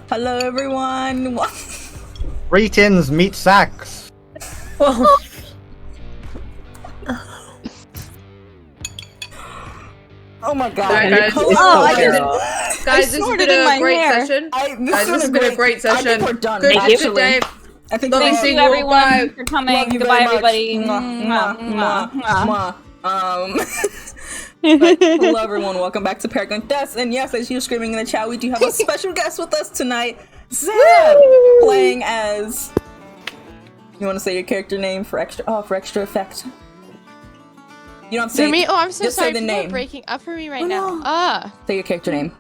Hello, everyone. Greetings, meat sacks. Oh my god. Sorry, guys. Guys, this has been a great session. This has been a great session. I think we're done. Good Actually. Dave. I think Thank you everyone for coming. Goodbye, everybody. Hello, everyone. Welcome back to Paragon Guest. And yes, as you're screaming in the chat, we do have a special guest with us tonight, Zab, playing as. You want to say your character name for extra effect? You don't say. For me? Oh, I'm so just sorry. Say the People name. are breaking up for me right now. Say your character name.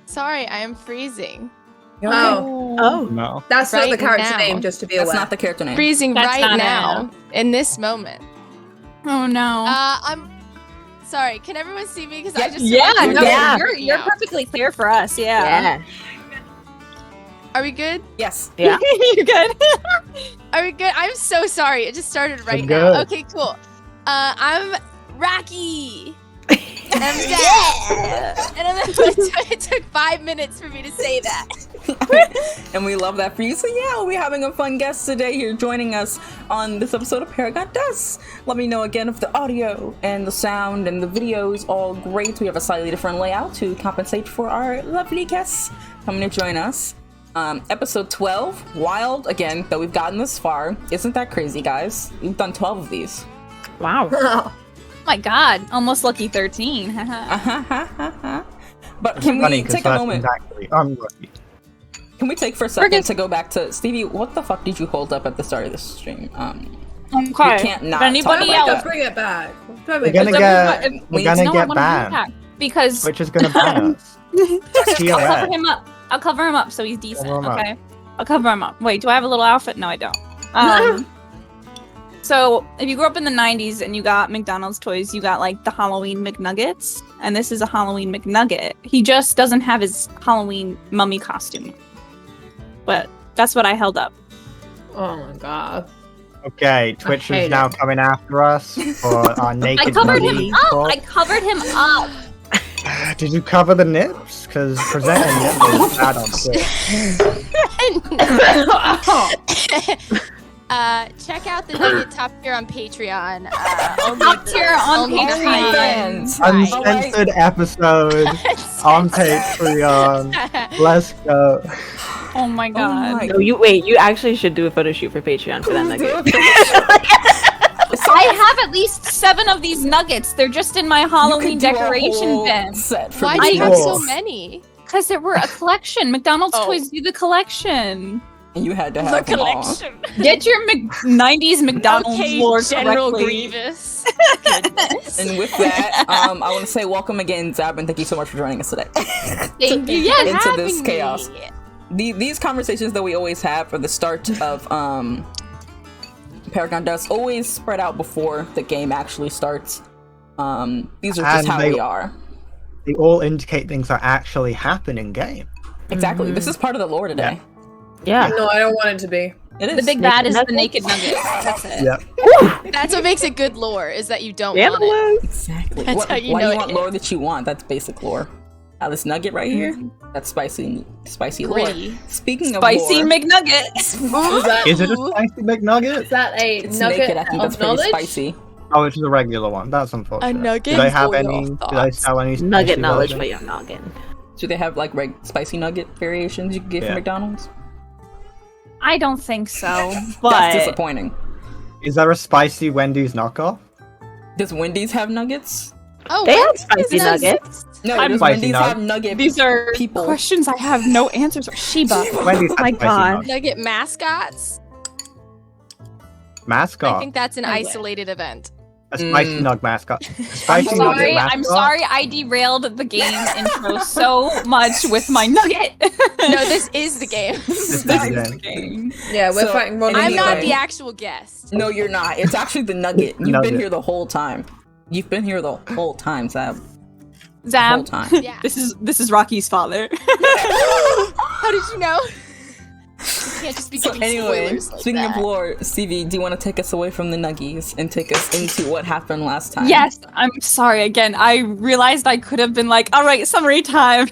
Sorry, I am freezing. Okay. Oh, No. that's not the Right character now. name. Just to be That's aware. not the character name. Freezing That's right not now in this moment. Oh no. I'm sorry. Can everyone see me? Because I just You're Yeah. perfectly clear for us. Yeah. Are we good? Yes. Yeah. You're good. Are we good? I'm so sorry. It just started right I'm now. good. Okay, cool. I'm Rocky. And I'm dead. And it took 5 minutes for me to say that. And we love that for you. So yeah, we'll be having a fun guest today here joining us on this episode of Paragon Does. Let me know again if the audio and the sound and the video is all great. We have a slightly different layout to compensate for our lovely guests coming to join us. Episode 12, wild again, that we've gotten this far. Isn't that crazy, guys? We've done 12 of these. Wow. Oh my god. Almost lucky 13. But can we take a moment? Actually unlucky. Can we take for a second to go back to Stevie? What the fuck did you hold up at the start of this stream? Okay. We can't not If anybody talk about else, that. Bring it back. We're gonna get get banned, back because which is gonna ban us. I'll cover him up. I'll cover him up so he's decent. Cover him up. Okay. I'll cover him up. Wait, do I have a little outfit? No, I don't. So if you grew up in the 90s and you got McDonald's toys, you got like the Halloween McNuggets, and this is a Halloween McNugget. He just doesn't have his Halloween mummy costume. But that's what I held up. Oh my god. Okay, Twitch is now coming after us for our naked I covered him mummy up! talk. I covered him up! Did you cover the nips? Because presenting nips is bad on Twitch. Check out the Nugget Top Tier on Patreon. Top tier on Patreon. Uncensored episode on Patreon. Let's go. Oh my god. No, you actually should do a photo shoot for Patreon for that nugget. I have at least 7 of these nuggets. They're just in my Halloween decoration bin. Why do you have so many? Because they were a collection. McDonald's toys do the collection. And you had to have them all. Get your 90s McDonald's lore General correctly. Grievous. And with that, I want to say welcome again, Zab, and thank you so much for joining us today. Thank you for into having this chaos. me. These conversations that we always have for the start of Paragon Does always spread out before the game actually starts. These are just how we are. They all indicate things that actually happen in game. Exactly. This is part of the lore today. Yeah. No, I don't want it to be. It is. The big bad is the naked nugget. That's it. Yeah. That's what makes it good lore, is that you don't want it. Exactly. That's how you why know do it you want is. lore that you want? That's basic lore. Now this nugget right here, that's spicy lore. Gritty. Speaking of Spicy lore, McNuggets. Is it a spicy McNugget? Is that a it's nugget naked. I think that's of pretty knowledge? spicy. Oh, it's a regular one. That's unfortunate. A nugget Do they have for your any? Do they thoughts. sell any Nugget spicy knowledge for versions? your noggin. Do they have like spicy nugget variations you can get from McDonald's? I don't think so, That's but disappointing. Is there a spicy Wendy's knockoff? Does Wendy's have nuggets? Oh, They have what? spicy Isn't that- nuggets. No, I'm does spicy Wendy's nug- have nugget these are people? questions I have no answers for. Shiba. Wendy's Oh my has spicy god. nuggets. Nugget mascots? Mascot. I think that's an Okay. isolated event. A spicy nug mascot. I'm Spicy sorry, nugget mascot. I'm sorry I derailed the game intro so much with my nugget. No, this is the game. This is This the is the game. game. Yeah, we're So, fighting Ron. I'm not Anyway. the actual guest. No, you're not. It's actually the nugget. You've Nugget. been here the whole time. You've been here the whole time, Zab. The whole Zab, time. Yeah. this is Rocky's father. How did you know? You can't just be So giving anyway, spoilers like speaking that. of lore, Stevie, do you want to take us away from the nuggies and take us into what happened last time? Yes, I'm sorry again. I realized I could have been like, all right, summary time.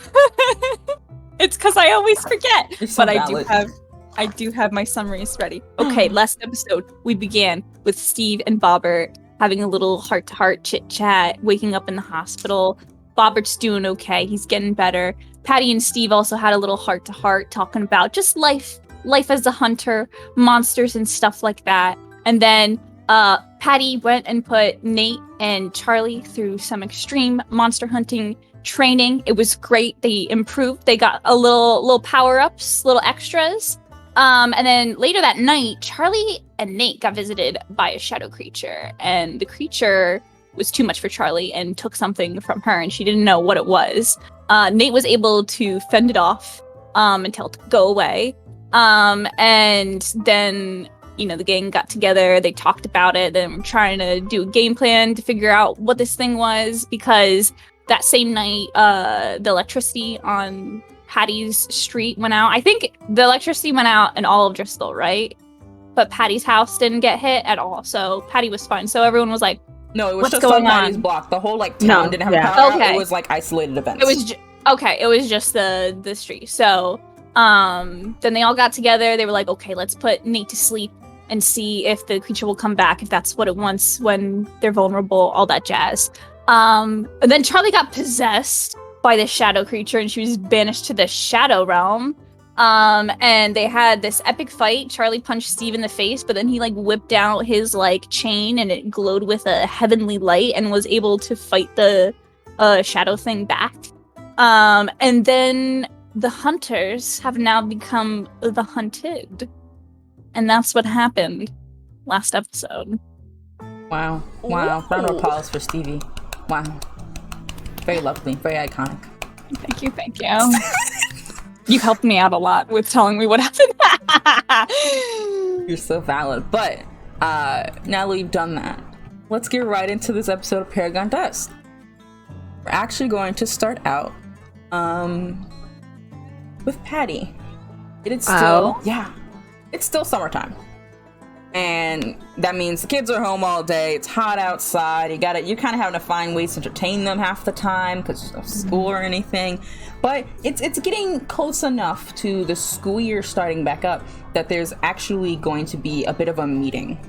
It's because I always forget. You're so But valid. I do have my summaries ready. Okay, last episode we began with Steve and Bobbert having a little heart-to-heart chit-chat, waking up in the hospital. Bobbert's doing okay. He's getting better. Patty and Steve also had a little heart-to-heart talking about just life as a hunter, monsters and stuff like that. And then Patty went and put Nate and Charlie through some extreme monster hunting training. It was great. They improved. They got a little power-ups, little extras. And then later that night, Charlie and Nate got visited by a shadow creature, and the creature was too much for Charlie and took something from her, and she didn't know what it was. Nate was able to fend it off and tell it to go away. And then, the gang got together, they talked about it, and were trying to do a game plan to figure out what this thing was, because that same night, the electricity on Patty's street went out. I think the electricity went out in all of Driscoll, right? But Patty's house didn't get hit at all, so Patty was fine. So everyone was like, No, it was what's just going on Patty's on? block. The whole town didn't have power out. It was isolated events. It was it was just the street. So then they all got together. They were like, okay, let's put Nate to sleep and see if the creature will come back, if that's what it wants when they're vulnerable, all that jazz. And then Charlie got possessed by this shadow creature, and she was banished to the shadow realm. And they had this epic fight. Charlie punched Steve in the face, but then he whipped out his chain, and it glowed with a heavenly light, and was able to fight the shadow thing back. And then the hunters have now become the hunted, and that's what happened last episode. Wow. Round of applause for Stevie. Wow. Very lovely, very iconic. Thank you. You helped me out a lot with telling me what happened. You're so valid. But now that we've done that, let's get right into this episode of Paragon Dust. We're actually going to start out with Patty. It's still summertime. And that means the kids are home all day. It's hot outside. You're kind of having to find ways to entertain them half the time because of school or anything. But it's getting close enough to the school year starting back up that there's actually going to be a bit of a meeting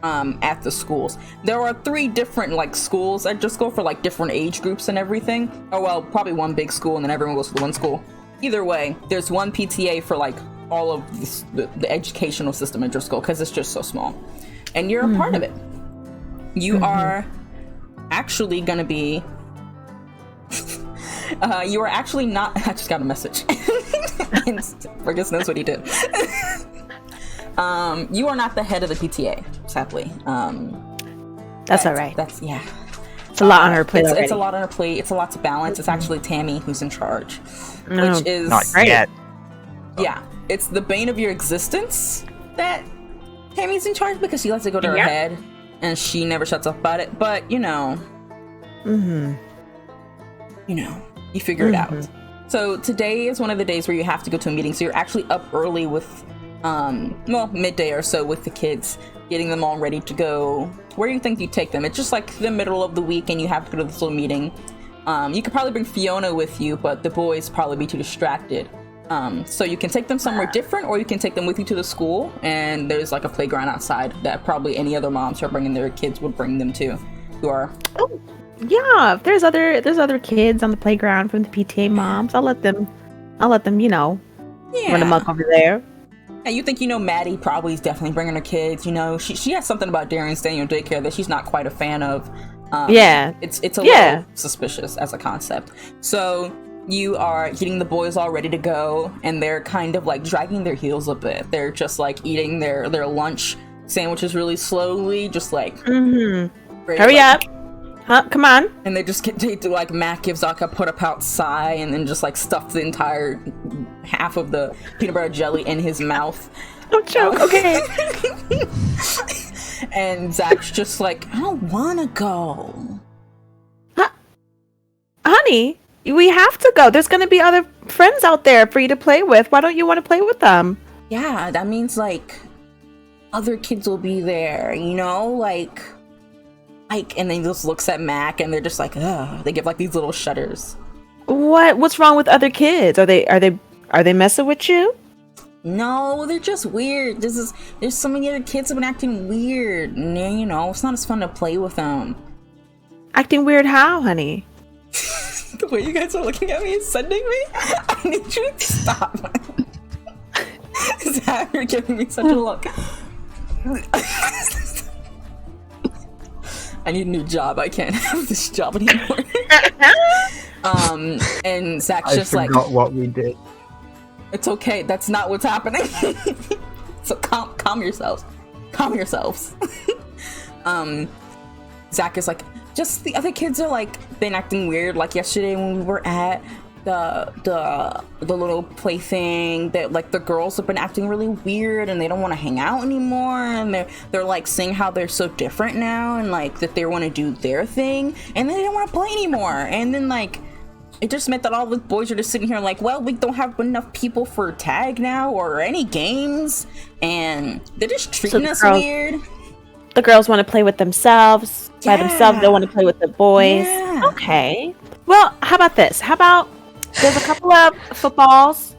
at the schools. There are 3 different schools that just go for different age groups and everything. Or well, probably one big school and then everyone goes to the one school. Either way, there's one PTA for all of this, the educational system in Driscoll, because it's just so small, and you're a part of it. You are actually gonna be you are actually not I just got a message. Fergus knows what he did. You are not the head of the PTA, sadly. That's all right. It's a lot on her plate. It's a lot on her plate. It's a lot to balance. It's actually Tammy who's in charge, which is not yet. Yeah, it's the bane of your existence that Tammy's in charge, because she lets it go to her head and she never shuts up about it. But you figure it out. So today is one of the days where you have to go to a meeting. So you're actually up early with midday or so with the kids, getting them all ready to go. Where do you think you take them? It's just the middle of the week and you have to go to this little meeting. You could probably bring Fiona with you, but the boys probably be too distracted. So you can take them somewhere different, or you can take them with you to the school, and there's a playground outside that probably any other moms who are bringing their kids would bring them to, who are... Oh, yeah, if there's other kids on the playground from the PTA moms, I'll let them, run amok over there. And you think, Maddie probably is definitely bringing her kids, she has something about Darren staying in daycare that she's not quite a fan of. It's a little suspicious as a concept. So you are getting the boys all ready to go, and they're kind of dragging their heels a bit. They're just eating their lunch sandwiches really slowly, just hurry up. Huh? Come on. And they just get to Matt gives a put up out sigh, and then just stuff the entire half of the peanut butter jelly in his mouth. Don't choke, okay. And Zach's just I don't wanna go. Honey, we have to go. There's gonna be other friends out there for you to play with. Why don't you want to play with them? Yeah, that means other kids will be there, and then he just looks at Mac, and they're just ugh. They give these little shudders. What's wrong with other kids? Are they messing with you? No, they're just weird. There's so many other kids have been acting weird. And, you know, it's not as fun to play with them. Acting weird how, honey? The way you guys are looking at me and sending me, I need you to stop. Zach, you're giving me such a look. I need a new job. I can't have this job anymore. And Zach's just like, I forgot what we did. it's okay. That's not what's happening. So calm yourselves. Calm yourselves. Zach is like, just the other kids are like been acting weird. Like yesterday when we were at the little play thing, that like the girls have been acting really weird and they don't want to hang out anymore, and they're like saying how they're so different now and like that they want to do their thing and then they don't want to play anymore. And then like it just meant that all the boys are just sitting here like, well, we don't have enough people for tag now or any games, and they're just treating us weird. The girls want to play with themselves. By themselves, they want to play with the boys. Yeah. Okay. Well, how about this? How about there's a couple of footballs.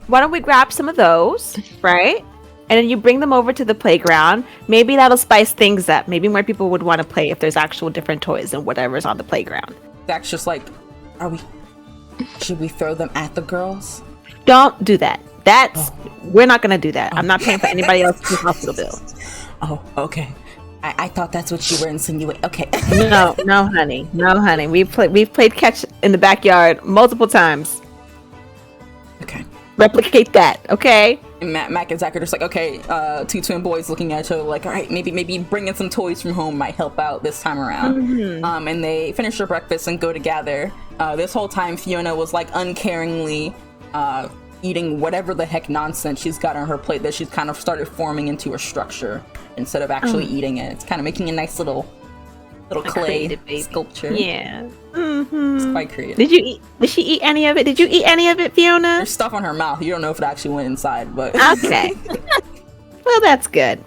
Why don't we grab some of those, right? And then you bring them over to the playground. Maybe that'll spice things up. Maybe more people would want to play if there's actual different toys than whatever's on the playground. Zach's just like, should we throw them at the girls? Don't do that. We're not going to do that. I'm not paying for anybody else's hospital bill. Oh, okay. I thought that's what you were insinuating. Okay. No, honey. No, honey. We've played catch in the backyard multiple times. Okay. Replicate that, okay? And Mac and Zach are just like, okay, two twin boys looking at each other like, all right, maybe bringing some toys from home might help out this time around. Mm-hmm. And they finish their breakfast and go to gather. This whole time, Fiona was like uncaringly eating whatever the heck nonsense she's got on her plate that she's kind of started forming into a structure instead of actually eating it. It's kind of making a nice little clay sculpture. Yeah. Mm-hmm. It's quite creative. Did she eat any of it? Did you eat any of it, Fiona? There's stuff on her mouth. You don't know if it actually went inside, but Okay. Well, that's good.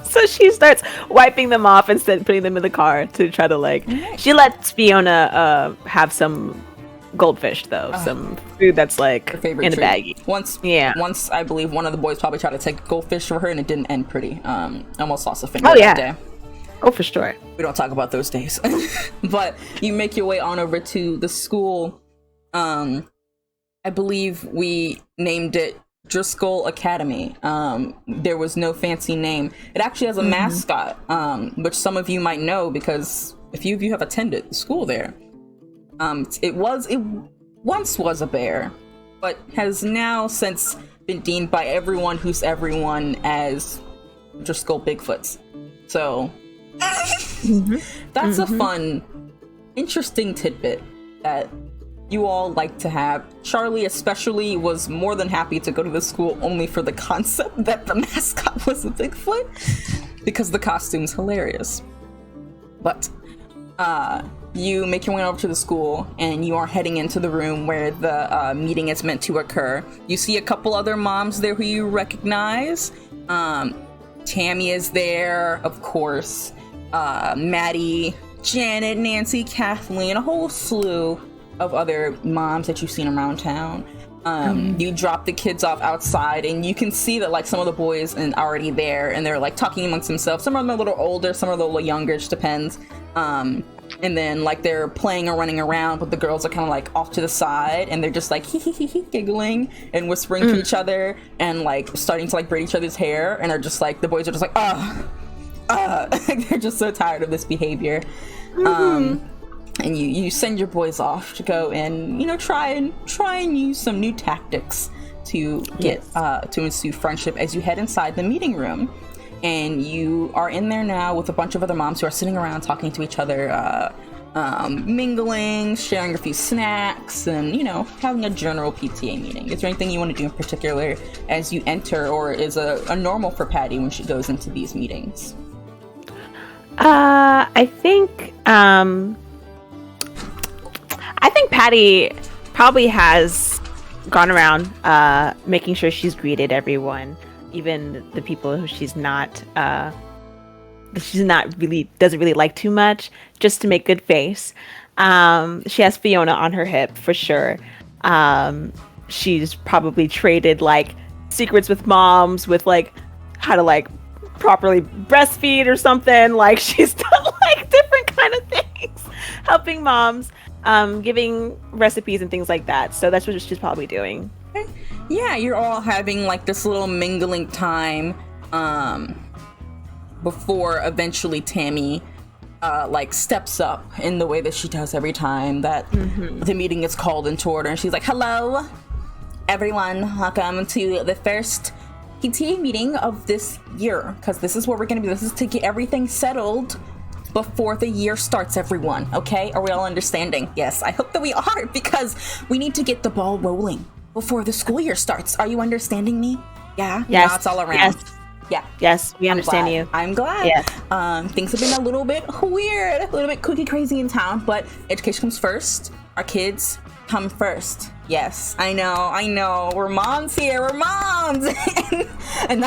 So she starts wiping them off instead of putting them in the car to try to like. She lets Fiona have some goldfish though, some food that's like her favorite in a treat. baggie. Once I believe one of the boys probably tried to take goldfish for her and it didn't end pretty. Almost lost a finger that day. Oh, for sure. We don't talk about those days. But you make your way on over to the school. I believe we named it Driscoll Academy. There was no fancy name. It actually has a mascot, which some of you might know because a few of you have attended the school there. It once was a bear, but has now since been deemed by everyone who's everyone as Driscoll Bigfoots. So that's a fun, interesting tidbit that you all like to have. Charlie especially was more than happy to go to the school only for the concept that the mascot was a Bigfoot, because the costume's hilarious. But you make your way over to the school and you are heading into the room where the meeting is meant to occur. You see a couple other moms there who you recognize. Tammy is there, of course. Maddie, Janet, Nancy, Kathleen, a whole slew of other moms that you've seen around town. You drop the kids off outside and you can see that like some of the boys are already there and they're like talking amongst themselves. Some of them are a little older, some are a little younger, it just depends. And then like they're playing or running around, but the girls are kind of like off to the side and they're just like giggling and whispering to each other and like starting to like braid each other's hair, and are just like, the boys are just like they're just so tired of this behavior. And you send your boys off to go and, you know, try and use some new tactics to get to ensue friendship as you head inside the meeting room. And you are in there now with a bunch of other moms who are sitting around talking to each other, mingling, sharing a few snacks, and, you know, having a general PTA meeting. Is there anything you want to do in particular as you enter, or is a normal for Patty when she goes into these meetings? I think Patty probably has gone around making sure she's greeted everyone, even the people who she's not really doesn't really like too much, just to make good face. She has Fiona on her hip for sure. She's probably traded like secrets with moms with like how to like properly breastfeed or something. Like she's done like different kind of things, helping moms, giving recipes and things like that. So that's what she's probably doing. Yeah, you're all having like this little mingling time before eventually Tammy like steps up in the way that she does every time that the meeting is called into order, and she's like, hello everyone, welcome to the first PTA meeting of this year, because this is where we're going to be. This is to get everything settled before the year starts, everyone. Okay, are we all understanding? Yes, I hope that we are, because we need to get the ball rolling before the school year starts. Are you understanding me? Yeah. Yes. Now it's all around. Yes. Yeah. Yes, we understand you. I'm glad. Yes. Things have been a little bit weird, a little bit cookie crazy in town, but education comes first. Our kids come first. Yes, I know. We're moms here. We're moms. and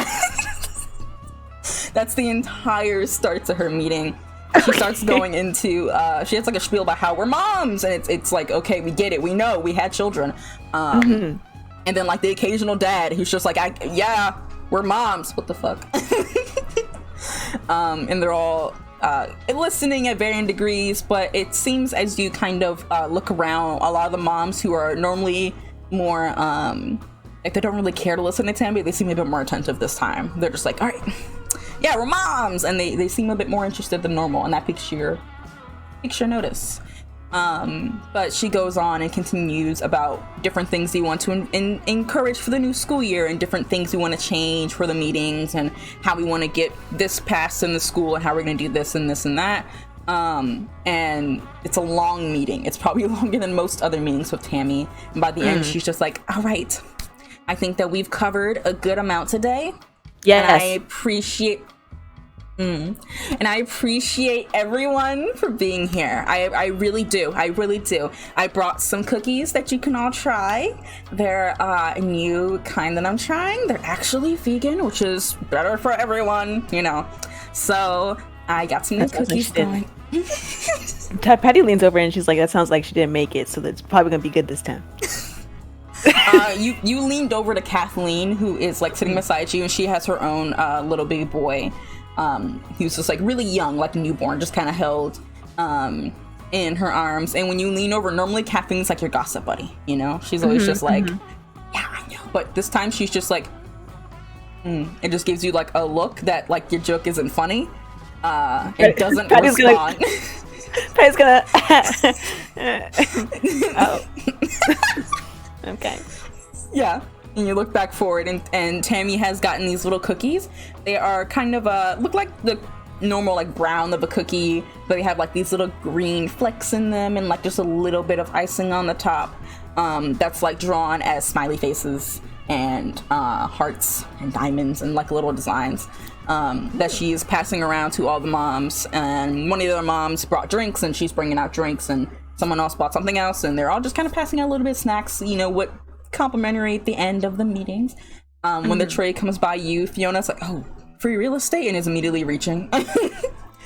that's the entire start to her meeting. She starts going into, she has like a spiel about how we're moms, and it's like, okay, we get it. We know we had children. And then like the occasional dad who's just like, yeah, we're moms. What the fuck? And they're all listening at varying degrees, but it seems as you kind of look around, a lot of the moms who are normally more, like they don't really care to listen to Tammy, they seem a bit more attentive this time. They're just like, all right, yeah, we're moms, and they seem a bit more interested than normal, and that piques your notice. But she goes on and continues about different things you want to encourage for the new school year, and different things we want to change for the meetings, and how we want to get this passed in the school, and how we're going to do this and this and that. And it's a long meeting. It's probably longer than most other meetings with Tammy. And by the end, she's just like, all right, I think that we've covered a good amount today. Yes. And I appreciate everyone for being here. I really do. I brought some cookies that you can all try. They're a new kind that I'm trying. They're actually vegan, which is better for everyone, you know. So I got some new cookies going. Patty leans over and she's like, that sounds like she didn't make it, so that's probably gonna be good this time. You leaned over to Kathleen, who is like sitting beside you, and she has her own little baby boy. Who's just like really young, like a newborn, just kind of held in her arms. And when you lean over, normally Kathleen's like your gossip buddy, you know? She's always just like, yeah, I know. But this time she's just like, it just gives you like a look that like your joke isn't funny. It doesn't respond. Patty's gonna oh. Okay. Yeah. And you look back forward, and Tammy has gotten these little cookies. They are kind of look like the normal like brown of a cookie, but they have like these little green flecks in them, and like just a little bit of icing on the top. That's like drawn as smiley faces and hearts and diamonds and like little designs that she is passing around to all the moms. And one of the other moms brought drinks, and she's bringing out drinks, and someone else bought something else, and they're all just kind of passing out a little bit of snacks. You know what? Complimentary at the end of the meetings. When the tray comes by you, Fiona's like, oh, free real estate, and is immediately reaching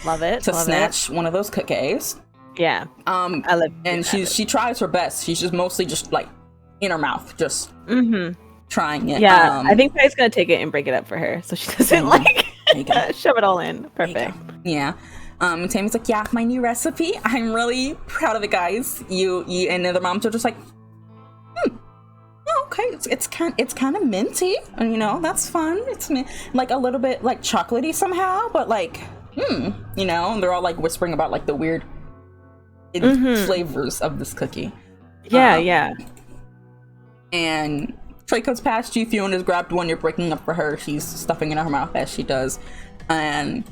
Love it to snatch one of those cookies. Yeah. I love and she tries her best. She's just mostly just like in her mouth, just trying it. Yeah, I think Patty's gonna take it and break it up for her, so she doesn't like shove it all in. Perfect. Yeah. And Tammy's like, yeah, my new recipe. I'm really proud of it, guys. You and the other moms are just like, okay, it's kind of minty, and you know, that's fun. It's like a little bit like chocolatey somehow, but like you know, and they're all like whispering about like the weird flavors of this cookie. Yeah. And tray comes past you. Fiona's grabbed one you're breaking up for her. She's stuffing it in her mouth as she does, and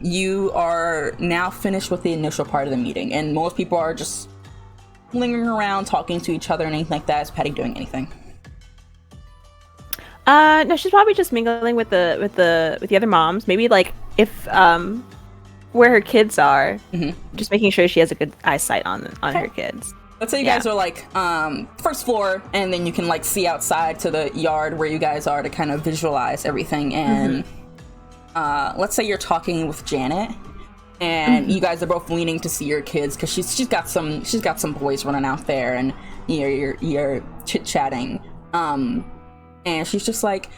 you are now finished with the initial part of the meeting, and most people are just lingering around, talking to each other and anything like that. Is Patty doing anything? No, she's probably just mingling with the other moms. Maybe like if where her kids are, just making sure she has a good eyesight on her kids. Let's say you guys are like first floor, and then you can like see outside to the yard where you guys are to kind of visualize everything. And let's say you're talking with Janet, and you guys are both leaning to see your kids because she's got some boys running out there, and you're chit chatting, and she's just like,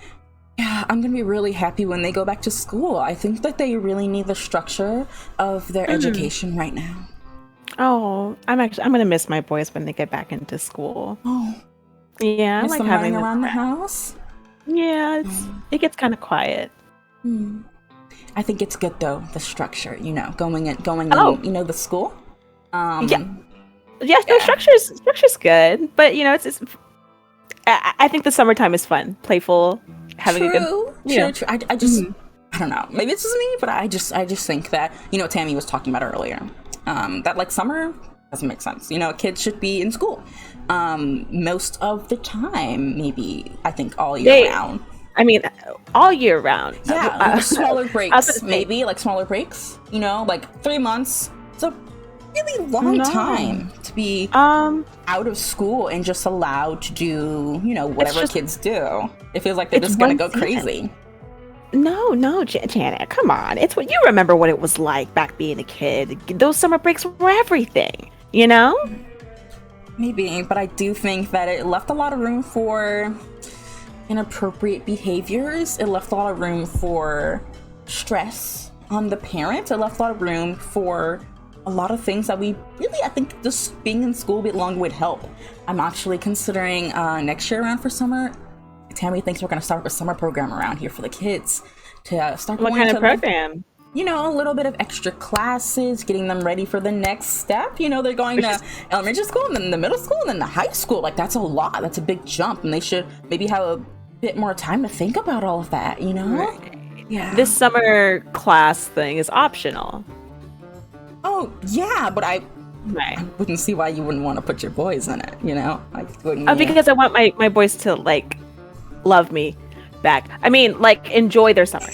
yeah, I'm gonna be really happy when they go back to school. I think that they really need the structure of their education right now. Oh, I'm gonna miss my boys when they get back into school. Oh, yeah, I miss like them having running them around the back. house. Yeah, it gets kind of quiet. I think it's good though, the structure, going in, the school. Yes, no, structure's good, but it's I think the summertime is fun, playful, having a good. True. I just I don't know. Maybe it's just me, but I just think that Tammy was talking about earlier. That like summer doesn't make sense. Kids should be in school most of the time. Maybe I think all year round. I mean, all year round. Yeah, smaller breaks. Maybe like smaller breaks. Like 3 months. It's a really long time to be out of school and just allowed to do whatever kids do. It feels like they're just gonna go crazy. No, Janet, come on. It's what you remember what it was like back being a kid. Those summer breaks were everything, Maybe, but I do think that it left a lot of room for inappropriate behaviors. It left a lot of room for stress on the parent. It left a lot of room for a lot of things that I think just being in school a bit longer would help. I'm actually considering next year around for summer. Tammy thinks we're going to start a summer program around here for the kids to start. What kind of program? A little bit of extra classes, getting them ready for the next step. They're going to elementary school and then the middle school and then the high school. Like, that's a lot. That's a big jump. And they should maybe have a bit more time to think about all of that, Right. Yeah. This summer class thing is optional. Oh, yeah, but I wouldn't see why you wouldn't want to put your boys in it, Because I want my boys to, like, love me back. I mean, like, enjoy their summer.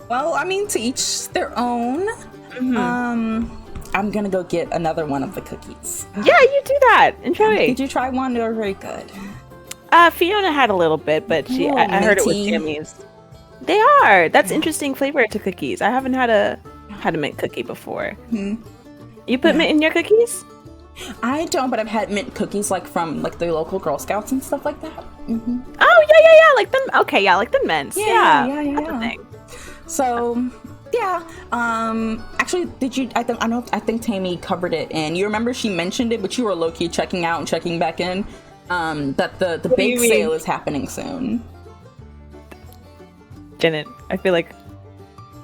Well, I mean, to each their own. I'm gonna go get another one of the cookies. Yeah, you do that. Enjoy. Did you try one? They were very good. Fiona had a little bit, but I heard it was Tammy's. They are. That's interesting flavor to cookies. I haven't had a mint cookie before. You put mint in your cookies? I don't, but I've had mint cookies from the local Girl Scouts and stuff like that. Oh yeah, like them. Okay, yeah, like the mints. Yeah. That's a thing. So, yeah. Actually, did you? I think Tammy covered it, and you remember she mentioned it, but you were low key checking out and checking back in. That the bake sale is happening soon. Janet, I feel like.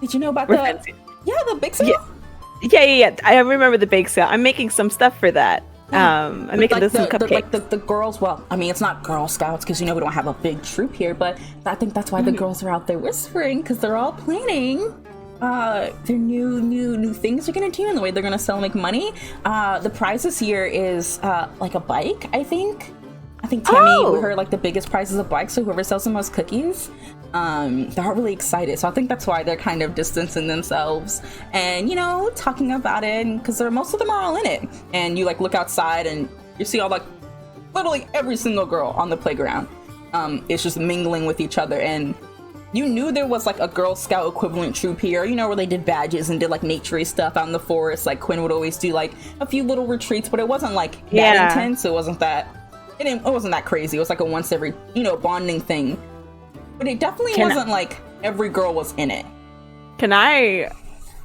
Did you know about the bake sale? Yeah. I remember the bake sale. I'm making some stuff for that. I'm making some cupcakes. The girls. Well, I mean, it's not Girl Scouts because we don't have a big troop here, but I think that's why the girls are out there whispering because they're all planning their new things they're gonna do and the way they're gonna sell and make money. The prizes here is like a bike. I think Tammy, her the biggest prize is a bike. So whoever sells the most cookies, they're all really excited. So I think that's why they're kind of distancing themselves and talking about it because most of them are all in it. And you look outside and you see all literally every single girl on the playground. It's just mingling with each other, and you knew there was a Girl Scout equivalent troop here. Where they did badges and did nature-y stuff out in the forest. Quinn would always do a few little retreats, but it wasn't that intense. It wasn't that. It wasn't that crazy. It was a once every, bonding thing. But it definitely wasn't every girl was in it. Can I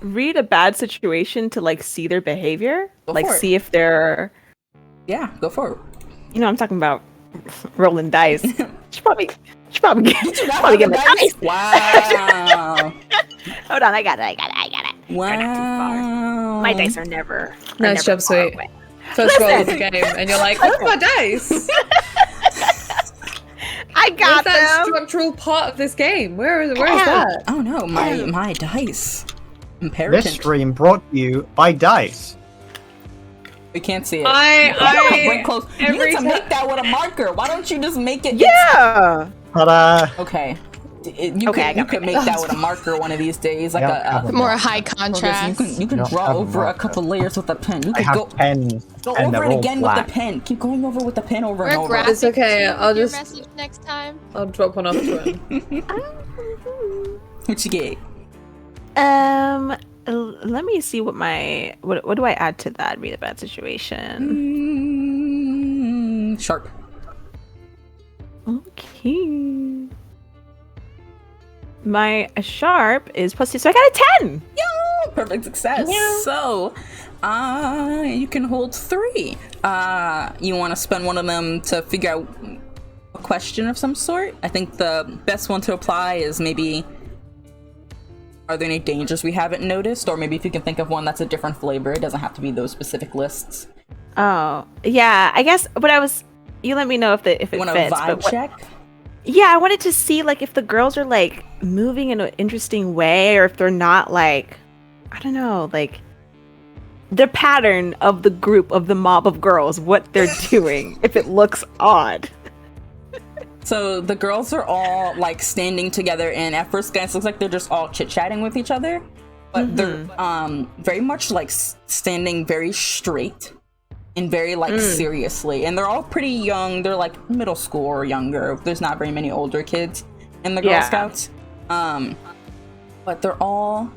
read a bad situation to see their behavior? See if they're... Yeah, go for it. I'm talking about rolling dice. Should probably get my dice. Wow. Hold on, I got it. Wow. My dice are never... Nice job, sweet. First roll of the game, and you're like, where's my dice? I got them. That structural part of this game. Where is that? Oh no, my dice. Imperative. This stream brought to you by Dice. We can't see it. I close. You need to make that with a marker. Why don't you just make it? Yeah. Ta-da! Okay. You could make that with a marker one of these days, more high contrast. You can draw over a couple layers with a pen. You could go pens. Go over it again with the pen. Keep going over with the pen over and over. It's okay. I'll just message next time. I'll drop one off to him. What you get? Let me see what do I add to that? Read a bad situation. Sharp. Okay. My sharp is +2, so I got a 10. Yo, perfect success. Yeah. So, you can hold 3. You want to spend one of them to figure out a question of some sort? I think the best one to apply is maybe, are there any dangers we haven't noticed? Or maybe if you can think of one that's a different flavor, it doesn't have to be those specific lists. Oh, yeah. I guess, but you let me know if it Want fits. a vibe check? Yeah, I wanted to see like if the girls are like moving in an interesting way, or if they're not, like, I don't know, like the pattern of the group of the mob of girls, what they're doing, if it looks odd. So the girls are all like standing together, and at first glance looks like they're just all chit-chatting with each other, but they're very much like standing very straight and very like seriously, and they're all pretty young. They're like middle school or younger. There's not very many older kids in the Girl Scouts, but they're all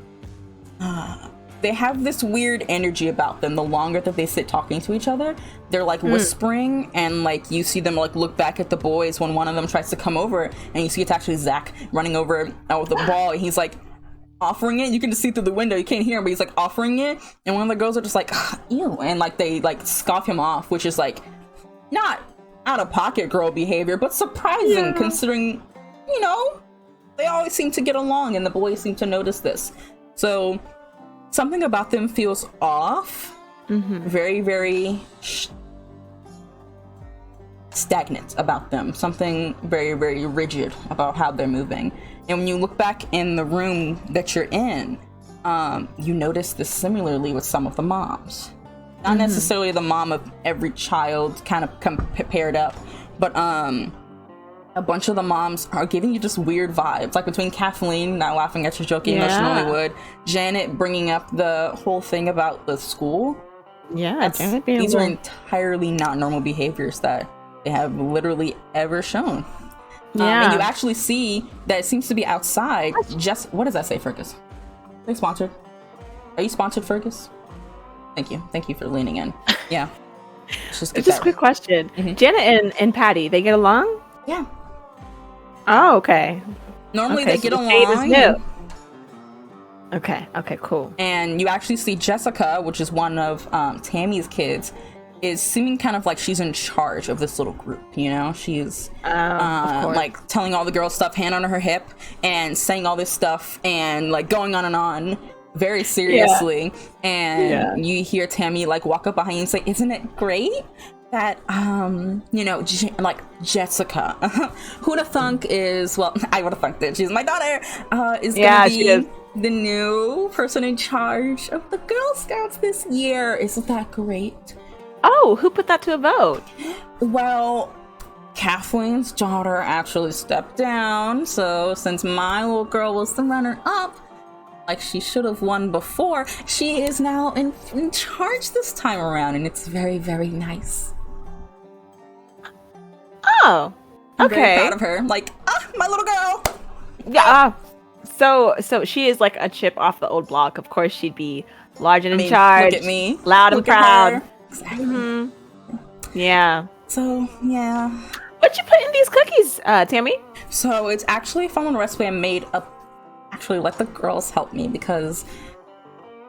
they have this weird energy about them. The longer that they sit talking to each other, they're like whispering, and like you see them like look back at the boys when one of them tries to come over, and you see it's actually Zach running over with the ball, and he's like offering it. You can just see through the window, you can't hear him, but he's like offering it, and one of the girls are just like, ew, and like they like scoff him off, which is like not out of pocket girl behavior, but surprising considering, you know, they always seem to get along, and the boys seem to notice this. So something about them feels off. Very, very stagnant about them. Something very, very rigid about how they're moving. And when you look back in the room that you're in, you notice this similarly with some of the moms. Not necessarily the mom of every child kind of paired up, but a bunch of the moms are giving you just weird vibes, like between Kathleen not laughing at your joking emotionally would, Janet bringing up the whole thing about the school. These are entirely not normal behaviors that they have literally ever shown. And you actually see that it seems to be outside. Just what does that say, Fergus? Are they sponsored? Are you sponsored, Fergus? Thank you for leaning in. Yeah. Just a quick question. Janet and Patty, they get along? Yeah. Oh, okay. Normally okay, they get so along. Okay, cool. And you actually see Jessica, which is one of Tammy's kids, is seeming kind of like she's in charge of this little group, you know? She's like telling all the girls stuff, hand on her hip, and saying all this stuff, and like going on and on very seriously. And you hear Tammy like walk up behind you and say, "Isn't it great that you know, like Jessica, who'd have thunk is, well, I would have thunked it, she's my daughter, is gonna be the new person in charge of the Girl Scouts this year. Isn't that great?" Oh, who put that to a vote? Well, Kathleen's daughter actually stepped down, so since my little girl was the runner-up, like she should have won before, she is now in charge this time around, and it's very, very nice. Oh, okay. I'm very proud of her. Like, my little girl. Yeah. So she is like a chip off the old block. Of course, she'd be large and in charge. Look at me, loud and proud. Exactly. Yeah. So yeah. What you put in these cookies, Tammy? So it's actually following a recipe I made up. Actually, let the girls help me, because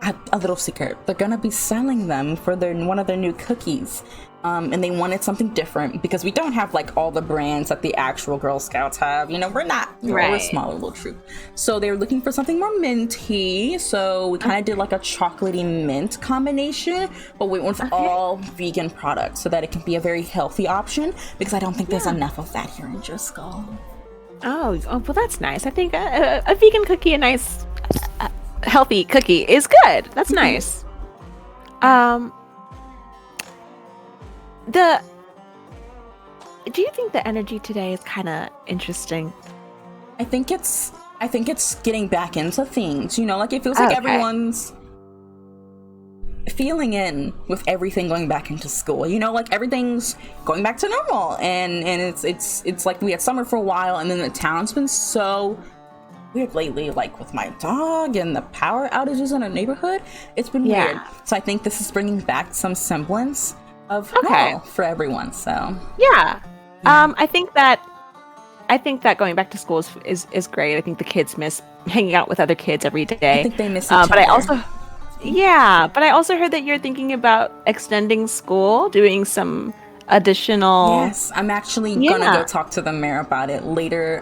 a little secret. They're gonna be selling them for one of their new cookies. And they wanted something different because we don't have like all the brands that the actual Girl Scouts have. You know, we're a smaller little troop. So they were looking for something more minty. So we kind of did like a chocolatey mint combination, but we went with all vegan products so that it can be a very healthy option, because I don't think there's enough of that here in Driscoll. Oh, well, that's nice. I think a vegan cookie, a nice, healthy cookie is good. That's nice. Do you think the energy today is kind of interesting? I think it's getting back into things, you know, like it feels like everyone's feeling in with everything going back into school, you know, like everything's going back to normal, and it's like we had summer for a while, and then the town's been so weird lately, like with my dog and the power outages in our neighborhood. It's been Yeah. weird. So I think this is bringing back some semblance of Okay. normal for everyone. So Yeah. I think that going back to school is great. I think the kids miss hanging out with other kids every day. I think they miss each But I other. but I also heard that you're thinking about extending school, doing some additional. Yes, I'm actually gonna Yeah. go talk to the mayor about it later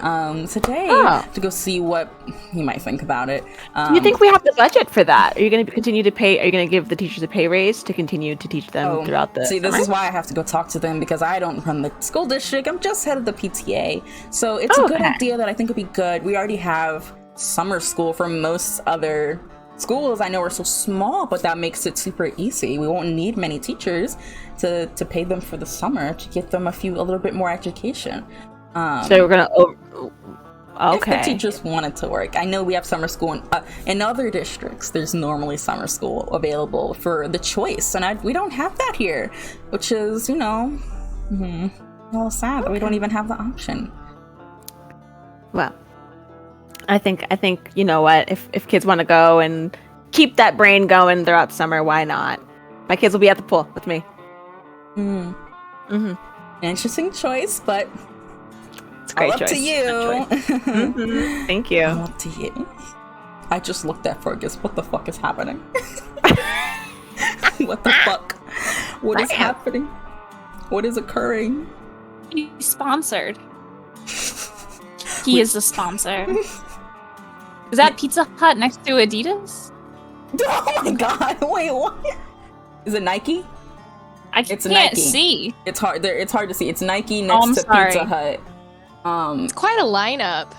today Oh. to go see what he might think about it. Do you think we have the budget for that? Are you going to continue to pay? Are you going to give the teachers a pay raise to continue to teach them throughout the? See, this summer? is why I have to go talk to them, because I don't run the school district. I'm just head of the PTA. So it's a good Okay. idea that I think would be good. We already have summer school for most other schools. I know are so small, but that makes it super easy. We won't need many teachers to pay them for the summer to get them a little bit more education. So we're gonna. If the Okay. teachers wanted to work. I know we have summer school in other districts. There's normally summer school available for the choice, and we don't have that here, which is, a little sad that we don't even have the option. Well, I think you know what? If kids want to go and keep that brain going throughout summer, why not? My kids will be at the pool with me. Interesting choice, but It's a great all up choice. to you. Thank you. All up to you. I just looked at Fergus. What the fuck is happening? What the fuck? What is happening? What is occurring? He's sponsored. He is the sponsor. Is that Pizza Hut next to Adidas? Oh my god! Wait, what? Is it Nike? I It's can't Nike. see. It's hard. It's hard to see. It's Nike I'm next to sorry. Pizza Hut. It's quite a lineup.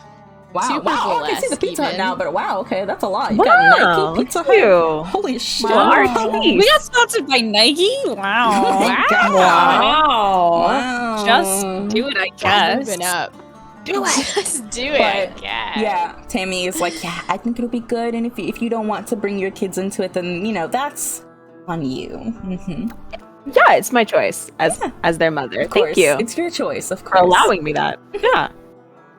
Wow. Super Wow. I can see the Bowl-esque Pizza Hut even. now, but wow. Okay, that's a lot. You Wow, got Nike Pizza look Hut. at you. Holy shit! Wow. We got sponsored by Nike? Wow. Oh my God. Wow. Wow. Just do it, I guess. Moving up. Do it. Just do But, it. Yeah. Yeah, Tammy is like, yeah, I think it'll be good, and if you don't want to bring your kids into it, then that's on you. Mm-hmm. Yeah, it's my choice as their mother. Of course, Thank you it's your choice, of for course. allowing me that. Yeah.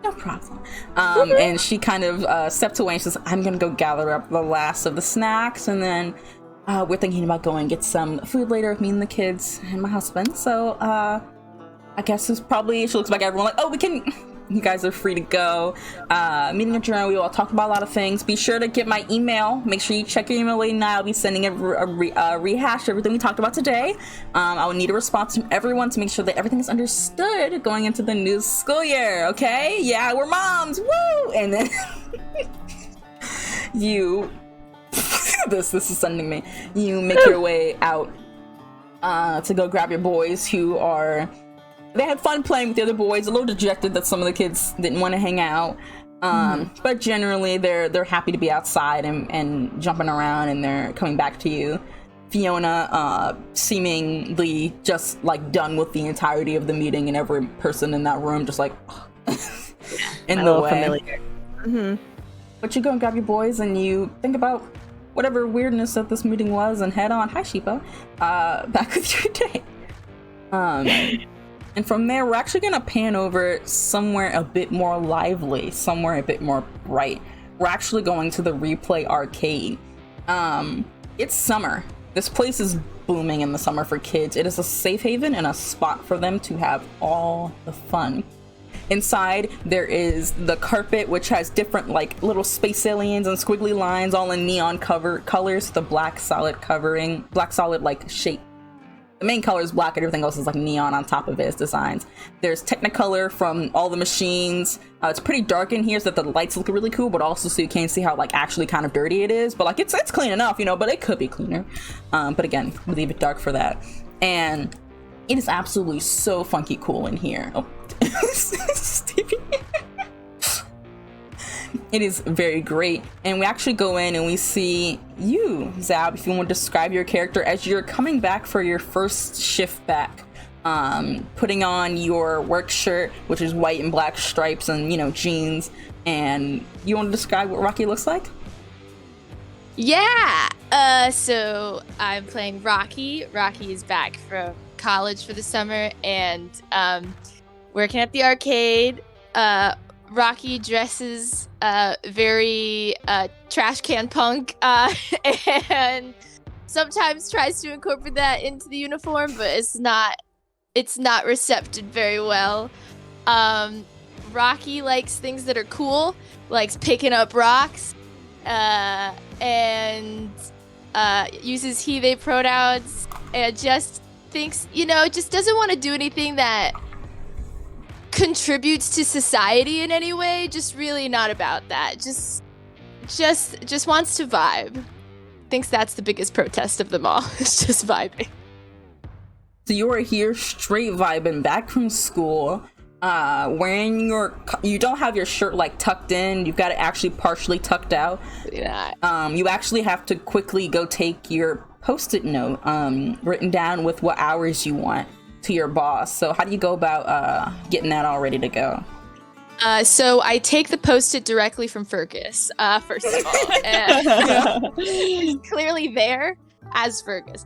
No problem. And she kind of stepped away and she says, I'm gonna go gather up the last of the snacks, and then we're thinking about going get some food later with me and the kids and my husband. So I guess it's probably, she looks back at everyone like, oh, you guys are free to go. Meeting adjourned. We all talked about a lot of things. Be sure to get my email. Make sure you check your email late now. I'll be sending a rehash of everything we talked about today. I will need a response from everyone to make sure that everything is understood going into the new school year. Okay? Yeah, we're moms. Woo! And then you, this is sending me. You make your way out to go grab your boys who are. They had fun playing with the other boys. A little dejected that some of the kids didn't want to hang out, but generally they're happy to be outside and jumping around, and they're coming back to you. Fiona, seemingly just like done with the entirety of the meeting, and every person in that room just like in A the little way. familiar. Mm-hmm. But you go and grab your boys, and you think about whatever weirdness that this meeting was, and head on. Hi, Sheepa. Back with your day. And from there, we're actually going to pan over somewhere a bit more lively, somewhere a bit more bright. We're actually going to the Replay Arcade. It's summer. This place is booming in the summer for kids. It is a safe haven and a spot for them to have all the fun. Inside, there is the carpet, which has different like little space aliens and squiggly lines all in neon colors, the black solid like shape. The main color is black, and everything else is like neon on top of it as designs. There's Technicolor from all the machines. It's pretty dark in here, so that the lights look really cool, but also so you can see how like actually kind of dirty it is. But like it's clean enough, but it could be cleaner. But again, we leave it dark for that. And it is absolutely so funky cool in here. Oh, Stevie. It is very great. And we actually go in and we see you, Zab, if you want to describe your character as you're coming back for your first shift back. Putting on your work shirt, which is white and black stripes and, jeans. And you want to describe what Rocky looks like? Yeah. So I'm playing Rocky. Rocky is back from college for the summer and working at the arcade. Rocky dresses very trash can punk and sometimes tries to incorporate that into the uniform, but it's not recepted very well. Rocky likes things that are cool, likes picking up rocks, and uses he, they pronouns, and just thinks, just doesn't want to do anything that contributes to society in any way. Just really not about that. Just wants to vibe. Thinks that's the biggest protest of them all. It's just vibing. So you are here straight vibing back from school, wearing you don't have your shirt like tucked in. You've got it actually partially tucked out. Yeah. You actually have to quickly go take your Post-it note, written down with what hours you want to your boss. So how do you go about getting that all ready to go? So I take the Post-it directly from Fergus, first of all. And he's clearly there as Fergus.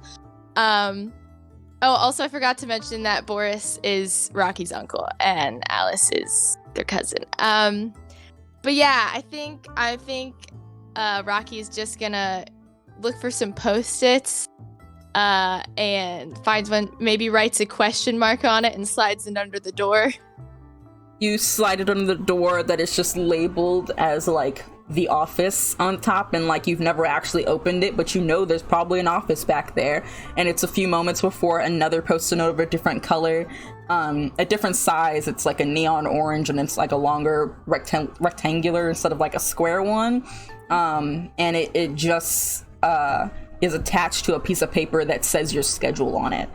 Also I forgot to mention that Boris is Rocky's uncle and Alice is their cousin. But yeah, I think Rocky is just gonna look for some Post-its and finds one, maybe writes a question mark on it and slides it under the door. You slide it under the door that is just labeled as like the office on top, and like you've never actually opened it, but there's probably an office back there. And it's a few moments before another Post-it note of a different color, a different size. It's like a neon orange, and it's like a longer rectangular instead of like a square one. And it just is attached to a piece of paper that says your schedule on it.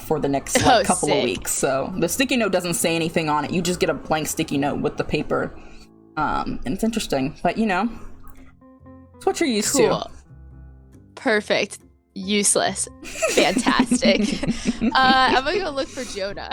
For the next couple of weeks. So the sticky note doesn't say anything on it. You just get a blank sticky note with the paper. And it's interesting, but it's what you're used to. Perfect. Useless. Fantastic. I'm gonna go look for Jonah.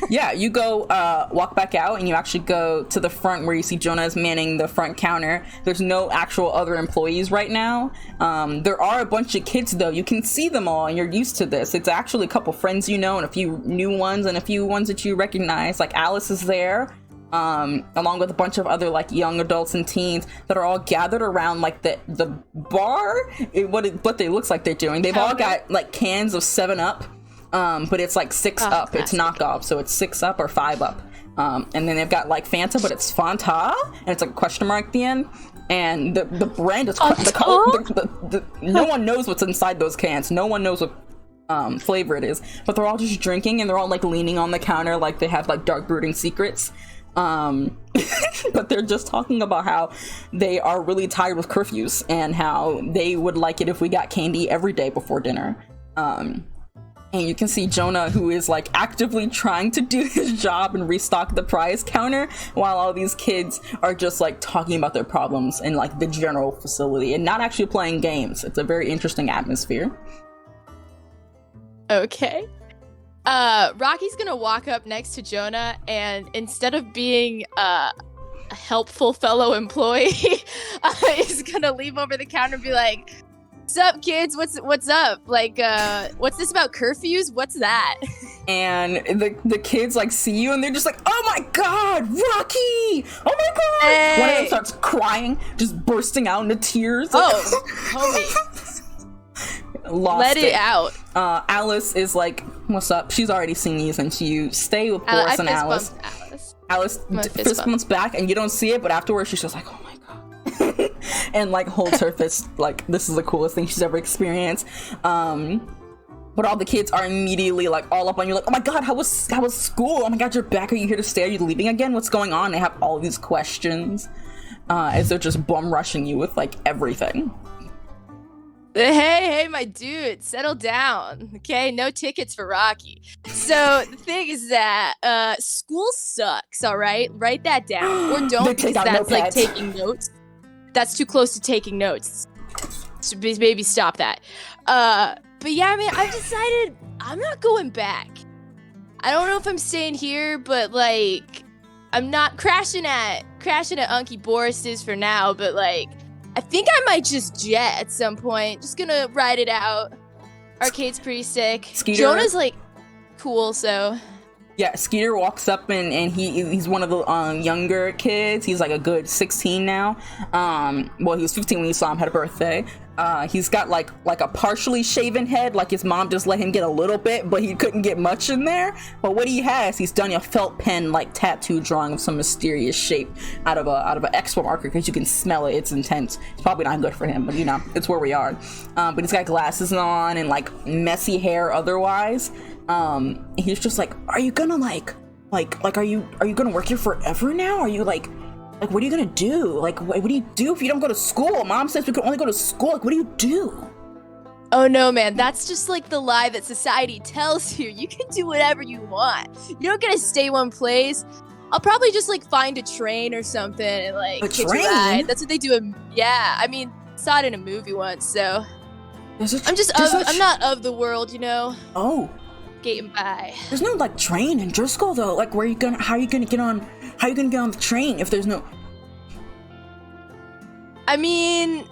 Yeah, you go walk back out, and you actually go to the front where you see Jonah is manning the front counter. There's no actual other employees right now. There are a bunch of kids though. You can see them all, and you're used to this. It's actually a couple friends and a few new ones, and a few ones that you recognize. Like Alice is there, along with a bunch of other like young adults and teens that are all gathered around like the bar. What they looks like they're doing. They've all got like cans of 7-Up. But it's like 6-Up. It's knockoff, so it's 6-Up or 5-Up. And then they've got like Fanta, but it's Fanta, and it's like a question mark at the end. And the brand is the color. No one knows what's inside those cans. No one knows what flavor it is. But they're all just drinking, and they're all like leaning on the counter, like they have like dark brooding secrets. But they're just talking about how they are really tired with curfews, and how they would like it if we got candy every day before dinner. And you can see Jonah, who is like actively trying to do his job and restock the prize counter, while all these kids are just like talking about their problems in like the general facility and not actually playing games. It's a very interesting atmosphere. Okay. Rocky's gonna walk up next to Jonah, and instead of being a helpful fellow employee, is gonna leave over the counter and be like, "Sup, kids? What's up? Like, what's this about curfews? What's that?" And the kids like see you, and they're just like, "Oh my god, Rocky! Oh my god!" Hey. One of them starts crying, just bursting out into tears. Oh, homie. Let it out. Alice is like, "What's up?" She's already seen you since you stay with Boris and Alice. Alice fist bumps back, and you don't see it, but afterwards she's just like, "Oh my god," and like holds her fist like this is the coolest thing she's ever experienced. But all the kids are immediately like all up on you, like, "Oh my god, how was school? Oh my god, you're back. Are you here to stay? Are you leaving again? What's going on?" They have all these questions as they're just bum rushing you with like everything. Hey, my dude, settle down, okay? No tickets for Rocky. So the thing is that school sucks, all right? Write that down, or don't, because that's like taking notes. That's too close to taking notes. So maybe stop that. But yeah, I mean, I've decided I'm not going back. I don't know if I'm staying here, but like, I'm not crashing at Unky Boris's for now. But like, I think I might just jet at some point. Just gonna ride it out. Arcade's pretty sick. Skeeter. Jonah's like cool, so Yeah, Skeeter walks up and he's one of the younger kids. He's like a good 16 now. Well, he was 15 when you saw him, had a birthday. He's got like a partially shaven head, like his mom just let him get a little bit, but he couldn't get much in there. But what he has, he's done a felt pen like tattoo drawing of some mysterious shape out of an expo marker, because you can smell it. It's intense. It's probably not good for him, but you know, it's where we are. But he's got glasses on and like messy hair otherwise. He's just like, are you gonna are you gonna work here forever now? Are you like what are you gonna do? Like what do you do if you don't go to school? Mom says we can only go to school. Like what do you do? Oh no, man, that's just like the lie that society tells you. You can do whatever you want. You don't gotta stay one place. I'll probably just like find a train or something and like A hitch a train? ride. That's what they do. Yeah, I mean, saw it in a movie once, so I'm not of the world, you know. Oh, Getting by. there's no like train in Driscoll though. Like how are you gonna get on the train if there's no? I mean,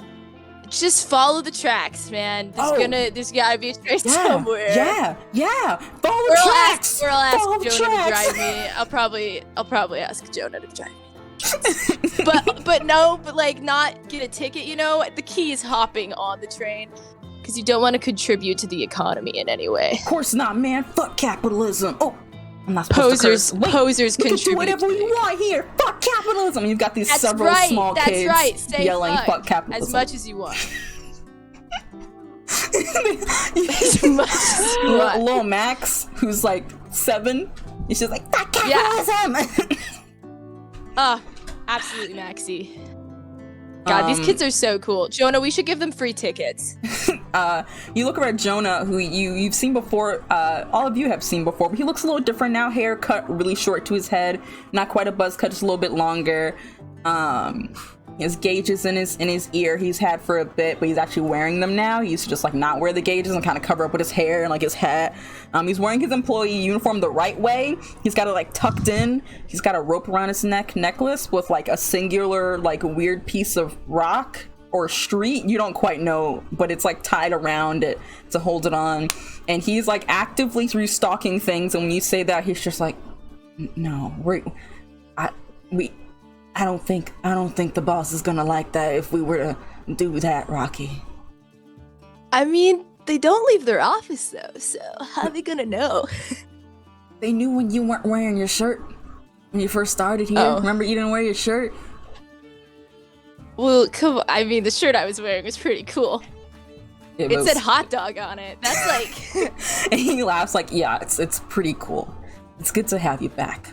just follow the tracks, man. There's gotta be a train somewhere. Yeah. Follow the tracks. Or I'll Follow ask the Jonah to tracks. drive me. I'll probably ask Jonah to drive me. but like not get a ticket, you know? The key is hopping on the train. Because you don't want to contribute to the economy in any way. Of course not, man. Fuck capitalism. Oh, I'm not supposed Posers to curse. Wait, posers we can do contribute. whatever we want here. Fuck capitalism. You've got these That's several right. small That's kids right. Say yelling fuck capitalism. as much as you want. As much as you want. Little Max, who's like 7, he's just like, fuck capitalism. Absolutely, Maxie. God, these kids are so cool. Jonah, we should give them free tickets. You look over at Jonah, who you've seen before. All of you have seen before, but he looks a little different now. Hair cut really short to his head, not quite a buzz cut, just a little bit longer. His gauges in his ear he's had for a bit, but he's actually wearing them now. He used to just like not wear the gauges and kind of cover up with his hair and like his hat. He's wearing his employee uniform the right way. He's got it like tucked in. He's got a rope around his necklace with like a singular like weird piece of rock or street. You don't quite know, but it's like tied around it to hold it on. And he's like actively restocking things. And when you say that, he's just like, no, I don't think the boss is gonna like that if we were to do that, Rocky. I mean, they don't leave their office though, so how are they gonna know? They knew when you weren't wearing your shirt when you first started here. Oh. Remember you didn't wear your shirt? Well, come on. I mean, the shirt I was wearing was pretty cool. It said hot dog on it. That's like... And he laughs like, yeah, it's pretty cool. It's good to have you back.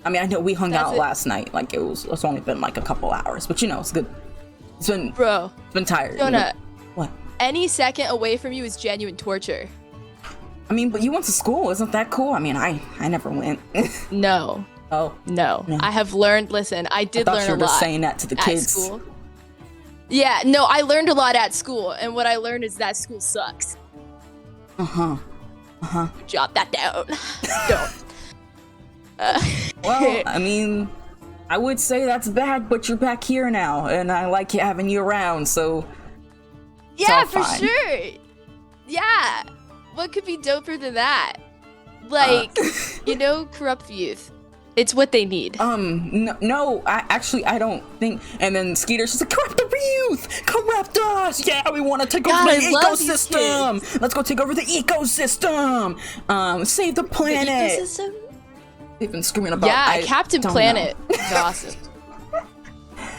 I mean, I know we hung out last night. Like, it's only been like a couple hours, but you know, it's good. It's been tired. Jonah, what? Any second away from you is genuine torture. I mean, but you went to school. Isn't that cool? I mean, I never went. No. Oh. No. I have learned, listen, I did learn a lot. I thought you were just saying that to the kids. School. Yeah, no, I learned a lot at school, and what I learned is that school sucks. Jot that down. Don't. Well, I mean, I would say that's bad, but you're back here now, and I like having you around, so... Yeah, for sure. Yeah. What could be doper than that? Like, you know, corrupt youth. It's what they need. No, I don't think. And then Skeeter's just like, corrupt the youth! Corrupt us! Yeah, we want to take over the ecosystem! Let's go take over the ecosystem! Save the planet! The ecosystem? They've been screaming about. Yeah, Captain Planet. It's awesome.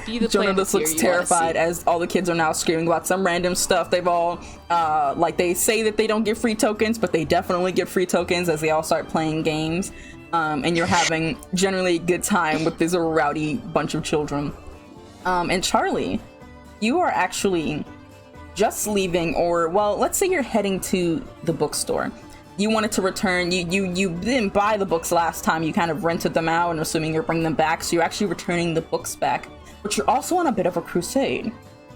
Be the Jonah just looks terrified as all the kids are now screaming about some random stuff. They've all, like, they say that they don't get free tokens, but they definitely get free tokens as they all start playing games. And you're having generally a good time with this rowdy bunch of children. And Charlie, you are actually just leaving, or, well, let's say you're heading to the bookstore. You wanted to return, you didn't buy the books last time, you kind of rented them out, and assuming you're bringing them back, so you're actually returning the books back. But you're also on a bit of a crusade,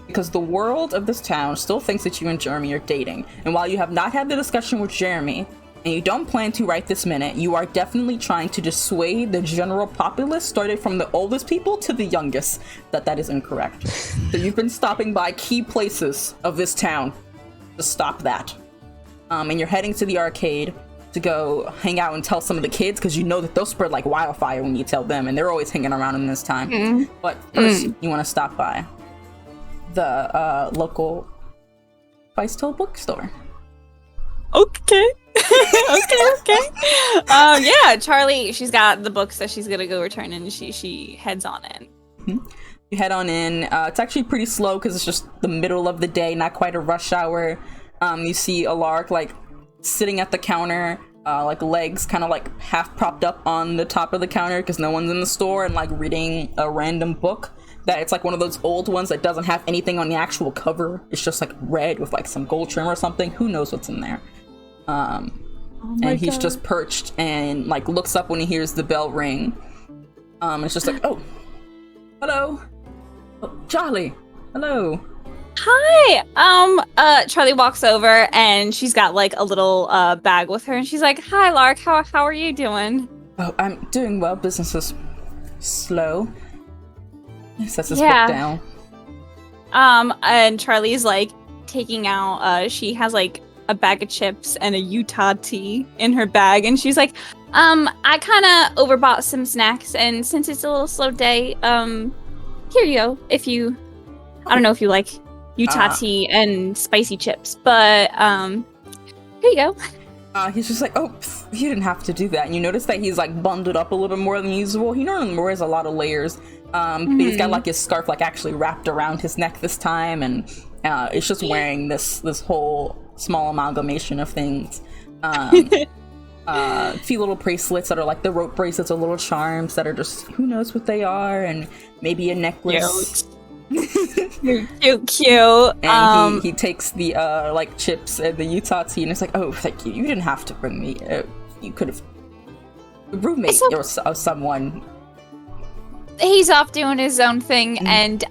because the world of this town still thinks that you and Jeremy are dating. And while you have not had the discussion with Jeremy, and you don't plan to right this minute, you are definitely trying to dissuade the general populace, started from the oldest people to the youngest, that is incorrect. So you've been stopping by key places of this town to stop that. And you're heading to the arcade. to go hang out and tell some of the kids, because you know that they'll spread like wildfire when you tell them, and they're always hanging around in this time. But first, you want to stop by the local Feistel bookstore. Okay. okay. Yeah, Charlie, she's got the books that she's gonna go return, and she heads on in. You head on in. It's actually pretty slow because it's just the middle of the day, not quite a rush hour. You see Alark like sitting at the counter, like legs kind of like half propped up on the top of the counter because no one's in the store, and like reading a random book that it's like one of those old ones that doesn't have anything on the actual cover. It's just like red with like some gold trim or something. Who knows what's in there? And he's just perched and like looks up when he hears the bell ring. It's just like, oh, hello, oh, Charlie, hello. Hi. Charlie walks over and she's got like a little bag with her, and she's like, "Hi, Lark. How are you doing?" Oh, I'm doing well. Business is slow. He sets his book down. And Charlie's like taking out. She has like a bag of chips and a Utah tea in her bag, and she's like, I kind of overbought some snacks, and since it's a little slow day, here you go. If you, I don't know if you like Utah tea and spicy chips, but here you go. He's just like, oh, you didn't have to do that. And you notice that he's like bundled up a little bit more than usual. He normally wears a lot of layers. But he's got like his scarf like actually wrapped around his neck this time, and it's just wearing this whole small amalgamation of things. A few little bracelets that are like the rope bracelets, or little charms that are just, who knows what they are, and maybe a necklace. Cute. And he takes the like chips and the Utah tea, and it's like, oh, thank you. You didn't have to bring me. You could have roommate or someone. He's off doing his own thing, and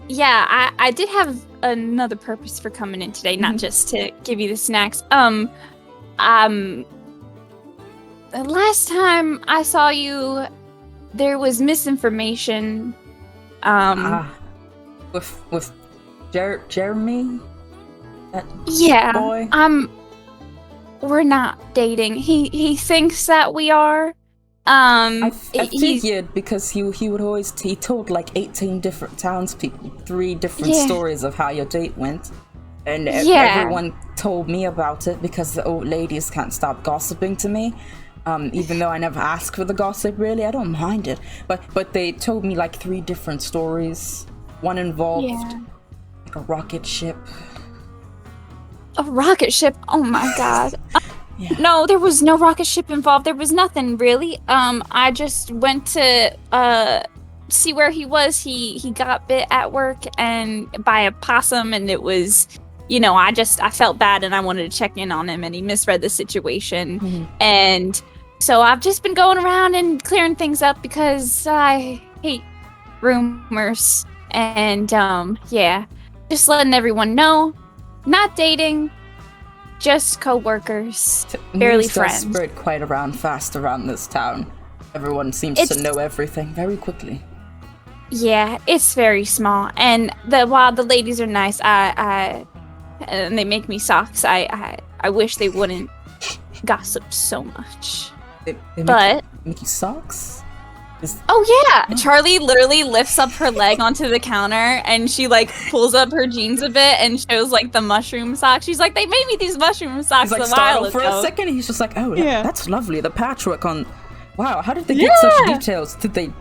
yeah, I did have another purpose for coming in today, not just to give you the snacks. The last time I saw you, there was misinformation. With Jeremy? That boy? We're not dating. He thinks that we are. I figured, because he would always, he told like 18 different townspeople 3 different stories of how your date went. And everyone told me about it because the old ladies can't stop gossiping to me. Even though I never ask for the gossip, really, I don't mind it. But they told me like 3 different stories. One involved like a rocket ship. A rocket ship? Oh my god. No, there was no rocket ship involved. There was nothing, really. I just went to see where he was. He got bit at work and by a possum, and it was, I felt bad and I wanted to check in on him, and he misread the situation. And so I've just been going around and clearing things up because I hate rumors. And just letting everyone know, not dating, just co-workers, barely friends. News does spread quite fast around this town. Everyone seems to know everything very quickly. Yeah, it's very small, and while the ladies are nice, and they make me socks, I wish they wouldn't gossip so much. They make you socks? Charlie literally lifts up her leg onto the counter, and she like pulls up her jeans a bit and shows like the mushroom socks. She's like, they made me these mushroom socks a while ago. For a second, he's just like, oh, that's lovely. The patchwork on. Wow, how did they get such details? Did they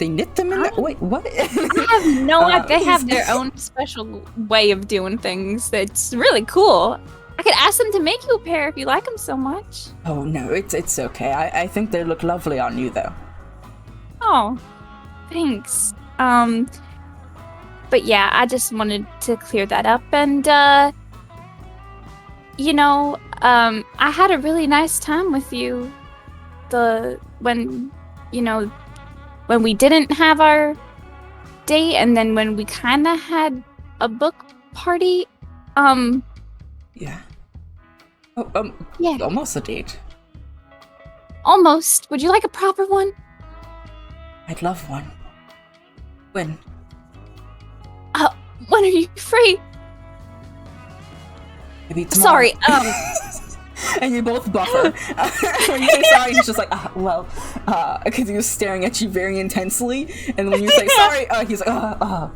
knit them in there? Wait, what? I have no idea. They have their own special way of doing things. That's really cool. I could ask them to make you a pair if you like them so much. Oh no, it's okay. I think they look lovely on you though. Oh, thanks. But yeah, I just wanted to clear that up, and I had a really nice time with you. When we didn't have our date, and then when we kind of had a book party. Yeah. Almost a date. Almost. Would you like a proper one? I'd love one. When? When are you free? Maybe tomorrow. Sorry, And you both buffer. When you say sorry, he's just like, because he was staring at you very intensely. And when you say sorry, he's like,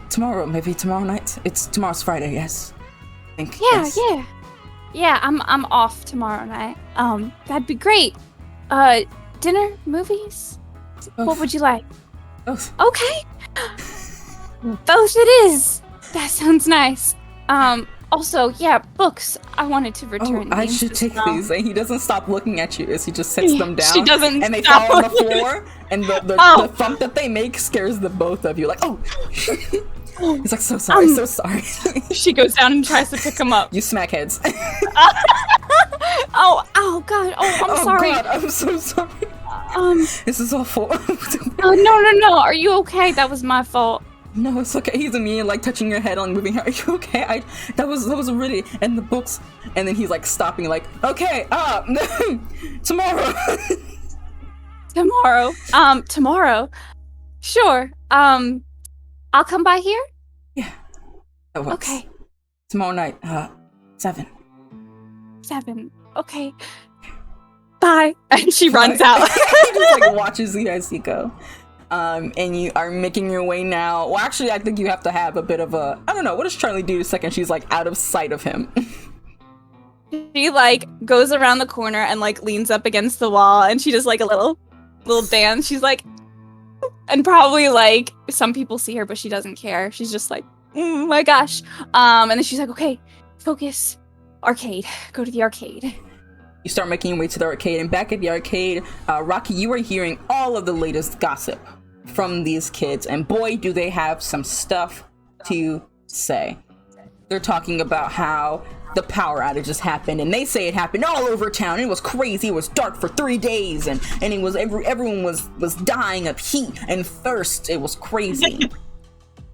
tomorrow, maybe tomorrow night. Tomorrow's Friday, yes. I think. Yes. Yeah. I'm off tomorrow night. That'd be great. Dinner, movies. Both. What would you like? Both. Okay. Both it is. That sounds nice. Also, yeah, books. I wanted to return. I should take these. And he doesn't stop looking at you as he just sets them down. She doesn't. And they fall on the floor. And the thump that they make scares the both of you. Like, oh. He's like, so sorry, so sorry. She goes down and tries to pick him up. You smack heads. Oh God. Oh, I'm sorry. God, I'm so sorry. This is awful. No. Are you okay? That was my fault. No, it's okay. He's immediately like touching your head on moving. Are you okay? That was really. And the books. And then he's like stopping, like, okay, tomorrow. Tomorrow. Sure. I'll come by here. Yeah. That works. Okay. Tomorrow night, 7. 7. Okay. Bye. And she runs out. He just like watches you as you go. And you are making your way now. Well, actually, I think you have to have a bit of a, I don't know, what does Charlie do the second she's like out of sight of him? She like goes around the corner and like leans up against the wall and she does like a little dance. She's like, and probably like some people see her, but she doesn't care. She's just like, my gosh. And then she's like, okay, focus. Arcade. Go to the arcade. You start making your way to the arcade, and back at the arcade, Rocky, you are hearing all of the latest gossip from these kids, and boy, do they have some stuff to say. They're talking about how the power outages happened, and they say it happened all over town. It was crazy. It was dark for 3 days, and it was everyone was dying of heat and thirst. It was crazy.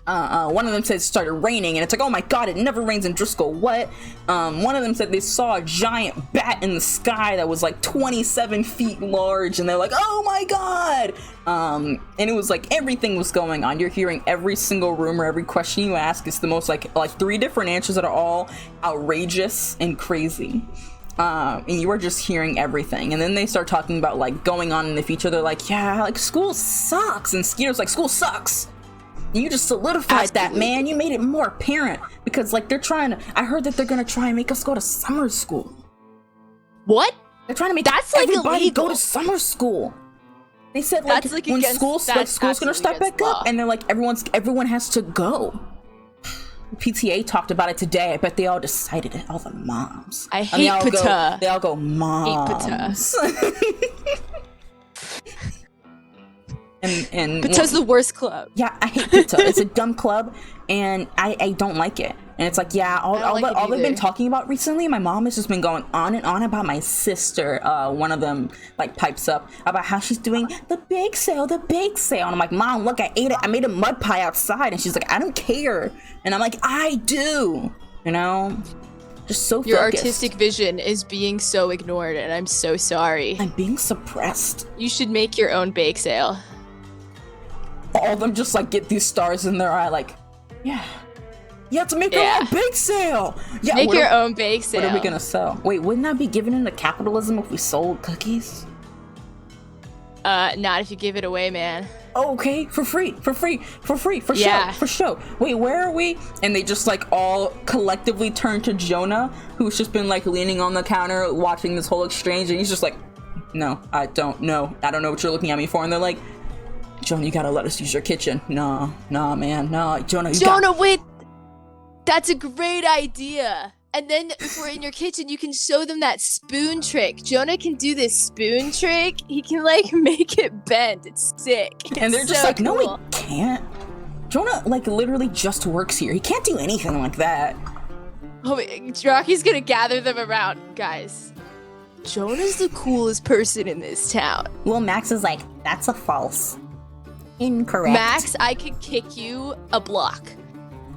One of them said it started raining, and it's like, oh my god, it never rains in Driscoll. What? One of them said they saw a giant bat in the sky that was like 27 feet large, and they're like, oh my god! And it was like everything was going on. You're hearing every single rumor, every question you ask. It's the most like 3 different answers that are all outrageous and crazy. And you are just hearing everything. And then they start talking about like going on in the future. They're like, yeah, like school sucks. And Skeeter's like, school sucks. And you just solidified that, man. You made it more apparent because like they're trying to, I heard that they're gonna try and make us go to summer school. What? They're trying to make that's like everybody illegal. go to summer school. They said like, that's like when against, school's gonna start back up, and they're like everyone has to go. PTA talked about it today. I bet they all decided it. All the moms. I hate PTA. They all go moms. And PTA's the worst club. Yeah, I hate PTA. It's a dumb club, and I don't like it. And it's like, yeah, all they've been talking about recently, my mom has just been going on and on about my sister. One of them like pipes up about how she's doing the bake sale. And I'm like, Mom, look, I made a mud pie outside. And she's like, I don't care. And I'm like, I do. You know? Just so your focused. Artistic vision is being so ignored, and I'm so sorry. I'm being suppressed. You should make your own bake sale. All of them just like get these stars in their eye, like, yeah. You have to make your own bake sale. Yeah, make your own bake sale. What are we gonna sell? Wait, wouldn't that be given into capitalism if we sold cookies? Not if you give it away, man. Oh, okay, for free, for sure. Wait, where are we? And they just like all collectively turn to Jonah, who's just been like leaning on the counter watching this whole exchange, and he's just like, no, I don't know what you're looking at me for. And they're like, Jonah, you gotta let us use your kitchen. Nah, man, nah, Jonah, wait. That's a great idea. And then if we're in your kitchen, you can show them that spoon trick. Jonah can do this spoon trick. He can like make it bend. It's sick. And they're just like, cool. No, he can't. Jonah like literally just works here. He can't do anything like that. Oh, Rocky's gonna gather them around. Guys, Jonah's the coolest person in this town. Well, Max is like, that's a false. Incorrect. Max, I could kick you a block.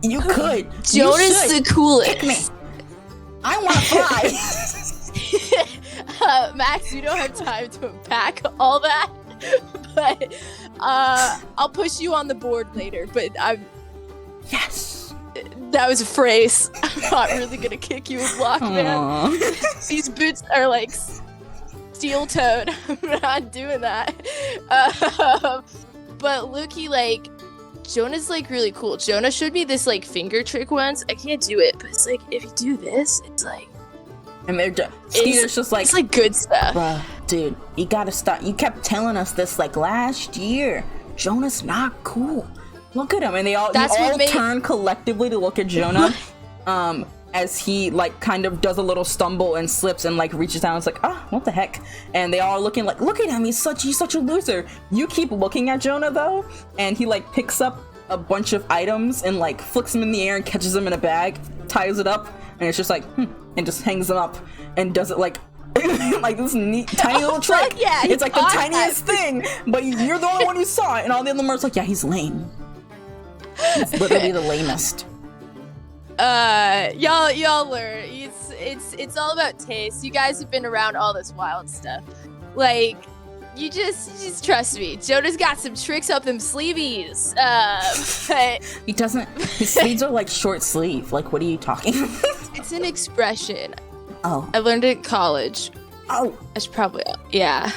You could. Jonah's the coolest. Kick me. I want to fly. Max, we don't have time to unpack all that, but I'll push you on the board later. But I'm. Yes. That was a phrase. I'm not really gonna kick you a block, man. These boots are like steel-toed. I'm not doing that. But Luki, like, Jonah's like really cool. Jonah showed me this like finger trick once. I can't do it, but it's like if you do this, it's like. And they're just like, it's like good stuff. Bruh, dude, you gotta stop. You kept telling us this like last year. Jonah's not cool. Look at him, and they all turn collectively to look at Jonah, as he like kind of does a little stumble and slips and like reaches down. It's like, what the heck? And they all are looking like, look at him, he's such a loser. You keep looking at Jonah though, and he like picks up a bunch of items and like flicks them in the air and catches them in a bag, ties it up, and it's just like, and just hangs them up and does it like. Like this neat tiny little trick. Yeah, it's like the tiniest thing, but you're the only one who saw it, and all the other members like, yeah, he's lame. He's literally the lamest. Y'all learn. It's all about taste. You guys have been around all this wild stuff. Like, you just trust me. Jonah's got some tricks up them sleeveys. But he doesn't. His sleeves are like short sleeve. Like, what are you talking? It's an expression. Oh. I learned it in college. Oh. I should probably, yeah.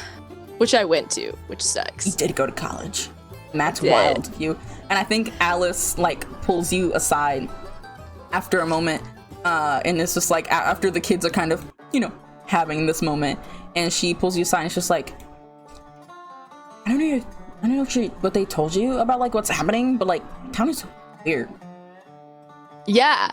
Which I went to, which sucks. You did go to college. And that's wild. And I think Alice, like, pulls you aside after a moment. And it's just like, after the kids are kind of, having this moment. And she pulls you aside and it's just like, I don't know what they told you about, like, what's happening, but, like, town is weird. Yeah.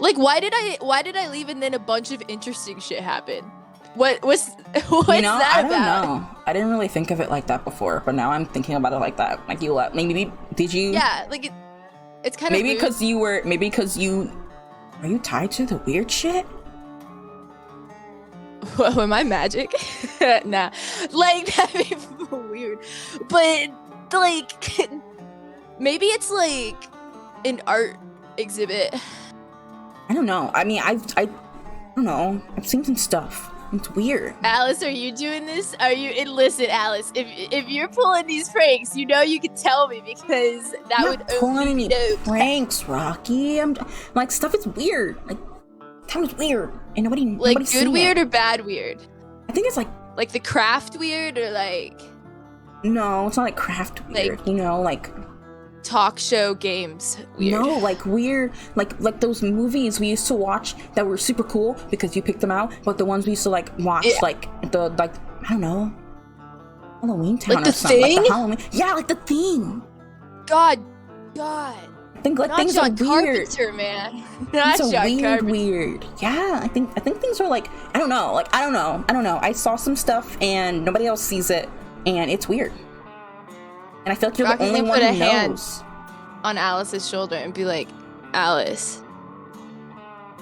Like, why did I leave and then a bunch of interesting shit happened? What's that I don't about? know. I didn't really think of it like that before, but now I'm thinking about it like that. Like, you left. Maybe did you? Yeah, like it's kind of maybe because you were. Maybe because you. Are you tied to the weird shit? Whoa, am I magic? Nah, like that'd be weird. But like, maybe it's like an art exhibit. I don't know. I mean, I don't know. I've seen some stuff. It's weird. Alice, are you doing this? Are you? And listen, Alice, if you're pulling these pranks, you can tell me because that I'm would not pulling any pranks, Rocky. I'm like, stuff is weird. Like, town is weird, and nobody's good seen weird it. or bad weird. I think it's like the craft weird or like. No, it's not like craft weird. Like talk show games weird. No, like weird, like those movies we used to watch that were super cool because you picked them out, but the ones we used to like watch, like I don't know, Halloween Town like or something. Thing? Like the Halloween, yeah, like the Thing. God. I think like not things John are weird. Carpenter, man. Not Things John are Carpenter. weird. Yeah, I think things are like I don't know. I saw some stuff and nobody else sees it, and it's weird. And I feel like you're the only one who knows. On Alice's shoulder and be like, Alice,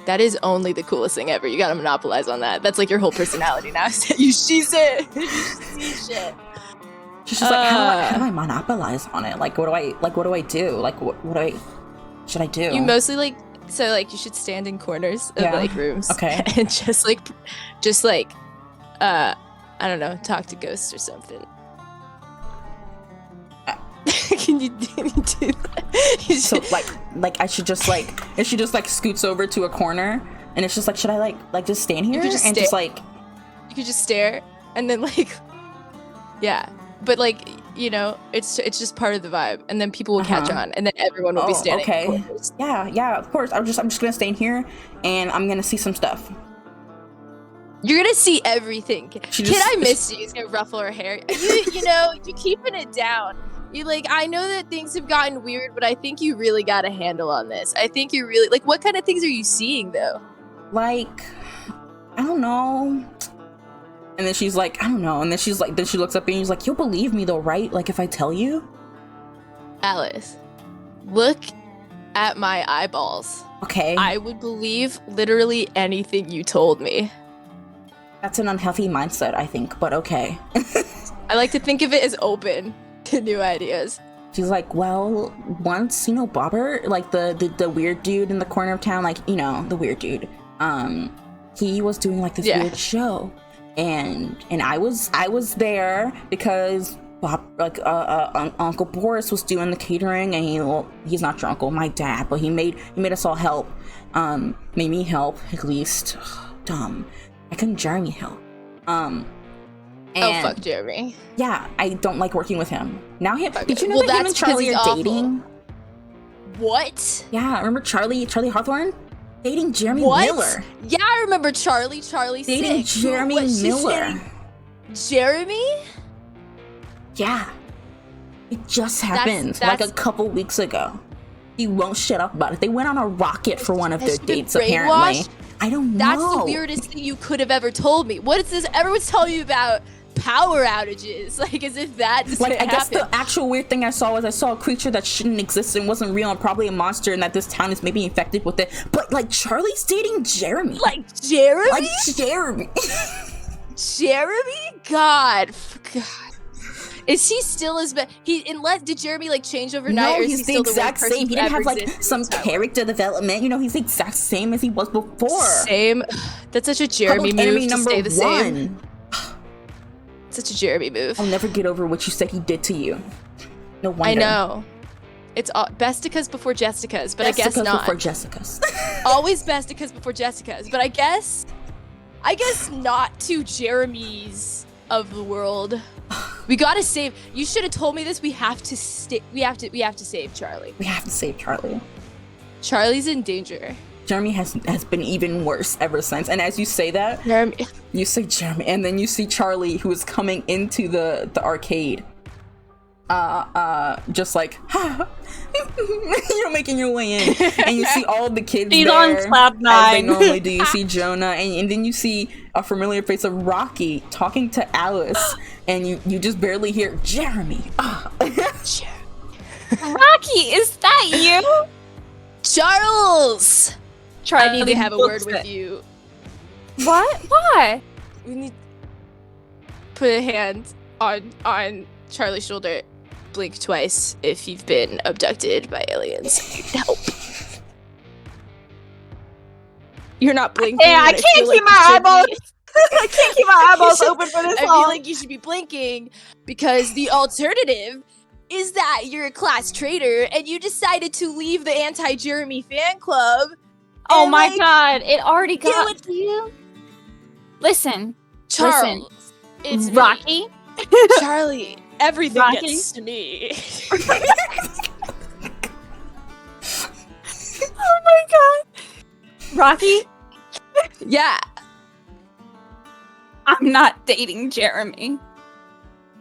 that is only the coolest thing ever. You gotta monopolize on that. That's like your whole personality now. You see shit. You see shit. She's just like, how do I monopolize on it? Like, what do I do? Like, what should I do? You mostly you should stand in corners of like rooms. Okay. And just like, I don't know, talk to ghosts or something. Can you do that? So like I should just like if she just like scoots over to a corner and it's just like, should I like just stand here just just like you could just stare and then like yeah, but like it's just part of the vibe and then people will catch on and then everyone will be standing. Okay. Yeah, of course. I'm just gonna stay in here and I'm gonna see some stuff. You're gonna see everything. Kid, I miss you. He's gonna ruffle her hair. You keeping it down. You I know that things have gotten weird, but I think you really got a handle on this. I think you're really what kind of things are you seeing though? Like, I don't know. And then she's like, I don't know. And then she looks up at you and she's like, you'll believe me though, right? Like if I tell you? Alice, look at my eyeballs. Okay. I would believe literally anything you told me. That's an unhealthy mindset, I think, but okay. I like to think of it as open to new ideas. She's like, well, once, Bobber, like the weird dude in the corner of town, like, the weird dude, he was doing like this weird show. And I was there because Uncle Boris was doing the catering, and he's not your uncle, my dad, but he made us all help. Made me help at least. Dumb. I couldn't Jeremy help. Fuck Jeremy. Yeah, I don't like working with him. Now did you know Well, that him that's and Charlie because are he's awful. dating? What? Yeah, remember Charlie Hawthorne? Dating Jeremy What? Miller. Yeah, I remember Charlie Dating sick. Jeremy What, she's Miller. dating Jeremy? Yeah. It just happened like a couple weeks ago. He won't shut up about it. They went on a rocket for one of their Has she been dates, apparently. brainwashed? I don't know. That's the weirdest thing you could have ever told me. What is this? Everyone's telling you about power outages, like as if that doesn't Like, I guess happen. the actual weird thing I saw was I saw a creature that shouldn't exist and wasn't real and probably a monster, and that this town is maybe infected with it. But like Charlie's dating Jeremy. Like Jeremy? Like Jeremy. Jeremy? God. Is he still as bad? Did Jeremy like change overnight? No, or is he's he the still exact the worst same. He person didn't to have ever like exist in some this time? character development. You know, he's the exact same as he was before. Same. That's such a Jeremy Public enemy move to number stay the same. one. Such a Jeremy move. I'll never get over what you said he did to you. No wonder. I know. It's all Besticas before Jessicas, but I guess Jessica's not. before Jessica's. Always Besticas before Jessicas, but I guess not to Jeremy's of the world. We gotta save. You should have told me this. We have to save Charlie. We have to save Charlie. Charlie's in danger. Jeremy has been even worse ever since. And as you say that, Jeremy. you say Jeremy, and then you see Charlie, who is coming into the arcade. Just like, making your way in, and you see all the kids He's there, on cloud as they nine. normally do. You see Jonah, and then you see a familiar face of Rocky talking to Alice, and you just barely hear Jeremy. Rocky, is that you? Charles. Charlie, I need to have a word books with it. you. What? Why? We need to put a hand on Charlie's shoulder. Blink twice if you've been abducted by aliens. Help. You're not blinking. Yeah, I and can't feel keep like my you should be. eyeballs. I can't keep my eyeballs open for this I long. feel like you should be blinking because the alternative is that you're a class traitor and you decided to leave the anti-Jeremy fan club. Oh and, my like, god, it already got it- to you. Listen, Charles, it's me. Rocky. Charlie, everything Rocky? gets to me. Oh my god, Rocky. Yeah. I'm not dating Jeremy.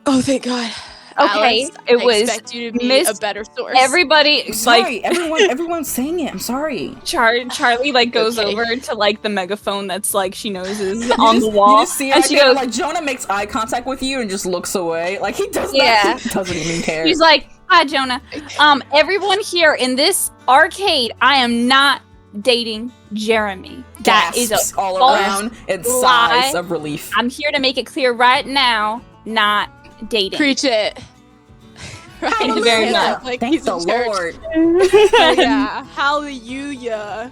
Oh, thank God. Okay, Alex, it I was expect you to be Miss- a better source. Everybody, I'm sorry, like everyone's saying it. I'm sorry. Charlie, like goes Okay. over to like the megaphone that's like she knows is on the wall, You just see and her she again, goes, like Jonah makes eye contact with you and just looks away. Like he does Yeah. not. He doesn't even care. she's like, "Hi, Jonah. Everyone here in this arcade, I am not dating Jeremy. That is a Gasps all false around and lie. sighs of relief. I'm here to make it clear right now, not dating." Preach it. Thank you very much. Like Thank he's the in church. Lord. Oh, yeah. Hallelujah.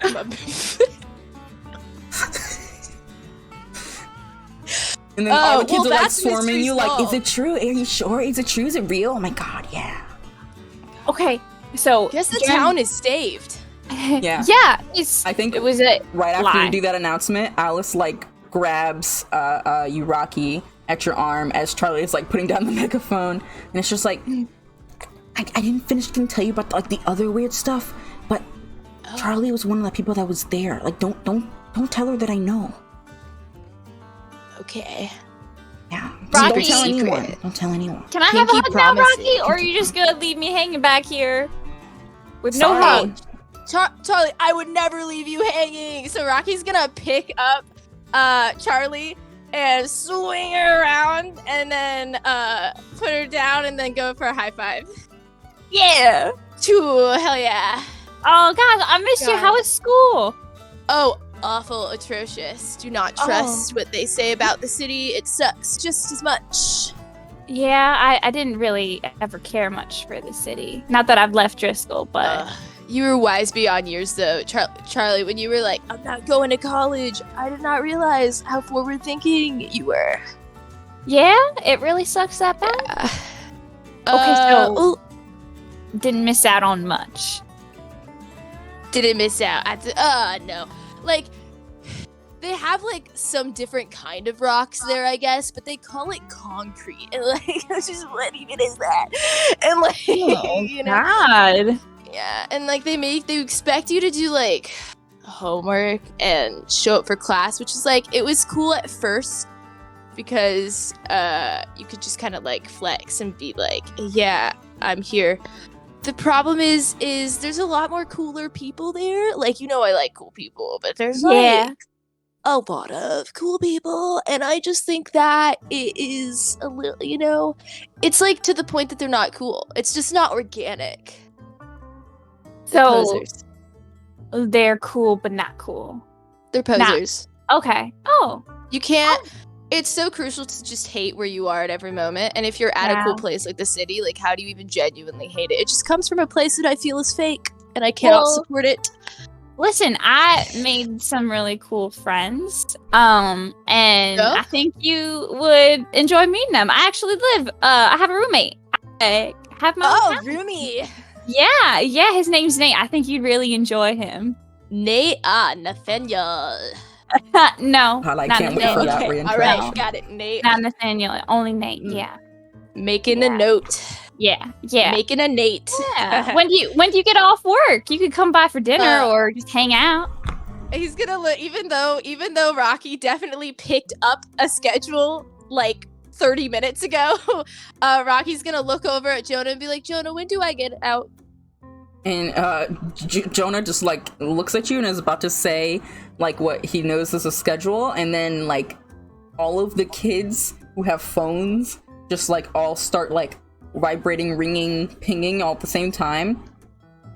And then all the Oh, kids well, are like that's swarming mystery you, like, is solved. it true? Are you sure? Is it true? Is it real? Oh my god, yeah. Okay, so Guess the Jeremy- town is saved. Yeah. yeah, it's. I think It was a right after lie. you do that announcement, Alice like grabs you Rocky at your arm as Charlie is like putting down the megaphone, and it's just like I didn't finish to tell you about like the other weird stuff, but Charlie was one of the people that was there. Like don't tell her that I know. Okay. Yeah. Rocky- Don't tell Secret. anyone. Don't tell anyone. Can I have a Pinky hug now, promise Rocky, it. or are you just gonna leave me hanging back here with no Sorry. hug? Charlie, I would never leave you hanging. So Rocky's gonna pick up Charlie and swing her around and then put her down and then go for a high five. Yeah. Hell yeah. Oh God, I missed you. God. How was school? Oh, awful, atrocious. Do not trust what they say about the city. It sucks just as much. Yeah, I didn't really ever care much for the city. Not that I've left Driscoll, but You were wise beyond years, though, Charlie. When you were like, "I'm not going to college," I did not realize how forward-thinking you were. yeah, it really sucks that bad. Okay, so ooh, didn't miss out on much. didn't miss out. No. Like, they have, like, some different kind of rocks there, I guess, but they call it concrete. And, like, I was just, what even is that? And, like, Oh, you know. God. Yeah, and, like, they expect you to do, like, homework and show up for class, which is, like, it was cool at first because you could just kind of, like, flex and be like, yeah, I'm here. The problem is there's a lot more cooler people there. Like, you know, I like cool people, but there's, like, a lot of cool people, and I just think that it is a little, you know, it's, like, to the point that they're not cool. It's just not organic. They're So posers. they're cool, but not cool. They're posers. Okay. Oh. You can't. It's so crucial to just hate where you are at every moment. And if you're at a cool place like the city, like, how do you even genuinely hate it? It just comes from a place that I feel is fake, and I cannot support it. Listen, I made some really cool friends. And I think you would enjoy meeting them. I actually I have a roommate. I have my own house. Roomie. Yeah, his name's Nate. I think you'd really enjoy him. Nate, Nathaniel. No, I like not him. Nathaniel. Yeah, Okay, all right, got it, Nate. Not Nathaniel, only Nate. Yeah, Making a note. yeah. Making a Nate. Yeah. when do you get off work? You could come by for dinner or just hang out. He's gonna look, even though Rocky definitely picked up a schedule like 30 minutes ago. Rocky's gonna look over at Jonah and be like, Jonah, when do I get out? And Jonah just, like, looks at you and is about to say, like, what he knows is a schedule, and then, like, all of the kids who have phones just, like, all start, like, vibrating, ringing, pinging all at the same time.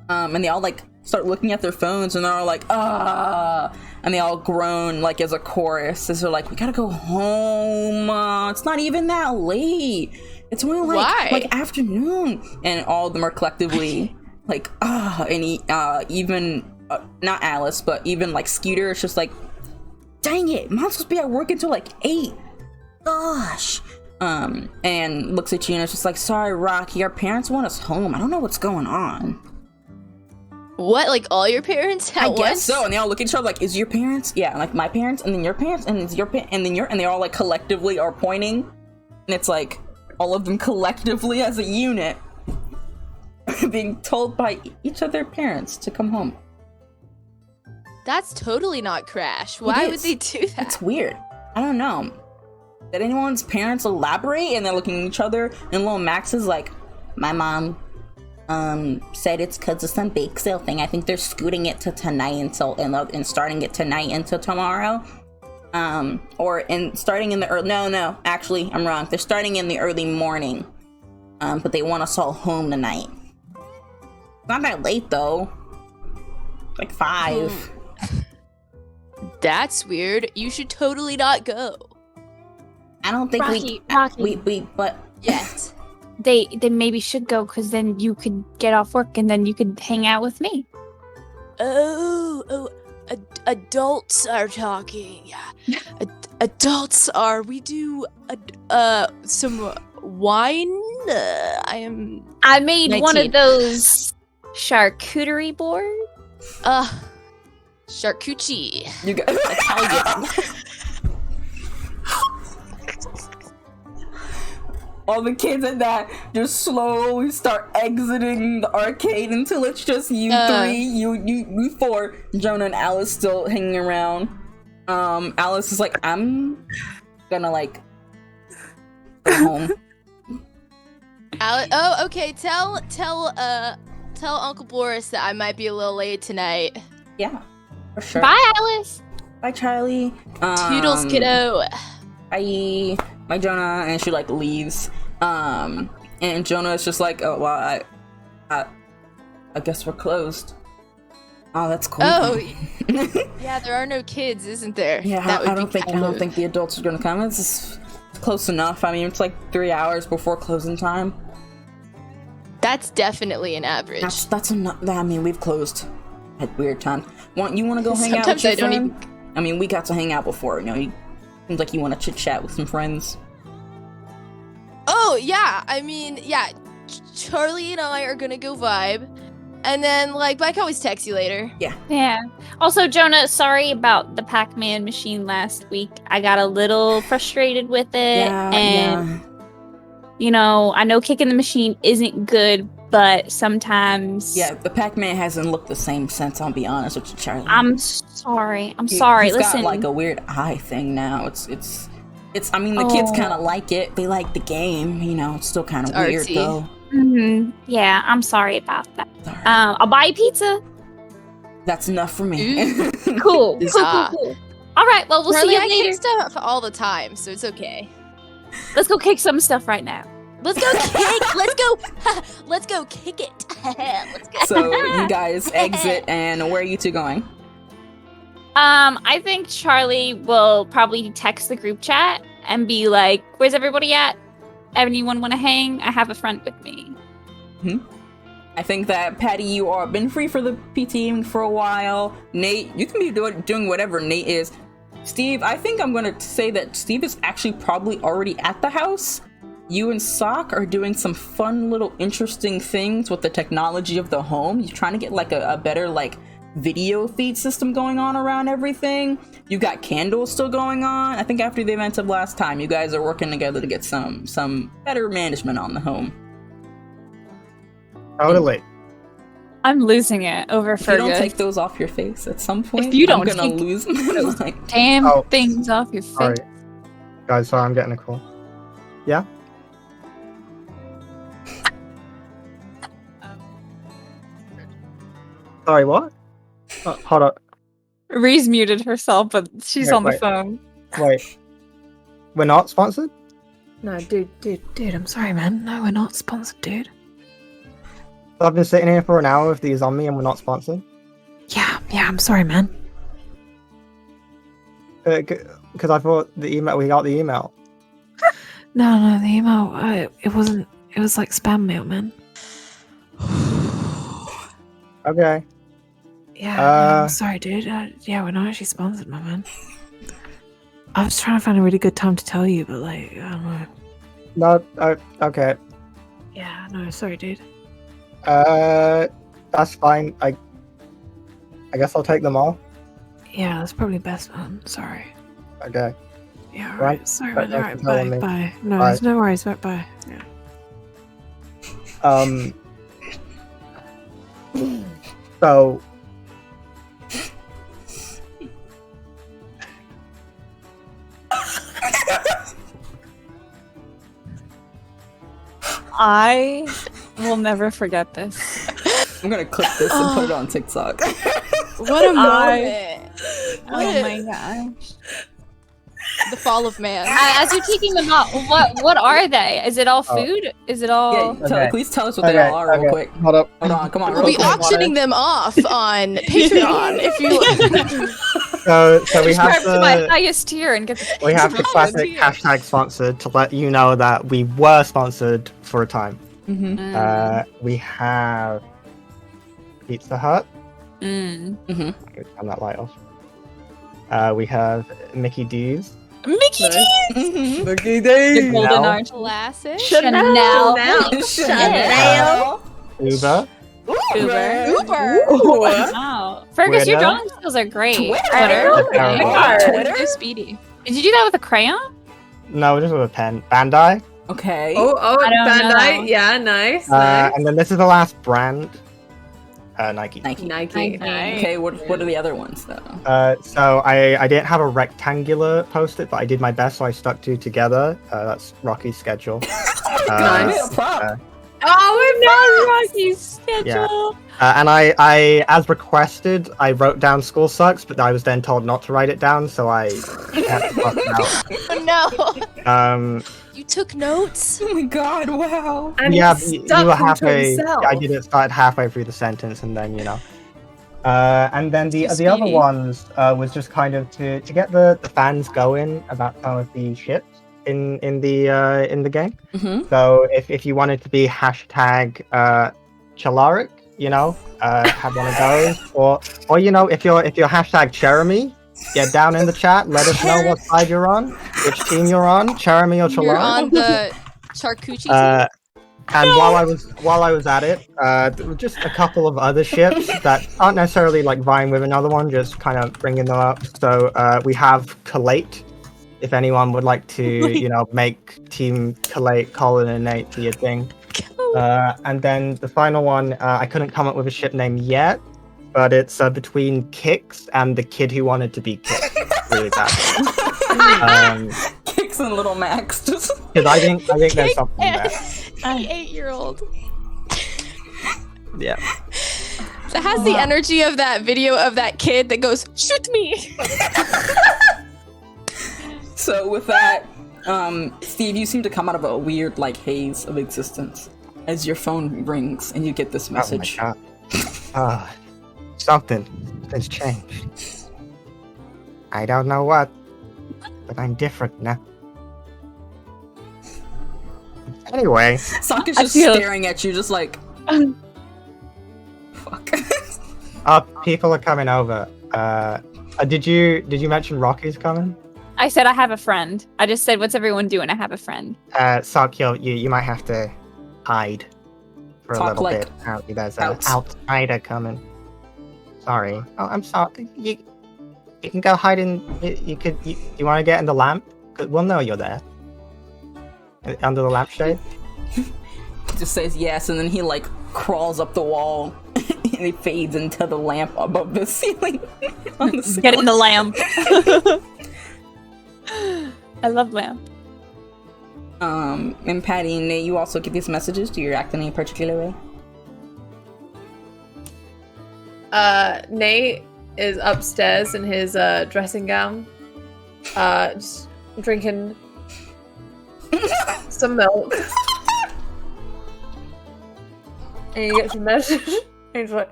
And they all, like, start looking at their phones, and they're all like, and they all groan, like, as a chorus, as they're like, we gotta go home, it's not even that late, it's only, like afternoon, and all of them are collectively like, and even not Alice, but even, like, Skeeter is just like, dang it, mom's supposed to be at work until, like, 8, gosh. And looks at you and is just like, sorry, Rocky, our parents want us home, I don't know what's going on. What, like, all your parents at I once? guess so. And they all look at each other like, is your parents? Yeah, like, my parents, and then your parents, and it's your and then and they all, like, collectively are pointing, and it's like all of them collectively as a unit being told by each of their parents to come home. That's totally not Crash. Why would they do that? It's weird. I don't know. Did anyone's parents elaborate? And they're looking at each other, and little Max is like, my mom said it's because of some bake sale thing. I think they're scooting it to tonight and starting it tonight into tomorrow. Starting in the early, no, actually, I'm wrong. They're starting in the early morning. But they want us all home tonight. Not that late, though. Like 5. That's weird. You should totally not go. I don't think Rocky. but Yes. They maybe should go, because then you could get off work and then you could hang out with me. Adults are talking. Adults are. We do some wine. I made 19. one of those charcuterie boards. Charcuterie. you got Italian. all the kids at that just slowly start exiting the arcade until it's just you 3, you 4, Jonah and Alice still hanging around. Alice is like, I'm gonna, like, go home. Oh, okay. Tell Uncle Boris that I might be a little late tonight. Yeah, for sure. Bye, Alice. Bye, Charlie. Toodles, kiddo. Bye. Bye, Jonah. And she, like, leaves. And Jonah is just like, oh, well, I guess we're closed. Oh, that's cool. Oh, yeah. There are no kids, isn't there? Yeah, I don't think the adults are gonna come. It's close enough. I mean, it's like 3 hours before closing time. That's definitely an average. That's enough. I mean, we've closed at weird times. You want to go hang out with Sometimes your I don't friend? even. I mean, we got to hang out before. You seems like you want to chit chat with some friends. Oh yeah. I mean, yeah. Charlie and I are gonna go vibe, and then like, but I can always text you later. Yeah. Also, Jonah, sorry about the Pac-Man machine last week. I got a little frustrated with it, and you know, I know kicking the machine isn't good, but sometimes. Yeah, the Pac-Man hasn't looked the same since. I'll be honest with you, Charlie. I'm sorry. He's got Listen. like a weird eye thing now. It's. I mean, the kids kind of like it. They like the game. You know, it's still kind of weird artsy. though. Yeah, I'm sorry about that. Sorry. I'll buy you pizza. That's enough for me. Cool. Ah. All right. Well, we'll Charlie, see you I later. kick stuff all the time, so it's okay. Let's go kick some stuff right now. Let's go kick. Let's go. Let's go kick it. Let's go. So you guys exit, and where are you two going? I think Charlie will probably text the group chat and be like, "Where's everybody at? Anyone want to hang? I have a friend with me." I think that Patty, you are been free for the PTing for a while. Nate, you can be doing whatever Nate is. Steve, I think I'm gonna say that Steve is actually probably already at the house. You and Sock are doing some fun little interesting things with the technology of the home. You're trying to get like a better like video feed system going on around everything. You got candles still going on. I think after the events of last time, you guys are working together to get some better management on the home. Totally. I'm losing it over If you don't Fergus. take those off your face at some point, If you don't I'm gonna take lose those like, Damn Oh. things off your face. Sorry. Guys, sorry, I'm getting a call. Yeah? Sorry, what? Hold up. Reese muted herself, but she's Wait, on the wait. phone. Wait. We're not sponsored? No, dude, I'm sorry, man. No, we're not sponsored, dude. I've been sitting here for an hour with these on me and we're not sponsored? Yeah, I'm sorry, man. Because I thought we got the email. No, the email, it wasn't, it was like spam mail, man. Okay. Yeah, I'm sorry, dude. Yeah, we're not actually sponsored, my man. I was trying to find a really good time to tell you, but like, I don't know. No, okay. Yeah, no, sorry, dude. That's fine. I guess I'll take them all. Yeah, that's probably best, man. Sorry. Okay. Yeah, Right. alright. Sorry, man. Thanks Alright, for telling me. bye. No, Bye. there's no worries. Bye. Yeah. So I will never forget this. I'm gonna clip this and put it on TikTok. What a moment. Oh my gosh. The fall of man. As you're taking them out, what are they? Is it all food? Is it all? Yeah, Okay. please tell us what they all are real quick. Hold up. Hold on, come on. We'll real be quick. auctioning them off on Patreon if you So we Subscribe have to my the highest tier and get the. we have the classic hashtag sponsored to let you know that we were sponsored for a time. We have Pizza Hut. Mm. Mm-hmm. I'm gonna turn that light off. We have Mickey D's. Mickey D's. Mm-hmm. Mickey The golden Chanel. arch. classic. Chanel. Chanel. Uber. Uber. Wow. Fergus, your Twitter. drawing skills are great. Twitter. Twitter. So speedy. Did you do that with a crayon? No, just with a pen. Bandai. Okay. Oh, I don't Bandai. know. Yeah, nice. nice. And then this is the last brand. Nike. Nike. Nike. Okay, what are the other ones though? So I didn't have a rectangular post-it, but I did my best, so I stuck two together. That's Rocky's schedule. God, made a prop. Oh, Rocky's schedule. And I, as requested, I wrote down school sucks, but I was then told not to write it down, so I had to block it Oh no. out. You took notes? Oh my god, wow. And Yeah, he you stuck were them to halfway. himself. I did it start halfway through the sentence, and then and then the other speedy. ones was just kind of to get the fans going about some of the ships in the game. Mm-hmm. So if you wanted to be hashtag Chalaric, have one of those, or if you're hashtag Jeremy, get down in the chat, let us know what side you're on, which team you're on, Jeremy or You're Chalaric. on the charcuterie team? And while I was at it, there were just a couple of other ships that aren't necessarily like vying with another one, just kind of bringing them up. So we have Collate. If anyone would like to, make Team Collate, Colin and Nate be a thing. And then the final one, I couldn't come up with a ship name yet, but it's between Kix and the kid who wanted to be Kix. Really bad. Kix and Little Max. Because I think there's something there. The 8-year-old. Yeah. That has the energy of that video of that kid that goes, "Shoot me!" So with that, Steve, you seem to come out of a weird haze of existence as your phone rings and you get this message. Oh my god. Something has changed. I don't know what, but I'm different now. Anyway. Sokka's just staring at you, just like... Fuck. People are coming over. Did you mention Rocky's coming? I said I have a friend. I just said, what's everyone doing? I have a friend. Sok, you might have to hide for a little bit. There's an outsider coming. Sorry. Oh, I'm sorry. You can go hide in... You want to get in the lamp? We'll know you're there. Under the lampshade? He just says yes, and then he crawls up the wall and he fades into the lamp above the ceiling. Get in the lamp. I love lamp. And Patty and Nate, you also get these messages. Do you react in any particular way? Nate is upstairs in his dressing gown, just drinking some milk. And he gets a message, and he's like,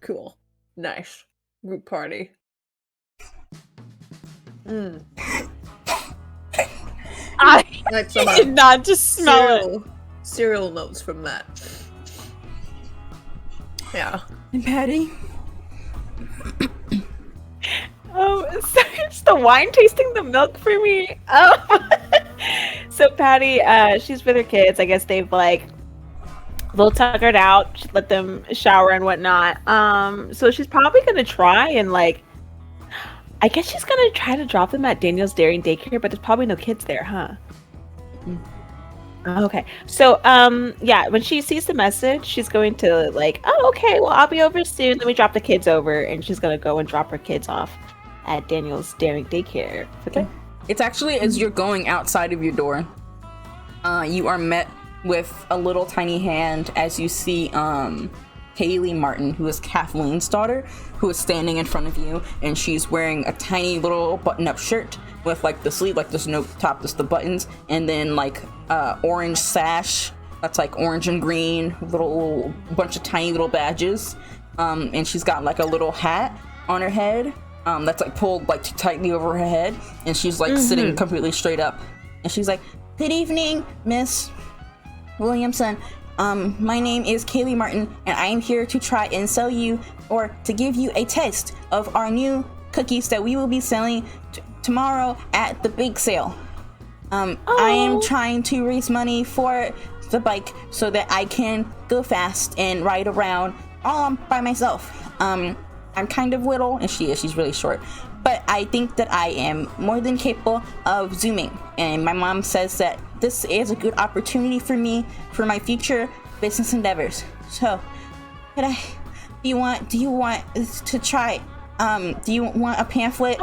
"Cool, nice, group party." I Like some did not just smell it. cereal notes from that. Yeah. And Patty? So it's the wine tasting the milk for me. So Patty, she's with her kids. I guess they've little tuckered out. She let them shower and whatnot. So she's probably gonna try and I guess she's gonna try to drop them at Daniel's Daring Daycare, but there's probably no kids there, huh? Okay. So yeah, when she sees the message, she's going to oh, okay, well, I'll be over soon. Let me drop the kids over, and she's gonna go and drop her kids off at Daniel's Daring Daycare. Okay. It's actually as you're going outside of your door, you are met with a little tiny hand as you see Kaylee Martin, who is Kathleen's daughter, who is standing in front of you, and she's wearing a tiny little button-up shirt with the sleeve, there's no top, just the buttons, and then orange sash that's orange and green, little bunch of tiny little badges, and she's got a little hat on her head that's pulled too tightly over her head, and she's sitting completely straight up, and she's like, "Good evening, Miss Williamson. My name is Kaylee Martin, and I am here to try and sell you, or to give you a taste of our new cookies that we will be selling tomorrow at the bake sale. I am trying to raise money for the bike so that I can go fast and ride around all by myself. I'm kind of little, and she's really short, but I think that I am more than capable of zooming, and my mom says that this is a good opportunity for me for my future business endeavors. So, do you want to try? Do you want a pamphlet?"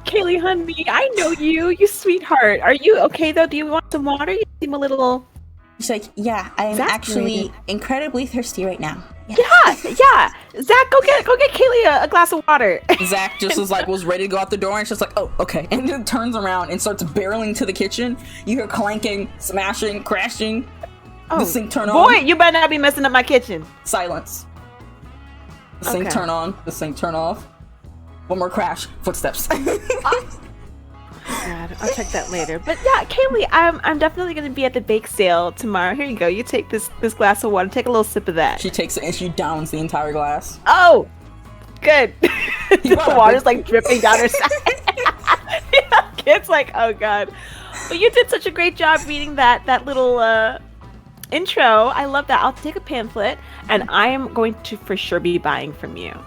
Kaylee, honey, I know you sweetheart. Are you okay though? Do you want some water? You seem a little... She's like, "Yeah, I'm actually incredibly thirsty right now." Yeah. Zach, go get Kaylee a glass of water. Zach just was ready to go out the door, and she's like, "Oh, okay," and then turns around and starts barreling to the kitchen. You hear clanking, smashing, crashing. The sink turn on. Boy, you better not be messing up my kitchen. Silence. The sink turn on. The sink turn off. One more crash. Footsteps. God, I'll check that later. But yeah, Kaylee, I'm definitely gonna be at the bake sale tomorrow. Here you go. You take this glass of water. Take a little sip of that. She takes it and she downs the entire glass. Oh, good. The water's dripping down her side. Yeah, kid's oh god. But you did such a great job reading that little intro. I love that. I'll take a pamphlet, and I am going to for sure be buying from you.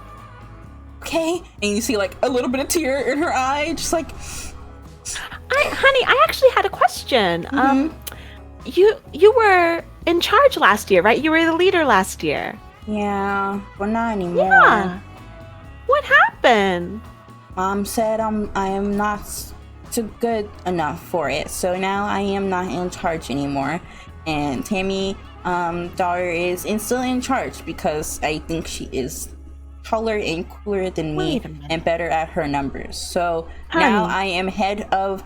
Okay. And you see like a little bit of tear in her eye, just like, Honey, I actually had a question. You were in charge last year, right? You were the leader last year. yeah, but not anymore. Yeah. What happened? Mom said I am not too good enough for it, so now I am not in charge anymore. And Tammy, daughter is still in charge because I think she is taller and cooler than me and better at her numbers. So now I am head of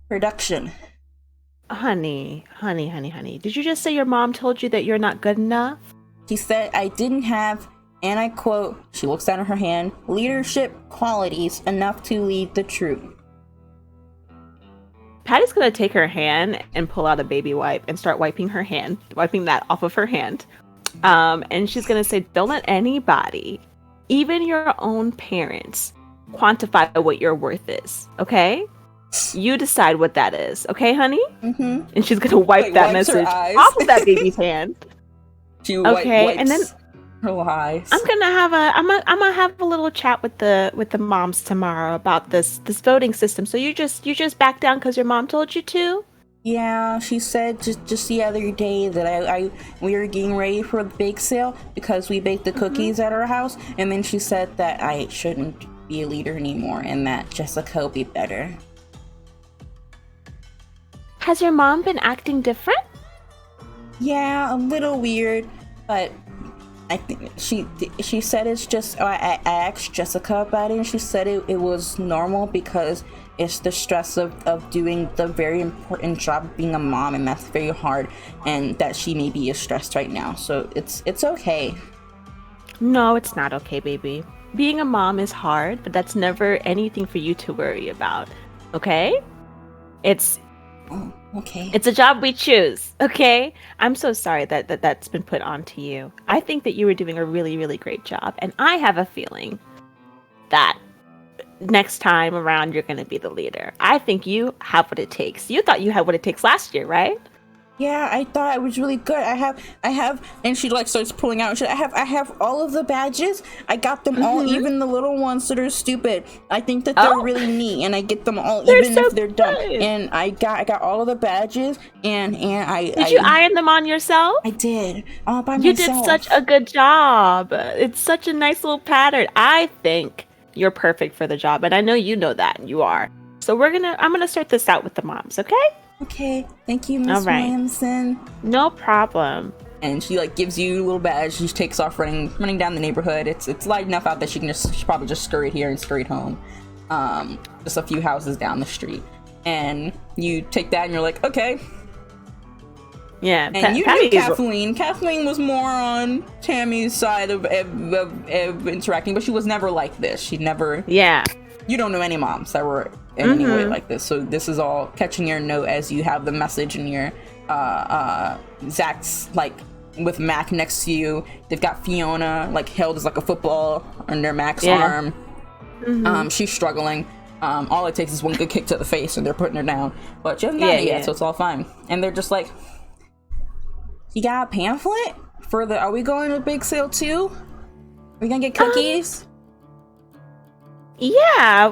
production. Honey. Did you just say your mom told you that you're not good enough? She said I didn't have, and I quote, she looks down at her hand, leadership qualities enough to lead the troop. Patty's gonna take her hand and pull out a baby wipe and start wiping that off of her hand. And she's gonna say, don't let anybody, even your own parents, quantify what your worth is, okay? You decide what that is, okay, honey? Mm-hmm. And she's gonna wipe that message off of that baby's hand. She okay, wipes and then her eyes. I'm gonna have a little chat with the moms tomorrow about this voting system. So you just back down because your mom told you to? Yeah, she said just the other day that we were getting ready for the bake sale because we baked the cookies at our house, and then she said that I shouldn't be a leader anymore and that Jessica will be better. Has your mom been acting different? Yeah, a little weird, but I think she said it's just, I asked Jessica about it, and she said it was normal because it's the stress of doing the very important job of being a mom, and that's very hard, and that she maybe is stressed right now, so it's okay. No, it's not okay, baby. Being a mom is hard, but that's never anything for you to worry about, okay? Oh, okay. It's a job we choose, okay? I'm so sorry that's been put onto you. I think that you were doing a really, really great job, and I have a feeling that next time around you're going to be the leader. I think you have what it takes. You thought you had what it takes last year, right? Yeah, I thought it was really good. I have, and she like starts pulling out. I have all of the badges. I got them all, even the little ones that are stupid. I think that they're really neat, and I get them all, even if they're dumb. And I got all of the badges, and Did you iron them on yourself? I did, all by You myself. did such a good job. It's such a nice little pattern. I think you're perfect for the job, and I know you know that you are. So I'm gonna start this out with the moms, okay? Okay, thank you, Miss Williamson. No problem. And she like gives you a little badge. She takes off running down the neighborhood. It's light enough out that she probably just scurried here and scurried home. Just a few houses down the street. And you take that and you're like, okay. Yeah, and you knew Kathleen. Kathleen was more on Tammy's side of interacting, but she was never like this. She never. Yeah. You don't know any moms that were in any way like this. So this is all catching your note as you have the message in your Zach's like with Mac next to you. They've got Fiona like held as like a football under Mac's arm. She's struggling. All it takes is one good kick to the face and they're putting her down. But she hasn't got it yet, so it's all fine. And they're just like, you got a pamphlet for the, are we going to the big sale too? Are we gonna get cookies? Yeah,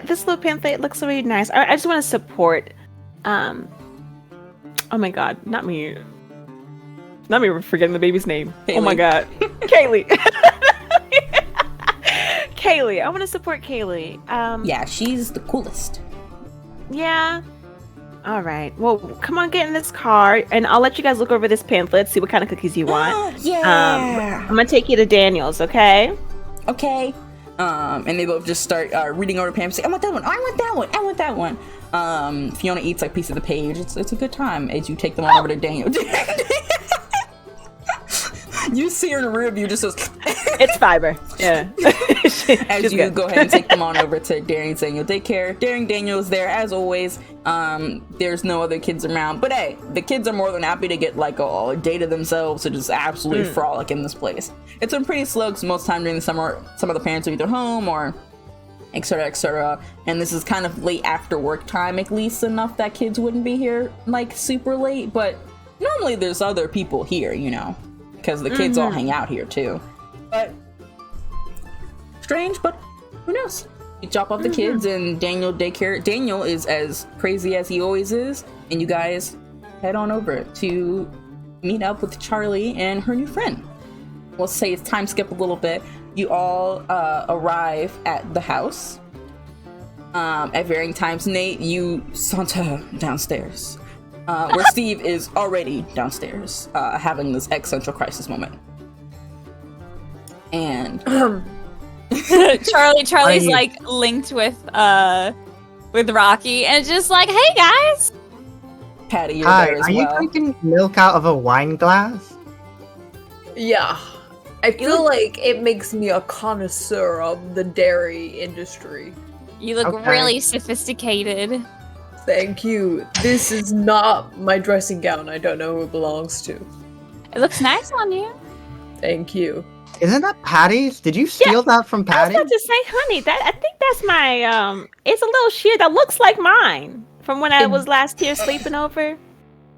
this little pamphlet looks really nice. I just want to support, oh my god, not me forgetting the baby's name. Kaylee. Oh my god. Kaylee. Kaylee, I want to support Kaylee. Yeah, she's the coolest. Yeah. All right. Well, come on, get in this car, and I'll let you guys look over this pamphlet, see what kind of cookies you want. Yeah. I'm gonna take you to Daniel's, okay? Okay. And they both just start reading over the pamphlet. Say, I want that one. I want that one. I want that one. Fiona eats like a piece of the page. It's a good time as you take them on over to Daniel. You see her in the rear view, just says, it's fiber. Yeah. As you go ahead and take them on over to Daring Daniel daycare. Daring Daniel's there as always. There's no other kids around, but hey, the kids are more than happy to get like a day to themselves to just absolutely frolic in this place. It's been pretty slow because most of the time during the summer, some of the parents are either home or etc., etc. And this is kind of late after work time, at least enough that kids wouldn't be here like super late. But normally there's other people here, you know, because the kids all hang out here too. But strange, but who knows? You drop off the kids and Daniel daycare. Daniel is as crazy as he always is, and you guys head on over to meet up with Charlie and her new friend. We'll say it's time skip a little bit. You all arrive at the house at varying times. Nate, you saunter downstairs, where Steve is already downstairs, having this existential crisis moment. And Charlie's like linked with Rocky, and it's just like, hey guys. Patty, you're Hi, there as are you well. drinking milk out of a wine glass? Yeah. I feel like it makes me a connoisseur of the dairy industry. You look Okay. really sophisticated. Thank you. This is not my dressing gown. I don't know who it belongs to. It looks nice on you. Thank you. Isn't that Patty's? Did you steal that from I was Patty? about to say, honey, that I think that's my it's a little sheer that looks like mine from when I was last here sleeping over.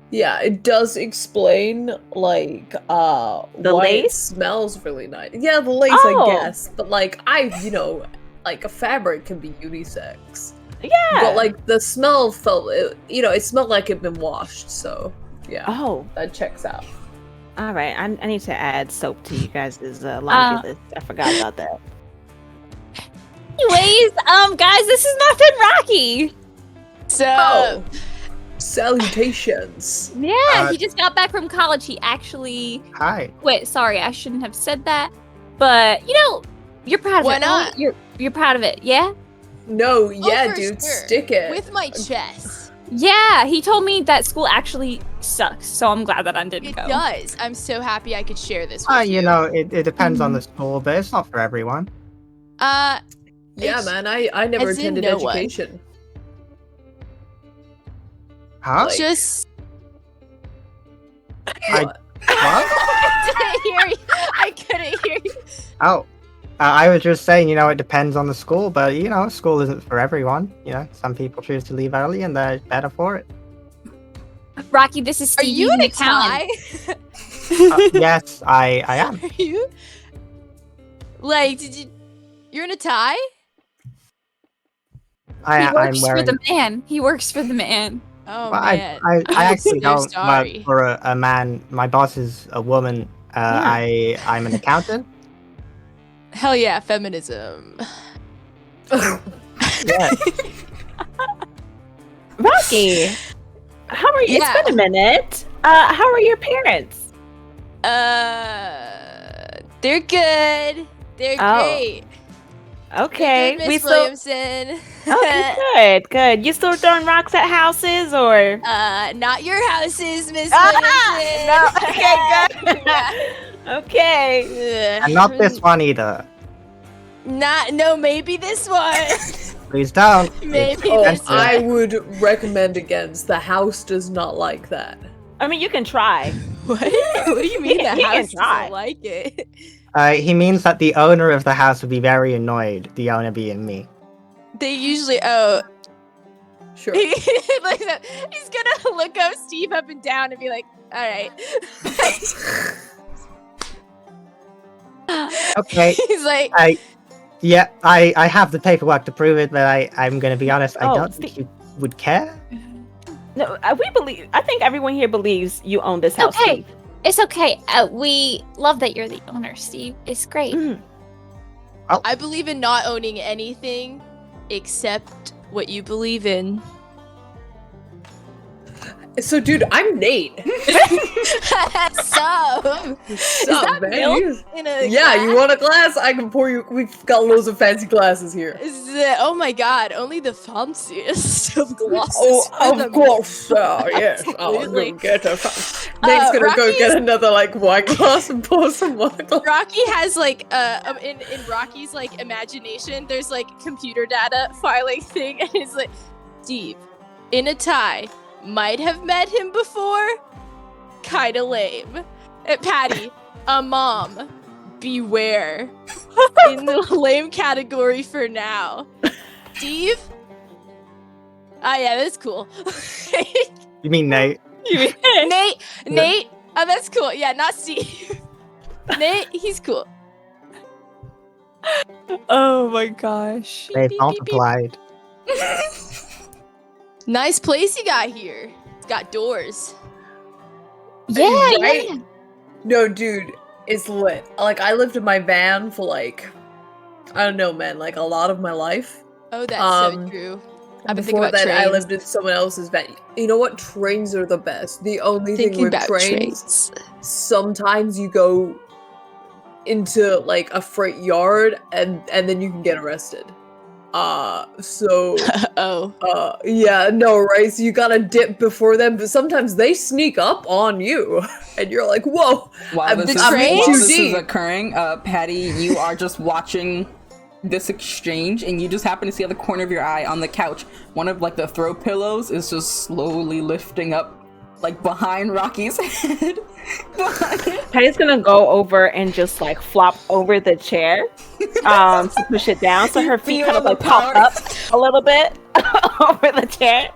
Yeah, it does explain like The why it lace? smells really nice. Yeah, the lace, Oh. I guess. But like like a fabric can be unisex. Yeah. But like the smell felt it smelled like it'd been washed, so yeah. Oh, That checks out. all right. I need to add soap to you guys' laundry list. I forgot about that. Anyways, guys, this is my friend Rocky. So, Salutations. Yeah, he just got back from college. He actually Hi. wait, sorry, I shouldn't have said that. But you're proud of Why it. right? not? You're proud of it, yeah? No, yeah, for dude, sure. stick it. with my chest. Yeah, he told me that school actually sucks, so I'm glad that I didn't It go. does. I'm so happy I could share this with You know, it depends on the school, but it's not for everyone. Uh, Yeah, It's- man, I never as in attended no one. education. Huh? Like- just What? I didn't hear you. I couldn't hear you. Oh. I was just saying, it depends on the school, but, school isn't for everyone. Some people choose to leave early and they're better for it. Rocky, this is Are Steve. you He's in an a tie? accountant. Yes, I am. Are you? Like, you're in a tie? He I'm works for wearing. the man. He works for the man. Oh Well, man. I actually So don't sorry. work for a man. My boss is a woman. I'm an accountant. Hell yeah, feminism. Yeah. Rocky, how are you? Yeah. It's been a minute. How are your parents? They're good. They're Oh. great. Okay, Good, we Miss still. Williamson. Okay, good. You still throwing rocks at houses or? Not your houses, Miss Ah, no. Williamson. Okay, good. Okay. Ugh. And not this one either. Maybe this one. Please don't. Maybe Oh, this one. I would recommend against. The house does not like that. I mean, you can try. What? What do you mean the He can house try. doesn't like it? He means that the owner of the house would be very annoyed. The owner being me. They usually Sure. like that. He's gonna look up Steve up and down and be like, all right. Okay. He's like, Yeah, I have the paperwork to prove it, but I'm gonna be honest. I Oh, don't think you would care. No, we believe. I think everyone here believes you own this house. Okay. Steve. It's okay. We love that you're the owner, Steve. It's great. Mm. I believe in not owning anything except what you believe in. So, dude, I'm Nate. So, Sup, man? milk You- in a Yeah, glass? you want a glass? I can pour you. We've got loads of fancy glasses here. Oh my god, only the fanciest of glasses. Oh, for the of course, yes. I'll Absolutely. go get a. Nate's gonna go Rocky's- get another wine glass and pour some wine glass. Rocky has like in Rocky's like imagination, there's like computer data filing thing, and it's like Steve in a tie. Might have met him before. Kinda lame. Patty, a mom. Beware. In the lame category for now. Steve? Ah, yeah, that's cool. You mean Nate? Nate. Oh, that's cool. Yeah, not Steve. Nate, he's cool. Oh my gosh. They've beep, beep, beep. multiplied. Nice place you got here. It's got doors. Yeah, Right? yeah. No, dude, it's lit. Like, I lived in my van for like, I don't know, man, like a lot of my life. Oh, that's so Um, true. I've been thinking Before about that, I trains. lived in someone else's van. You know what? Trains are the best. The only thing Thinking with about trains, trains. sometimes you go into like a freight yard and then you can get arrested. Yeah, no, right? So you gotta dip before them, but sometimes they sneak up on you, and you're like, whoa. While I'm this, the is, train? while Too this is deep. occurring, Patty, you are just watching this exchange, and you just happen to see out the corner of your eye on the couch, one of like the throw pillows is just slowly lifting up, like behind Rocky's head. Patty's gonna go over and just like flop over the chair to push it down, so her feet Feel kind of the like pop power. up a little bit over the chair,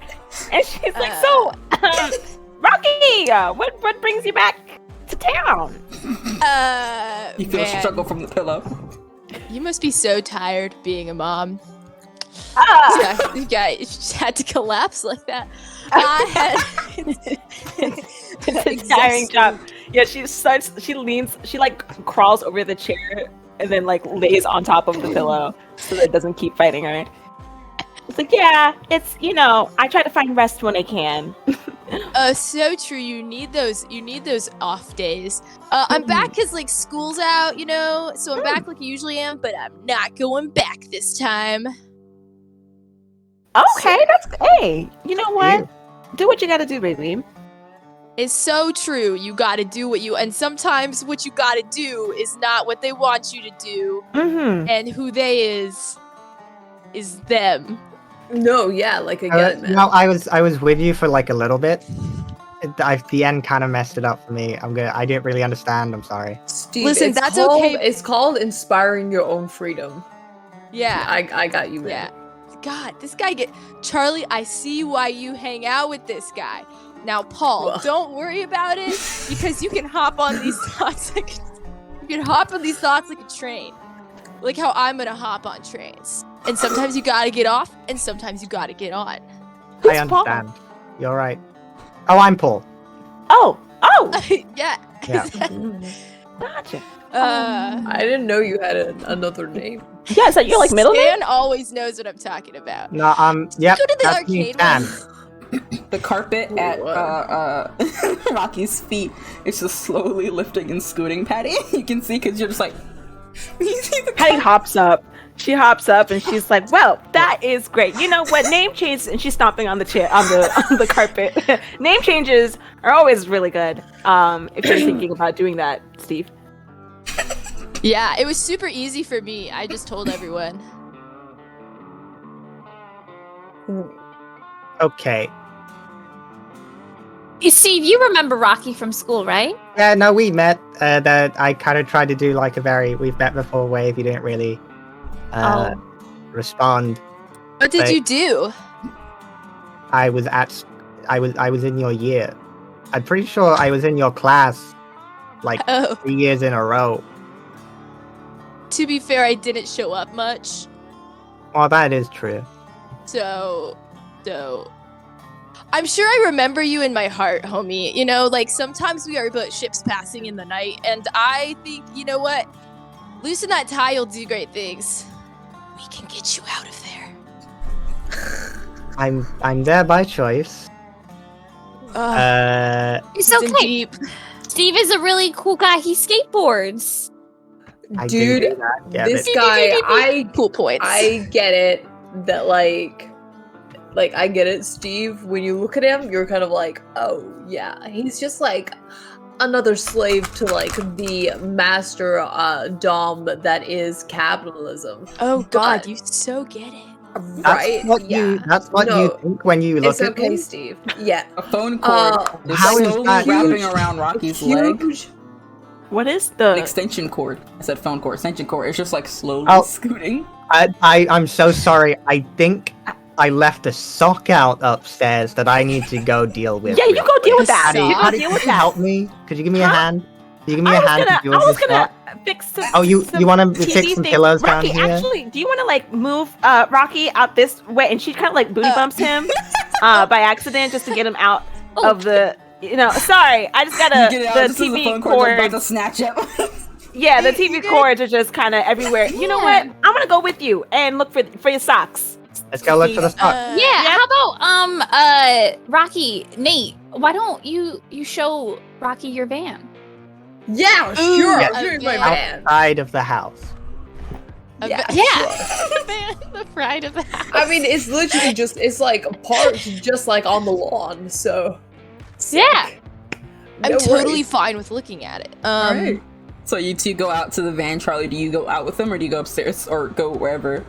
and she's like, "So, Rocky, what brings you back to town?" You feel Man, struggle from the pillow. you must be so tired being a mom. Ah, You just had to collapse like that. I had. it's a tiring job. Yeah, she leans, she like crawls over the chair and then like lays on top of the pillow so that it doesn't keep fighting her. It's like, yeah, it's, I try to find rest when I can. So true. You need those off days. I'm back because like school's out, so I'm back like I usually am, but I'm not going back this time. Okay, hey, you know what? Do what you gotta do, baby. It's so true. You gotta do and sometimes what you gotta do is not what they want you to do, Mm-hmm. and who they is them. No, yeah, like again, man. No, I was with you for like a little bit. The end kind of messed it up for me. I didn't really understand. I'm sorry. Steve, Listen, it's that's called, okay. It's called inspiring your own freedom. Yeah. I got you, man. Yeah. God, this guy Charlie, I see why you hang out with this guy. Now, Paul, Ugh. don't worry about it because you can hop on these thoughts like a train. Like how I'm gonna hop on trains. And sometimes you gotta get off, and sometimes you gotta get on. I understand. You're right. Oh, I'm Paul. Oh, Yeah. Yeah. gotcha. I didn't know you had another name. Yeah, is that your like middle name? Stan always knows what I'm talking about. No, yep. Go to the That's me, arcade Stan. once. The carpet at Rocky's feet is just slowly lifting and scooting, Patty. You can see because you're just like. You see the Patty hops up. She hops up and she's like, "Well, that is great. You know what? Name changes." And she's stomping on the chair on the carpet. Name changes are always really good. If you're thinking about doing that, Steve. Yeah, it was super easy for me. I just told everyone. Okay. Steve, you remember Rocky from school, right? Yeah, no, we met. That I kind of tried to do like we've met before wave. You didn't really respond. What did But- you do? I was in your year. I'm pretty sure I was in your class like Oh, 3 years in a row. to be fair, I didn't show up much. Well, that is true. So I'm sure I remember you in my heart, homie. Like sometimes we are but ships passing in the night, and I think, you know what? Loosen that tie, you'll do great things. We can get you out of there. I'm there by choice. It's He's in okay. deep. Steve is a really cool guy. He skateboards. I do Dude, that. Yeah, this but guy, Cool points. I get it that like I get it, Steve. When you look at him, you're kind of like, oh yeah, he's just like another slave to like the master dom that is capitalism, Oh God, but- you so get it. right? That's what No, you think when you look It's at okay, me. Steve. Yeah. A phone cord is how is slowly that wrapping huge? around Rocky's leg. Huge. What is An the? extension cord. I said phone cord. Extension cord. It's just like slowly Oh. scooting. I'm so sorry. I think I left a sock out upstairs that I need to go deal with. Yeah, you go deal with that. Sock? You go Patty, deal could with you that. help me? Could you give me a Huh? hand? Could you give me a hand to deal I with was this gonna sock? fix some. Oh, you some want to TV fix some things. pillows down Rocky, here? actually, do you want to like move Rocky out this way? And she kind of like booty bumps him by accident just to get him out of the. Sorry, I just got You get out, the just as the TV phone cord about cord. to snatch it. Yeah, the You TV good? cords are just kind of everywhere. You know what? I'm gonna go with you and look for your socks. Let's go look for the sock. Yeah, Yep. how about Rocky, Nate, why don't you show Rocky your van? Yeah, Ooh, sure. yes. I'll show you my yeah. van. Outside of the house. Yeah, The pride of the house. I mean, it's literally it's like parked just like on the lawn, so. Yeah. I'm No totally worries. fine with looking at it. Alright. So you two go out to the van. Charlie, do you go out with them or do you go upstairs or go wherever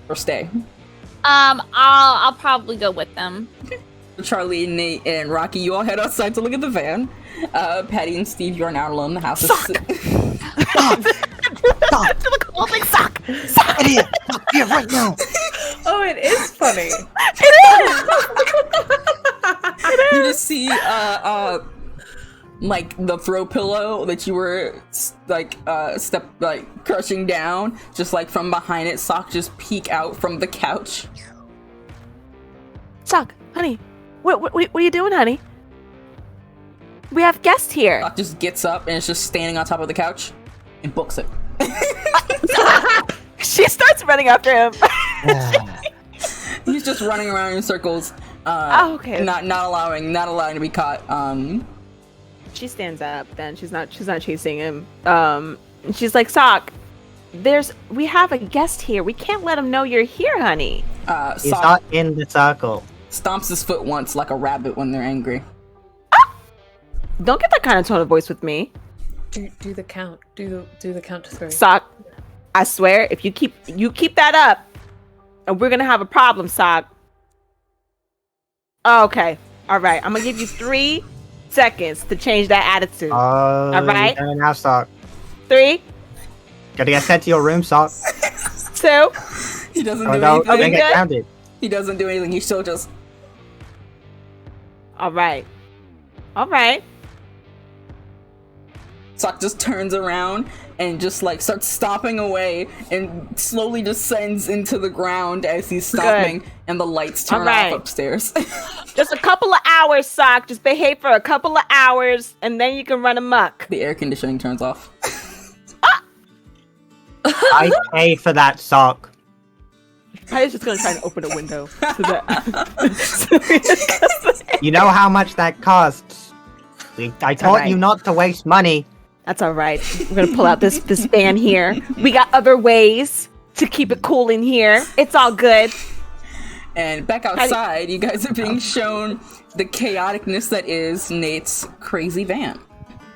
or stay? I'll probably go with them. Charlie, Nate, and Rocky, you all head outside to look at the van. Patty and Steve, you are now alone in the house. Sock! Look, whole thing sock. Sock. Idiot! Here, right now! Oh, it is funny. You just see like the throw pillow that you were crushing down, just like from behind it, Sock just peek out from the couch. Sock, honey, what are you doing, honey? We have guests here. Sock just gets up and is just standing on top of the couch and books it. She starts running after him. He's just running around in circles. Okay. Not allowing to be caught. She stands up. Then she's not chasing him. She's like, Sock, we have a guest here. We can't let him know you're here, honey. He's Sock not in the circle. stomps his foot once like a rabbit when they're angry. Don't get that kind of tone of voice with me, Do the count. Do the count to 3. Sock. I swear, if you keep that up, and we're gonna have a problem, Sock. Okay. All right. I'm gonna give you 3 seconds to change that attitude. Oh, All right. you're going now, Sock. 3, Gotta get sent to your room, Sock. 2. He doesn't Oh, do don't anything. get good? grounded. He doesn't do anything. He's still just. All right. All right. Sock just turns around and just like starts stomping away and slowly descends into the ground as he's stomping, and the lights turn Alright. off upstairs. Just a couple of hours, Sock. Just behave for a couple of hours, and then you can run amok. The air conditioning turns off. I pay for that sock. I was just gonna try and open a window. So that You know how much that costs. I taught alright. you not to waste money. That's all right. We're gonna pull out this fan here. We got other ways to keep it cool in here. It's all good. And back outside, you guys are being shown the chaoticness that is Nate's crazy van.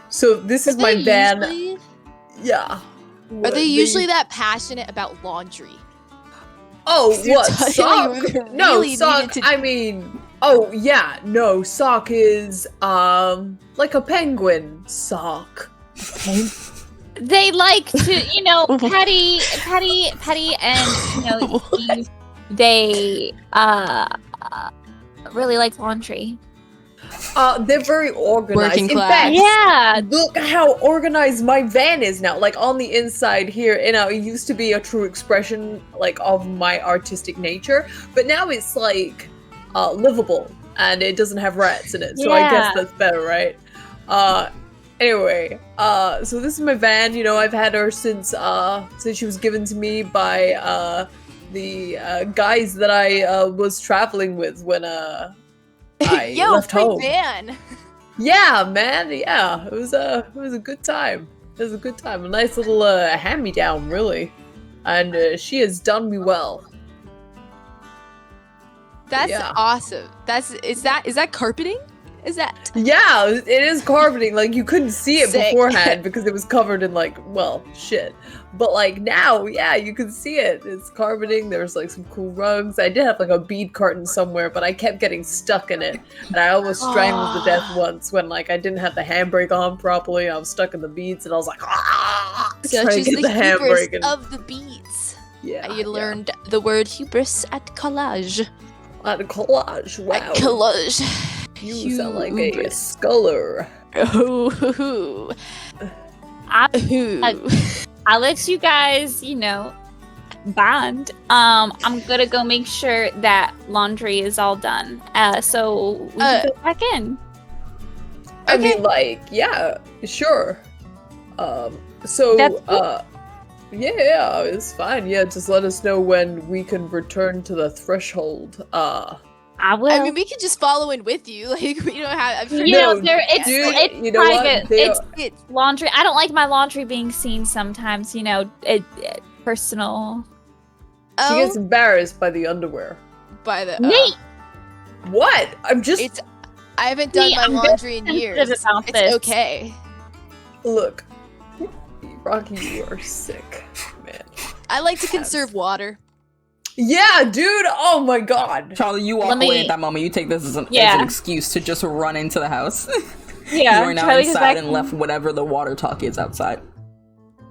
So this is my van. Yeah. Are they usually that passionate about laundry? Oh, You're what? telling me Sock? we No, really Sock. needed to- I mean, oh yeah, no. Sock is like a penguin. Sock. They like to, Patty, and Steve, they really like laundry. They're very organized. Working In class. fact, Yeah. look how organized my van is now. Like on the inside here, it used to be a true expression like of my artistic nature, but now it's like livable and it doesn't have rats in it. So I guess Yeah. that's better, right? Anyway, so this is my van. I've had her since she was given to me by the guys that I was traveling with when I Yo, left free home. van. Yeah, man. Yeah, it was a good time. It was a good time. A nice little hand-me-down, really. And she has done me well. That's Yeah. awesome. Is that carpeting? Is that Yeah, it is carpeting. Like you couldn't see it Sick. beforehand because it was covered in shit. But like now, yeah, you can see it. It's carpeting. There's like some cool rugs. I did have like a bead carton somewhere, but I kept getting stuck in it, and I almost strangled to death once when like I didn't have the handbrake on properly. I was stuck in the beads, and I was like, so trying she's to get the the keepers handbrake. of the beats? Yeah. You learned the word hubris at collage. At collage. Wow. At collage. You sound like a Hubris. scholar. Ooh. I'll let you guys, bond. I'm gonna go make sure that laundry is all done. So we can go back in. I mean, like, yeah, sure. So, yeah, it's fine. Yeah, just let us know when we can return to the threshold. I will. I mean, we could just follow in with you. Like, we don't have. I'm sure it's you know what? private. It's laundry. I don't like my laundry being seen sometimes. Personal. She gets embarrassed by the underwear. By the Nate. What? I haven't done my I'm laundry in very years. sensitive about It's this. okay. Look, Rocky, you are sick, man. I like to conserve water. Yeah, dude. Oh my god. Charlie, you walk away at that moment. You take this as an excuse to just run into the house. Yeah, you are now Charlie goes inside back and left whatever the water talk is outside.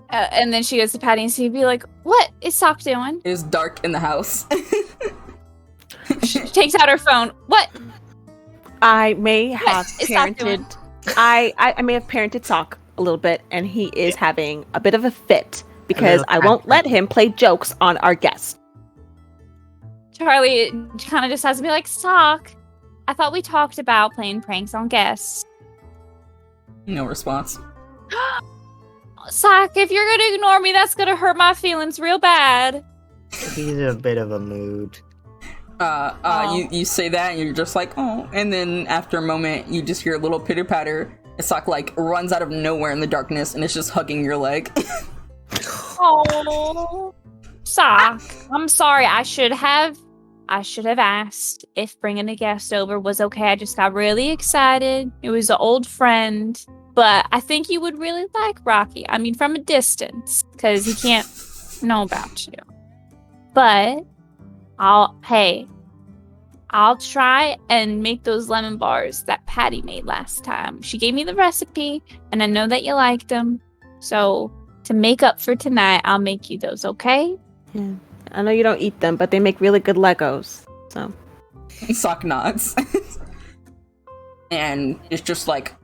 And then she goes to Patty and she'd be like, "What is Sock doing?" It is dark in the house. She takes out her phone. What? I may have is Sock doing? parented. I may have parented Sock a little bit, and he is having a bit of a fit because I won't let him play jokes on our guest. Charlie kind of just has to be like, "Sock, I thought we talked about playing pranks on guests." No response. Sock, if you're gonna ignore me, that's gonna hurt my feelings real bad. He's in a bit of a mood. You say that and you're just like, oh, and then after a moment you just hear a little pitter patter. And Sock like runs out of nowhere in the darkness and it's just hugging your leg. Oh, Sock, I'm sorry. I should have asked if bringing a guest over was okay. I just got really excited. It was an old friend, but I think you would really like Rocky. I mean, from a distance, because he can't know about you. But I'll try and make those lemon bars that Patty made last time. She gave me the recipe, and I know that you liked them. So to make up for tonight, I'll make you those, okay? Yeah. I know you don't eat them, but they make really good Legos. So Sock nods. And it's just like,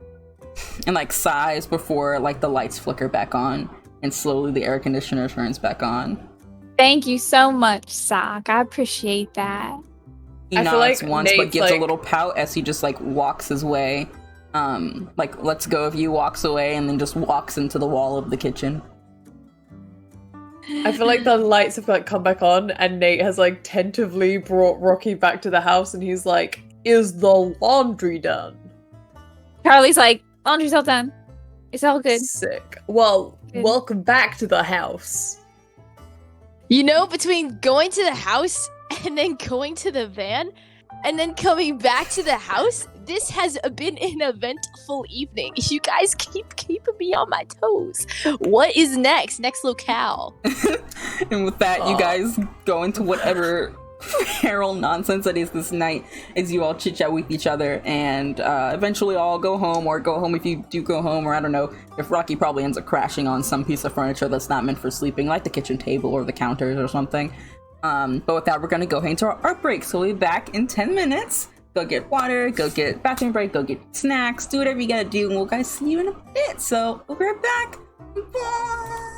and like sighs before like the lights flicker back on and slowly the air conditioner turns back on. Thank you so much, Sock. I appreciate that. He I feel nods like once but Nate's gives like- a little pout as he just like walks his way. Like lets go of you, walks away, and then just walks into the wall of the kitchen. I feel like the lights have like come back on, and Nate has like tentatively brought Rocky back to the house, and he's like, "Is the laundry done?" Charlie's like, laundry's all done. It's all good. Sick. Well, Good. welcome back to the house. You know, between going to the house and then going to the van and then coming back to the house, this has been an eventful evening. You guys keep keeping me on my toes. What is next? Next locale. And with that, you guys go into whatever feral nonsense that is this night as you all chit chat with each other, and eventually all go home, or go home if you do go home, or I don't know if Rocky probably ends up crashing on some piece of furniture that's not meant for sleeping, like the kitchen table or the counters or something. But with that, we're gonna go into our art break, so we'll be back in 10 minutes. Go get water, go get bathroom break, go get snacks, do whatever you gotta do, and we'll guys see you in a bit. So we'll be right back. Bye.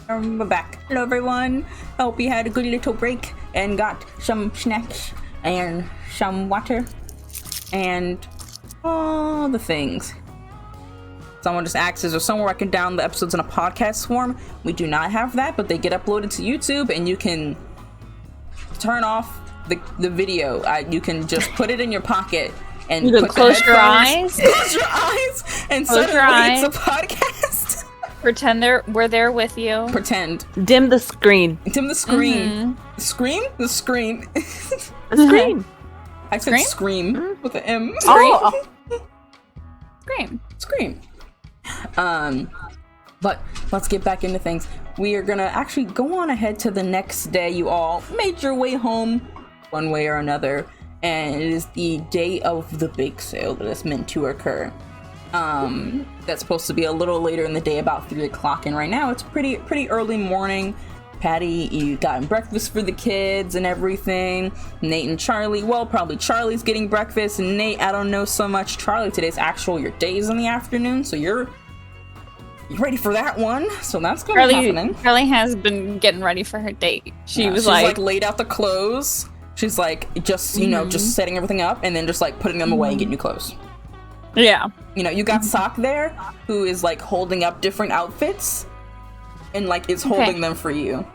We're back. Hello everyone. Hope you had a good little break and got some snacks and some water and all the things. Someone just asked, is there somewhere I can download the episodes in a podcast form? We do not have that, but they get uploaded to YouTube and you can turn off the video. You can just put it in your pocket and you can close your eyes. Close your eyes and suddenly it's a podcast. Pretend we're there with you. Pretend. Dim the screen. Dim the screen. Scream? The screen. The screen. I said scream with an M. Oh. Scream. But let's get back into things. We are gonna actually go on ahead to the next day. You all made your way home one way or another, and it is the day of the bake sale that is meant to occur. That's supposed to be a little later in the day, about 3 o'clock, and right now it's pretty early morning. Patty, you got breakfast for the kids and everything. Nate and Charlie, well, probably Charlie's getting breakfast, and Nate, I don't know so much. Charlie, today's your days in the afternoon, so you're ready for that one. So that's gonna be happening. Charlie has been getting ready for her date. She's like laid out the clothes. She's like just just setting everything up and then just like putting them away and getting new clothes. Yeah. You got Sock there, who is like holding up different outfits and like is holding them for you.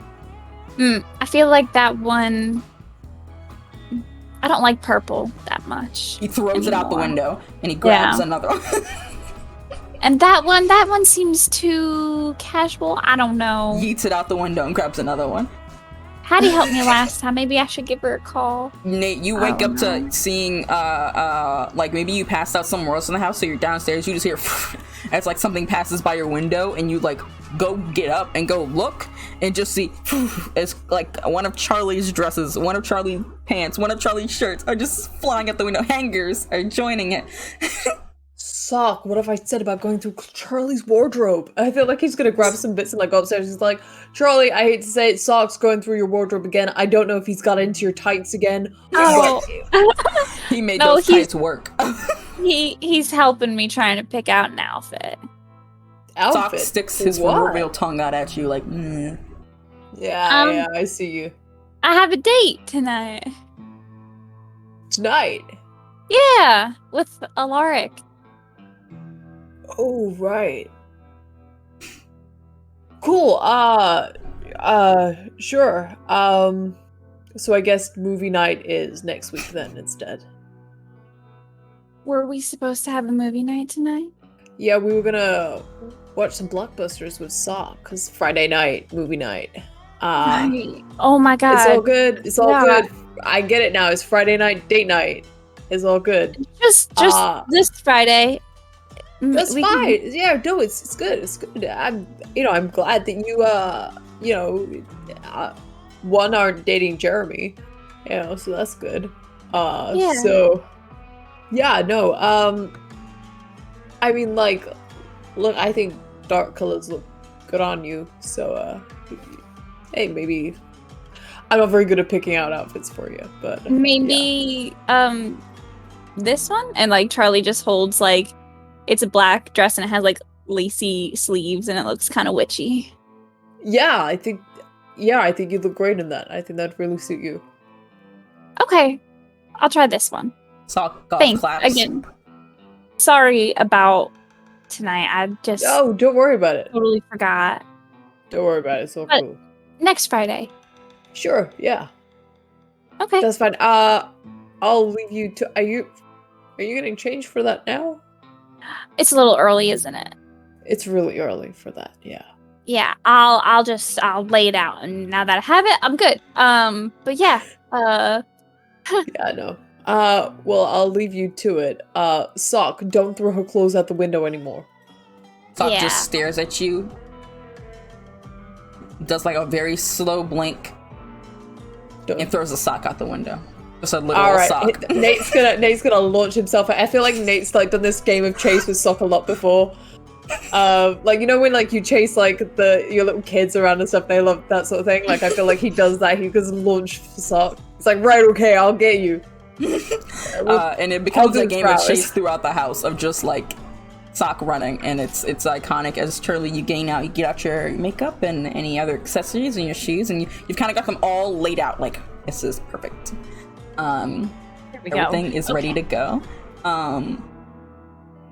I feel like that one, I don't like purple that much. He throws it out the window and he grabs another one. And that one seems too casual. I don't know. Yeets it out the window and grabs another one. Hattie helped me last time. Maybe I should give her a call. Nate, you wake up to seeing, like maybe you passed out somewhere else in the house, so you're downstairs, you just hear as like something passes by your window, and you like go get up and go look, and just see as like one of Charlie's dresses, one of Charlie's pants, one of Charlie's shirts are just flying out the window. Hangers are joining it. Sock, what have I said about going through Charlie's wardrobe? I feel like he's gonna grab some bits and like go upstairs. He's like, Charlie, I hate to say it, Sock's going through your wardrobe again. I don't know if he's got into your tights again. Oh. He made those tights work. He's helping me trying to pick out an outfit. Sock sticks his proverbial tongue out at you like, Yeah, I see you. I have a date tonight. Tonight? Yeah, with Alaric. Oh, right. Cool. Sure. So I guess movie night is next week then instead. Were we supposed to have a movie night tonight? Yeah, we were gonna watch some blockbusters with Saw, because Friday night, movie night. Right. Oh my god. It's all good. It's all good. I get it now. It's Friday night, date night. It's all good. Just this Friday. That's fine. Yeah, no, it's good. It's good. I'm glad that you one aren't dating Jeremy. So that's good. So yeah, no. I mean, like, look, I think dark colors look good on you. So hey, maybe I'm not very good at picking out outfits for you, but maybe this one, and like Charlie just holds like. It's a black dress and it has like lacy sleeves and it looks kind of witchy. Yeah, I think you look great in that. I think that'd really suit you. Okay, I'll try this one. Thanks again. Sorry about tonight. I just don't worry about it. Totally forgot. Don't worry about it. It's all cool. Next Friday. Sure. Yeah. Okay. That's fine. I'll leave you to. Are you getting changed for that now? It's a little early, isn't it? It's really early for that, yeah. Yeah, I'll lay it out, and now that I have it, I'm good. But yeah, yeah, no. Well, I'll leave you to it. Sock, don't throw her clothes out the window anymore. Sock just stares at you. Does like a very slow blink. And throws a sock out the window. Just a little sock. Nate's gonna launch himself. I feel like Nate's like done this game of chase with Sock a lot before. Like, you know when like you chase like your little kids around and stuff, they love that sort of thing. Like I feel like he does that. He goes launch for Sock. It's like, right, okay, I'll get you. And it becomes a game of chase throughout the house of just like Sock running, and it's iconic. As Charlie, you get out your makeup and any other accessories and your shoes, and you've kind of got them all laid out. Like, this is perfect. Everything is ready to go.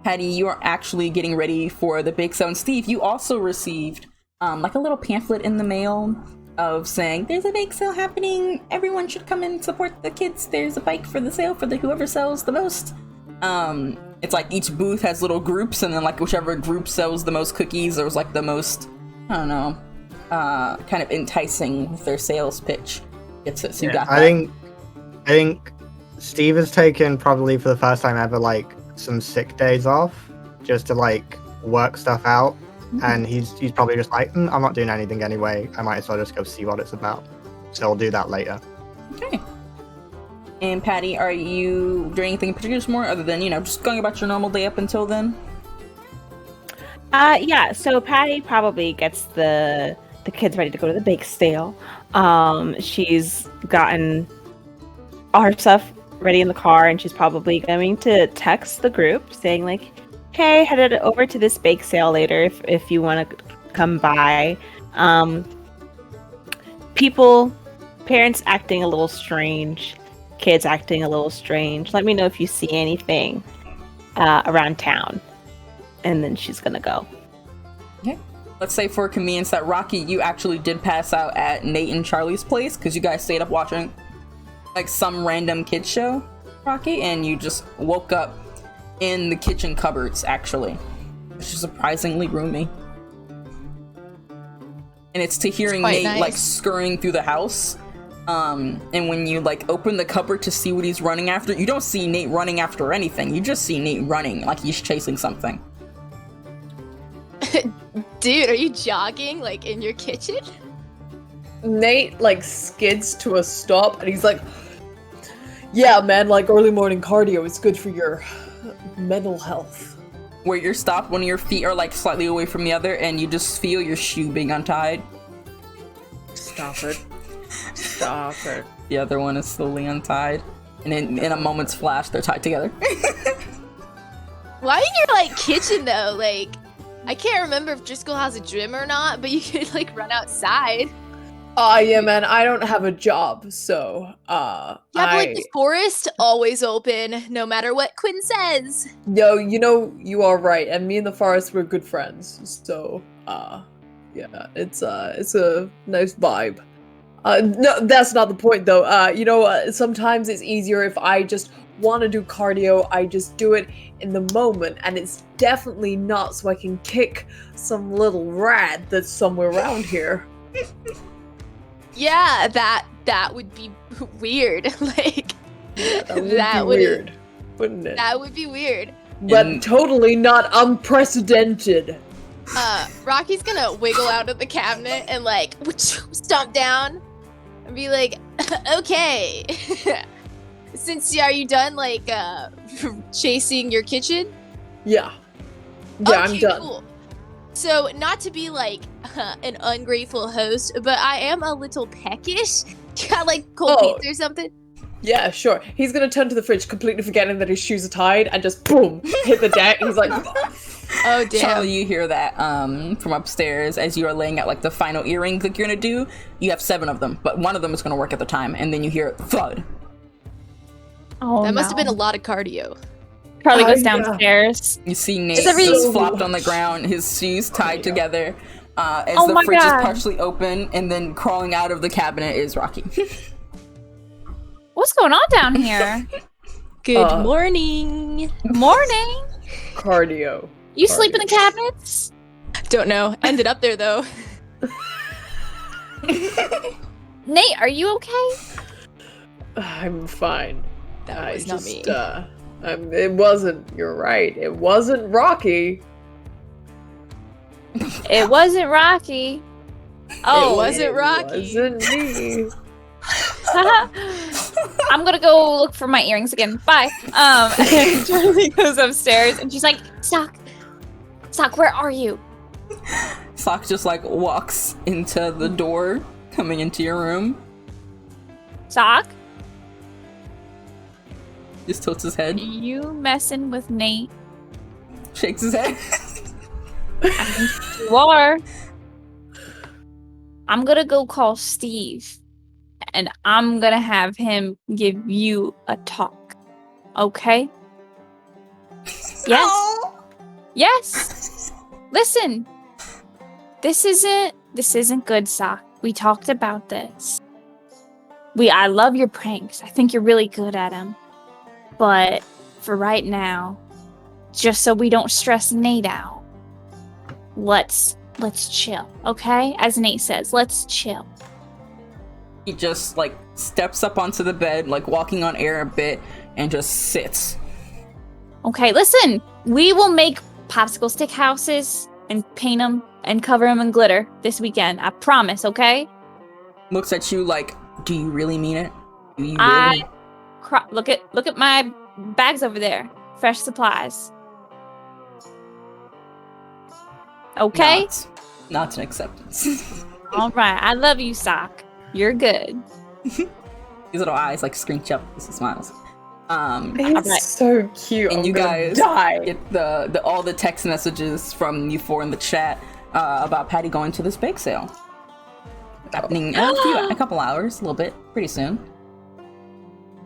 Patty, you are actually getting ready for the bake sale. And Steve, you also received like a little pamphlet in the mail of saying there's a bake sale happening. Everyone should come and support the kids. There's a bike for the sale for whoever sells the most. It's like each booth has little groups, and then like whichever group sells the most cookies or was like the most, I don't know, kind of enticing with their sales pitch. Gets it. So you got that. I think Steve has taken probably for the first time ever like some sick days off just to like work stuff out, and he's probably just like, I'm not doing anything anyway. I might as well just go see what it's about. So I'll do that later. Okay. And Patty, are you doing anything in particular more other than, just going about your normal day up until then? Yeah, so Patty probably gets the kids ready to go to the bake sale. She's gotten all her stuff ready in the car, and she's probably going to text the group saying like, hey, headed over to this bake sale later if you want to come by. Parents acting a little strange, kids acting a little strange. Let me know if you see anything around town. And then she's gonna go. Okay. Let's say for convenience that Rocky, you actually did pass out at Nate and Charlie's place because you guys stayed up watching like some random kids show, Rocky, and you just woke up in the kitchen cupboards actually, which is surprisingly roomy. And it's to hearing Nate nice. Like scurrying through the house. And when you like open the cupboard to see what he's running after, you don't see Nate running after anything. You just see Nate running like he's chasing something. Dude, are you jogging like in your kitchen? Nate like skids to a stop and he's like, yeah man, like early morning cardio is good for your mental health. Where you're stopped, one of your feet are like slightly away from the other and you just feel your shoe being untied. Stop it. Stop it. The other one is slowly untied, and in a moment's flash, they're tied together. Why in your like kitchen though? Like, I can't remember if Driscoll has a gym or not, but you could like run outside. Yeah, man. I don't have a job, so yeah, but like the forest always open, no matter what Quinn says. Yo, you are right, and me and the forest were good friends, so yeah, it's a nice vibe. No, that's not the point, though. Sometimes it's easier if I just want to do cardio, I just do it in the moment, and it's definitely not so I can kick some little rat that's somewhere around here. Yeah, that would be weird. Like, yeah, that would be weird, wouldn't it? That would be weird. But totally not unprecedented. Rocky's gonna wiggle out of the cabinet and like stomp down and be like, okay. Are you done like chasing your kitchen? Yeah. Yeah, okay, I'm done. Cool. So not to be like an ungrateful host, but I am a little peckish. Got like cold pizza or something? Yeah, sure. He's gonna turn to the fridge, completely forgetting that his shoes are tied, and just boom, hit the deck. He's like, oh damn. Charlie, you hear that from upstairs as you are laying out like the final earring that you're gonna do. You have 7 of them, but one of them is gonna work at the time, and then you hear thud. Oh, that must have been a lot of cardio. Charlie goes downstairs. You see Nate just flopped on the ground, his shoes tied together, as the fridge is partially open, and then crawling out of the cabinet is Rocky. What's going on down here? Good morning. Morning. Cardio. You sleep in the cabinets? Don't know. Ended up there though. Nate, are you okay? I'm fine. That was not me. It wasn't. You're right. It wasn't Rocky. It wasn't Rocky. Oh, it wasn't Rocky. It wasn't me. I'm gonna go look for my earrings again. Bye. And Charlie goes upstairs and she's like, Sock, where are you? Sock just like walks into the door, coming into your room. Sock? Just tilts his head. You messing with Nate? Shakes his head. You are. I'm gonna go call Steve, and I'm gonna have him give you a talk. Okay? Yes. Oh. Yes. Listen. This isn't good, Sock. We talked about this. I love your pranks. I think you're really good at them. But for right now, just so we don't stress Nate out, let's chill, okay? As Nate says, let's chill. He just like steps up onto the bed, like walking on air a bit, and just sits. Okay, listen, we will make popsicle stick houses and paint them and cover them in glitter this weekend. I promise, okay? Looks at you like, do you really mean it? Do you really? Look at my bags over there. Fresh supplies. Okay? Not an acceptance. All right. I love you, Sock. You're good. His little eyes like scrunch up as he smiles. He's right. so cute. And I'm you gonna guys die. get the all the text messages from you four in the chat about Patty going to this bake sale. Happening in a couple hours, a little bit, pretty soon.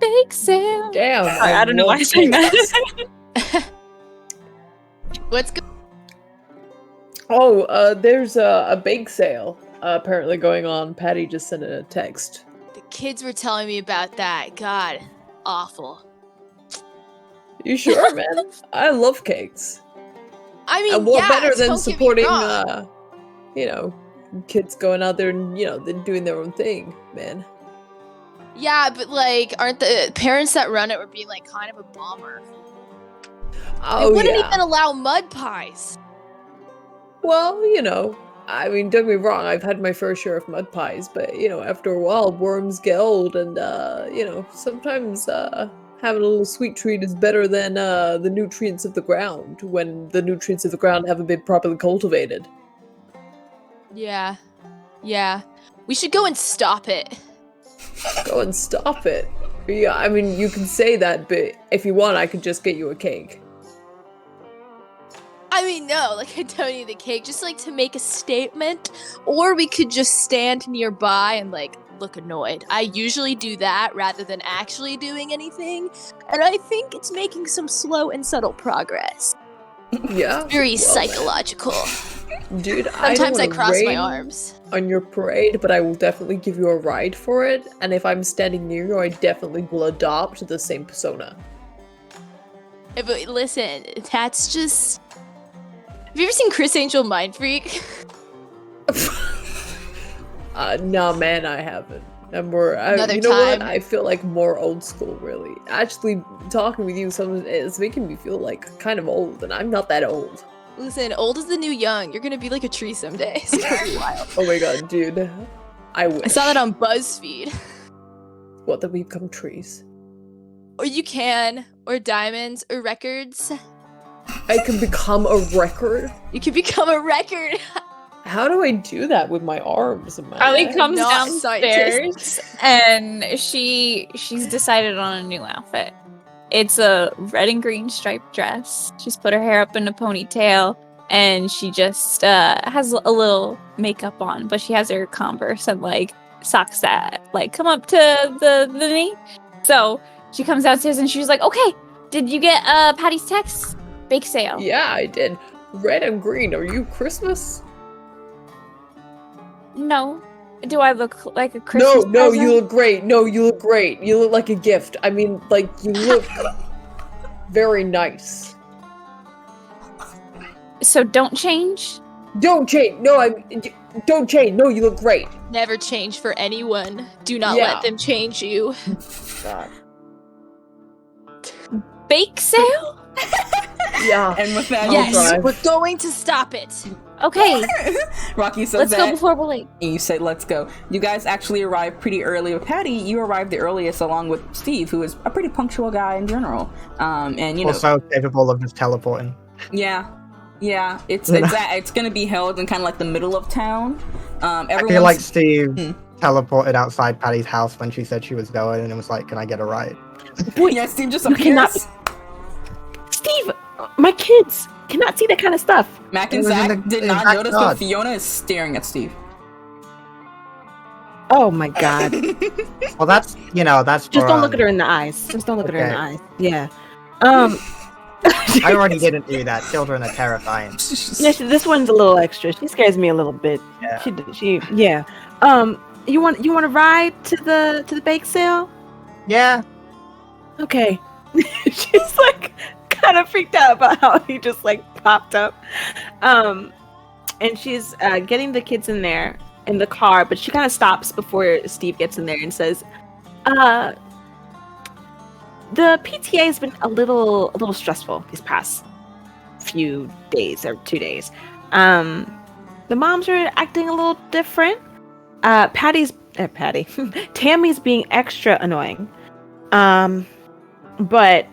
Bake sale. Damn. I don't know why I'm saying that. What's good? Oh, there's a bake sale apparently going on. Patty just sent in a text. The kids were telling me about that. God, awful. You sure, man? I love cakes. I mean, And what yeah, better than don't get me supporting, wrong. Kids going out there and, they're doing their own thing, man. Yeah, but like, aren't the parents that run it were being like kind of a bummer? Oh, They wouldn't yeah. even allow mud pies. Well, I mean, don't get me wrong, I've had my fair share of mud pies, but, after a while, worms get old, and, sometimes, having a little sweet treat is better than, the nutrients of the ground, when the nutrients of the ground haven't been properly cultivated. Yeah. Yeah. We should go and stop it. Go and stop it. Yeah, I mean, you can say that, but if you want, I could just get you a cake. I mean, no, like, I don't need the cake, just like to make a statement. Or we could just stand nearby and like look annoyed. I usually do that rather than actually doing anything, and I think it's making some slow and subtle progress. Yeah? Very well, psychological. Dude, Sometimes I don't wanna cross my rain arms. on your parade, but I will definitely give you a ride for it, and if I'm standing near you, I definitely will adopt the same persona. But listen, that's just... Have you ever seen Chris Angel Mind Freak? Nah, man, I haven't. I'm more. Another you know what? time. I feel like more old school, really. Actually, talking with you, it's making me feel like kind of old, and I'm not that old. Listen, old is the new young. You're gonna be like a tree someday. It's gonna be wild. Oh my god, dude. I wish. I saw that on BuzzFeed. What, that we become trees? Or you can, or diamonds, or records. I can become a record? You can become a record. How do I do that with my arms, man? Allie comes not downstairs and she's decided on a new outfit. It's a red and green striped dress. She's put her hair up in a ponytail and she just has a little makeup on, but she has her Converse and like socks that like come up to the knee. So she comes downstairs and she's like, "Okay, did you get Patty's text? Bake sale." Yeah, I did. Red and green. Are you Christmas? No. Do I look like a Christmas No, present? you look great. No, you look great. You look like a gift. I mean, like, you look very nice. So don't change? Don't change. No, don't change. No, you look great. Never change for anyone. Do not Yeah. let them change you. God. Bake sale? Yeah. And with that, Yes, drive. we're going to stop it. Okay, Rocky says let's that, go before we're late. and you say, "Let's go." You guys actually arrived pretty early. With Patty, you arrived the earliest, along with Steve, who is a pretty punctual guy in general. And you know, Also capable of just teleporting. yeah, it's gonna be held in kind of like the middle of town. I feel Everyone's like Steve Hmm. teleported outside Patty's house when she said she was going, and it was like, "Can I get a ride?" yeah, Steve just You cannot appears. Steve, my kids. cannot see that kind of stuff. Mac and It was in Zach the did not exact notice shot. that Fiona is staring at Steve. Oh my god. Well, that's that's Just for, don't look at her in the eyes. Just don't look at her in the okay. eyes. Yeah. I already didn't do that. Children are terrifying. Yeah, this one's a little extra. She scares me a little bit. Yeah. Yeah. You want to ride to the bake sale? Yeah. Okay. She's like kind of freaked out about how he just like popped up. And she's getting the kids in there in the car, but she kind of stops before Steve gets in there and says, the PTA has been a little stressful these past few days or 2 days. The moms are acting a little different. Tammy's being extra annoying. But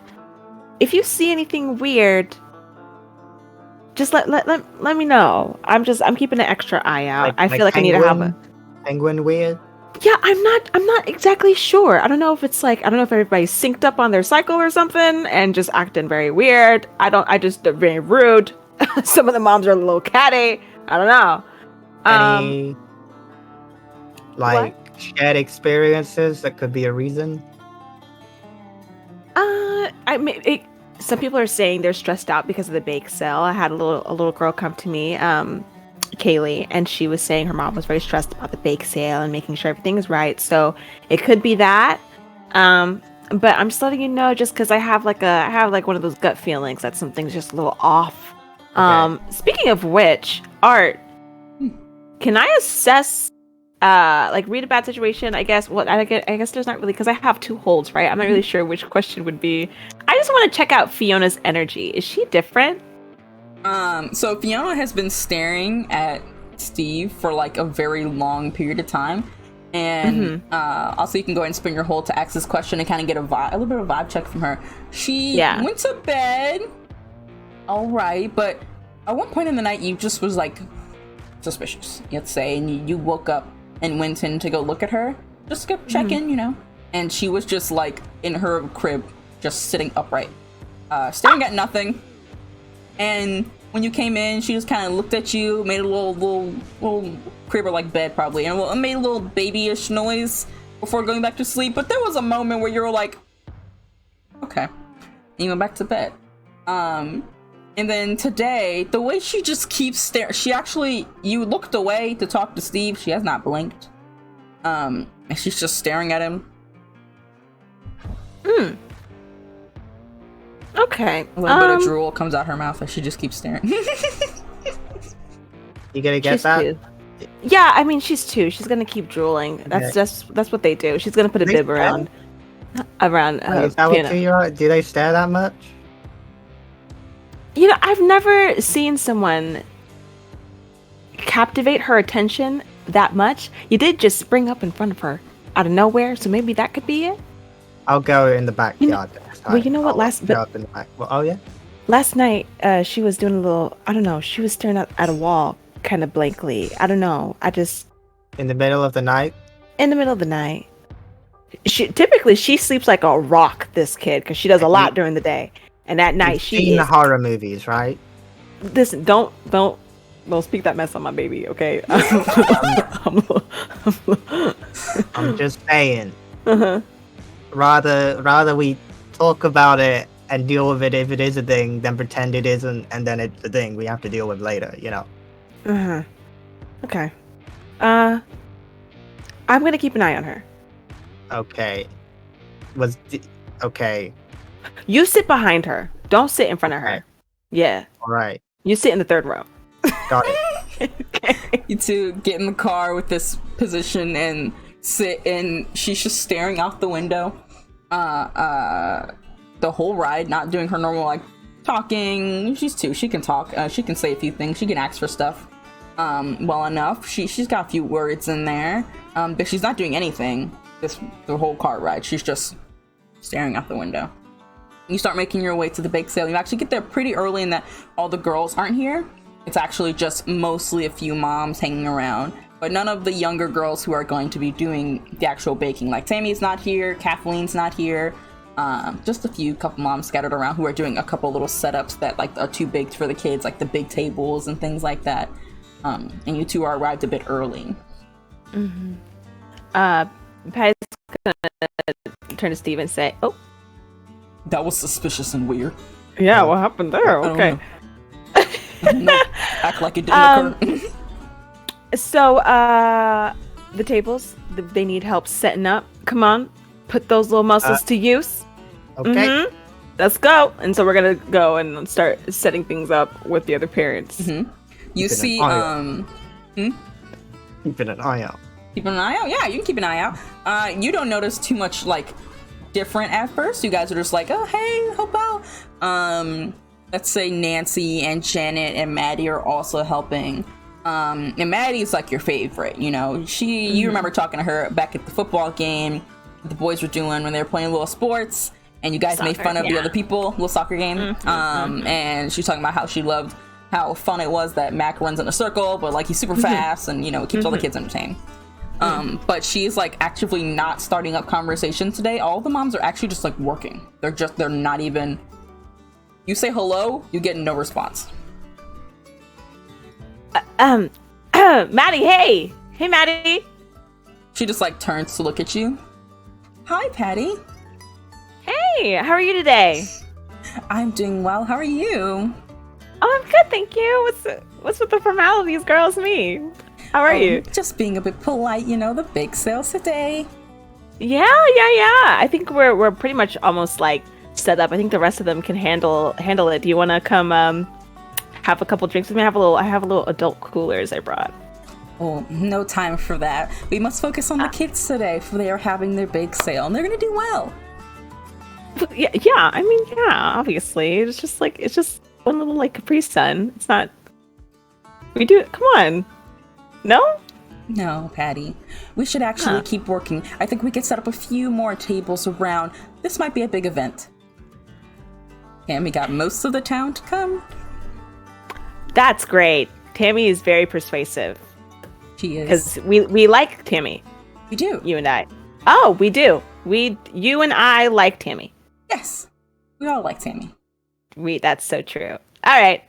if you see anything weird, just let me know. I'm keeping an extra eye out. I feel like I need to have a penguin weird. Yeah, I'm not exactly sure. I don't know if everybody's synced up on their cycle or something and just acting very weird. They're very rude. Some of the moms are a little catty. I don't know. Any shared experiences that could be a reason? Some people are saying they're stressed out because of the bake sale. I had a little girl come to me, Kaylee, and she was saying her mom was very stressed about the bake sale and making sure everything is right. So it could be that. But I'm just letting you know, just because I have one of those gut feelings that something's just a little off. Okay. Speaking of which, Art, can I assess? Read a bad situation, I guess. Well, I guess there's not really, because I have 2 holds, right? I'm not really sure which question would be. I just want to check out Fiona's energy. Is she different? So Fiona has been staring at Steve for like a very long period of time. And also you can go ahead and spin your hold to ask this question and kind of get a little bit of a vibe check from her. She went to bed, all right, but at one point in the night you just was like suspicious, let's say, and you woke up and went in to go look at her, just to check in, and she was just like in her crib, just sitting upright, staring at nothing. And when you came in, she just kind of looked at you, made a little crib or like bed probably, and made a little babyish noise before going back to sleep. But there was a moment where you were like, okay, and you went back to bed. And then today, the way she just keeps staring, you looked away to talk to Steve. She has not blinked. And she's just staring at him. Okay. A little bit of drool comes out her mouth as she just keeps staring. You gonna get that? 2. Yeah, I mean, she's 2. She's gonna keep drooling. That's what they do. She's gonna put a bib around. Is that what Fiona. 2-year-old? Do they stare that much? I've never seen someone captivate her attention that much. You did just spring up in front of her out of nowhere, so maybe that could be it. I'll go in the backyard next time. Well, you know what? Go up in the back. Well, oh yeah. Last night, she was doing a little. I don't know. She was staring at a wall, kind of blankly. I don't know. In the middle of the night. In the middle of the night. She sleeps like a rock. This kid, because she does a lot during the day, and at night You've seen the horror movies, right? Listen, don't speak that mess on my baby, okay? I'm just saying. Uh-huh. Rather we talk about it and deal with it if it is a thing, than pretend it isn't, and then it's a thing we have to deal with later. Uh-huh. Okay. I'm gonna keep an eye on her. Okay. Okay. You sit behind her. Don't sit in front of her. Okay. Yeah. All right. You sit in the 3rd row. Got it. Okay. You 2 get in the car with this position and sit, and she's just staring out the window. The whole ride, not doing her normal like talking. She's 2. She can talk. She can say a few things. She can ask for stuff. Well enough. She's got a few words in there. But she's not doing anything. The whole car ride. She's just staring out the window. You start making your way to the bake sale. You actually get there pretty early in that all the girls aren't here. It's actually just mostly a few moms hanging around, but none of the younger girls who are going to be doing the actual baking. Like Tammy's not here, Kathleen's not here, just a couple moms scattered around who are doing a couple little setups that like are too big for the kids, like the big tables and things like that. And you two are arrived a bit early. Mm-hmm. Patty's gonna turn to Steve and say, "Oh, that was suspicious and weird." Yeah, what happened there? Okay. No, act like it didn't occur. So, the tables, they need help setting up. Come on, put those little muscles to use. Okay. Mm-hmm. Let's go. And so we're gonna go and start setting things up with the other parents. Mm-hmm. You see, keeping an eye out. Keeping an eye out? Yeah, you can keep an eye out. You don't notice too much, like, different at first. You guys are just like, oh, hey, help out. Let's say Nancy and Janet and Maddie are also helping. And Maddie's, like, your favorite, you know? You remember talking to her back at the football game the boys were doing when they were playing little sports, and you guys made fun of the other people, little soccer game. And she's talking about how she loved how fun it was that Mac runs in a circle, but, like, he's super fast and, you know, keeps all the kids entertained. But she's like actively not starting up conversation today. All the moms are actually just like working. They're not even. You say hello, you get no response. Maddie, hey, Maddie. She just like turns to look at you. Hi, Patty. Hey, how are you today? I'm doing well. How are you? Oh, I'm good, thank you. What's with the formalities, girls? Me. How are you? Just being a bit polite, you know, the big sales today. Yeah. I think we're pretty much almost like set up. I think the rest of them can handle it. Do you want to come have a couple drinks with me? I have a little adult coolers I brought. Oh, no time for that. We must focus on the kids today, for they are having their big sale and they're gonna do well. Yeah. I mean, yeah. Obviously, it's just one little like Capri Sun. It's not. We do it. Come on. No? No, Patty. We should actually keep working. I think we could set up a few more tables around. This might be a big event. And we got most of the town to come. That's great. Tammy is very persuasive. She is. Because we like Tammy. We do. You and I. Oh, we do. You and I like Tammy. Yes. We all like Tammy. That's so true. All right.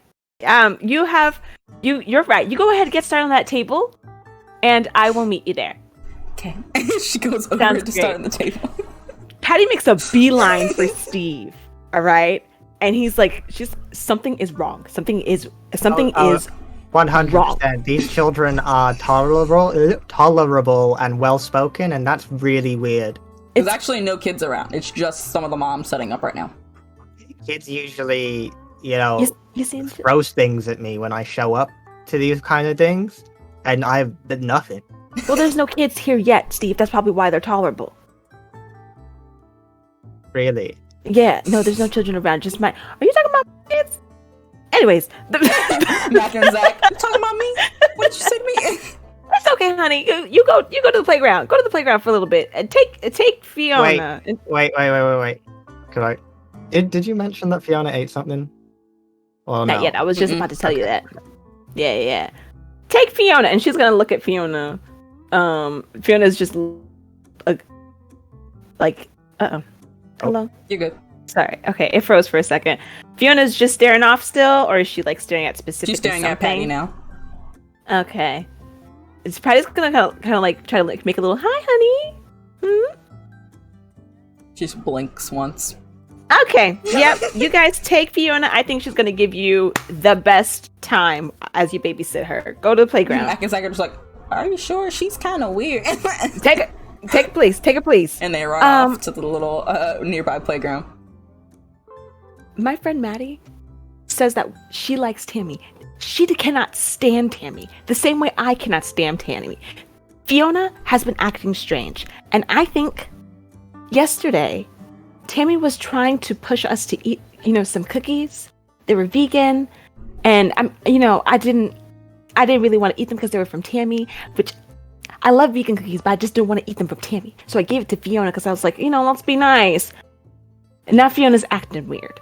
You're right. You go ahead and get started on that table, and I will meet you there. Okay. She goes over to start on the table. Patty makes a beeline for Steve. All right, and he's like, something is wrong. Something is 100%. These children are tolerable and well spoken, and that's really weird. There's actually no kids around. It's just some of the moms setting up right now. Kids usually, throws things at me when I show up to these kind of things, and I've done nothing. Well, there's no kids here yet, Steve. That's probably why they're tolerable. Really? Yeah. No, there's no children around. Just Are you talking about kids? Anyways, Mac and Zach, you talking about me? What did you say to me? It's okay, honey. You go to the playground. Go to the playground for a little bit and take Fiona. Wait. Did you mention that Fiona ate something? Well, not yet. I was just about to tell you that. Yeah. Take Fiona, and she's gonna look at Fiona. Fiona's just like, hello. You're good. Sorry. Okay, it froze for a second. Fiona's just staring off still, or is she like staring at specific? She's staring at Patty now. Okay. Patty's gonna kind of like try to like make a little hi, honey. She just blinks once. Okay. Yep. You guys take Fiona. I think she's gonna give you the best time as you babysit her. Go to the playground. Mac and Zach are just like, are you sure? She's kind of weird. Take her, please. And they run off to the little nearby playground. My friend Maddie says that she likes Tammy. She cannot stand Tammy the same way I cannot stand Tammy. Fiona has been acting strange, and I think yesterday Tammy was trying to push us to eat, some cookies. They were vegan, and I didn't really want to eat them because they were from Tammy, which I love vegan cookies, but I just didn't want to eat them from Tammy. So I gave it to Fiona because I was like, let's be nice. And now Fiona's acting weird.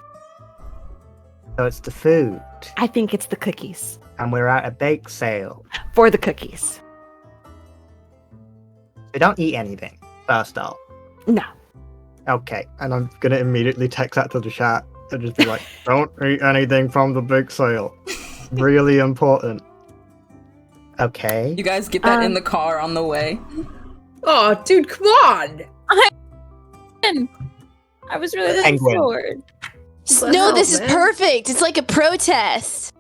So it's the food. I think it's the cookies. And we're at a bake sale. For the cookies. We don't eat anything, first off. No. Okay, and I'm gonna immediately text that to the chat and just be like, "Don't eat anything from the big sale. Really important." Okay. You guys get that in the car on the way. Oh, dude, come on! I was really looking Penguin. forward. What the No, hell, this is man? perfect. It's like a protest.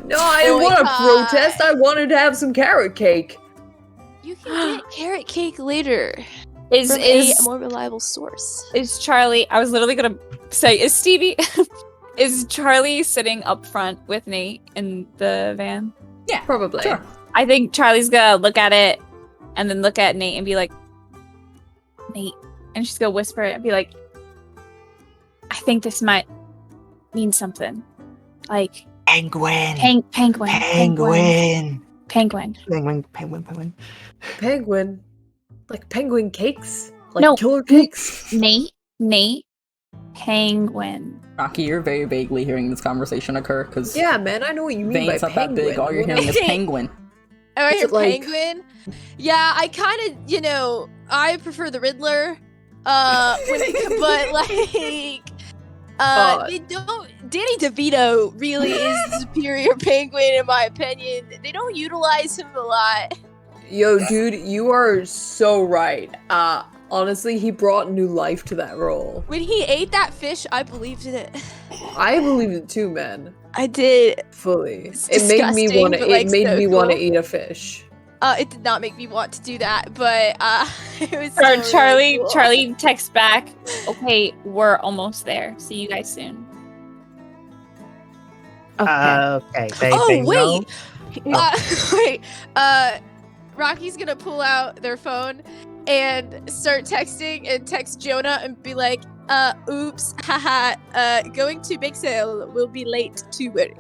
No, I didn't Oh my want to God. protest. I wanted to have some carrot cake. You can get carrot cake later Is from a is more reliable source. is Charlie? I was literally gonna say, is Stevie? Is Charlie sitting up front with Nate in the van? Yeah, Probably. sure. I think Charlie's gonna look at it and then look at Nate and be like, Nate, and she's gonna whisper it and be like, I think this might mean something. Like Penguin. penguin. Penguin. Penguin. Like penguin cakes? Like No. killer cakes? Nate, penguin. Rocky, you're very vaguely hearing this conversation occur because Yeah, man, I know what you mean by veins not that penguin. big. All you're hearing is penguin. Oh, I Is hear it like- penguin. Yeah, I kind of, I prefer the Riddler. But like, they don't. Danny DeVito really is the superior penguin in my opinion. They don't utilize him a lot. Yo, dude, you are so right. Honestly, he brought new life to that role. When he ate that fish, I believed in it. I believe it too, man. I did. Fully. It's It made me disgusting, want to. but, It like, made so me want to cool. eat a fish. It did not make me want to do that, but it was. Or still really cool. Charlie texts back, okay, we're almost there. See you guys soon. Okay. Oh bingo. wait, wait. Rocky's gonna pull out their phone and start texting and text Jonah and be like, oops, haha, going to bake sale, will be late to work.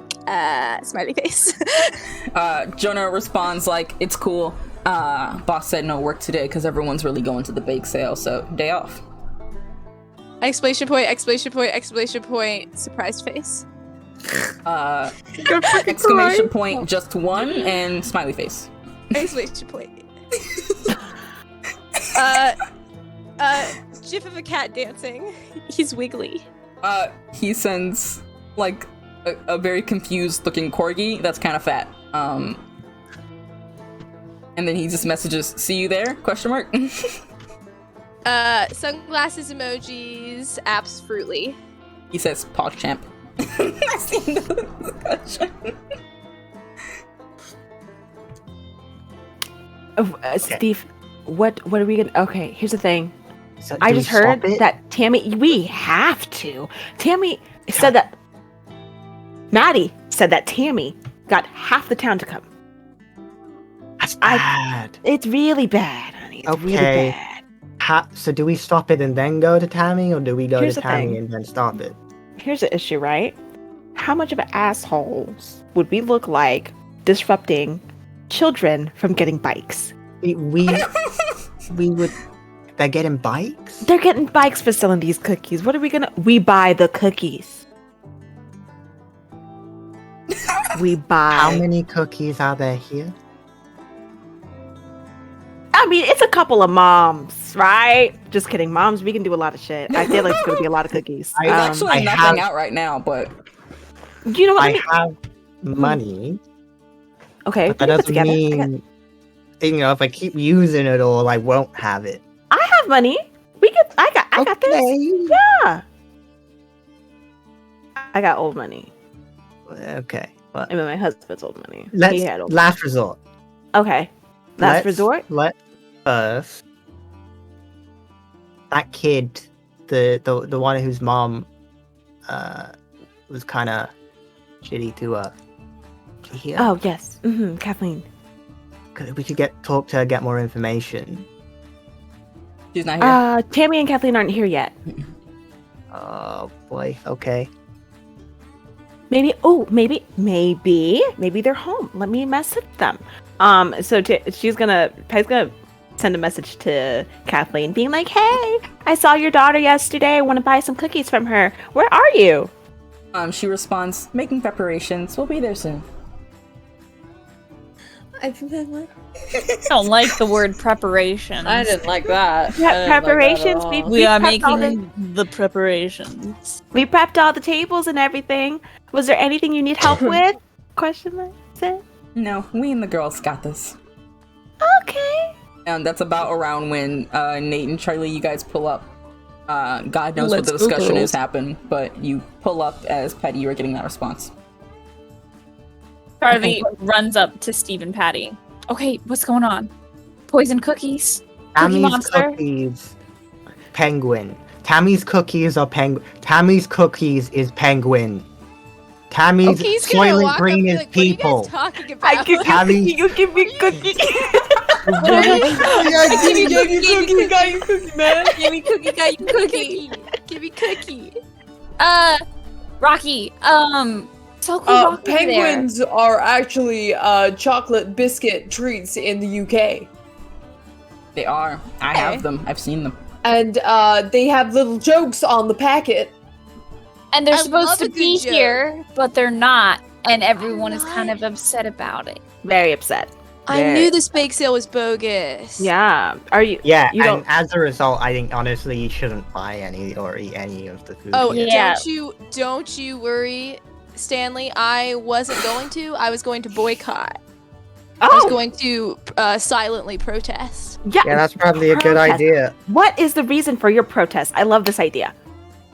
Smiley face. Jonah responds like, "It's cool. Boss said no work today because everyone's really going to the bake sale, so day off." Exclamation point, exclamation point, exclamation point, surprised face. Exclamation point, just one, and smiley face. Exclamation point. GIF of a cat dancing. He's wiggly. He sends like a very confused looking corgi that's kind of fat. And then he just messages, "See you there?" Question mark. Sunglasses emojis, apps fruitly. He says, "PogChamp." That's the end of the discussion. Steve, what are we gonna? Okay, here's the thing. So I do we just heard stop it? that Tammy. We have to. Tammy said that. Maddie said that Tammy got half the town to come. That's bad. It's really bad, honey. It's really Okay. bad. So do we stop it and then go to Tammy, or do we go Here's to the Tammy thing. and then stop it? Here's the issue, right? How much of an assholes would we look like disrupting children from getting bikes? We would. They're getting bikes. They're getting bikes for selling these cookies. What are we gonna? We buy the cookies. We buy. How many cookies are there here? I mean, it's a couple of moms, right? Just kidding, moms. We can do a lot of shit. I feel like it's gonna be a lot of cookies. I- There's I actually nothing have- out right now, but Do you know what I I mean? have money, Okay, but that we can put doesn't together. mean if I keep using it all, I won't have it. I have money. We could. I got this. Okay. Yeah. I got old money. Okay. Well, I mean, my husband's old money. He had old. last resort. Okay. Last resort. Let us. That kid, the one whose mom, was kind of shitty to here. Oh yes. Kathleen. We could talk to her, get more information. she's not here. Tammy and Kathleen aren't here yet. Oh boy. Okay. Maybe. Oh, maybe they're home. Let me message them. So Peg's gonna send a message to Kathleen, being like, "Hey, I saw your daughter yesterday. I want to buy some cookies from her. Where are you?" She responds, "Making preparations. We'll be there soon." I didn't I don't like the word preparation. like that. Yeah, preparations. We are prepped all making the preparations. We prepped all the tables and everything. Was there anything you need help with? Question mark. Say. No, we and the girls got this. Okay. And that's about around when Nate and Charlie, you guys pull up. God knows Let's what the discussion Google. has happened, but you pull up as Patty, you are getting that response. Charlie runs up to Steve and Patty. Okay, what's going on? Poison cookies? Cookie Tammy's monster? cookies. Penguin. Tammy's cookies are penguin. Tammy's cookies is penguin. Tammy's He's gonna Soylent walk up Green and be is like, what are you people. guys talking about? I give Tammy- you give me cookie. Give me cookie, got you cookie, man. Give me cookie, got you cookie. Give me cookie. Rocky, so cool. Rocky Penguins are actually chocolate biscuit treats in the UK. They are. I have them. I've seen them. And they have little jokes on the packet. And they're I supposed love to a good be joke. here, but they're not. And everyone is Why kind of not? upset about it. Very upset. I Very- knew this bake sale was bogus. Yeah. Are you? Yeah, You and don't- as a result, I think honestly you shouldn't buy any or eat any of the food. Oh, here. Yeah. don't you worry, Stanley. I wasn't going to. I was going to boycott. I was Oh, going to silently protest. yeah. Yeah, that's probably a good Protest. idea. What is the reason for your protest? I love this idea.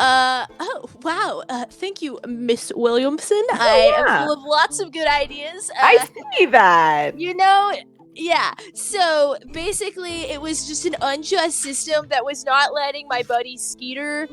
Oh, wow. Thank you, Miss Williamson. I yeah. am full of lots of good ideas. I see that. You know, yeah. So basically, it was just an unjust system that was not letting my buddy Skeeter,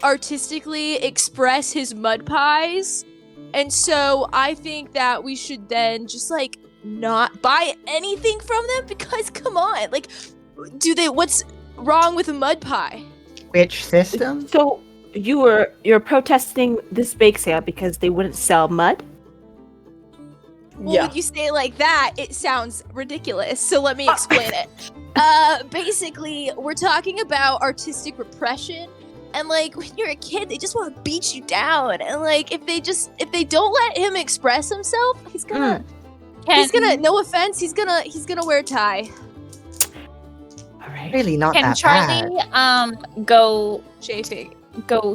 artistically express his mud pies. And so I think that we should then just like not buy anything from them because come on, like, what's wrong with a mud pie? Which system? So you're protesting this bake sale because they wouldn't sell mud? Well, when you say it like that, it sounds ridiculous. So let me explain it. Basically, we're talking about artistic repression. And like when you're a kid, they just want to beat you down. And like if they don't let him express himself, he's gonna no offense, he's gonna wear a tie. All right. Really not Can that Charlie bad. go Chafing.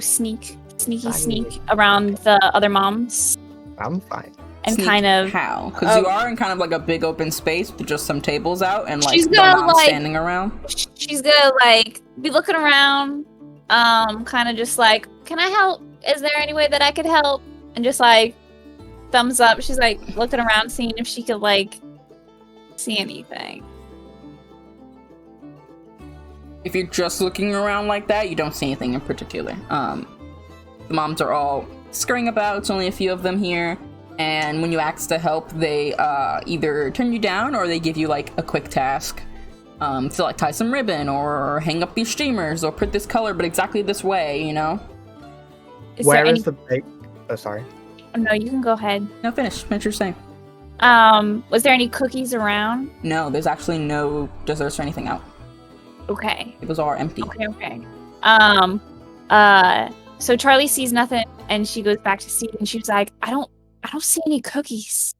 sneak around the other moms I'm fine. and Sneak kind of how? Because you are in kind of like a big open space with just some tables out and like She's the gonna, moms like- standing around. she's gonna like be looking around, kind of just like, can I help? Is there any way that I could help? And just like thumbs up. She's like looking around, seeing if she could like see anything. If you're just looking around like that, you don't see anything in particular. The moms are all scurrying about. It's only a few of them here. And when you ask to help, they either turn you down or they give you like a quick task. To like tie some ribbon or hang up these streamers or print this color, but exactly this way, you know? Is Where there is any? the bake? Oh, sorry. Oh, no, you can go ahead. No, finish what you're saying. Was there any cookies around? No, there's actually no desserts or anything out. Okay. Those are empty. Okay. So Charlie sees nothing, and she goes back to see, and she's like, I don't see any cookies.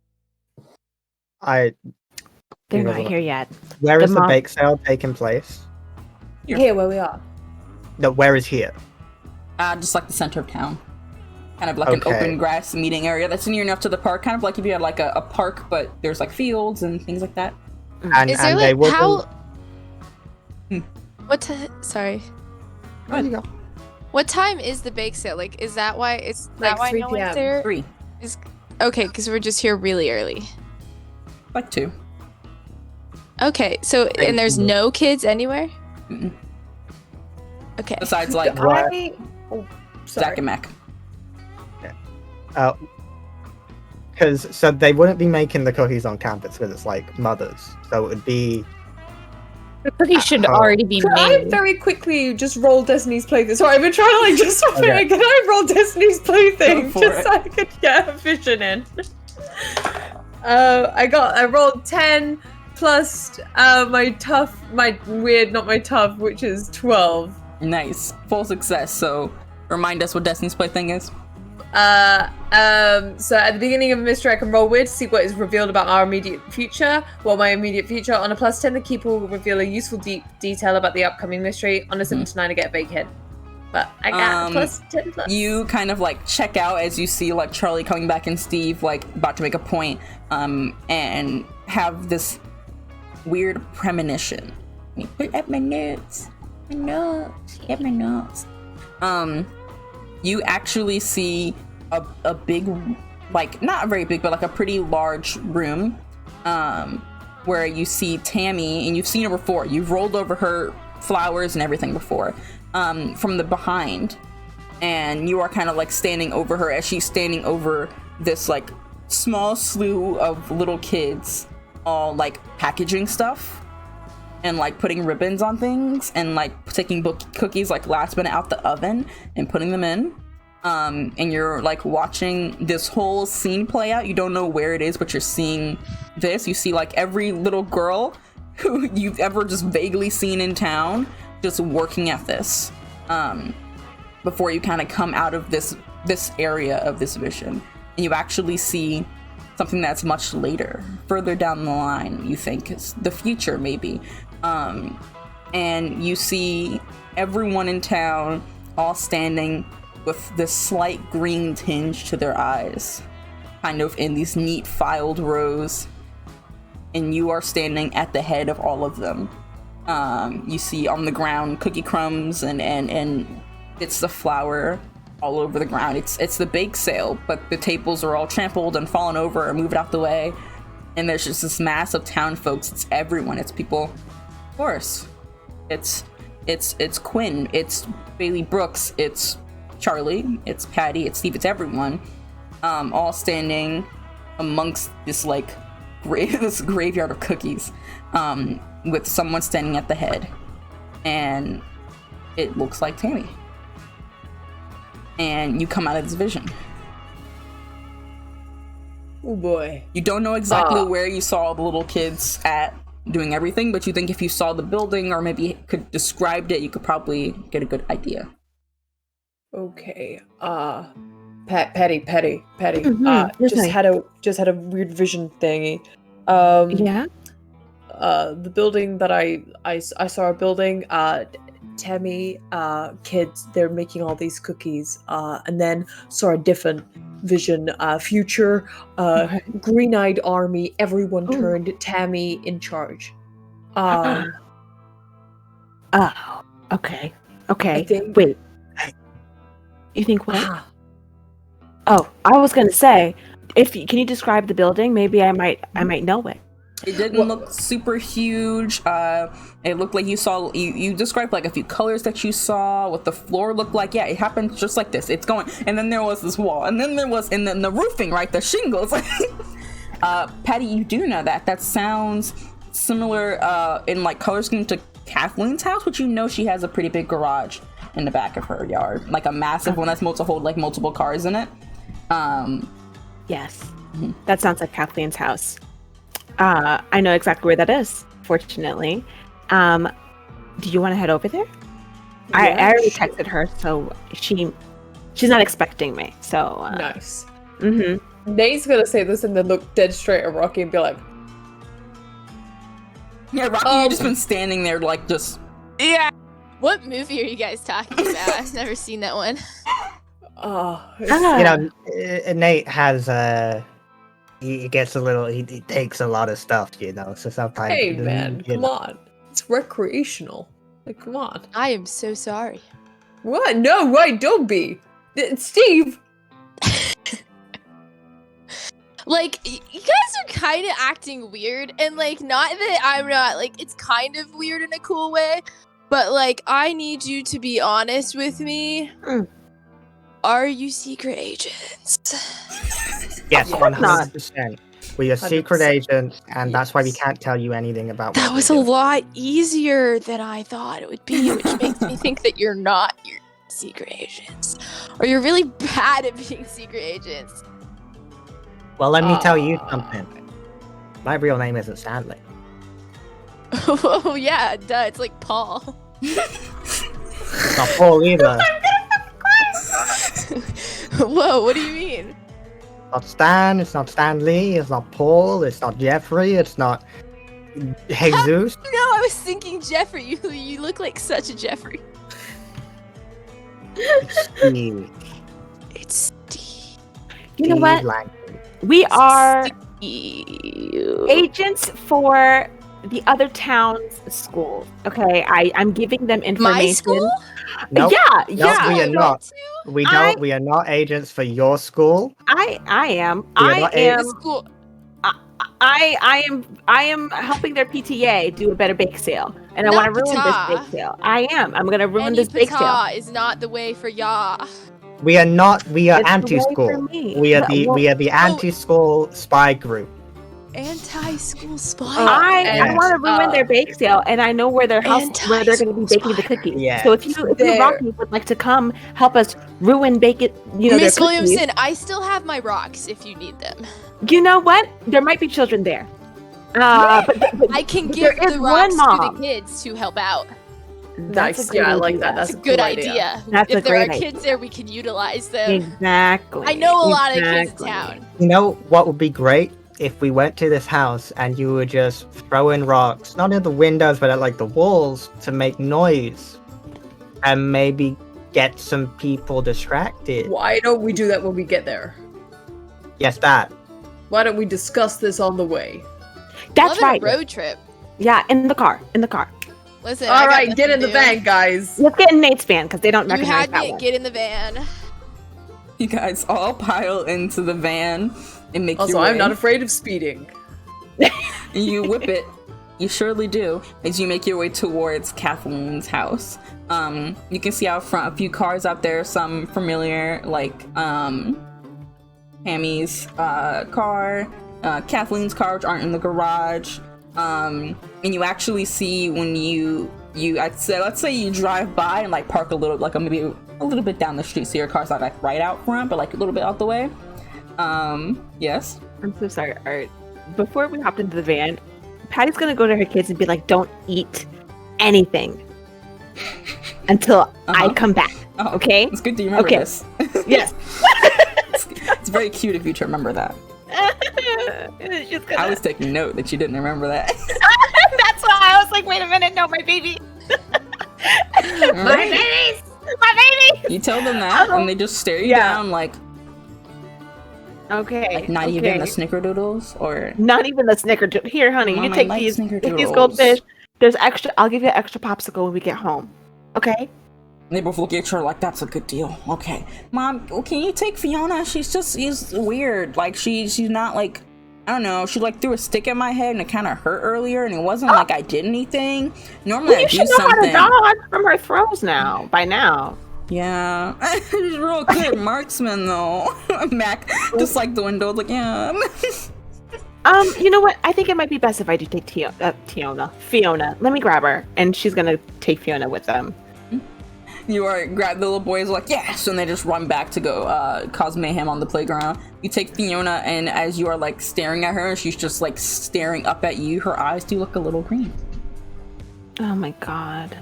They're Yeah, not well- here yet. Where The is the mom- bake sale taking place? Here where we are. No, where is here? Just like the center of town. Kind of like an Okay. open grass meeting area that's near enough to the park. Kind of like if you had like a park, but there's like fields and things like that. And, Is there and they like wouldn't. how? Hmm. Sorry. There you go. What time is the bake sale? Like, is that why it's Like that why 3 no one's p.m. there? 3, Okay, because we're just here really early. like 2. Okay, so and there's no kids anywhere. Mm-mm. Okay. Besides like What? Zach and Mac. Because so they wouldn't be making the cookies on campus because it's like mothers. So it would be The cookies should already be Could I made. very quickly just roll Destiny's Plaything? Sorry, I've been trying to like just Okay. can I roll Destiny's Plaything Go for just it. so I could get a vision in? I rolled 10 plus my weird, not my tough, which is 12. Nice. Full success. So remind us what Destiny's Plaything is. So at the beginning of a mystery, I can roll weird to see what is revealed about our immediate future. Well, my immediate future. On a +10, the keeper will reveal a useful detail about the upcoming mystery. On a 7 to 9, I get a big hit. But I got a +10 plus. You kind of like check out as you see like Charlie coming back and Steve like about to make a point, and have this weird premonition. Let me put up my notes. Get my notes. You actually see a big, like not very big, but like a pretty large room, where you see Tammy, and you've seen her before. You've rolled over her flowers and everything before, from the behind, and you are kind of like standing over her as she's standing over this like small slew of little kids, all like packaging stuff and like putting ribbons on things and like taking cookies like last minute out the oven and putting them in. And you're like watching this whole scene play out. You don't know where it is, but you're seeing this. You see like every little girl who you've ever just vaguely seen in town just working at this, before you kind of come out of this area of this vision. And you actually see something that's much later, further down the line, you think is the future maybe. And you see everyone in town all standing with this slight green tinge to their eyes, kind of in these neat filed rows. And you are standing at the head of all of them. You see on the ground cookie crumbs and bits of flour all over the ground. It's the bake sale, but the tables are all trampled and fallen over or moved out the way. And there's just this mass of town folks. It's everyone. It's people. Of course, it's Quinn, it's Bailey Brooks, it's Charlie, it's Patty, it's Steve, it's everyone, all standing amongst this like this graveyard of cookies, with someone standing at the head, and it looks like Tammy. And you come out of this vision. Oh boy! You don't know exactly where you saw the little kids at doing everything, but you think if you saw the building or maybe could described it, you could probably get a good idea. Okay. Petty. Mm-hmm. Just had a weird vision thingy. Yeah. The building that I saw a building. Tammy, kids, they're making all these cookies. And then saw a different vision, future, green-eyed army, everyone turned Tammy in charge. Oh, okay. Wait. You think what? Oh, I was gonna say, can you describe the building? Maybe I might know it. It didn't look super huge. It looked like you described like a few colors that you saw, what the floor looked like. Yeah, it happened just like this. It's going, and then there was this wall, and then the roofing, right? The shingles. Patty, you do know that sounds similar in like color scheme to Kathleen's house, which you know she has a pretty big garage in the back of her yard, like a massive one that's meant to hold like multiple cars in it. Yes, that sounds like Kathleen's house. I know exactly where that is, fortunately. Do you want to head over there? Yeah, I already texted her, so she's not expecting me. So nice. Mm-hmm. Nate's gonna say this and then look dead straight at Rocky and be like, "Yeah, Rocky, you've just been standing there, like just." Yeah. What movie are you guys talking about? I've never seen that one. Nate has he gets a little. He takes a lot of stuff, So sometimes. Hey man, come on! It's recreational. Like, come on. I am so sorry. What? No, right? Don't be, Steve. Like, you guys are kind of acting weird, and like, not that I'm not. Like, it's kind of weird in a cool way, but like, I need you to be honest with me. Are you secret agents? Yes, 100%. We are secret agents, and that's why we can't tell you anything about. That was a lot easier than I thought it would be, which makes me think that you're not your secret agents, or you're really bad at being secret agents. Well, let me tell you something. My real name isn't Stanley. Oh yeah, duh. It's like Paul. It's not Paul either. Whoa, what do you mean? Not Stan, it's not Stanley, it's not Paul, it's not Jeffrey, it's not Jesus. No, I was thinking Jeffrey. You look like such a Jeffrey. It's Steve. It's Steve. You know what? Langford. We are Steve. agents for the other town's schools. Okay, I'm giving them information. My school? Nope. Yeah, No, yeah. we are not. We don't. We are not agents for your school. I am. We are I not am. The school. I am helping their PTA do a better bake sale, and I want to Not ruin Pata. this bake sale. I am. I'm gonna ruin Any this bake sale. pata is not the way for ya. We are not. We are It's the way anti-school. for me. We are But the. what- We are the anti-school spy group. Anti-school spy. I want to ruin their bake sale, and I know where their house, where they're going to be Anti-school baking the cookies. Yes. So if you There. Rocky would like to come help us ruin bake it, you know, Miss their cookies, Williamson, I still have my rocks if you need them. you know what? There might be children there. But I can but give there is the one rocks to mom. the kids to help out. That's Nice. a great Yeah, I like idea. that. That's That's a good cool idea. That's a If there are great idea. kids there, we can utilize them. Exactly. I know a lot of kids in Exactly. town. You know what would be great if we went to this house and you were just throwing rocks, not at the windows but at like the walls to make noise, and maybe get some people distracted. Why don't we do that when we get there? Yes, that. Why don't we discuss this on the way? That's Love it, right. a road trip. Yeah, in the car. In the car. Listen, All right, get in the van, guys. Let's get in Nate's van because they don't You recognize had that me one. get in the van. You guys all pile into the van and make Also, your way. I'm not afraid of speeding. You whip it. You surely do. As you make your way towards Kathleen's house. You can see out front a few cars out there, some familiar, like Hammy's car, Kathleen's car, which aren't in the garage. And you actually see when let's say you drive by and like park a little, like maybe a little bit down the street, so your car's not like right out front, but like a little bit out the way. Yes. I'm so sorry, Art. Before we hopped into the van, Patty's gonna go to her kids and be like, "Don't eat anything until I come back." Oh, Okay? It's good to remember Okay. this. Yes. It's very cute of you to remember that. It's just I gonna... was taking note that you didn't remember that. That's why I was like, "Wait a minute, no, my baby, my Right? babies, my baby." You tell them that, and they just stare you Yeah. down like Okay. not okay. even the snickerdoodles, or Not even the snickerdoodle. Here, honey, Mama you take likes these snickerdoodles. goldfish. There's extra. I'll give you an extra popsicle when we get home. Okay. they both look at her like, that's a good deal. Okay, Mom, can you take Fiona? She's weird. Like she's not like, I don't know. She like threw a stick at my head and it kind of hurt earlier, and it wasn't like I did anything. Normally Well, you I do should know something. how to dodge from her throws now. By now. Yeah, she's real good marksman though. Mac just like the window, like yeah. You know what? I think it might be best if I do take Fiona. Let me grab her, and she's gonna take Fiona with them. You are grab the little boys like yes, and they just run back to go cause mayhem on the playground. You take Fiona, and as you are like staring at her, she's just like staring up at you. Her eyes do look a little green. Oh my god.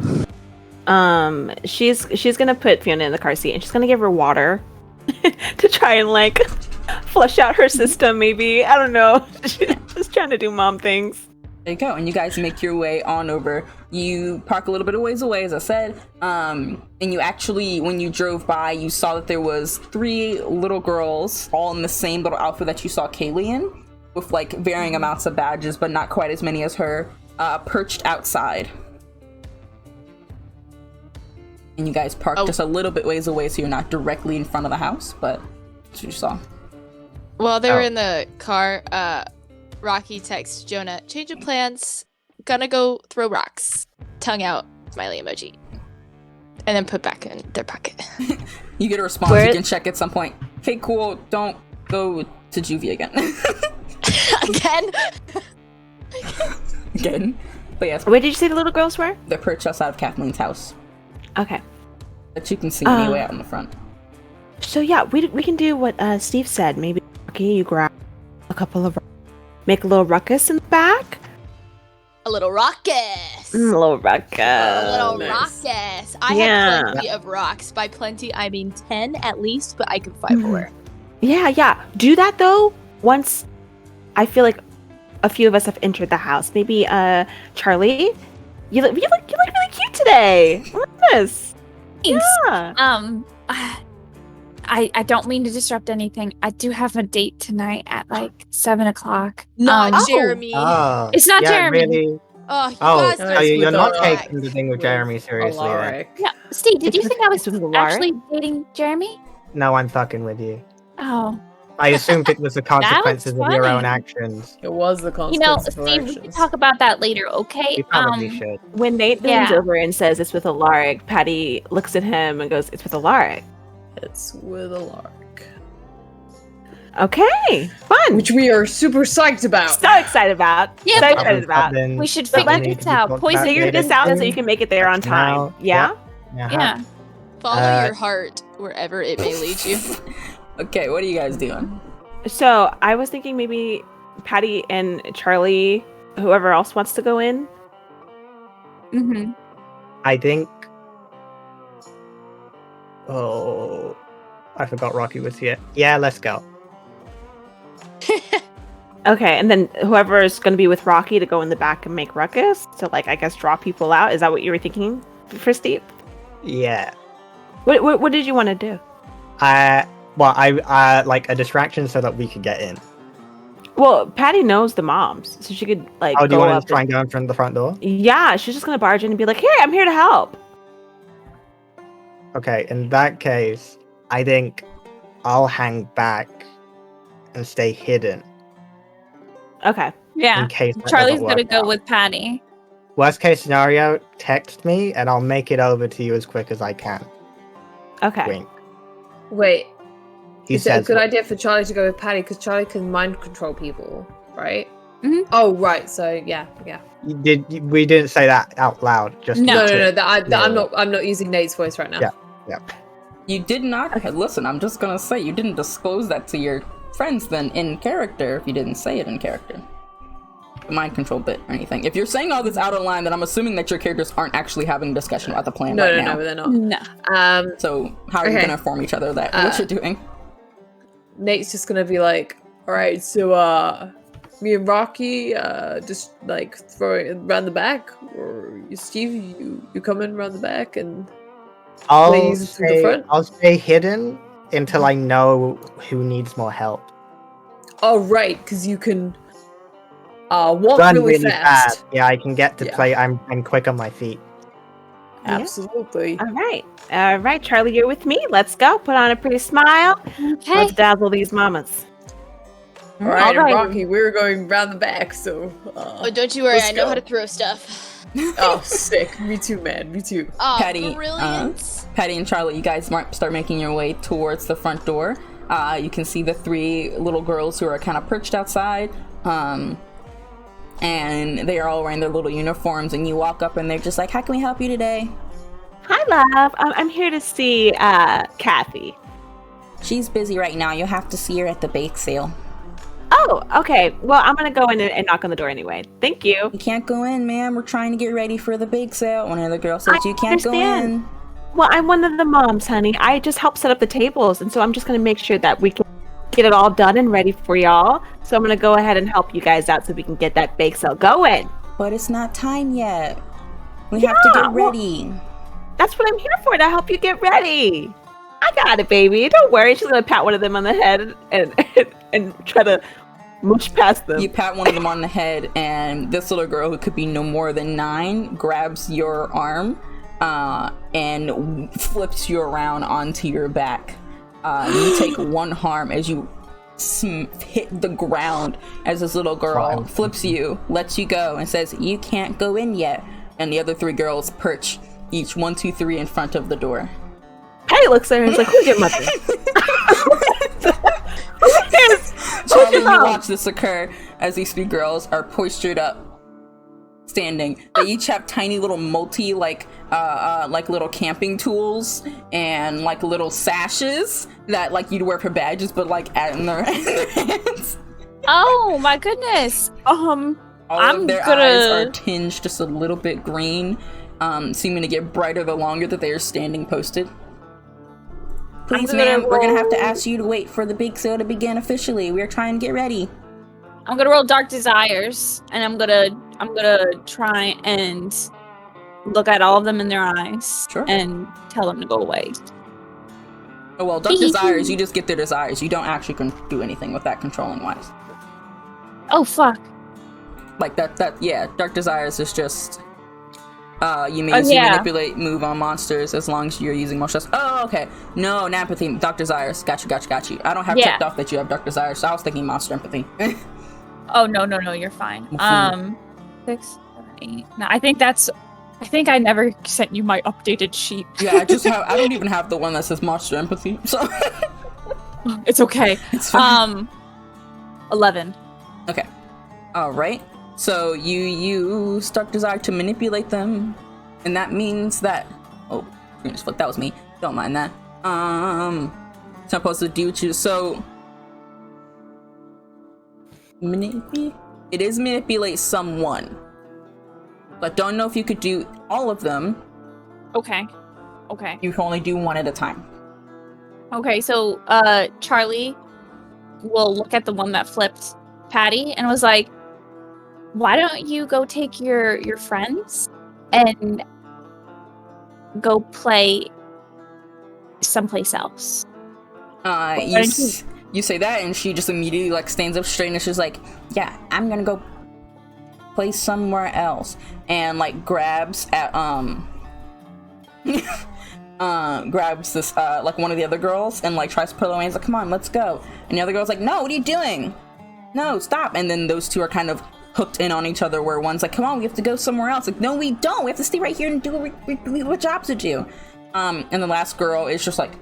She's gonna put Fiona in the car seat, and she's gonna give her water to try and like flush out her system. Maybe I don't know. She's just trying to do mom things. There you go, and you guys make your way on over. You park a little bit of ways away, as I said, and you actually, when you drove by, you saw that there was 3 little girls, all in the same little outfit that you saw Kaylee in, with like varying amounts of badges, but not quite as many as her, perched outside. And you guys parked just a little bit ways away, so you're not directly in front of the house, but that's what you saw. While they were in the car, Rocky texts Jonah, change of plans, gonna go throw rocks. Tongue out, smiley emoji. And then put back in their pocket. You get a response, you can check at some point. Okay, cool, don't go to juvie again. Again? But yes, Where did you say the little girls were? they're perched outside of Kathleen's house. Okay. That you can see anyway out in the front. So yeah, we can do what Steve said. Maybe okay, you grab a couple of, make a little ruckus in the back. A little ruckus. Little rock. Little nice. rockus. I Yeah. have plenty of rocks. By plenty, I mean 10 at least, but I can fight more. Yeah. Do that though. Once I feel like a few of us have entered the house. Maybe Charlie, you look really cute today. Look at this. Thanks. Yeah. I don't mean to disrupt anything. I do have a date tonight at like 7:00. Not Oh. Jeremy. Oh, It's not yeah, Jeremy. Really. Oh, you Oh, guys so Nice you're with not Alaric. taking the thing with Jeremy seriously then? Alaric. Yeah, Steve, did you It's think with- I it's was with Alaric? actually dating Jeremy? No, I'm fucking with you. Oh, I assumed it was the consequences of your own funny. actions. It was the you know, consequence of our Steve, we can actions. talk about that later, okay? We probably should. When Nate leans Yeah. over and says it's with Alaric, Patty looks at him and goes, "It's with Alaric." It's with Alaric. Okay, fun. Which we are super psyched about. So excited about. Yeah, so but- excited about. We should But figure let's this out. Poison Figure this out so you can make it there on time. Now, Yeah. Yeah. Follow your heart wherever it may lead you. Okay, what are you guys doing? So I was thinking maybe Patty and Charlie, whoever else wants to go in. Mm-hmm. I think. Oh, I forgot Rocky was here. Yeah, let's go. Okay, and then whoever is going to be with Rocky to go in the back and make ruckus to, like, I guess draw people out. Is that what you were thinking for Steve? Yeah. What did you want to do? Well, I like a distraction so that we could get in. Well, Patty knows the moms, so she could like. Oh, do you go want up to try and go in front of the front door? Yeah, she's just gonna barge in and be like, "Hey, I'm here to help." Okay, in that case, I think I'll hang back and stay hidden Okay. Yeah. in case that Charlie's doesn't gonna work go out. with Patty. Worst case scenario, text me and I'll make it over to you as quick as I can. Okay. Wink. Wait, He is it a says good what- idea for Charlie to go with Patty? Because Charlie can mind control people, right? Mhm. Oh, right. So yeah. We didn't say that out loud. Just No. No. Yeah. I'm not using Nate's voice right now. Yeah. You did not listen. I'm just gonna say you didn't disclose that to your friends then in character. If you didn't say it in character, the mind control bit or anything. If you're saying all this out of line, then I'm assuming that your characters aren't actually having a discussion about the plan right now. No, they're not. No. So how are you Okay. gonna inform each other that what you're doing? Nate's just gonna be like, all right, so me and Rocky just like throw it around the back, or Steve, you come in around the back, and ladies to the front? I'll stay hidden until I know who needs more help. oh right, because you can walk Run really, really fast. fast. Yeah, I can get to Yeah. play. I'm quick on my feet. Yeah. Absolutely. All right, Charlie, you're with me. Let's go. Put on a pretty smile. Okay. Let's dazzle these mamas. All right, and Alright. Rocky, we're going round the back, so. Oh, don't you worry, Let's I know go. how to throw stuff. Oh, sick. Me too, man. Me too. Oh, Patty, brilliant. Patty and Charlie, you guys start making your way towards the front door. You can see the three little girls who are kind of perched outside. And they are all wearing their little uniforms, and you walk up and they're just like, how can we help you today? Hi, love. I'm here to see Kathy. She's busy right now. You'll have to see her at the bake sale. Oh, okay. Well, I'm gonna go in and knock on the door anyway. Thank you. You can't go in, ma'am. We're trying to get ready for the bake sale. One of the girls says I you can't go understand. in. Well, I'm one of the moms, honey. I just help set up the tables, and so I'm just gonna make sure that we can get it all done and ready for y'all. So I'm gonna go ahead and help you guys out so we can get that bake sale going. But it's not time yet. We have to Yeah, get well- ready. That's what I'm here for, to help you get ready. I got it, baby. Don't worry. She's gonna pat one of them on the head and try to mush past them. You pat one of them on the head, and this little girl, who could be no more than 9, grabs your arm and flips you around onto your back. You take one harm as you hit the ground as this little girl flips you, lets you go, and says, you can't go in yet. And the other 3 girls perch each 1, 2, 3 in front of the door. Patty looks at her and is like, who's your mother? Charlie, you mom? watch this occur as these 3 girls are postured up, standing. They each have tiny little like little camping tools and like little sashes that like you'd wear for badges, but like in their hands. Oh my goodness. All All of their eyes are tinged just a little bit green, seeming to get brighter the longer that they are standing posted. Please, ma'am, we're gonna have to ask you to wait for the big sale to begin officially. We're trying to get ready. I'm gonna roll Dark Desires, and I'm gonna try and look at all of them in their eyes and tell them to go away. Oh well, Dark Desires, you just get their desires. You don't actually do anything with that controlling wise. Oh fuck. Like yeah, Dark Desires is just you manipulate move on monsters as long as you're using motion. Oh, okay. No, empathy, Dark Desires. Got you. I don't have checked off that you have Dark Desires, so I was thinking monster empathy. Oh no, you're fine. 6, 7, 8. No, I think I never sent you my updated sheet. Yeah, I don't even have the one that says monster empathy. So it's okay. It's fine. 11. Okay. All right. So you use Dark Desire to manipulate them, and that means that that was me. Don't mind that. It's not supposed to do to so manipulate someone, but don't know if you could do all of them. Okay. You can only do one at a time. Okay, so Charlie will look at the one that flipped Patty and was like, why don't you go take your friends and go play someplace else? You say that, and she just immediately like stands up straight, and she's like, "Yeah, I'm gonna go play somewhere else," and like grabs at grabs this like one of the other girls and like tries to pull her away. He's like, "Come on, let's go," and the other girl's like, "No, what are you doing? No, stop!" And then those two are kind of hooked in on each other, where one's like, "Come on, we have to go somewhere else." Like, "No, we don't. We have to stay right here and do what jobs to do." And the last girl is just like,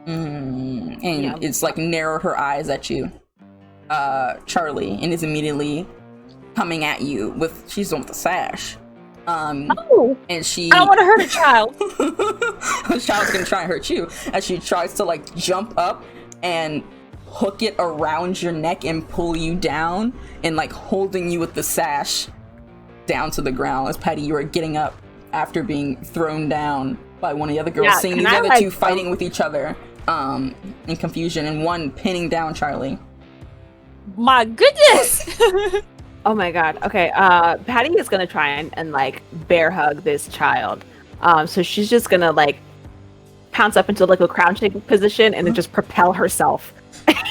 it's like narrow her eyes at you, Charlie, and is immediately coming at you with. She's the one with the sash. And I don't want to hurt a child. The child's gonna try and hurt you as she tries to like jump up and hook it around your neck and pull you down and like holding you with the sash down to the ground. As Patty, you are getting up after being thrown down by one of the other girls, seeing these other two fighting with each other in confusion, and one pinning down Charlie. My goodness. Oh my god. Okay, Patty is gonna try and like bear hug this child. So she's just gonna like pounce up into like a crouching position and then just propel herself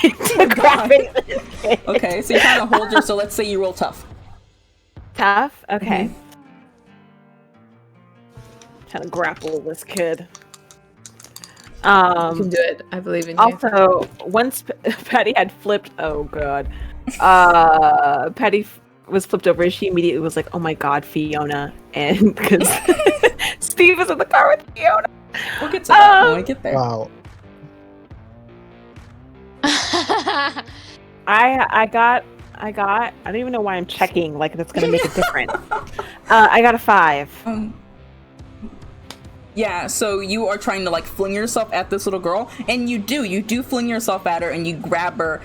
into grabbing this kid. Okay, so you kind of hold her, so let's say you roll tough. Tough? Okay. Trying to grapple this kid. You can do it. I believe in you. Also, once Patty had flipped, oh god. Patty was flipped over, she immediately was like, "Oh my god, Fiona," and because Steve was in the car with Fiona. We'll get to that when we get there. Wow. I got I don't even know why I'm checking like that's gonna make a difference. I got a 5. Yeah, so you are trying to like fling yourself at this little girl, and you do fling yourself at her, and you grab her.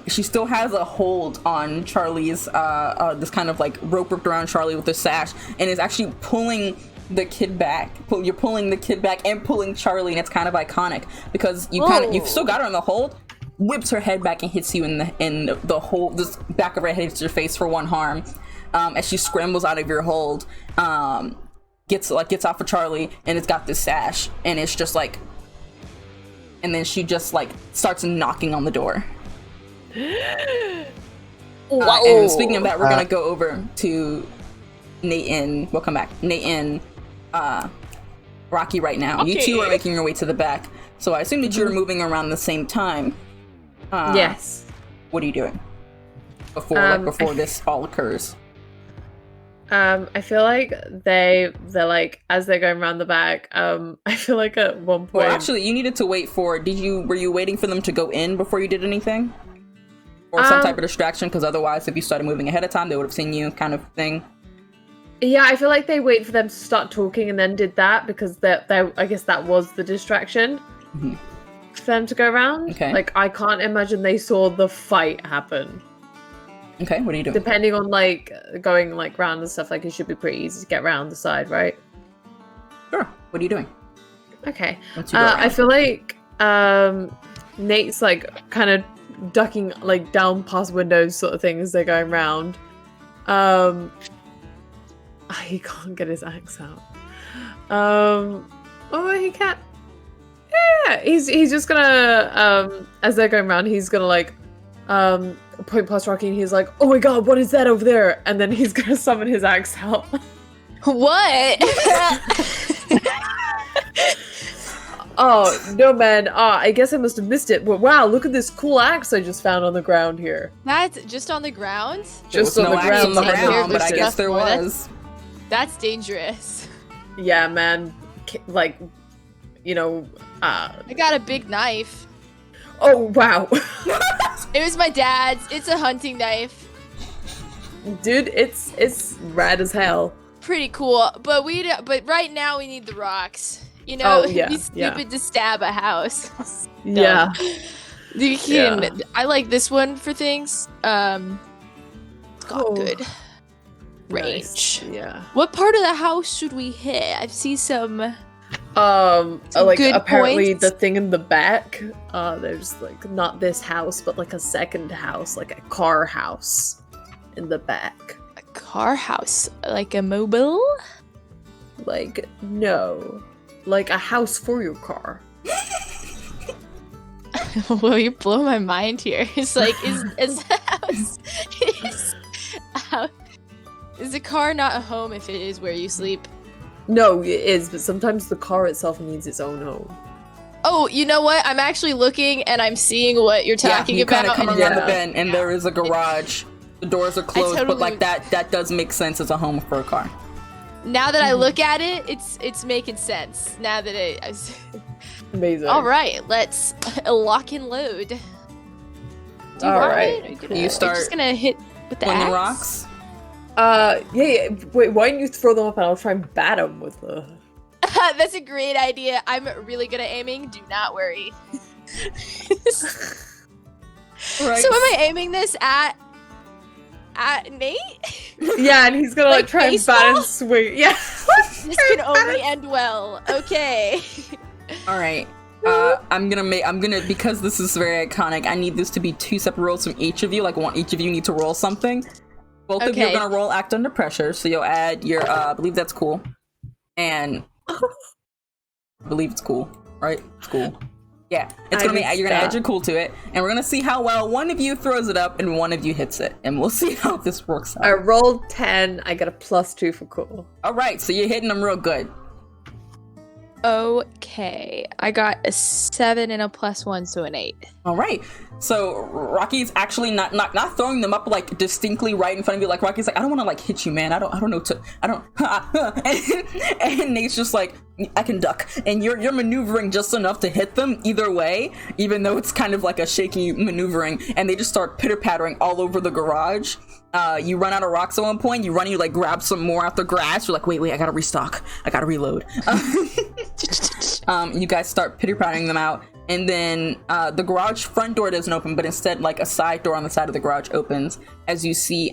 She still has a hold on Charlie's this kind of like rope wrapped around Charlie with the sash, and is actually pulling the kid back. You're pulling the kid back and pulling Charlie, and it's kind of iconic because you've still got her on the hold. Whips her head back and hits you in the whole, this back of her head hits your face for one harm. As she scrambles out of your hold, gets off of Charlie, and it's got this sash, and it's just like, and then she just like starts knocking on the door. And speaking of that, we're gonna go over to Nate and we'll come back. Nate and Rocky right now. Okay. You two are making your way to the back, so I assume that you're moving around the same time. Yes. What are you doing before this all occurs? I feel like they're like, as they're going around the back, I feel like at one point... Well, actually, you needed to wait for... Were you waiting for them to go in before you did anything? Or some type of distraction? Because otherwise, if you started moving ahead of time, they would have seen you, kind of thing. Yeah, I feel like they wait for them to start talking and then did that, because I guess that was the distraction for them to go around. Okay. Like, I can't imagine they saw the fight happen. Okay, what are you doing? Depending on like going like round and stuff, like it should be pretty easy to get round the side, right? Sure. What are you doing? Okay. Once you go I around? feel like Nate's like kind of ducking like down past windows sort of thing as they're going round. He can't get his axe out. Oh, he can't. Yeah, he's just gonna as they're going around, he's gonna like point past Rocky and he's like, "Oh my god, what is that over there?" And then he's gonna summon his axe out. What? Oh no, man! I guess I must have missed it. But wow, look at this cool axe I just found on the ground here. That's just on the ground? There was Just on no the axe ground, on the behind ground, but I bushes. guess there Well, was. That's dangerous. Yeah, man. Like, you know. I got a big knife. Oh wow, It was my dad's. It's a hunting knife. dude, it's rad as hell. Pretty cool. But right now we need the rocks. You know, Oh, yeah, it'd be yeah. stupid to stab a house. Yeah. You can. Yeah. I like this one for things. It's got Oh. good range. Nice. Yeah. What part of the house should we hit? I've seen some. Some Like good apparently points. the thing in the back. There's like not this house, but like a second house, like a car house in the back. A car house, like a mobile. Like no, like a house for your car. Well, you blow my mind here. It's like, is the house is a car not a home if it is where you sleep? No, it is, but sometimes the car itself needs its own home. Oh, you know what? I'm actually looking and I'm seeing what you're talking you kind about. of come and around the Yeah. bend, and there is a garage. The doors are closed, but totally- like that does make sense as a home for a car. Now that I look at it, it's making sense. Now that Amazing. all right, let's lock and load. Do you All want right. it? Are you gonna- You are start just gonna hit with the Flinging axe? rocks. Yeah. Wait, why don't you throw them up and I'll try and bat them with the. That's a great idea. I'm really good at aiming. Do not worry. Right. So am I aiming this at Nate? Yeah, and he's gonna like Like try and bat baseball? and swing. Yeah. This can only end well. Okay. All right. I'm gonna because this is very iconic. I need this to be 2 separate rolls from each of you. Like, each of you need to roll something. Both of you are Okay. gonna roll act under pressure. So you'll add your. I believe that's cool. And I believe it's cool, right? It's cool. Yeah, it's gonna be. You're gonna add your cool to it, and we're gonna see how well one of you throws it up and one of you hits it, and we'll see how this works out. I rolled 10. I got a +2 for cool. All right, so you're hitting them real good. Okay. I got a 7 and a +1, so an 8. All right, so Rocky's actually not throwing them up like distinctly right in front of you. Like, Rocky's like, I don't want to like hit you, man. I don't know and Nate's just like, I can duck, and you're maneuvering just enough to hit them either way, even though it's kind of like a shaky maneuvering, and they just start pitter pattering all over the garage. You run out of rocks at one point. You like grab some more out the grass. You're like, wait, I gotta restock. I gotta reload. You guys start pitter-pattering them out, and then the garage front door doesn't open, but instead like a side door on the side of the garage opens as you see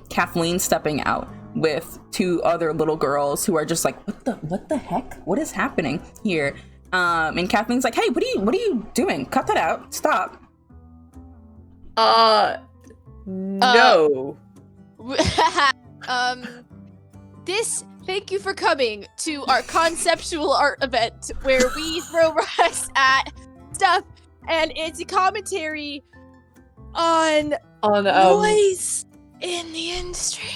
Kathleen stepping out with 2 other little girls who are just like, what the heck? What is happening here? And Kathleen's like, hey, what are you doing? Cut that out. Stop. No. Thank you for coming to our conceptual art event where we throw rocks at stuff, and it's a commentary on noise in the industry.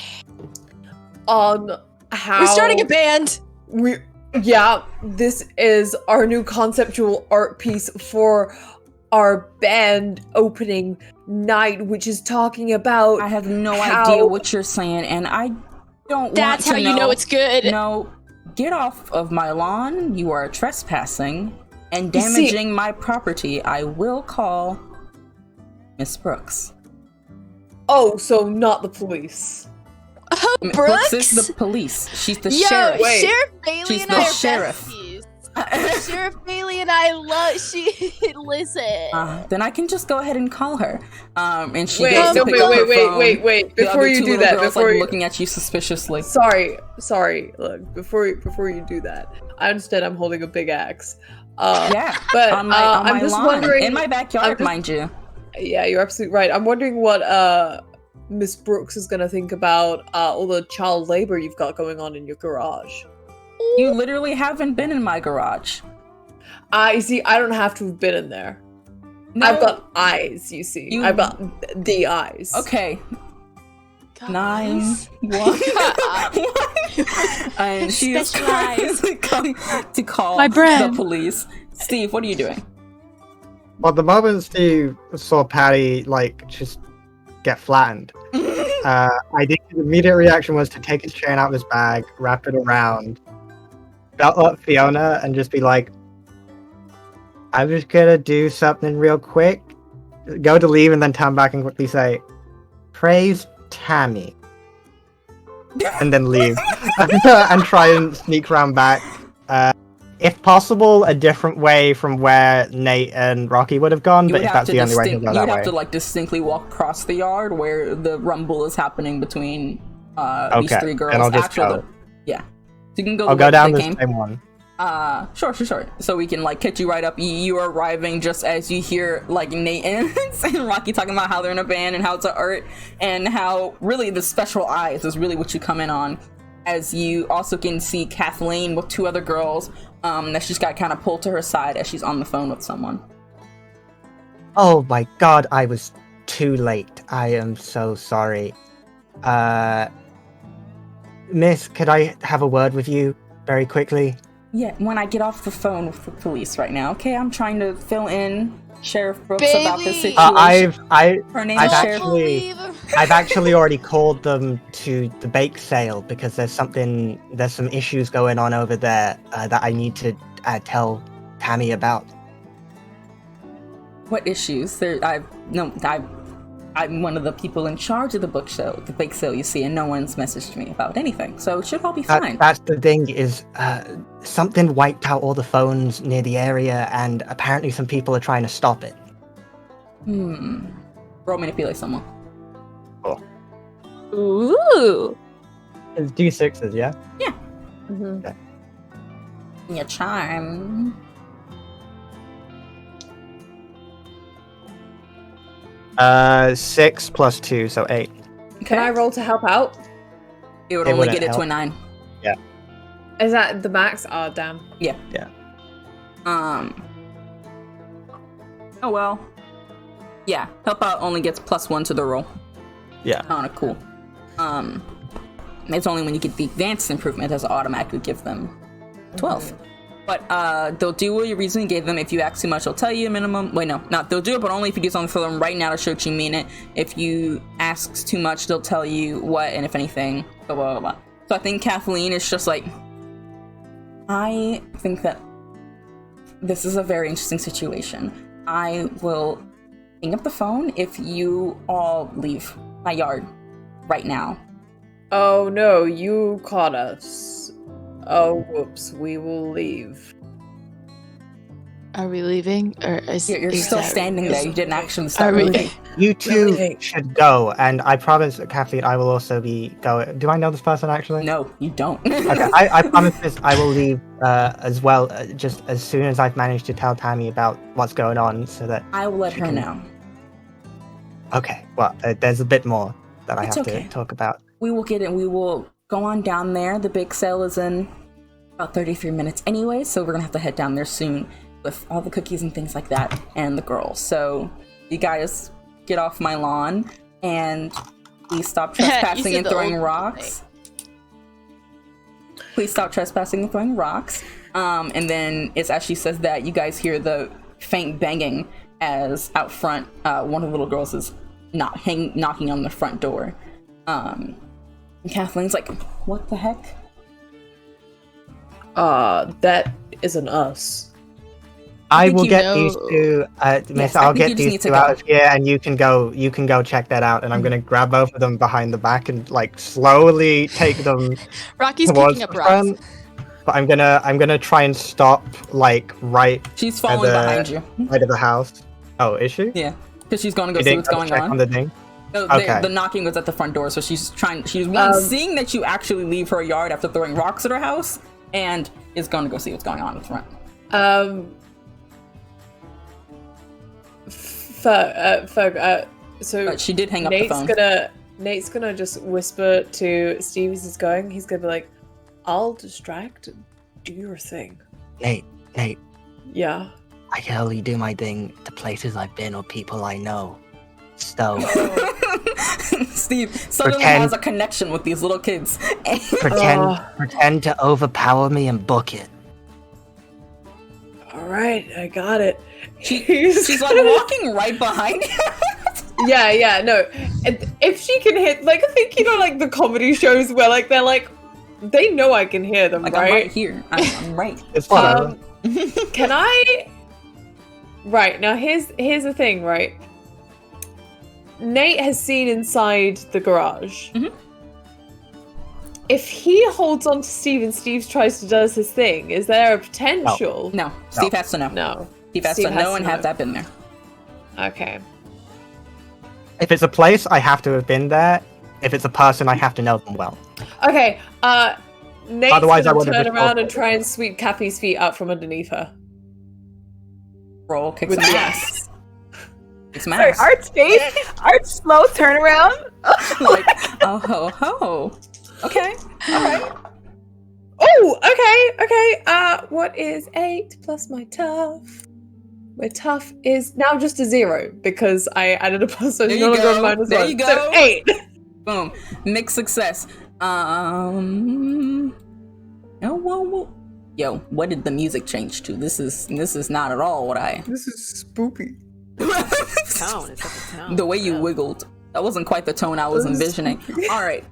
On how We're starting a band. This is our new conceptual art piece for our band opening night, which is talking about I have no how- idea what you're saying, and I don't That's want how to you know it's good. No, get off of my lawn. You are trespassing and You see- damaging my property. I will call Miss Brooks. Oh, so not the police. Oh, Brooks Brooks? is the police. She's the Yo, sheriff. Wait. Sheriff Bailey She's and the I are sheriff. besties. Sheriff Bailey and I love. She listen. Then I can just go ahead and call her. And she Wait, goes to no, pick up her phone. wait. The Before other you two do little that, girls, before like, you... looking at you suspiciously. Sorry. Look, before you do that, I understand I'm holding a big axe. Yeah, but on my I'm just lawn, wondering... in my backyard, mind you. Yeah, you're absolutely right. I'm wondering what Miss Brooks is gonna think about all the child labor you've got going on in your garage. You literally haven't been in my garage. You see, I don't have to have been in there. No. I've got eyes, you see. I've got the eyes. Okay. Guys. 9, 1. And she is come to call My brain. the police. Steve, what are you doing? Well, the moment Steve saw Patty like just get flattened, I think his immediate reaction was to take his chain out of his bag, wrap it around, belt up Fiona, and just be like, "I'm just gonna do something real quick." Go to leave and then turn back and quickly say, "Praise Tammy," and then leave and try and sneak around back. If possible, a different way from where Nate and Rocky would have gone, but if that's the only way to go that way. You'd have to like distinctly walk across the yard where the rumble is happening between these three girls. And I'll just go. Yeah. So you can go I'll go down the same one. Sure. So we can like catch you right up. You are arriving just as you hear like Nate and Rocky talking about how they're in a band and how it's an art and how really the special eyes is really what you come in on. As you also can see Kathleen with 2 other girls that she's got kind of pulled to her side as she's on the phone with someone. Oh my god, I was too late. I am so sorry. Miss, could I have a word with you very quickly? Yeah, when I get off the phone with the police right now, okay? I'm trying to fill in Sheriff Brooks Bailey! about this situation. Her name is Sheriff. I've actually already called them to the bake sale because there's some issues going on over there that I need to tell Tammy about. What issues? I'm one of the people in charge of the bake sale, you see, and no one's messaged me about anything, so it should all be fine. That's the thing is, something wiped out all the phones near the area, and apparently some people are trying to stop it. Roll manipulate someone. Ooh. It's D6s, yeah? Yeah. Mm-hmm. Okay. Your charm. Six plus 2, so 8. Can I roll to help out? It would It only wouldn't get it to help. a 9. Is that the max? Oh, damn. Yeah. Yeah. Oh well. Yeah, help out only gets +1 to the roll. Yeah. Kinda cool. It's only when you get the advanced improvement does it automatically give them 12. But they'll do what you reasonably gave them. If you ask too much, they'll tell you a minimum. Wait, no, they'll do it, but only if you do something for them right now to show that you mean it. If you ask too much, they'll tell you what and if anything. Blah blah blah. Blah. So I think Kathleen is just like, I think that this is a very interesting situation. I will hang up the phone if you all leave my yard right now. Oh no, you caught us. Oh, whoops, we will leave. Are we leaving? Or You're still standing there. You didn't actually Are start we? moving. You two Really? should go, and I promise, Kathleen, I will also be going. Do I know this person actually? No, you don't. Okay, I promise this. I will leave as well, just as soon as I've managed to tell Tammy about what's going on, so that. I will let she her can- know. Okay, well, there's a bit more that I It's have okay. to talk about. We will get it. We will go on down there. The big sale is in about 33 minutes anyway, so we're gonna have to head down there soon with all the cookies and things like that and the girls. So you guys get off my lawn and please stop trespassing and the throwing old rocks. Please stop trespassing and throwing rocks. And then it's as she says that, you guys hear the faint banging as out front, one of the little girls is knocking on the front door. And Kathleen's like, what the heck? That isn't us. I think will you get know- these two, Miss. Yes, I I'll think you get just need these to two out go. of here, and you can go check that out. And I'm gonna grab both of them behind the back and like slowly take them Rocky's towards picking up the rocks. front. but I'm gonna try and stop like right She's following behind you. right of the house. Oh, is she? Yeah, because she's gonna go You see didn't what's going check on. the thing? No, Okay. the knocking was at the front door, so she's seeing that you actually leave her yard after throwing rocks at her house, and is gonna go see what's going on in front. So But she did hang up the phone. Nate's gonna just whisper to Steve as he's going. He's gonna be like, "I'll distract and do your thing." Nate, Yeah. I can only do my thing to places I've been or people I know. So Steve suddenly Pretend- has a connection with these little kids. pretend to overpower me and book it. All right, I got it. She's like walking right behind you. Yeah, no. And if she can hit, like, I think, like the comedy shows where, like, they're like, they know I can hear them, Like, right? I'm right here. I'm right. It's whatever. Can I? Right, now here's the thing, right? Nate has seen inside the garage. Mhm. If he holds on to Steve and Steve tries to does his thing, is there a potential? No, Steve has to know. No. Steve has to know and have that been there. Okay. If it's a place, I have to have been there. If it's a person, I have to know them well. Okay, Nate's Otherwise, I gonna would've turn just around gone and for it. try and sweep Cappy's feet up from underneath her. Roll, kick With some the ass. Kick some Sorry, ass. Art's face, Art's slow turnaround. Like, oh ho ho. Okay. All right. Oh, okay. What is 8 plus my tough? My tough is now just a 0 because I added a plus, so it's There no you longer go. minus There 1. you go. So 8. Boom. Mixed success. Oh, whoa. Yo, what did the music change to? This is not at all what I. This is spoopy. Tone, it's like a tone. The way you wiggled. That wasn't quite the tone I was This is envisioning. All right.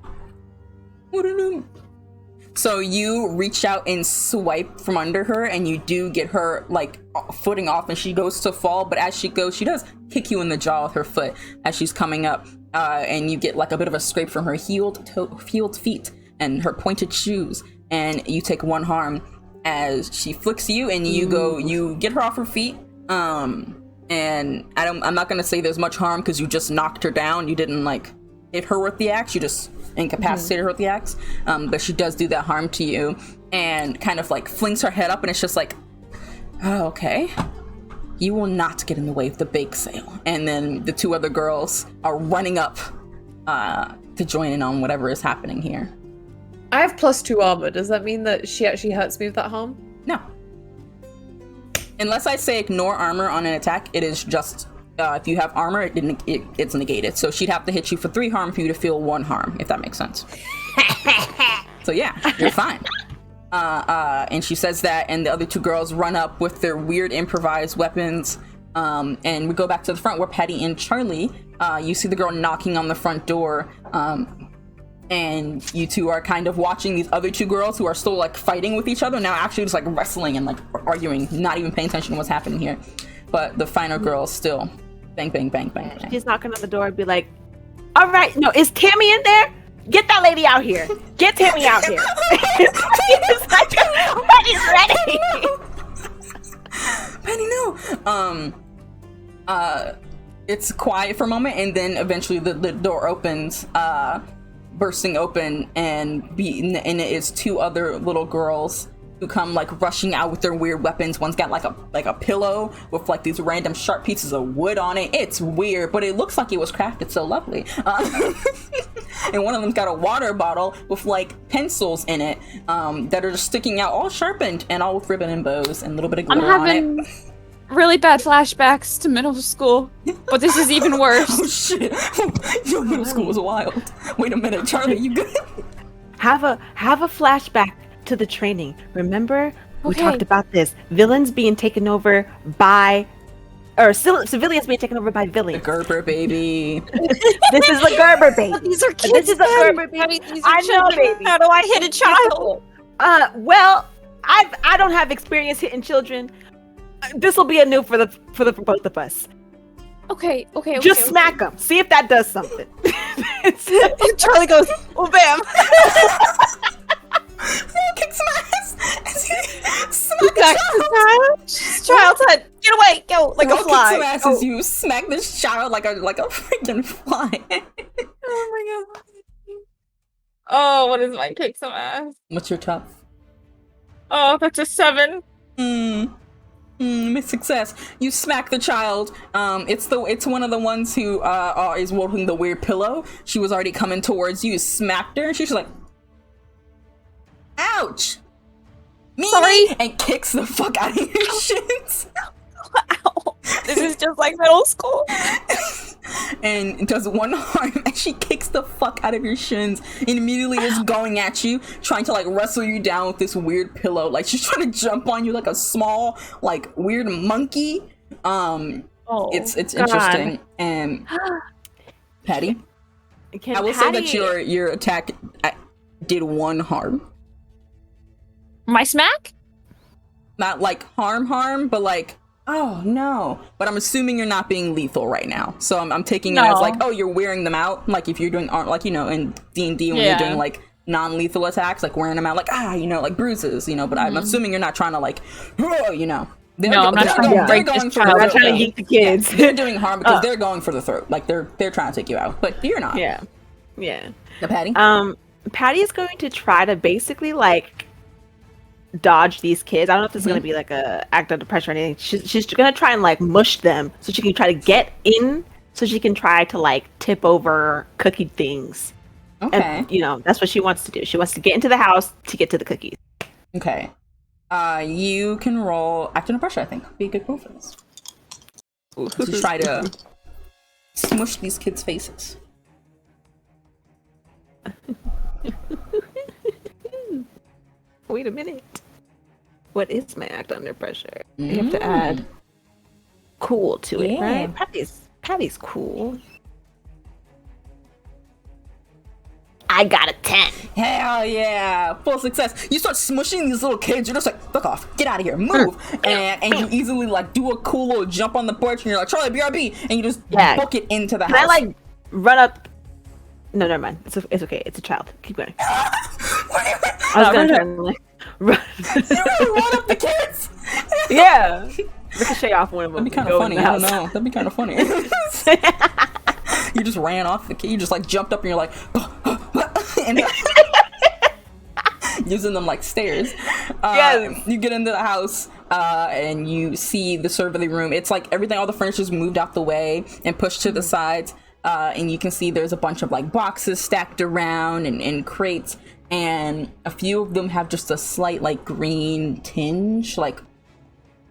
So you reach out and swipe from under her, and you do get her like footing off, and she goes to fall. But as she goes, she does kick you in the jaw with her foot as she's coming up, and you get like a bit of a scrape from her heeled feet and her pointed shoes, and you take one harm as she flicks you, and you get her off her feet. And I'm not gonna say there's much harm because you just knocked her down. You didn't like hit her with the axe. You just incapacitated her with the axe. But she does do that harm to you, and kind of like flings her head up, and it's just like, oh, okay. You will not get in the way of the bake sale. And then the two other girls are running up to join in on whatever is happening here. I have plus 2 armor. Does that mean that she actually hurts me with that harm? No. Unless I say ignore armor on an attack, it is just if you have armor, it's negated. So she'd have to hit you for 3 harm for you to feel 1 harm, if that makes sense. So yeah, you're fine. And she says that, and the other 2 girls run up with their weird improvised weapons. And we go back to the front where Patty and Charlie, you see the girl knocking on the front door. And you 2 are kind of watching these other 2 girls who are still like fighting with each other, now actually just like wrestling and like arguing, not even paying attention to what's happening here. But the finer girls still bang, bang, bang, bang, bang. She's knocking on the door and be like, all right, no, is Tammy in there? Get that lady out here. Get Tammy out here. She's like, Penny's ready. Penny, no. It's quiet for a moment, and then eventually the door opens, bursting open, and it is 2 other little girls who come like rushing out with their weird weapons. One's got like a pillow with like these random sharp pieces of wood on it. It's weird, but it looks like it was crafted so lovely. And one of them's got a water bottle with like pencils in it that are just sticking out, all sharpened and all with ribbon and bows and a little bit of I'm glitter on it. having really bad flashbacks to middle school, but this is even worse. Oh shit! Your middle school was wild. Wait a minute, Charlie, you good? Have a flashback to the training. Remember, we Okay. talked about this. Villains being taken over by, or civilians being taken over by The villains. Gerber baby. This is a Gerber baby. These are kids. This is a Gerber Patty. baby. These are I know, children. baby. How do I hit a child? Well, I don't have experience hitting children. This will be a new for both of us. Okay. Just smack them. See if that does something. Charlie goes, oh bam. Kick some ass. child's head. Get away. Go like a Roll fly. kicks some ass as you smack this child like a freaking fly. Oh my god. Oh, what is my kick some ass? What's your tough? Oh, that's a 7. Miss success. You smack the child. It's one of the ones who is holding the weird pillow. She was already coming towards you. You smacked her, and she's like, "Ouch!" Me, Sorry. and kicks the fuck out of your shins. Ow. This is just like middle school. And does one harm, and she kicks the fuck out of your shins and immediately is going at you, trying to like wrestle you down with this weird pillow. Like she's trying to jump on you like a small, like weird monkey. It's interesting. And Patty, I will say that your attack did 1 harm. My smack? Not like harm, but like, oh no. But I'm assuming you're not being lethal right now. So I'm taking it as like, oh, you're wearing them out. Like if you're doing, like, you know, in D&D when you're doing like non-lethal attacks, like wearing them out, like, you know, like bruises, you know. But I'm assuming you're not trying to like, you know. I'm not trying to break this child. I'm not trying to yeet the kids. They're doing harm because they're going for the throat. Like they're trying to take you out. But you're not. Yeah. The Patty? Patty is going to try to basically like dodge these kids. I don't know if this is going to be like a act under pressure or anything. She's going to try and like mush them so she can try to get in, so she can try to like tip over cookie things. Okay. And, you know, that's what she wants to do. She wants to get into the house to get to the cookies. Okay. You can roll act under pressure, I think. Be a good roll for this. To try to smush these kids' faces. Wait a minute. What is my act under pressure? You have to add cool to it, right? Patty's cool. I got a 10. Hell yeah! Full success. You start smushing these little kids. You're just like, fuck off, get out of here, move. And you easily like do a cool little jump on the porch, and you're like, Charlie, BRB, and you just book it into the house. I like run up? No, never mind. It's okay. It's a child. Keep going. I was gonna try and like run. You really run up the kids? Yeah. Ricochet off one of them. That'd be kind of funny. I don't know. That'd be kind of funny. You just ran off the kid. You just like jumped up and you're like, and using them like stairs. Yes. You get into the house and you see the servant room. It's like everything, all the furniture's moved out the way and pushed to the sides. And you can see there's a bunch of like boxes stacked around and crates, and a few of them have just a slight like green tinge, like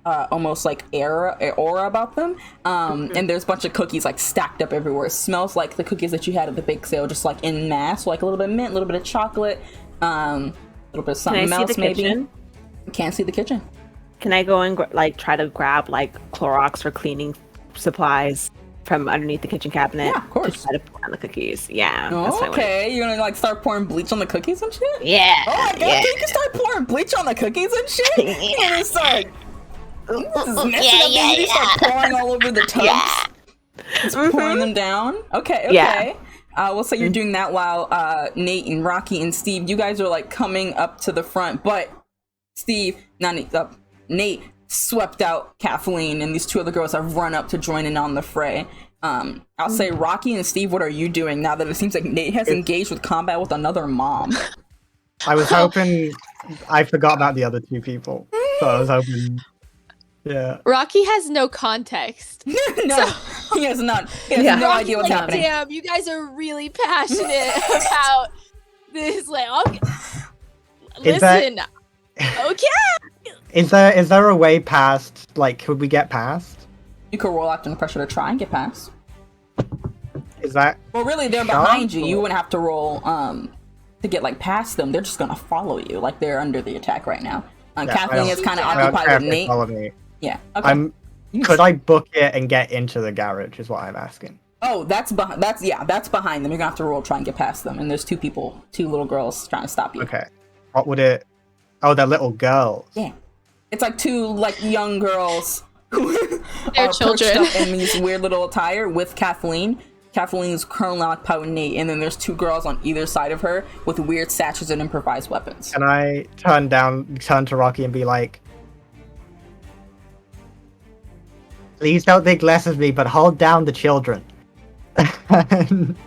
almost like aura about them. And there's a bunch of cookies like stacked up everywhere. It smells like the cookies that you had at the bake sale, just like in mass, like a little bit of mint, a little bit of chocolate, a little bit of something else maybe. Kitchen? Can't see the kitchen. Can I go and like try to grab like Clorox for cleaning supplies from underneath the kitchen cabinet? Yeah, of course. To try to pour on the cookies. Yeah. That's what I Okay, you're gonna like start pouring bleach on the cookies and shit? Yeah. Oh my god, you can start pouring bleach on the cookies and shit? You're gonna start you start pouring all over the tubs. Just pouring them down. Okay. Yeah. We'll say you're doing that while Nate and Rocky and Steve, you guys are like coming up to the front, but Nate swept out Kathleen, and these two other girls have run up to join in on the fray. I'll say Rocky and Steve, what are you doing now that it seems like Nate has engaged with combat with another mom? I was hoping I forgot about the other 2 people. So I was hoping. Yeah. Rocky has no context. No, he has none. He has no idea what's happening. Damn, you guys are really passionate about this. Like, okay. Listen. Okay. Is there a way past? Like, could we get past? You could roll act under pressure to try and get past. Is that? Well, really, they're behind you. You wouldn't have to roll to get like past them. They're just gonna follow you. Like they're under the attack right now. Kathleen is kind of occupied with Nate. Follow me. Yeah. Okay. Could I book it and get into the garage? Is what I'm asking. Oh, that's behind them. You're gonna have to roll try and get past them. And there's 2 little girls trying to stop you. Okay. What would it? Oh, they're little girls. Yeah. It's like 2 like young girls who They're are children perched up in these weird little attire with Kathleen. Kathleen's currently occupied Nate, and then there's 2 girls on either side of her with weird statues and improvised weapons. Can I turn to Rocky and be like, Please don't think less of me, but hold down the children. I'm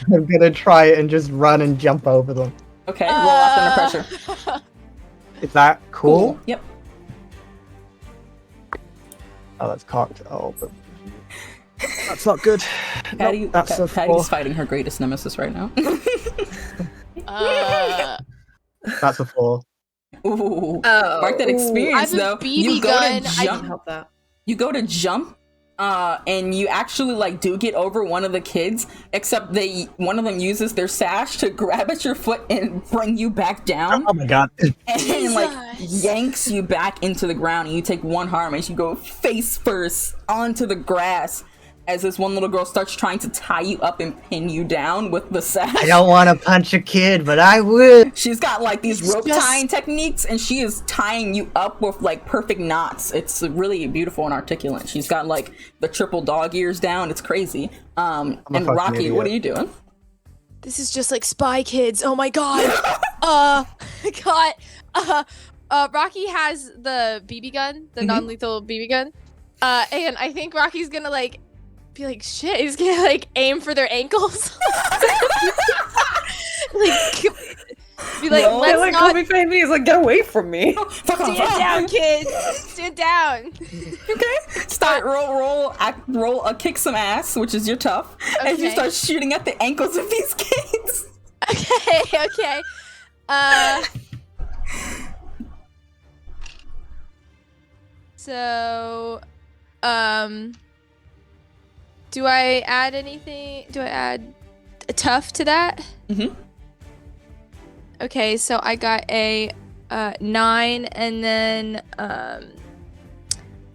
gonna try and just run and jump over them. Okay, roll up under pressure. Is that cool? Yep. Oh, that's cocked. Oh, but that's not good. Patty, Nope, that's a Patty's 4. fighting her greatest nemesis right now. That's a 4. Ooh. Oh, Mark that experience I have a though. BB You go gun. to I I jump. can help that. You go to jump, and you actually like do get over one of the kids. Except one of them uses their sash to grab at your foot and bring you back down, Oh my god. and like Jesus. yanks you back into the ground. And you take 1 harm as you go face first onto the grass. As this one little girl starts trying to tie you up and pin you down with the sash. I don't want to punch a kid, but I would. She's got like these rope just- tying techniques, and she is tying you up with like perfect knots. It's really beautiful and articulate. She's got like the triple dog ears down. It's crazy. And fucking Rocky, what are idiot. you doing? This is just like Spy Kids. Oh my god. Rocky has the BB gun, the non-lethal BB gun. And I think Rocky's gonna like be like, shit, he's gonna like aim for their ankles. Like be like, No. let's not behind me. He's like, get away from me. Fuck off. stand down, kids. Stand down. Okay. Start roll kick some ass, which is your tough, as you Okay. start shooting at the ankles of these kids. Okay. So, do I add anything? Do I add a tough to that? Mhm. Okay, so I got a 9, and then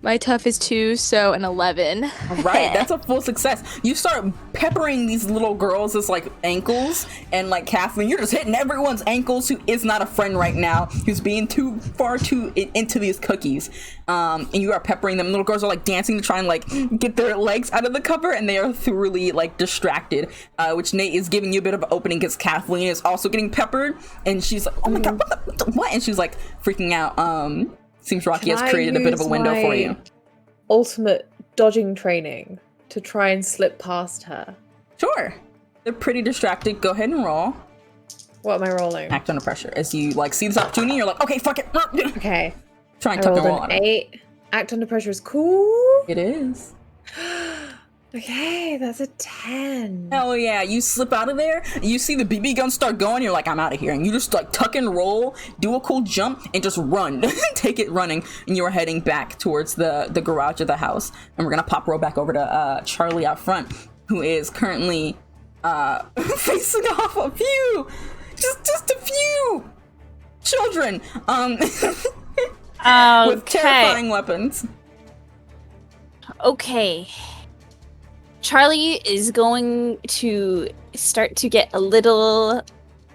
my tough is 2, so an 11. Right, that's a full success. You start peppering these little girls' like ankles, and like Kathleen, you're just hitting everyone's ankles who is not a friend right now, who's being far too into these cookies. And you are peppering them. Little girls are like dancing to try and like get their legs out of the cover, and they are thoroughly like distracted. Which Nate is giving you a bit of an opening because Kathleen is also getting peppered, and she's like, "Oh my god, what?" And she's like freaking out. Seems Rocky has Can I created a bit of a use window for my you. Ultimate dodging training to try and slip past her. Sure. They're pretty distracted. Go ahead and roll. What am I rolling? Act under pressure. As you like see this opportunity, you're like, okay, fuck it. Okay. Try and I tuck rolled and roll on an it. 8. Act under pressure is cool. It is. Okay, that's a 10. Hell yeah. You slip out of there, you see the BB gun start going, you're like, I'm out of here. And you just like tuck and roll, do a cool jump, and just run. Take it running. And you're heading back towards the garage of the house. And we're gonna pop roll back over to Charlie out front, who is currently facing off a few, just a few children. With terrifying weapons. Okay. Charlie is going to start to get a little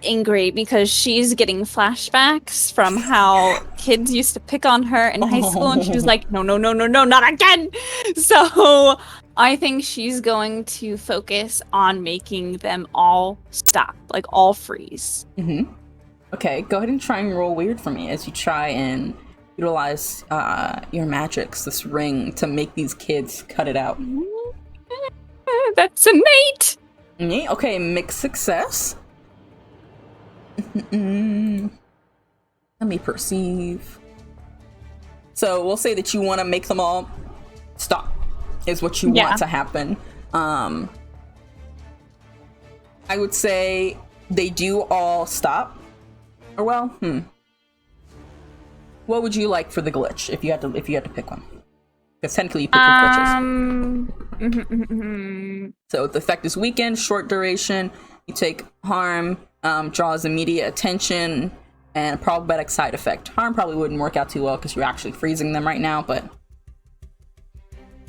angry because she's getting flashbacks from how kids used to pick on her in high school, and she was like, no, not again. So I think she's going to focus on making them all stop, like all freeze. Mm-hmm. Okay, go ahead and try and roll weird for me as you try and utilize your magics, this ring, to make these kids cut it out. That's an 8. Neat. Okay, mixed success. Let me perceive. So we'll say that you want to make them all stop, is what you want to happen. I would say they do all stop. Or well, what would you like for the glitch if you had to pick one? Because technically you pick your glitches. So the effect is weakened, short duration. You take harm, draws immediate attention, and a problematic side effect. Harm probably wouldn't work out too well because you're actually freezing them right now, but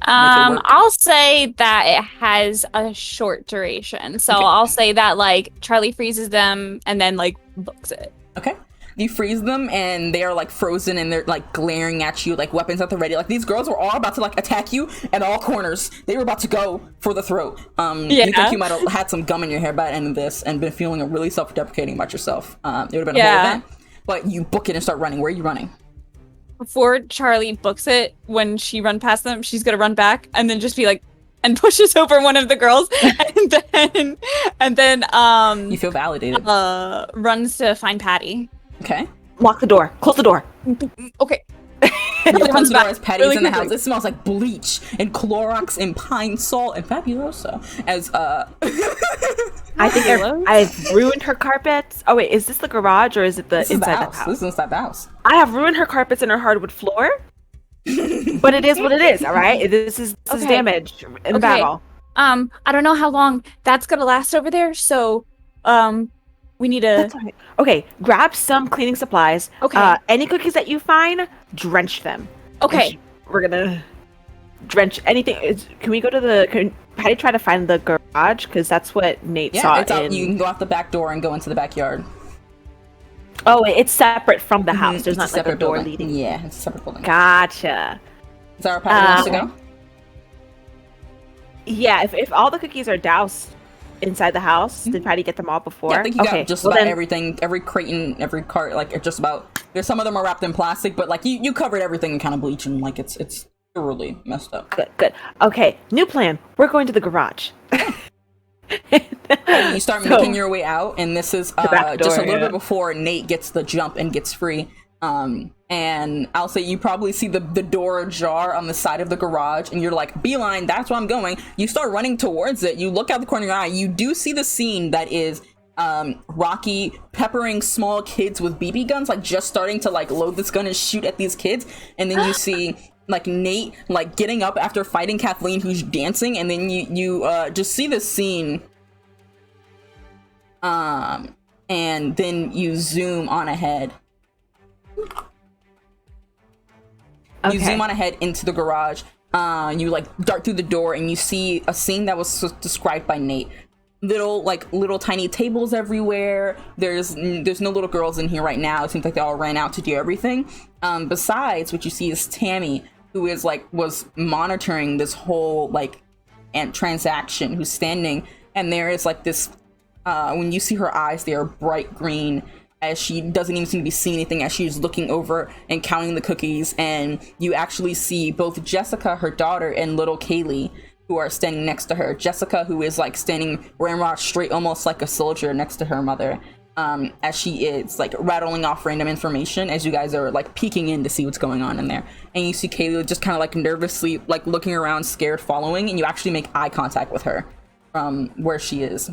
I'll say that it has a short duration. So I'll say that like Charlie freezes them and then like books it. okay. You freeze them and they are like frozen and they're like glaring at you like weapons at the ready. Like these girls were all about to like attack you at all corners. They were about to go for the throat. You think you might have had some gum in your hair by the end of this and been feeling really self-deprecating about yourself. It would have been a whole event. But you book it and start running. Where are you running? before Charlie books it, when she run past them, she's gonna run back and then just be like, and pushes over one of the girls, and then You feel validated. runs to find Patty. Okay. Lock the door. Close the door. Okay. You close the door back as Patty's really in the quickly. house. It smells like bleach and Clorox and pine salt and Fabuloso. As I think I've ruined her carpets. Oh wait, is this the garage or is it this is the inside house. the house? This is inside the house. I have ruined her carpets and her hardwood floor. But it is what it is, all right? This is Okay. damage in Okay. battle. I don't know how long that's gonna last over there, so we need to. That's all right. Okay, grab some cleaning supplies. Okay. Any cookies that you find, drench them. Okay. We're gonna drench anything. Can we go to the? Can Patty try to find the garage? Because that's what Nate Yeah, saw. it's out. You can go out the back door and go into the backyard. Oh, it's separate from the house. Mhm, There's it's not like a door building. leading. Yeah, it's a separate building. Gotcha. Is that where Patty wants to go? Yeah, if all the cookies are doused inside the house, did Patty get them all before? Yeah, I think you okay. got just well about then- everything, every crate and every cart, like just about. There's some of them are wrapped in plastic, but like you covered everything in kind of bleach and like it's thoroughly messed up. Good. Okay, new plan. We're going to the garage. And you start So- making your way out, and this is back just a door, little yeah. bit before Nate gets the jump and gets free. And I'll say you probably see the door ajar on the side of the garage, and you're like, beeline, that's where I'm going. You start running towards it. You look out the corner of your eye. You do see the scene that is Rocky peppering small kids with BB guns, like just starting to like load this gun and shoot at these kids. And then you see like Nate like getting up after fighting Kathleen, who's dancing, and then you just see this scene. And then you zoom on ahead. You zoom on ahead into the garage. You like dart through the door, and you see a scene that was described by Nate. Little tiny tables everywhere. There's no little girls in here right now. It seems like they all ran out to do everything. Besides, what you see is Tammy, who is was monitoring this whole transaction, who's standing, and there is like this. When you see her eyes, they are bright green, as she doesn't even seem to be seeing anything, as she's looking over and counting the cookies. And you actually see both Jessica, her daughter, and little Kaylee, who are standing next to her. Jessica, who is like standing ramrod straight, almost like a soldier, next to her mother, as she is like rattling off random information as you guys are like peeking in to see what's going on in there. And you see Kaylee just kind of like nervously like looking around, scared, following, and you actually make eye contact with her from where she is.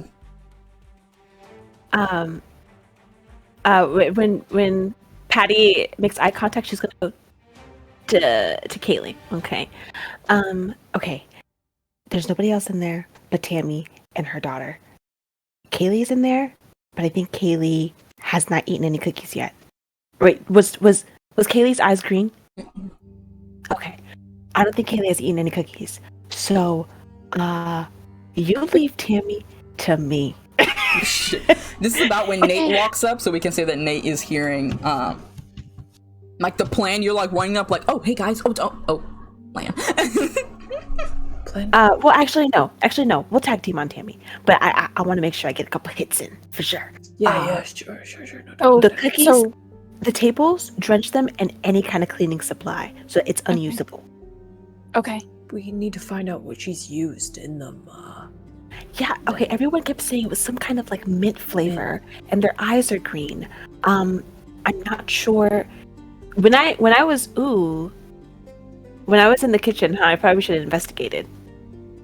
When Patty makes eye contact, she's gonna go to Kaylee. Okay. Okay. There's nobody else in there but Tammy and her daughter. Kaylee's in there, but I think Kaylee has not eaten any cookies yet. Wait, was Kaylee's eyes green? Okay. I don't think Kaylee has eaten any cookies. So, you leave Tammy to me. Shit. This is about when Nate walks up, so we can say that Nate is hearing like the plan. You're like running up like, oh hey guys, oh plan. Well actually no, we'll tag team on Tammy, but I want to make sure I get a couple hits in for sure. Sure. No, Oh, The cookies, so- the tables, drench them in any kind of cleaning supply so it's unusable. Okay. we need to find out what she's used in them. Yeah, okay, everyone kept saying it was some kind of like mint flavor and their eyes are green. I'm not sure. When I was in the kitchen, I probably should have investigated.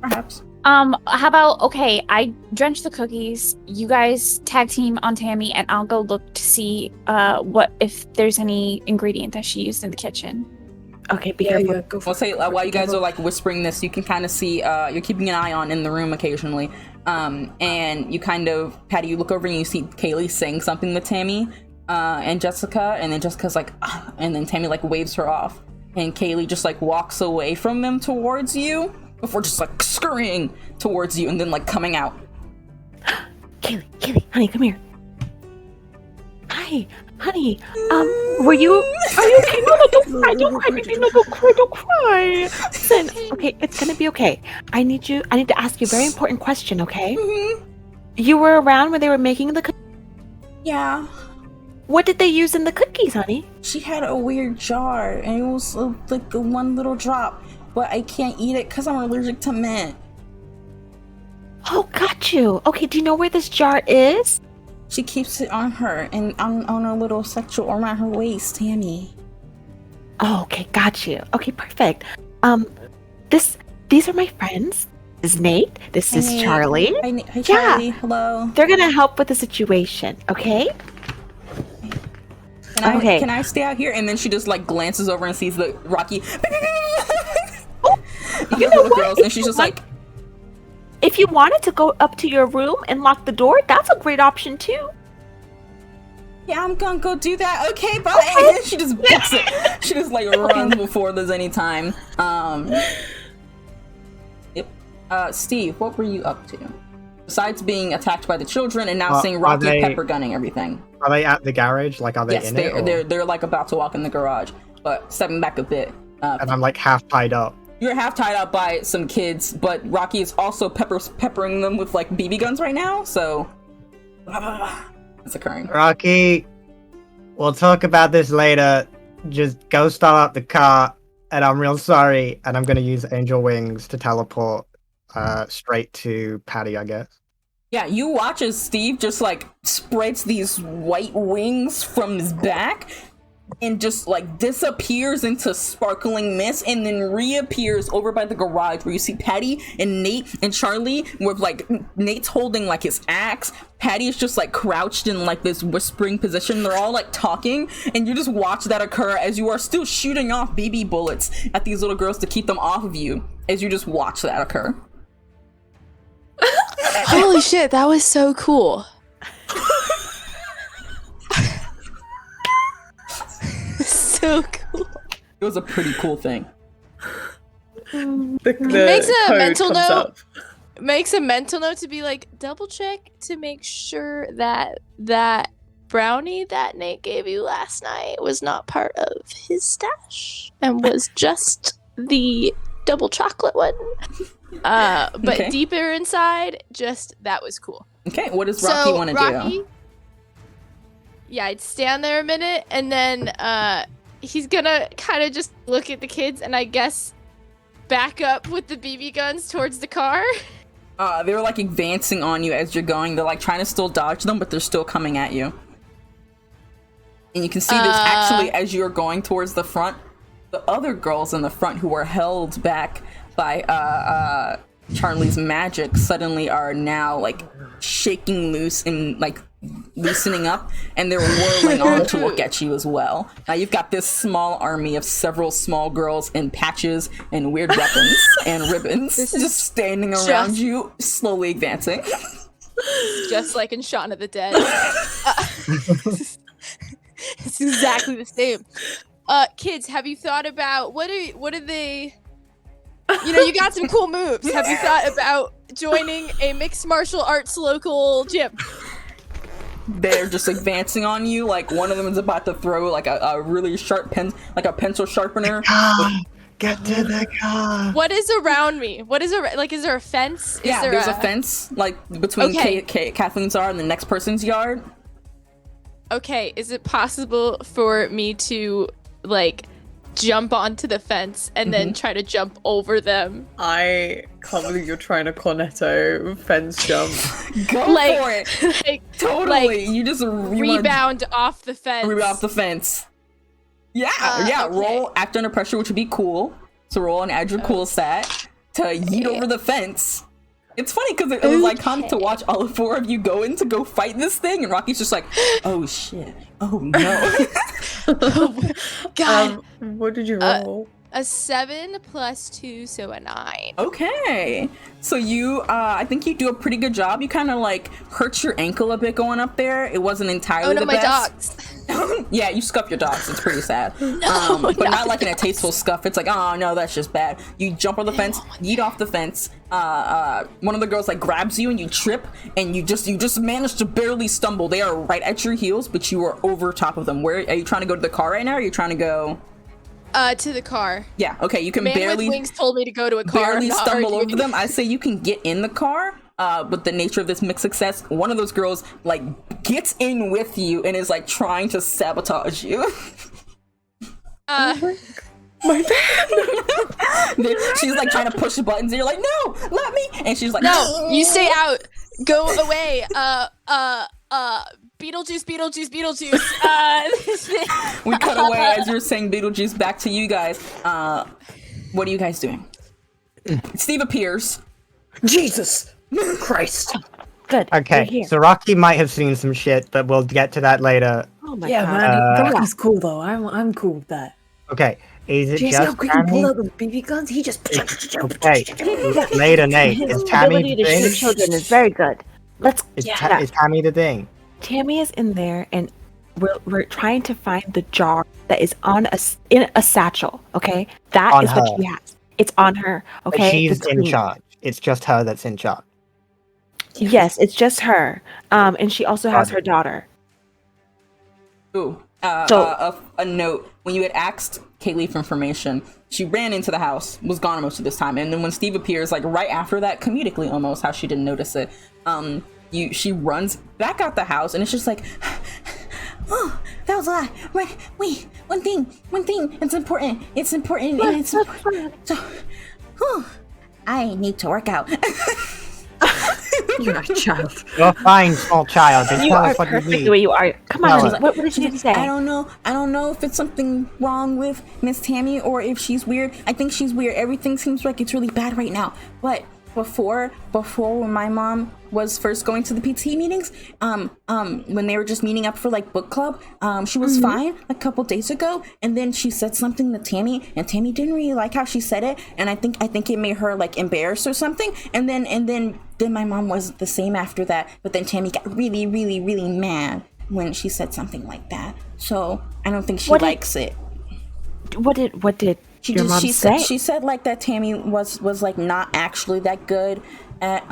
Perhaps. How about, okay, I drench the cookies, you guys tag team on Tammy, and I'll go look to see if there's any ingredient that she used in the kitchen. Okay, be careful. Go for We'll say it, go for while it, you guys go are like whispering this, you can kind of see you're keeping an eye on in the room occasionally, and you kind of, Patty, you look over and you see Kaylee saying something to Tammy and Jessica, and then Jessica's like, ah, and then Tammy like waves her off, and Kaylee just like walks away from them towards you before just like scurrying towards you and then like coming out. Kaylee, honey, come here. Hi, honey. Are you okay? No, don't cry, baby. No, don't cry. Listen, okay, it's gonna be okay. I need to ask you a very important question, okay? Mm-hmm. You were around when they were making the cookies? Yeah. What did they use in the cookies, honey? She had a weird jar, and it was like one little drop, but I can't eat it because I'm allergic to mint. Oh, got you. Okay, do you know where this jar is? She keeps it on her and on her little sexual around her waist, Tammy. Oh, okay, got you. Okay, perfect. These are my friends. This is Nate. This is Hey, Charlie. Hi, Charlie. Hello. They're gonna help with the situation, okay? Can I stay out here? And then she just like glances over and sees the Rocky. You know what? Girls, and she's just like, if you wanted to go up to your room and lock the door, that's a great option too. yeah, I'm gonna go do that. Okay, bye. And then she just books it. She just like runs before there's any time. Yep. Steve, what were you up to? Besides being attacked by the children and now seeing Rocky pepper gunning everything. Are they at the garage? Like, are they Yes, in it? Or- they're like about to walk in the garage, but stepping back a bit. And I'm like half tied up. You're half tied up by some kids, but Rocky is also peppering them with like BB guns right now, so it's occurring. Rocky, we'll talk about this later. Just go start up the car, and I'm real sorry. And I'm gonna use angel wings to teleport straight to Patty, I guess. Yeah, you watch as Steve just like spreads these white wings from his back and just like disappears into sparkling mist and then reappears over by the garage where you see Patty and Nate and Charlie with like Nate's holding like his axe. Patty is just like crouched in like this whispering position. They're all like talking and you just watch that occur as you are still shooting off BB bullets at these little girls to keep them off of you as you just watch that occur. Holy shit, that was so cool. So cool. It was a pretty cool thing. Makes a mental note. Makes a mental note to be like, double check to make sure that that brownie that Nate gave you last night was not part of his stash and was just the double chocolate one. But Okay. deeper inside, just that was cool. Okay, what does Rocky want to do? Yeah, I'd stand there a minute and then he's gonna kind of just look at the kids and I guess back up with the BB guns towards the car. They're like advancing on you as you're going. They're like trying to still dodge them, but they're still coming at you. And you can see there's actually, as you're going towards the front, the other girls in the front who were held back by Charlie's magic suddenly are now like shaking loose and like loosening up, and they're whirling on to look at you as well. Now you've got this small army of several small girls in patches and weird weapons and ribbons just standing around you, slowly advancing. Just like in Shaun of the Dead. It's exactly the same. Kids, have you thought about what are they? You know, you got some cool moves. Have you thought about joining a mixed martial arts local gym? They're just advancing on you. Like one of them is about to throw like a really sharp pen, like a pencil sharpener. Get to the car. What is around me? What is like? Is there a fence? Yeah, there's a fence like between Okay. Kathleen's yard and the next person's yard. Okay, is it possible for me to like jump onto the fence and then try to jump over them? I can't believe you're trying to cornetto fence jump. Go Like- for it. Like Totally. You just rebound off the fence. Rebound off the fence. Yeah, yeah. okay. Roll act under pressure, which would be cool. So roll an add your cool stat to yeet over the fence. It's funny because it was like fun to watch all four of you go in to go fight this thing, and Rocky's just like, "Oh shit! Oh no!" God, What did you roll? a 7 + 2, so a 9. Okay, so you, I think you do a pretty good job. You kind of like hurt your ankle a bit going up there. It wasn't entirely Oh no, the my best. dogs. Yeah, you scuff your dogs. It's pretty sad. But not like in a tasteful scuff. It's like, oh no, that's just bad. You jump on the fence, yeet off the fence. One of the girls like grabs you and you trip, and you just manage to barely stumble. They are right at your heels, but you are over top of them. Where are you trying to go to the car right now? Or are you trying to go? To the car. Yeah. Okay. You can Man barely with wings told me to go to a car. barely I'm not stumble arguing. over them. I say you can get in the car. with the nature of this mixed success, one of those girls like gets in with you and is like trying to sabotage you. My bad. She's like trying to push the buttons and you're like, no, let me, and she's like, No, you stay out. Go away. Beetlejuice. We cut away as you're saying Beetlejuice back to you guys. What are you guys doing? Steve appears. Jesus Christ. Good. You're Okay, here. so Rocky might have seen some shit, but we'll get to that later. Oh my Yeah, god. man. Rocky's cool though. I'm cool with that. Okay, is it Did you see how just quick he Tammy? pulled out those BB guns? He just. Okay, later, Nate. His Is Tammy ability the to thing? shoot children is very good. Let's Is, yeah. is Tammy the thing? Tammy is in there, and we're trying to find the jar that is in a satchel. Okay, that On is what her. she has. It's on her. But Okay, she's the in queen. charge. It's just her that's in charge. Yes, it's just her. And she also has her daughter. Ooh, So- a note. When you had asked Kaylee for information, she ran into the house, was gone most of this time, and then when Steve appears, like right after that, comedically almost, how she didn't notice it, she runs back out the house, and it's just like, oh, that was a lot. Wait, one thing, it's important, and it's important. So, whew, I need to work out. You're a child. You're fine, small child. Just You tell are us what you perfect need. the way you are. Come on, Tell honey. us. What did you say? I don't know if it's something wrong with Miss Tammy or if she's weird. I think she's weird. Everything seems like it's really bad right now. But before when my mom was first going to the PT meetings, when they were just meeting up for like book club, she was fine a couple days ago, and then she said something to Tammy, and Tammy didn't really like how she said it, and I think it made her like embarrassed or something, and then my mom was the same after that, but then Tammy got really mad when she said something like that. So I don't think she likes it. What did your mom say? She said like that Tammy was like not actually that good at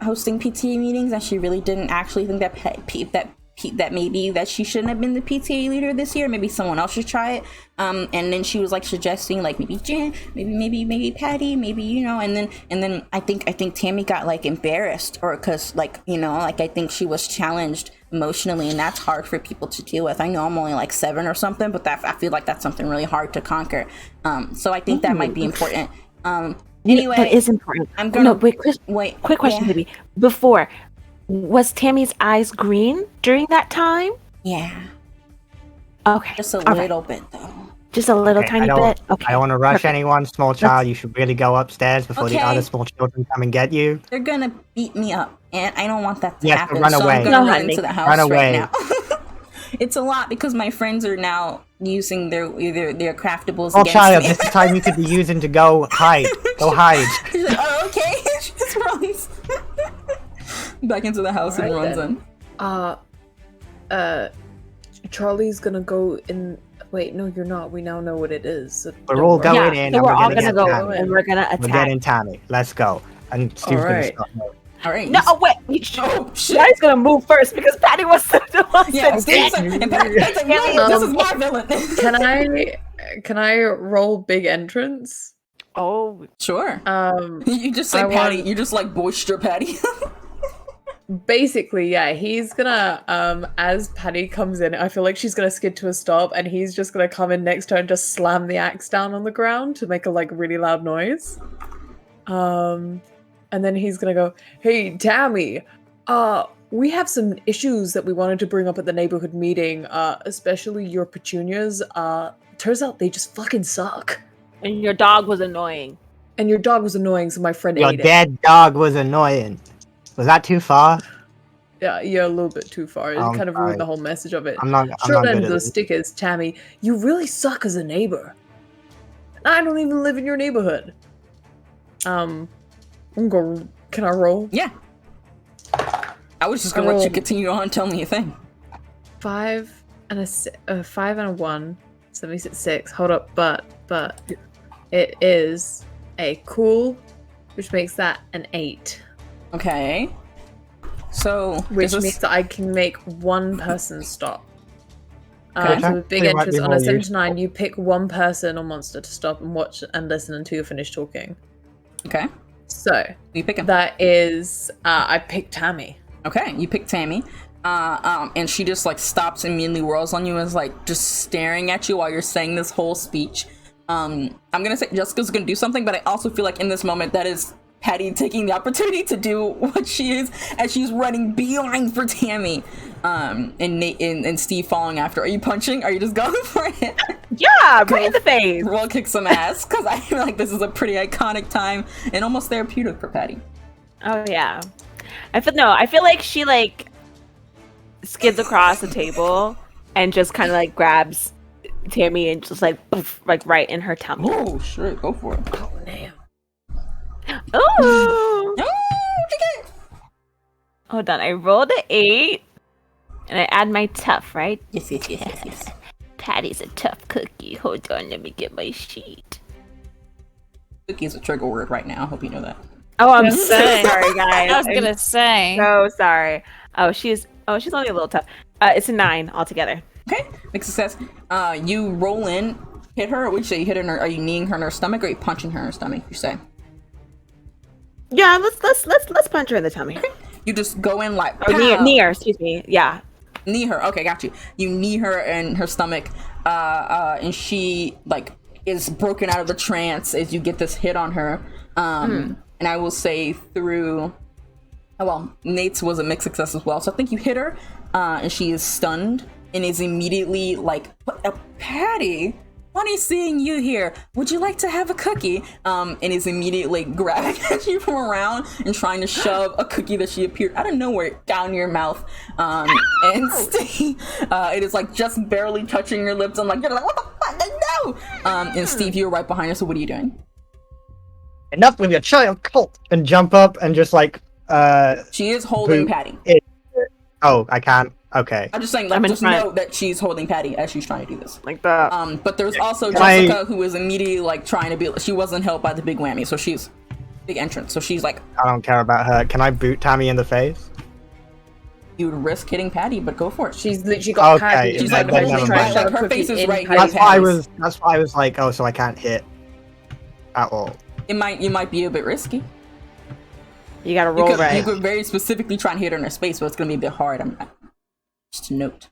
hosting PTA meetings, and she really didn't actually think that maybe that she shouldn't have been the PTA leader this year. Maybe someone else should try it. And then she was like suggesting like maybe Jen, maybe Patty, maybe and then I think Tammy got like embarrassed, or because like like I think she was challenged emotionally, and that's hard for people to deal with. I know I'm only like 7 or something, but I feel like that's something really hard to conquer. So I think that might be important. Anyway, that is important. I'm gonna quick question, yeah. baby. Before, was Tammy's eyes green during that time? Yeah, Okay, just a all right. little bit though. Just a little Okay, tiny bit. Okay, I don't want to rush perfect. anyone. Small child, you should really go upstairs before the Okay. other small children come and get you. They're gonna beat me up, and I don't want that to Yes, happen. run so away. I'm gonna No, run honey. into the house Run right away. now. It's a lot because my friends are now using their craftables Small against child, me. this is time you could be using to go hide. Go hide. She's like, oh, okay. She just runs back into the house and Alright runs then. in. Charlie's gonna go in. Wait, no, you're not. We now know what it is. So We're don't all worry. going Yeah, in so and we're all gonna gonna get go Tammy. and we're gonna We're attack. getting Tammy. Let's go. And Steve's gonna Alright. stop. All right. No, oh, wait. Oh shit. Patty's gonna move first because Patty was the one Yeah, that Steve's like, and Pat's like, no, this is my villain. Can I roll big entrance? Oh, Sure. Um, You just say I Patty. want- You just like boister Patty. basically, yeah, he's gonna as Patty comes in, I feel like she's gonna skid to a stop, and he's just gonna come in next to her and just slam the axe down on the ground to make a like really loud noise. And then he's gonna go, "Hey, Tammy, we have some issues that we wanted to bring up at the neighborhood meeting, especially your petunias. Turns out they just fucking suck. and your dog was annoying. And your dog was annoying, so my friend Your ate it. dead dog was annoying. Was that too far? Yeah, a little bit too far. It I'm kind of sorry. ruined the whole message of it. I'm not Short good end at of the this. stick is, Tammy, you really suck as a neighbor. I don't even live in your neighborhood. I'm going. Can I roll? Yeah. I was just gonna let you continue on and tell me a thing. 5 and a 5 and a 1, so that makes it 6. Hold up, but it is a cool, which makes that an 8, Okay. So which is this- means that I can make one person stop. Okay. So with big It might be entrance on more a 7 to useful. 9, you pick one person or monster to stop and watch and listen until you're finished talking. okay. So You pick him. that is, I picked Tammy. Okay, you pick Tammy. And she just like stops and immediately whirls on you and is like just staring at you while you're saying this whole speech. I'm gonna say Jessica's gonna do something, but I also feel like in this moment that is Patty taking the opportunity to do what she is as she's running beeline for Tammy. And Nate and Steve following after. Are you punching? Are you just going for it? Yeah, right in the face. We'll kick some ass because I feel like this is a pretty iconic time and almost therapeutic for Patty. Oh yeah. I feel like she like skids across the table and just kind of like grabs Tammy and just like poof, like right in her tummy. Oh shit, go for it. Oh, damn. Oh. Oh, Hold on, I rolled an 8 and I add my tough, right? yes. Patty's a tough cookie. Hold on, let me get my sheet. Cookie is a trigger word right now. I hope you know that. Oh, I'm so sorry, guys. I was gonna say. So sorry. She's only a little tough. It's a 9 altogether. Okay, big success. You roll in, hit her. Or would you say you hit her? Are you kneeing her in her stomach, or are you punching her in her stomach? You say. Yeah, let's punch her in the tummy. You just go in like Or pow! knee her, excuse me. Yeah. Knee her. Okay, got you. You knee her in her stomach, and she like is broken out of the trance as you get this hit on her. And I will say through. Oh, well, Nate's was a mixed success as well. So I think you hit her, and she is stunned and is immediately like, "What, Patty? Funny seeing you here. Would you like to have a cookie?" And is immediately grabbing at you from around and trying to shove a cookie that she appeared out of nowhere down your mouth. And Steve, it is like just barely touching your lips. I'm like, you're like, what the fuck? Like, no! And Steve, you're right behind her. So what are you doing? Enough with your child cult! And jump up and just like, She is holding boot Patty. it. Oh, I can't. Okay. I'm just saying, like, I'm in just front. know that she's holding Patty as she's trying to do this. Like that. But there's also Can I- Jessica who is immediately like trying to be. She wasn't helped by the big whammy, so she's big entrance. So she's like, I don't care about her. Can I boot Tammy in the face? you would risk hitting Patty, but go for it. She's literally got Okay, Patty. she's She's like, like, then holding never mind. trying to Like, her cookie face is in right Patty's here. That's Patty's- why I was like, oh, so I can't hit at all. You might be a bit risky. You gotta You roll could, right. you could very specifically try and hit her in her space, but it's gonna be a bit hard. Just to note.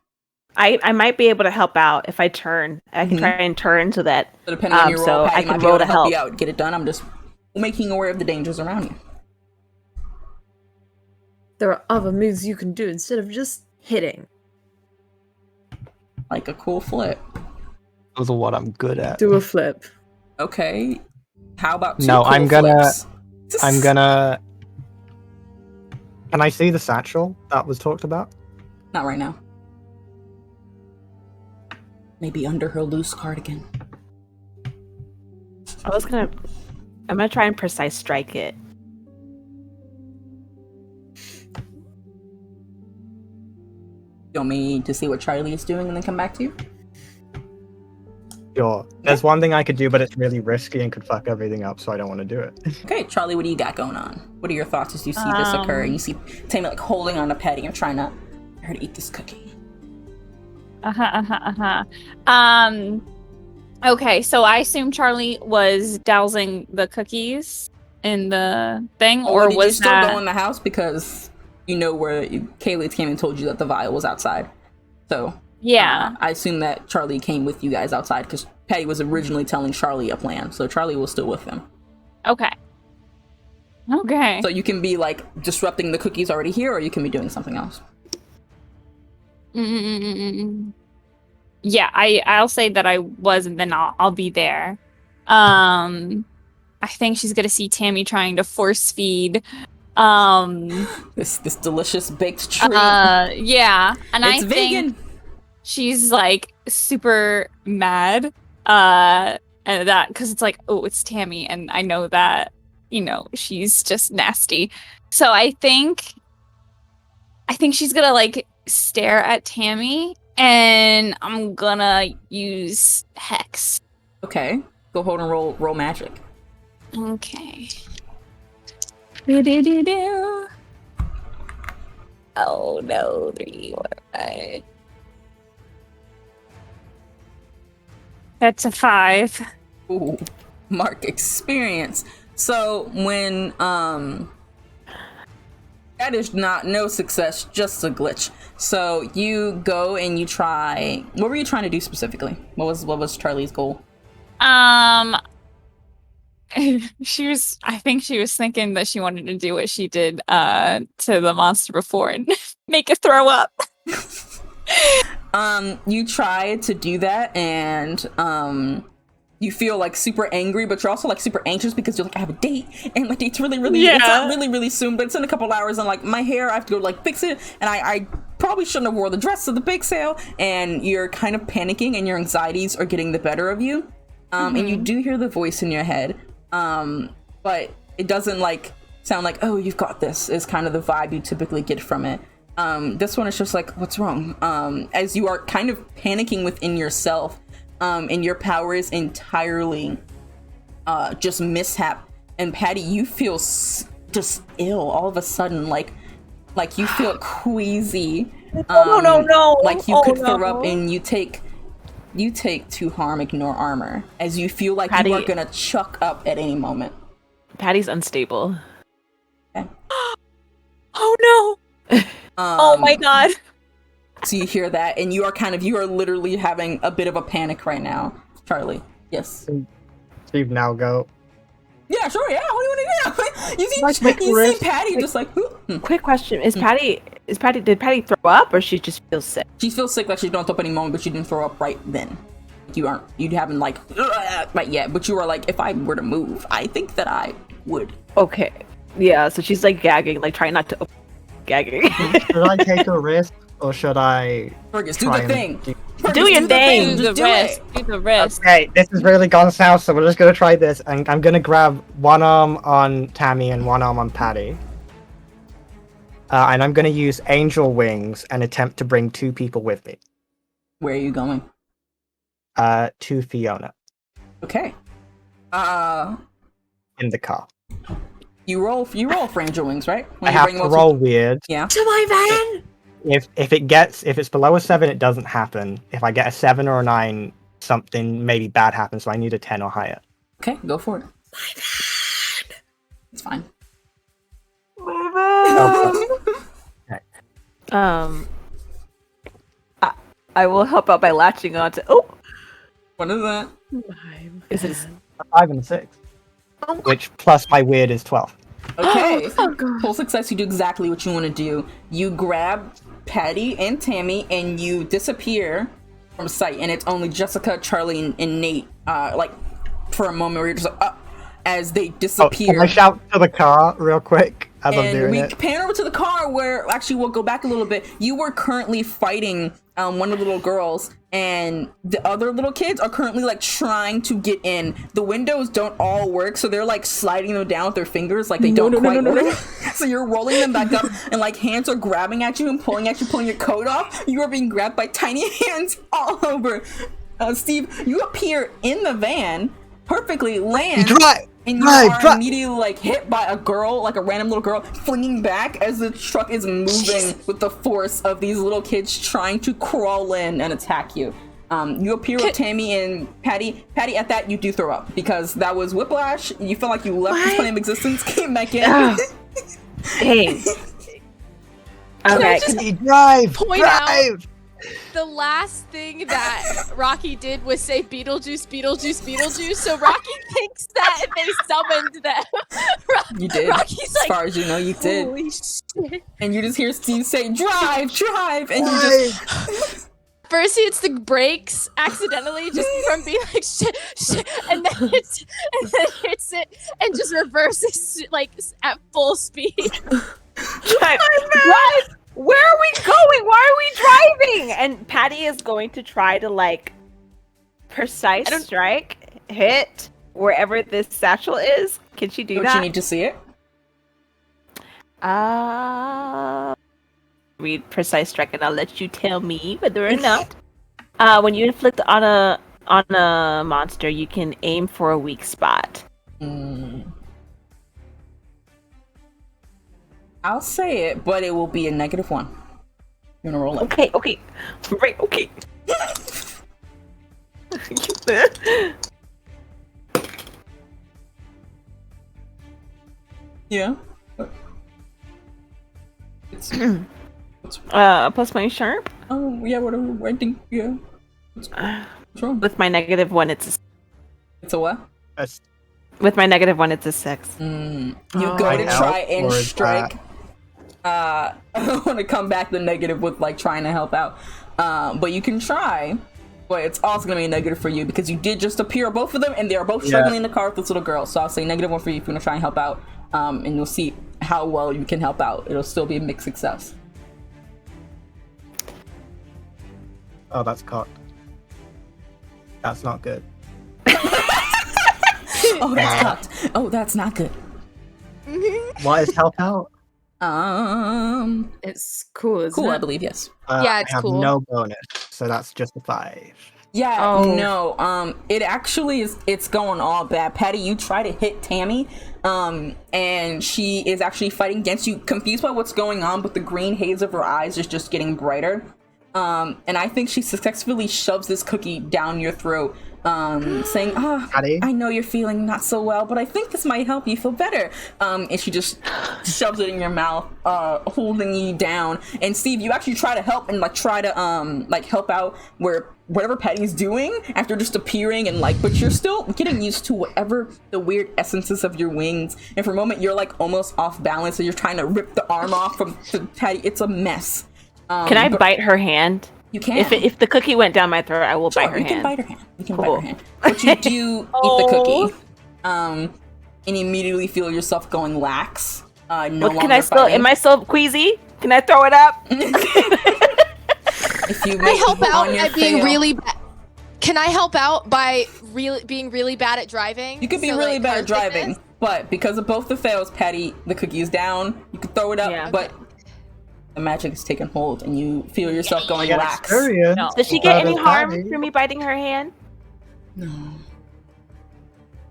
I might be able to help out if I turn. I can try and turn so that So depending on your roll, so Patty I might can be roll able to help you help. out, get it done. I'm just making aware of the dangers around you. There are other moves you can do instead of just hitting. Like a cool flip. Those are what I'm good at. Do a flip. Okay. How about two No, cool I'm gonna- flips? I'm gonna. Can I see the satchel that was talked about? Not right now. Maybe under her loose cardigan. I'm gonna try and precise strike it. You want me to see what Charlie is doing and then come back to you? Sure. There's one thing I could do, but it's really risky and could fuck everything up, so I don't want to do it. Okay, Charlie, what do you got going on? What are your thoughts as you see this occur? And you see Tammy like holding on to Patty and trying to get her to eat this cookie. Okay, so I assume Charlie was dousing the cookies in the thing, Or or did was you still that? go in the house because you know where Kaylee came and told you that the vial was outside? So Yeah. I assume that Charlie came with you guys outside because Patty was originally telling Charlie a plan, so Charlie was still with them. Okay. Okay. So you can be like disrupting the cookies already here, or you can be doing something else. Yeah, I'll say that I was, and then I'll be there. I think she's gonna see Tammy trying to force feed. This delicious baked treat. Yeah, and it's I vegan. think she's like super mad. And that because it's like, oh, it's Tammy, and I know that she's just nasty. So I think she's gonna like stare at Tammy, and I'm gonna use Hex. Okay, go hold and roll magic. Okay. Do-do-do-do. Oh no, 3 or 5. That's a 5. Ooh, mark experience. So when that is no success, just a glitch. So you go and you try. What were you trying to do specifically? What was Charlie's goal? She was. I think she was thinking that she wanted to do what she did to the monster before and make it throw up. You try to do that, and you feel like super angry, but you're also like super anxious because you're like, I have a date, and my date's really it's not really soon, but it's in a couple hours, and like my hair, I have to go like fix it, and I probably shouldn't have wore the dress to the bake sale, and you're kind of panicking, and your anxieties are getting the better of you, and you do hear the voice in your head, but it doesn't like sound like, oh, you've got this, is kind of the vibe you typically get from it. This one is just like, what's wrong? As you are kind of panicking within yourself, and your power is entirely just mishap. And Patty, you feel just ill all of a sudden, like you feel queasy. No! Like you could throw up, and you take 2 harm, ignore armor, as you feel like Patty, you are gonna chuck up at any moment. Patty's unstable. Okay. Oh no! Oh my god! So you hear that, and you are literally having a bit of a panic right now, Charlie. Yes. Steve, now go. Yeah, sure. Yeah. What do you want to do? You see Patty just like. Quick question: Did Patty throw up, or she just feels sick? She feels sick, like she's going to throw up any moment, but she didn't throw up right then. You haven't like right yet, but you are like, if I were to move, I think that I would. Okay. Yeah. So she's like gagging, like trying not to. Gagging. Should I take a risk, or should I? Fergus, do the thing. Do your thing. Do the rest. Okay, this is really gone south, so we're just gonna try this, and I'm gonna grab one arm on Tammy and one arm on Patty. And I'm gonna use angel wings and attempt to bring 2 people with me. Where are you going? To Fiona. Okay. In the car. You roll for angel wings, right? I have to roll weird. Yeah. To my van! If it's below a 7, it doesn't happen. If I get a 7 or a 9, something maybe bad happens, so I need a 10 or higher. Okay, go for it. My van! It's fine. I will help out by latching onto. Oh, What is that? is it? A 5 and a 6. Which plus my weird is 12. Okay. Full success. You do exactly what you want to do. You grab Patty and Tammy, and you disappear from sight. And it's only Jessica, Charlie, and Nate. Like for a moment, where you're just like, as they disappear. Can I shout to the car real quick as I'm doing it? And we pan over to the car where, actually, we'll go back a little bit. You were currently fighting one of the little girls, and the other little kids are currently like trying to get in. The windows don't all work, so they're like sliding them down with their fingers, like they don't quite work. So you're rolling them back up, and like hands are grabbing at you and pulling your coat off. You are being grabbed by tiny hands all over. Steve, you appear in the van, perfectly land. And you are immediately like hit by a girl, like a random little girl, flinging back as the truck is moving with the force of these little kids trying to crawl in and attack you. You appear with Tammy and Patty. Patty, at that, you do throw up because that was whiplash. You feel like you left this plane of existence, came back in. Hey. Okay. Drive! Out the last thing that Rocky did was say Beetlejuice, Beetlejuice, Beetlejuice. So Rocky thinks that they summoned them. You did. Rocky's as far as you know, you did. Holy shit. And you just hear Steve say, drive, and you just... First he hits the brakes accidentally, just from being like shit, and then hits it and just reverses like at full speed. Drive! Where are we going? Why are we driving? And Patty is going to try to like precise strike, hit wherever this satchel is. Can she do that? Don't you need to see it? Read precise strike, and I'll let you tell me whether or not. When you inflict on a monster, you can aim for a weak spot. I'll say it, but it will be a -1. You're gonna roll it. Okay. Right, okay. Yeah. It's, Plus my sharp. oh yeah, whatever. I think yeah. What's wrong? With my -1, it's It's a what? with my -1, it's a 6. You Oh. go to Right try out, and or is strike. I want to come back the negative with like trying to help out. But you can try. But it's also gonna be a negative for you because you did just appear both of them, and they are both struggling in the car with this little girl. So I'll say -1 for you if you want to try and help out. And you'll see how well you can help out. It'll still be a mixed success. Oh, that's cocked. That's not good. Oh, that's cocked. Oh, that's not good. What is help out? It's cool, isn't Cool, it? I believe, yes. Yeah, it's I have cool. no bonus, so that's just a 5. Yeah, Oh. no, it actually is, it's going all bad. Patty, you try to hit Tammy, and she is actually fighting against you, confused by what's going on, but the green haze of her eyes is just getting brighter. And I think she successfully shoves this cookie down your throat, saying, Patty? I know you're feeling not so well, but I think this might help you feel better. And she just shoves it in your mouth, holding you down. And Steve, you actually try to help and like try to help out where whatever Patty's doing after just appearing and like, but you're still getting used to whatever the weird essences of your wings. And for a moment, you're like almost off balance, so you're trying to rip the arm off from Patty. It's a mess. Can I bite her hand? You can. If the cookie went down my throat, I will Sure, bite her you can hand. bite her hand. You can Cool. bite her hand. But you do eat the cookie. And immediately feel yourself going lax. No What, longer can I still? fighting. Am I still queasy? Can I throw it up? If you Can I make help out on your at being fail- really bad? Can I help out by being really bad at driving? You could be So, really like, bad at cars like driving, this? but because of both the fails, Patty, the cookie is down. You can throw it up, Yeah. but the magic is taking hold, and you feel yourself going Get lax. experience. No. Does she get any Better harm Patty. from me biting her hand? No.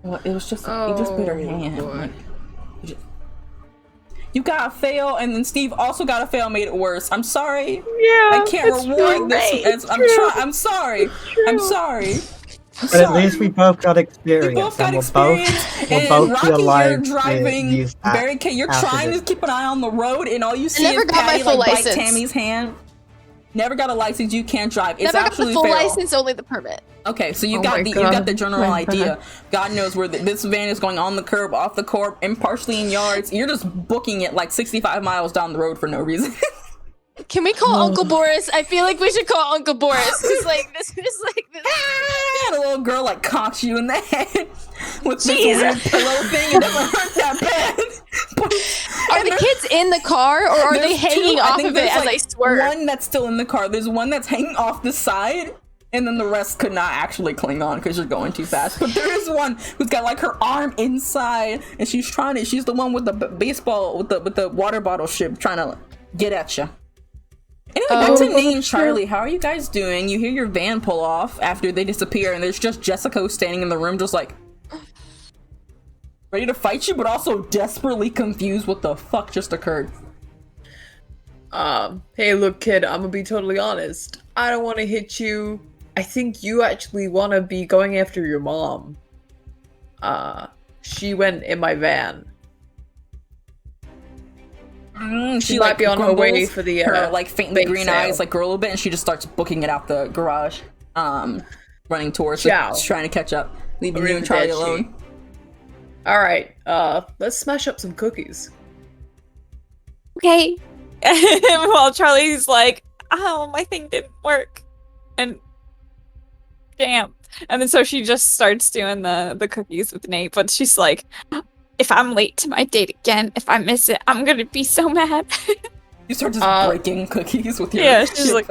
Well, it was just you just bit her Oh, hand. boy. Like, you got a fail, and then Steve also got a fail, made it worse. I'm sorry. Yeah, I can't reward this. As, I'm sorry. I'm sorry. But at least we both got experience. We both got and experience, we'll and both be Rocky, alive you're to driving use that barricade. You're after trying this. to keep an eye on the road, and all you see never is got my Patty full like bite license. Tammy's hand. Never got a license. You can't drive. It's Never got the actually full fail. license, only the permit. Okay, so you Oh got my the God. you got the general My idea. God knows where this van is going, on the curb, off the curb, and partially in yards. You're just booking it like 65 miles down the road for no reason. Can we call Uncle Boris? I feel like we should call Uncle Boris. Cause like this is like this. And a little girl like cocks you in the head with this weird pillow thing. It doesn't hurt that bad. But, Are the kids in the car or are they there's hanging two- I off think of it there's, as like, I swerve? One that's still in the car. There's one that's hanging off the side, and then the rest could not actually cling on because you're going too fast. But there is one who's got like her arm inside, and she's trying to. She's the one with the baseball with the water bottle ship trying to get at you. Anyway, back to Nate and Charlie. How are you guys doing? You hear your van pull off after they disappear, and there's just Jessica standing in the room, just like ready to fight you, but also desperately confused what the fuck just occurred. Hey, look, kid, I'm gonna be totally honest. I don't want to hit you. I think you actually want to be going after your mom. She went in my van. She might be on her way grumbles, for the, her like faintly bake green sale. eyes like grow a little bit, and she just starts booking it out the garage, running towards it, Ciao. just trying to catch up, leaving you and Arrivederci. Charlie alone. All right, let's smash up some cookies. Okay. While Charlie's like, oh, my thing didn't work. And damn. And then so she just starts doing the cookies with Nate, but she's like, if I'm late to my date again, if I miss it, I'm gonna be so mad. You start just breaking cookies with your Yeah, she's like,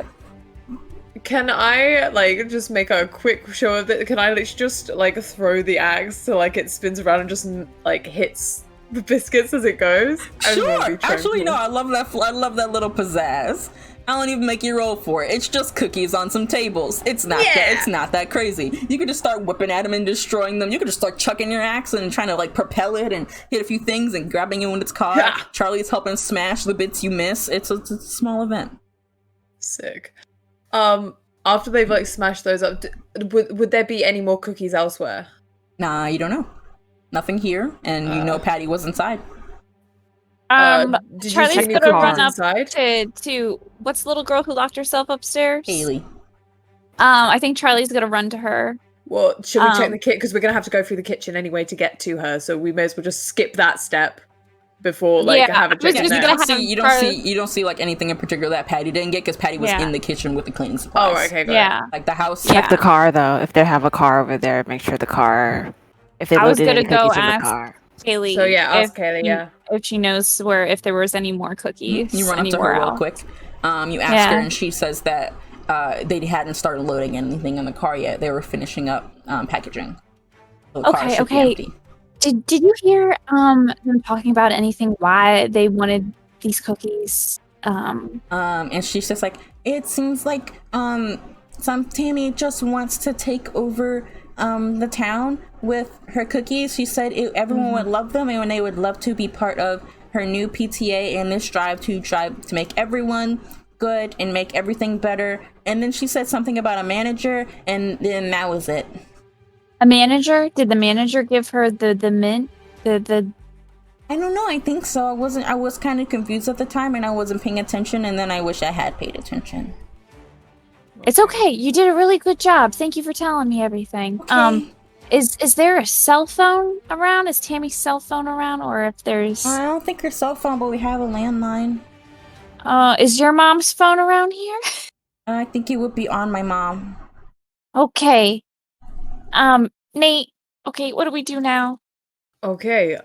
Can I like just make a quick show of it? Can I like, just like throw the axe so like it spins around and just like hits the biscuits as it goes? I just wanna Sure. be Actually, no. tranquil. I love that. I love that little pizzazz. I don't even make you roll for it. It's just cookies on some tables. It's not that. It's not that crazy. You could just start whipping at them and destroying them. You could just start chucking your axe and trying to like propel it and hit a few things and grabbing it when it's caught. Yeah. Charlie's helping smash the bits you miss. It's a small event. Sick. After they've like smashed those up, would there be any more cookies elsewhere? Nah, you don't know. Nothing here, and you know Patty was inside. Did you Charlie's see any gonna cookies run up inside? to what's the little girl who locked herself upstairs? Haley. I think Charlie's gonna run to her. Well, should we check the Um, kit? Because we're gonna have to go through the kitchen anyway to get to her, so we may as well just skip that step before like Yeah, have a I was check in just there. gonna have You don't see like anything in particular that Patty didn't get because Patty was Yeah. in the kitchen with the cleaning supplies. Oh, okay, got it. Yeah. Like the house. Check Yeah. the car though. If they have a car over there, make sure the car. If they I was loaded any gonna go cookies in the ask car. Haley. So yeah, ask Kaylee. you- Yeah. if she knows if there was any more cookies. You run up to anywhere her real else. quick. You ask Yeah. her, and she says that they hadn't started loading anything in the car yet. They were finishing up packaging. So the car Okay, should be okay. empty. Did you hear them talking about anything why they wanted these cookies? And she's just like, it seems like some Tammy just wants to take over the town with her cookies. She said everyone would love them and they would love to be part of her new PTA and this drive to make everyone good and make everything better. And then she said something about a manager, and then that was it. A manager? Did the manager give her the mint? The I don't know. I think so. I was kind of confused at the time, and I wasn't paying attention. And then I wish I had paid attention. It's okay. You did a really good job. Thank you for telling me everything. Okay. Is there a cell phone around? Is Tammy's cell phone around? Or if there's I don't think her cell phone, but we have a landline. is your mom's phone around here? I think it would be on my mom. Okay. Nate, okay, what do we do now? Okay.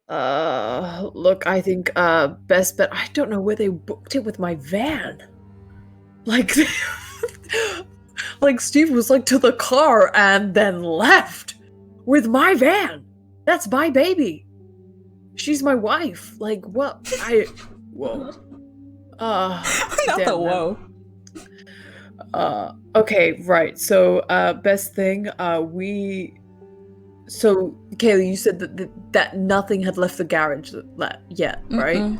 Look, I think best bet. I don't know where they booked it with my van. Like, like Steve was like to the car and then left with my van. That's my baby. She's my wife. Like, what? Whoa. Not damn, the whoa. Okay, right. So, best thing, So, Kaylee, you said that nothing had left the garage yet, right? Mm-mm.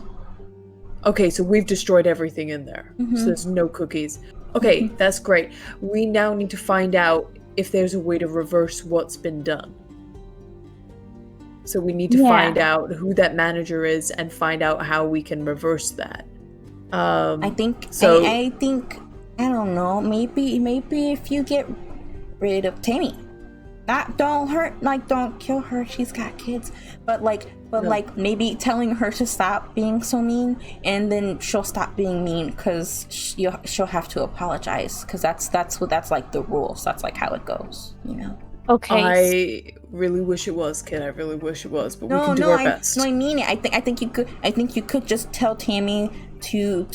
Okay, so we've destroyed everything in there. So there's no cookies. Okay, that's great. We now need to find out if there's a way to reverse what's been done. So we need to find out who that manager is and find out how we can reverse that. I think so- I think I don't know. Maybe if you get rid of Tammy, don't kill her. She's got kids, but maybe telling her to stop being so mean, and then she'll stop being mean because she'll have to apologize because that's like the rules. That's like how it goes, you know. Okay. I really wish it was, kid. I really wish it was, but we can do our best. I mean it. I think you could just tell Tammy to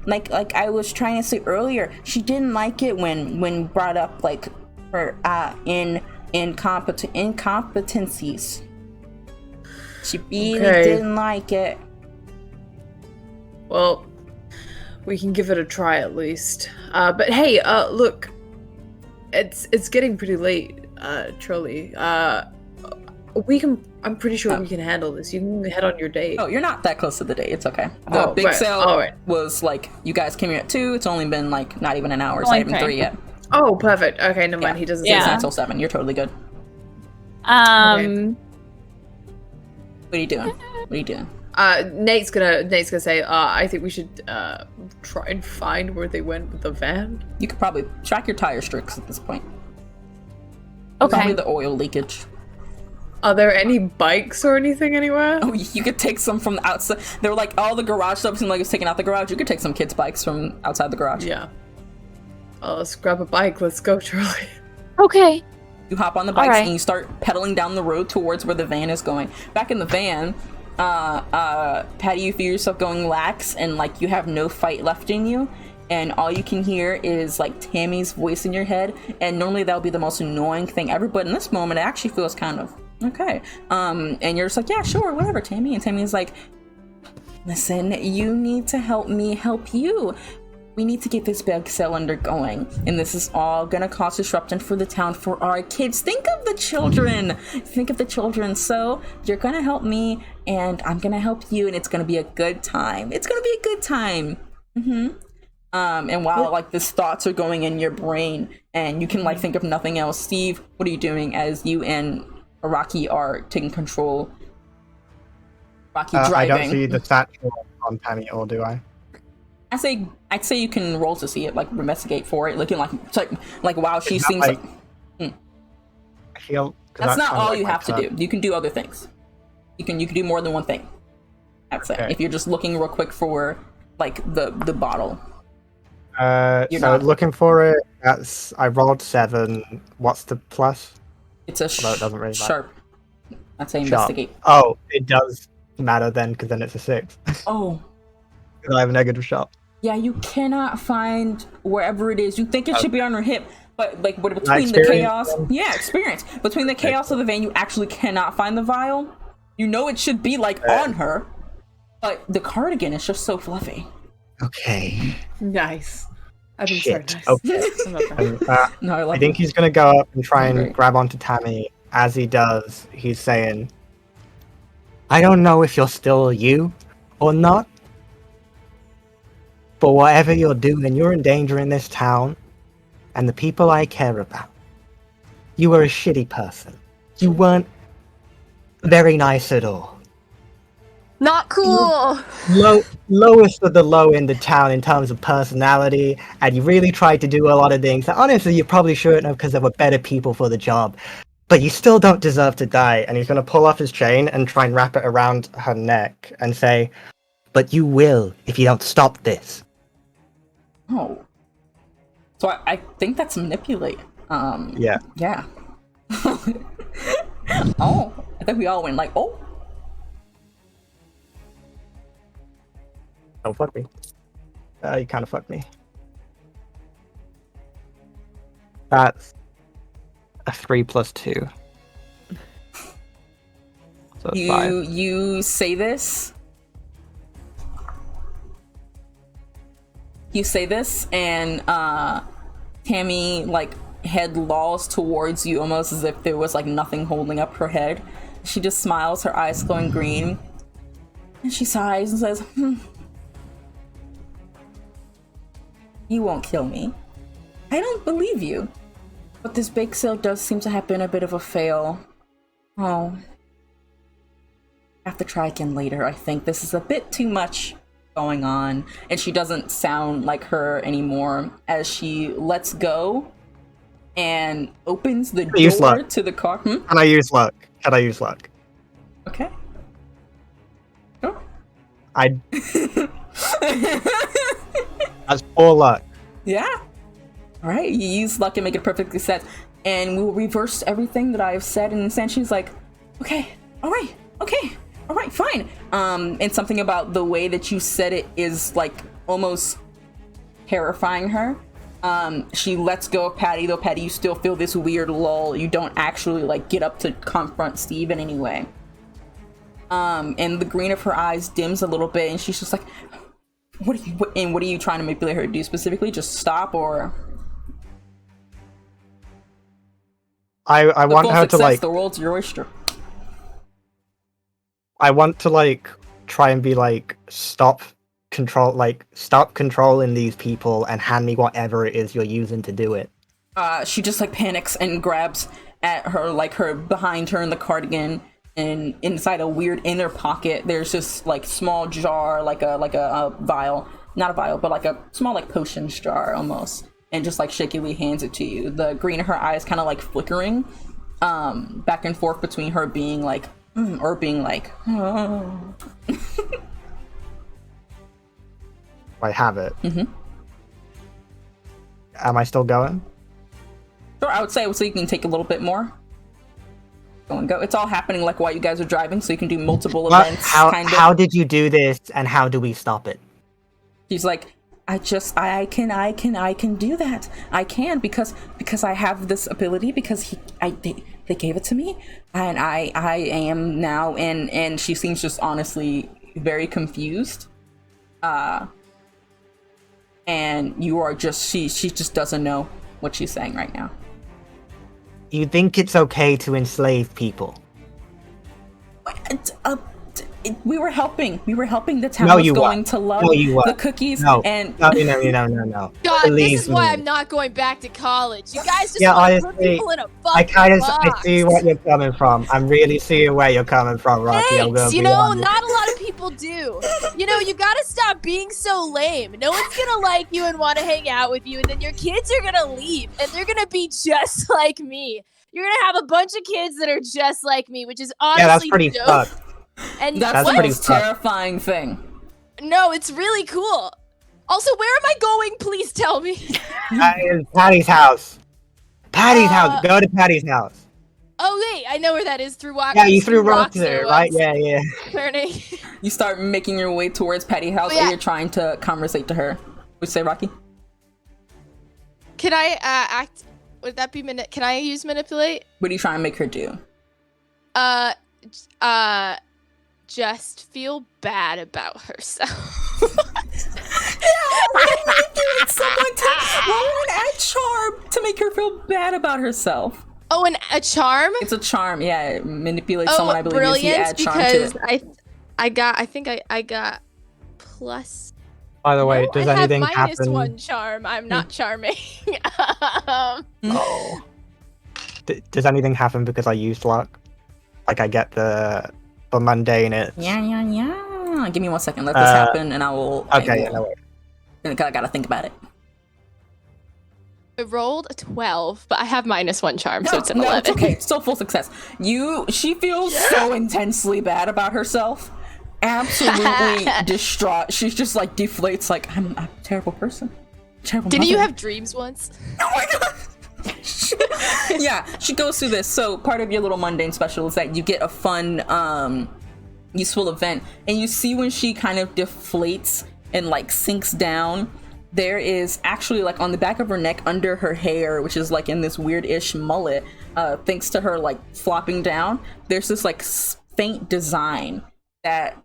like I was trying to say earlier. She didn't like it when brought up like her incompetencies. She really didn't like it. Well, we can give it a try at least. But hey, look, it's getting pretty late, Charlie. I'm pretty sure we can handle this. You can head on your date. Oh, you're not that close to the date. It's okay. The big sale was like you guys came here at 2. It's only been like not even an hour. It's not even 3 yet. Oh, perfect. Okay, never mind. He doesn't say It's that. not till 7. You're totally good. What are you doing? Nate's gonna say, I think we should try and find where they went with the van. You could probably track your tire streaks at this point. Okay. Probably the oil leakage. Are there any bikes or anything anywhere? Oh, you could take some from the outside. They were like all the garage stuff seemed like it was taken out the garage. You could take some kids' bikes from outside the garage. Yeah. Let's grab a bike. Let's go, Charlie. Okay. You hop on the bikes and you start pedaling down the road towards where the van is going. Back in the van, Patty, you feel yourself going lax and like you have no fight left in you. And all you can hear is like Tammy's voice in your head. And normally that would be the most annoying thing ever. But in this moment, it actually feels kind of okay. And you're just like, yeah, sure, whatever, Tammy. And Tammy's like, listen, you need to help me help you. We need to get this big sale undergoing, and this is all gonna cause disruption for the town for our kids. Think of the children. So you're gonna help me, and I'm gonna help you, and it's gonna be a good time. And while like these thoughts are going in your brain, and you can like think of nothing else, Steve, what are you doing as you and Araki are taking control Rocky I driving. don't see the satchel on Tammy, or do I? I'd say you can roll to see it, like investigate for it, looking like wow, she Is that, seems like. I feel That's not kinda all like you my have to turn. do. You can do other things. You can do more than one thing. That's it. Okay. If you're just looking real quick for like the bottle. You're So not- looking for it. I rolled 7. What's the plus? It's a Although it doesn't really matter. sharp. I'd say Sharp. investigate. Oh, it does matter then, because then it's a 6. Oh, Because I have a negative sharp. yeah, you cannot find wherever it is. You think it should be on her hip, but like between the experience chaos, then? yeah, experience. Between the chaos of the vein, you actually cannot find the vial. You know it should be like on her, but the cardigan is just so fluffy. Okay. Nice. I've been Shit. so nice. Okay. I'm not gonna- No, I love I think he's gonna go up and try and Great. grab onto Tammy. As he does, he's saying, I don't know if you're still you or not, but whatever you're doing, you're endangering this town and the people I care about. You were a shitty person. You weren't very nice at all. Not cool. Lowest of the low in the town in terms of personality, and you really tried to do a lot of things that honestly you probably shouldn't have because there were better people for the job. But you still don't deserve to die. And he's going to pull off his chain and try and wrap it around her neck and say, but you will if you don't stop this. Oh. So I think that's manipulate. Yeah. Yeah. Oh, I think we all went like, oh. Don't fuck me. You kind of fucked me. That's a 3 plus 2. So it's 5. You say this. You say this, and Tammy like head lolls towards you almost as if there was like nothing holding up her head. She just smiles, her eyes glowing green, and she sighs and says, You won't kill me. I don't believe you. But this bake sale does seem to have been a bit of a fail. Oh. I have to try again later. I think this is a bit too much going on. And she doesn't sound like her anymore as she lets go and opens the Use door luck. to the car. Can I use luck? Can I use luck? Okay. Sure. I. That's 4 luck. Yeah. All right. You use luck and make it perfectly set. And we will reverse everything that I have said. And then she's like, okay, all right, okay, all right, fine. And something about the way that you said it is like almost terrifying her. She lets go of Patty, though Patty, you still feel this weird lull. You don't actually like get up to confront Steve in any way. And the green of her eyes dims a little bit, and she's just like, what are you trying to manipulate her to do specifically? Just stop, or I want her to like. the world's your oyster. I want to like try and be like stop controlling these people and hand me whatever it is you're using to do it. She just like panics and grabs at her, like her behind her in the cardigan, and inside a weird inner pocket there's this like small jar, like a vial, not a vial, but like a small like potions jar almost, and just like shakily hands it to you. The green of her eyes kind of like flickering back and forth between her being like or being like oh. I have it. Mm-hmm. Am I still going? Sure, I would say so you can take a little bit more. Go and go. It's all happening like while you guys are driving, so you can do multiple events. How did you do this, and how do we stop it? She's like, I can do that. I can because I have this ability, because they gave it to me, and I am now, and she seems just honestly very confused. And you are just she just doesn't know what she's saying right now. You think it's okay to enslave people? We were helping. The town No, was you going weren't. to love No, you weren't. the cookies No. and No. God, Believe this is why me. I'm not going back to college. You guys just Yeah, want to put honestly, people in a I fucking box. I see where you're coming from. I'm really seeing where you're coming from, Rocky. I'm gonna Thanks. You be know, honest. not a lot of people do. You know, you gotta stop being so lame. No one's gonna like you and want to hang out with you, and then your kids are gonna leave, and they're gonna be just like me. You're gonna have a bunch of kids that are just like me, which is honestly Yeah, that's pretty dope. fucked. And that's what? the pretty most fucked. terrifying thing. No, it's really cool. Also, where am I going? Please tell me. That is Patty's house. Patty's house. Go to Patty's house. Oh wait, I know where that is through Walk. Yeah, you threw rocks there, right? Yeah. Learning. You start making your way towards Patty House, Oh, yeah. or you're trying to conversate to her. Would you say, Rocky? Can I act? Would that be Can I use manipulate? What are you trying to make her do? Just feel bad about herself. Roll an add charm to make her feel bad about herself. Oh, and a charm? It's a charm, yeah. Manipulate Oh, someone, I believe, is the brilliant! add charm to Because it. I think I got plus. By the way, No, does I anything have minus happen? one charm. I'm not charming. Oh. Does anything happen because I used luck? Like I get the mundane it. Yeah. Give me 1 second. Let this happen, and I will. Okay, yeah, no way. I gotta think about it. I rolled a 12, but I have minus one charm, so it's an No, 11. it's okay. Still full success. She feels so intensely bad about herself. Absolutely distraught. She's just like deflates. Like I'm a terrible person. Terrible. Didn't you mother. have dreams once? Oh my god. Yeah, she goes through this. So part of your little mundane special is that you get a fun, useful event, and you see when she kind of deflates and like sinks down. There is actually like on the back of her neck, under her hair, which is like in this weird-ish mullet, thanks to her like flopping down. There's this like faint design that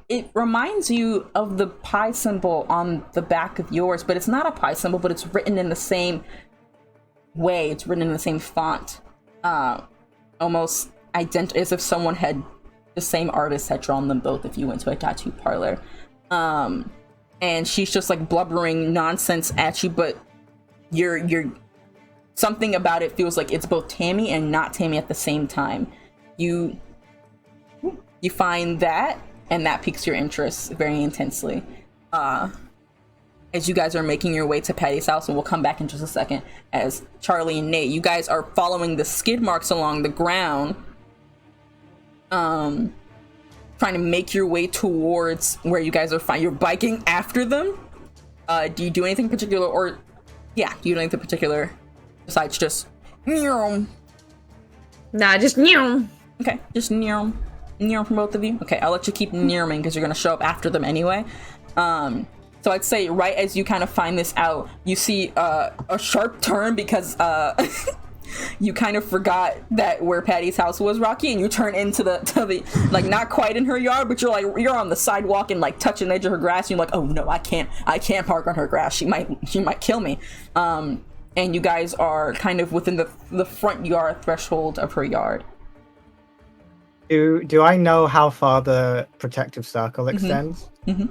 it reminds you of the pi symbol on the back of yours, but it's not a pi symbol, but it's written in the same way. It's written in the same font, almost identical, as if someone had, the same artist had drawn them both if you went to a tattoo parlor. And she's just like blubbering nonsense at you, but you're something about it feels like it's both Tammy and not Tammy at the same time. You find that, and that piques your interest very intensely. As you guys are making your way to Patty's house, and we'll come back in just a second, as Charlie and Nate, you guys are following the skid marks along the ground, trying to make your way towards where you guys are fine. You're biking after them. Do you do anything particular, or do you do anything particular besides just Nah, just meow. okay, just from both of you? Okay, I'll let you keep nearming because you're gonna show up after them anyway. So I'd say right as you kind of find this out, you see a sharp turn because you kind of forgot that where Patty's house was, Rocky, and you turn into the like not quite in her yard, but you're on the sidewalk and like touching the edge of her grass. And you're like, oh no, I can't park on her grass. She might kill me. And you guys are kind of within the front yard threshold of her yard. Do I know how far the protective circle extends? Mm-hmm.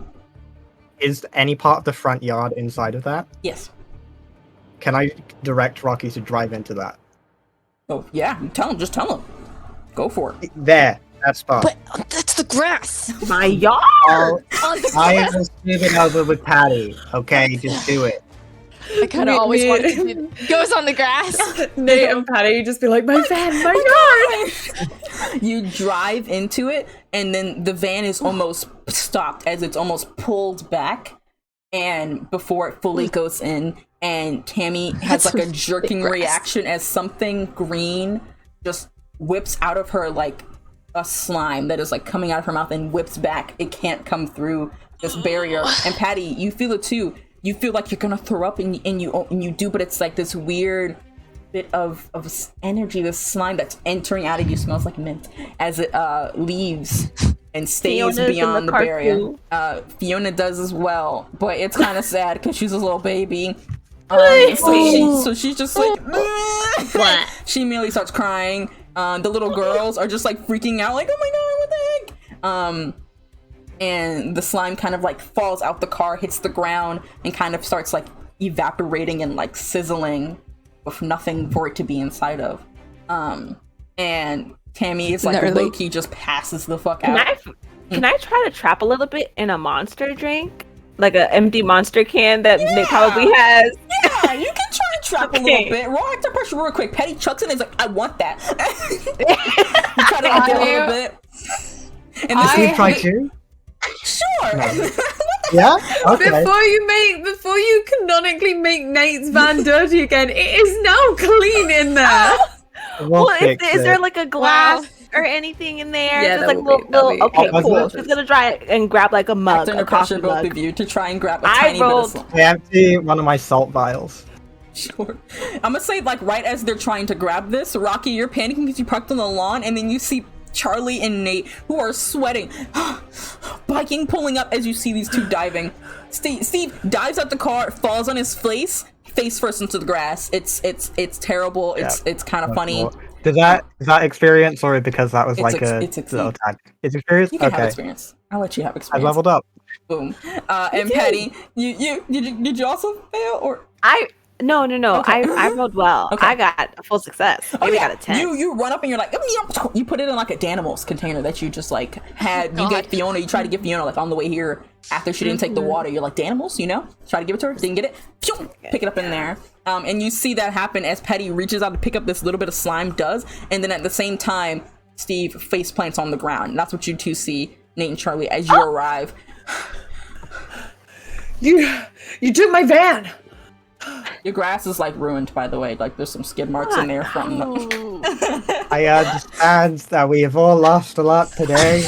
Is any part of the front yard inside of that? Yes. Can I direct Rocky to drive into that? Oh yeah, just tell him. Go for it. There, that spot. But that's the grass. My yard. Oh, On the I grass. was moving over with Patty. Okay, just do it. I kind of always wanted to do goes on the grass. Nate and Patty just be like, my van, my yard. You drive into it, and then the van is almost stopped as it's almost pulled back, and before it fully goes in, and Tammy has like a jerking reaction as something green just whips out of her, like a slime that is like coming out of her mouth and whips back. It can't come through this barrier. And Patty, you feel it too. You feel like you're gonna throw up, and you do, but it's like this weird bit of energy, this slime that's entering out of you, smells like mint as it leaves and stays Fiona's in beyond the the barrier. cartoon. Fiona does as well, but it's kind of sad because she's a little baby. So she's just like, What? she immediately starts crying. The little girls are just like freaking out, like, oh my god, what the heck? And the slime kind of like falls out the car, hits the ground, and kind of starts like evaporating and like sizzling with nothing for it to be inside of. And Tammy is like low-key just passes the fuck out. Can I try to trap a little bit in a monster drink? Like an empty monster can that Nick probably has? Yeah, you can try to trap a little bit. Roll actor pressure real quick. Petty chucks it and is like, I want that. You try to get a little bit. And Steve try too? Sure. No. Yeah? Okay. Before you canonically make Nate's van dirty again, it is now clean in there. We'll is fix there it. like a glass or anything in there? Yeah, Just that like will be- that'll be- okay, I'll cool. do She's gonna try and grab like a mug, Under a pressure, coffee both mug. of you, to try and grab a I tiny rolled- bit of I empty one of my salt vials. Sure. I'm gonna say, like, right as they're trying to grab this, Rocky, you're panicking because you parked on the lawn, and then you see Charlie and Nate, who are sweating, biking, pulling up as you see these two diving. Steve dives out the car, falls on his face first into the grass. It's terrible. It's kind of funny. Is that experience or because that was It's like a little tag? It's experience? You can Okay. have experience. I'll let you have I experience. leveled up. Boom. And Patty, did you also fail or? No. Okay. I rolled well. Okay. I got a full success. I got a 10. You run up and you're like, you put it in like a Danimals container that you just like had. You get Fiona. You try to get Fiona like on the way here after she didn't take the water. You're like, Danimals, try to give it to her. Didn't get it. Phew, pick it up in there. And you see that happen as Petty reaches out to pick up this little bit of slime does, and then at the same time, Steve face plants on the ground. And that's what you two see, Nate and Charlie, as you arrive. You took my van. Your grass is like ruined, by the way. Like there's some skid marks in there from the. I understand that we have all lost a lot today.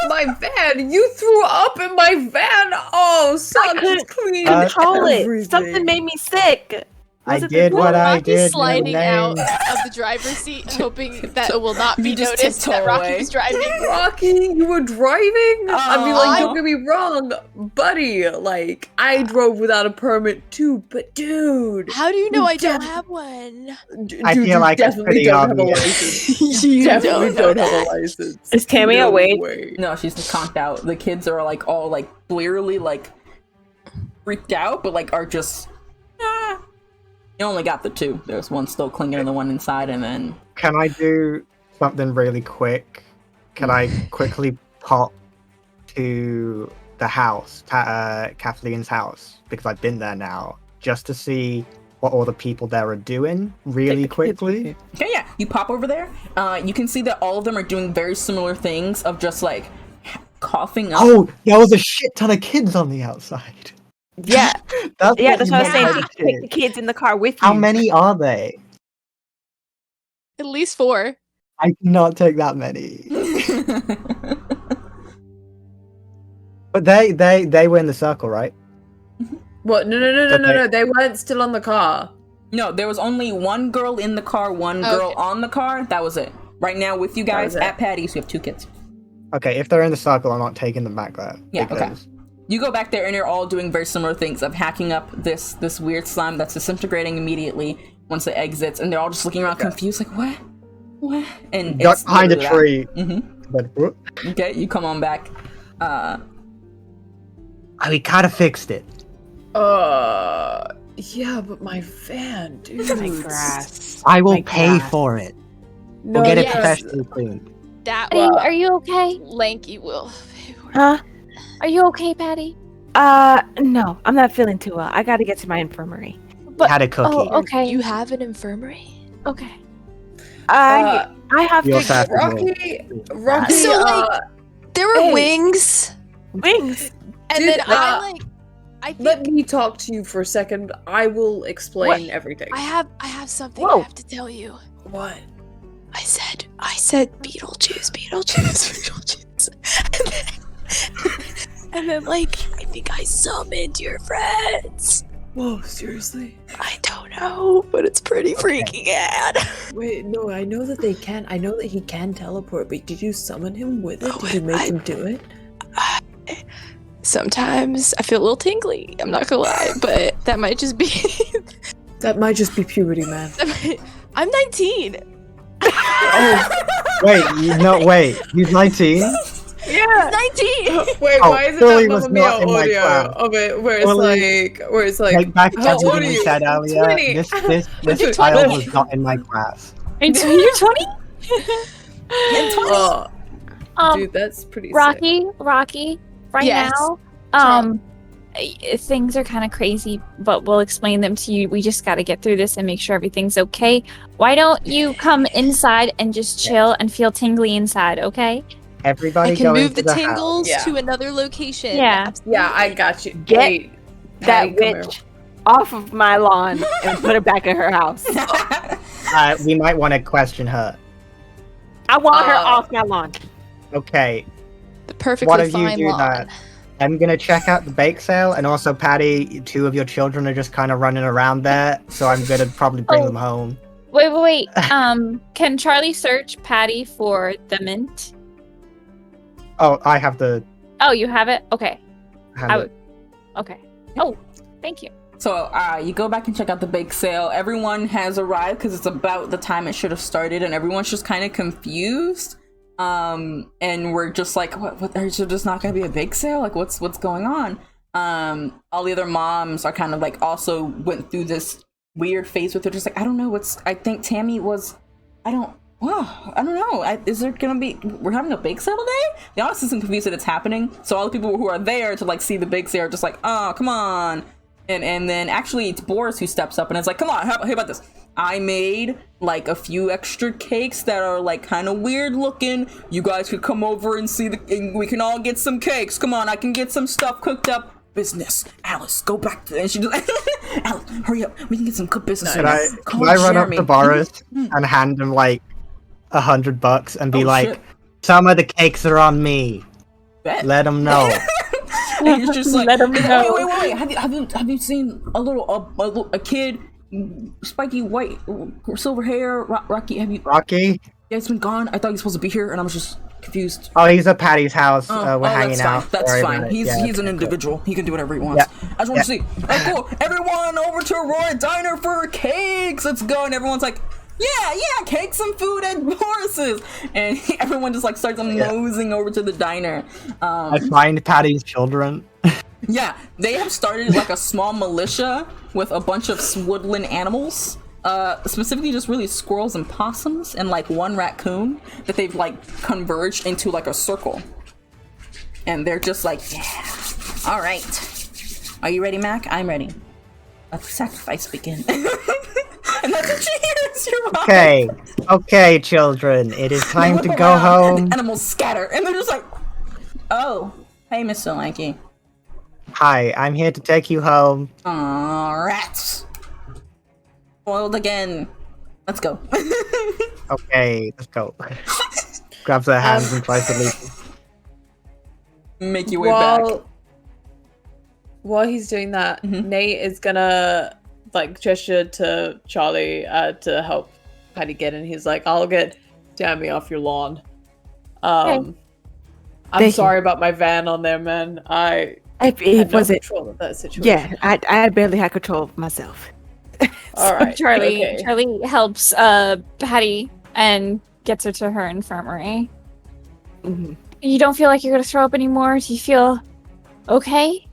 My van. You threw up in my van. Oh, son, couldn't clean. control it. everything. Something made me sick. I did what I Rocky's did. sliding no out names. of the driver's seat, hoping that it will not be You just noticed that tiptoe Rocky away. was driving. Rocky, you were driving? I mean, like, don't get me wrong, buddy. Like, I drove without a permit too, but dude. How do you know I don't def- have one? I dude, feel you like it's definitely pretty don't have a obvious. license. You Definitely don't don't have a license. Is Tammy No awake? way. No, she's conked out. The kids are like all like clearly like freaked out, but like are just. You only got the two. There's one still clinging to the one inside, and then. Can I do something really quick? Can I quickly pop to the house, Kathleen's house, because I've been there now, just to see what all the people there are doing really quickly? Okay, yeah. You pop over there. You can see that all of them are doing very similar things of just like coughing up. Oh, there was a shit ton of kids on the outside. Yeah. That's Yeah, what that's you what I was meant saying. by Take the kids in the car with you. How many are they? At least 4. I cannot take that many. But they were in the circle, right? What? No. They weren't still on the car. No, there was only one girl in the car, one girl on the car. That was it. Right now with you guys was it. at Patty's, you have 2 kids. Okay, if they're in the circle, I'm not taking them back there. Yeah, okay. because You go back there and you're all doing very similar things of hacking up this weird slime that's disintegrating immediately once it exits, and they're all just looking around confused, like what? And Duck it's behind a literally tree. Mm-hmm. But, whoop. Okay, you come on back. We kind of fixed it. Yeah, but my van, dude. My grass. I will My pay God. for it. No, We'll get it yes. professionally cleaned. That Are you okay? lanky will. Huh? Are you okay, Patty? No, I'm not feeling too well. I gotta get to my infirmary. We had a cookie. Oh, okay. You have an infirmary? Okay. I have You'll to have to Rocky, So, like, there were hey. wings, wings. and Dude, then I think let me talk to you for a second. I will explain everything. I have something Whoa. I have to tell you. What? I said Beetlejuice, and then like I think I summoned your friends. Whoa, seriously? I don't know, but it's pretty freaking ad. Wait, no, I know that they can. I know that he can teleport, but did you summon him with it? Did you make him do it? Sometimes I feel a little tingly. I'm not gonna lie, but that might just be. That might just be puberty, man. I'm 19. Wait, wait. He's 19? Yeah, Yeah. 19. Wait, Oh, why is it Billy that was Mamma Mia not in my audio class. of it where Billy, it's like, Take back how old are everything you you? said earlier. 20. This child was not in my class. And so you're 20? And 20. Oh, Um, dude, that's pretty sick. Rocky, right Yes. now, Things are kind of crazy, but we'll explain them to you. We just got to get through this and make sure everything's okay. Why don't you come inside and just chill and feel tingly inside, okay? Everybody I can go move into the house. tingles Yeah. to another location. Yeah. Yeah, I got you. Get Hey, That Patty, come here. witch off of my lawn and put her back in her house. We might want to question her. I want her Uh, off my lawn. Okay, The perfectly one of you fine do lawn. that. I'm gonna check out the bake sale, and also Patty, 2 of your children are just kind of running around there, so I'm gonna probably bring Oh. them home. Wait. Can Charlie search Patty for the mint? Oh, I have the. Oh, you have it? Okay. Have I it. would. Okay. Oh, thank you. So you go back and check out the bake sale. Everyone has arrived because it's about the time it should have started, and everyone's just kind of confused. And we're just like, what? There's just not gonna be a bake sale? Like, what's going on? All the other moms are kind of like also went through this weird phase with her. Just like, I don't know. I think Tammy was. I don't know. Is there gonna be? We're having a bake sale today? They honestly seem confused that it's happening. So all the people who are there to like see the bake sale are just like, oh, come on. And then actually it's Boris who steps up and it's like, come on, how about this? I made like a few extra cakes that are like kind of weird looking. You guys could come over and see and we can all get some cakes. Come on, I can get some stuff cooked up. Business. Alice, go back to and she just Alice, hurry up. We can get some good business. Can I Call run up Jeremy. to Boris and hand him like $100 and be Oh, like, shit. some of the cakes are on me. Bet. Let him know. And he's just like, Let 'em know. wait. Have you seen a kid, spiky white, silver hair, Rocky? Have you Rocky? guys been gone? I thought he was supposed to be here, and I was just confused. Oh, he's at Patty's house. We're That's hanging fine. out. That's Sorry fine. about it. He's Yeah, an okay, individual. He can do whatever he wants. I just want to see. Oh, cool. Everyone over to Aurora Diner for cakes. Let's go. And everyone's like, yeah, cakes and food at Boris's. And everyone just like starts nosing over to the diner. I find Patty's children. Yeah, they have started like a small militia with a bunch of woodland animals. Specifically just really squirrels and possums and like one raccoon that they've like converged into like a circle. And they're just like, yeah, all right. Are you ready, Mac? I'm ready. Let the sacrifice begin. And that's what she hears. You're right. Okay, children. It is time to Whip go around, home. And the animals scatter. And they're just like, oh, hey, Mr. Lanky. Hi, I'm here to take you home. Aw, rats. Spoiled again. Let's go. Okay, let's go. Grabs their hands and tries to leave. Make your way back. While he's doing that, Nate is gonna like gesture to Charlie to help Patty get in. He's like, "I'll get Tammy off your lawn." I'm Thank sorry about my van on there, man. I It had no wasn't. control of that situation. Yeah, I barely had control of myself. All right, Charlie okay. Charlie helps Patty and gets her to her infirmary. Mhm. You don't feel like you're gonna throw up anymore? Do you feel okay?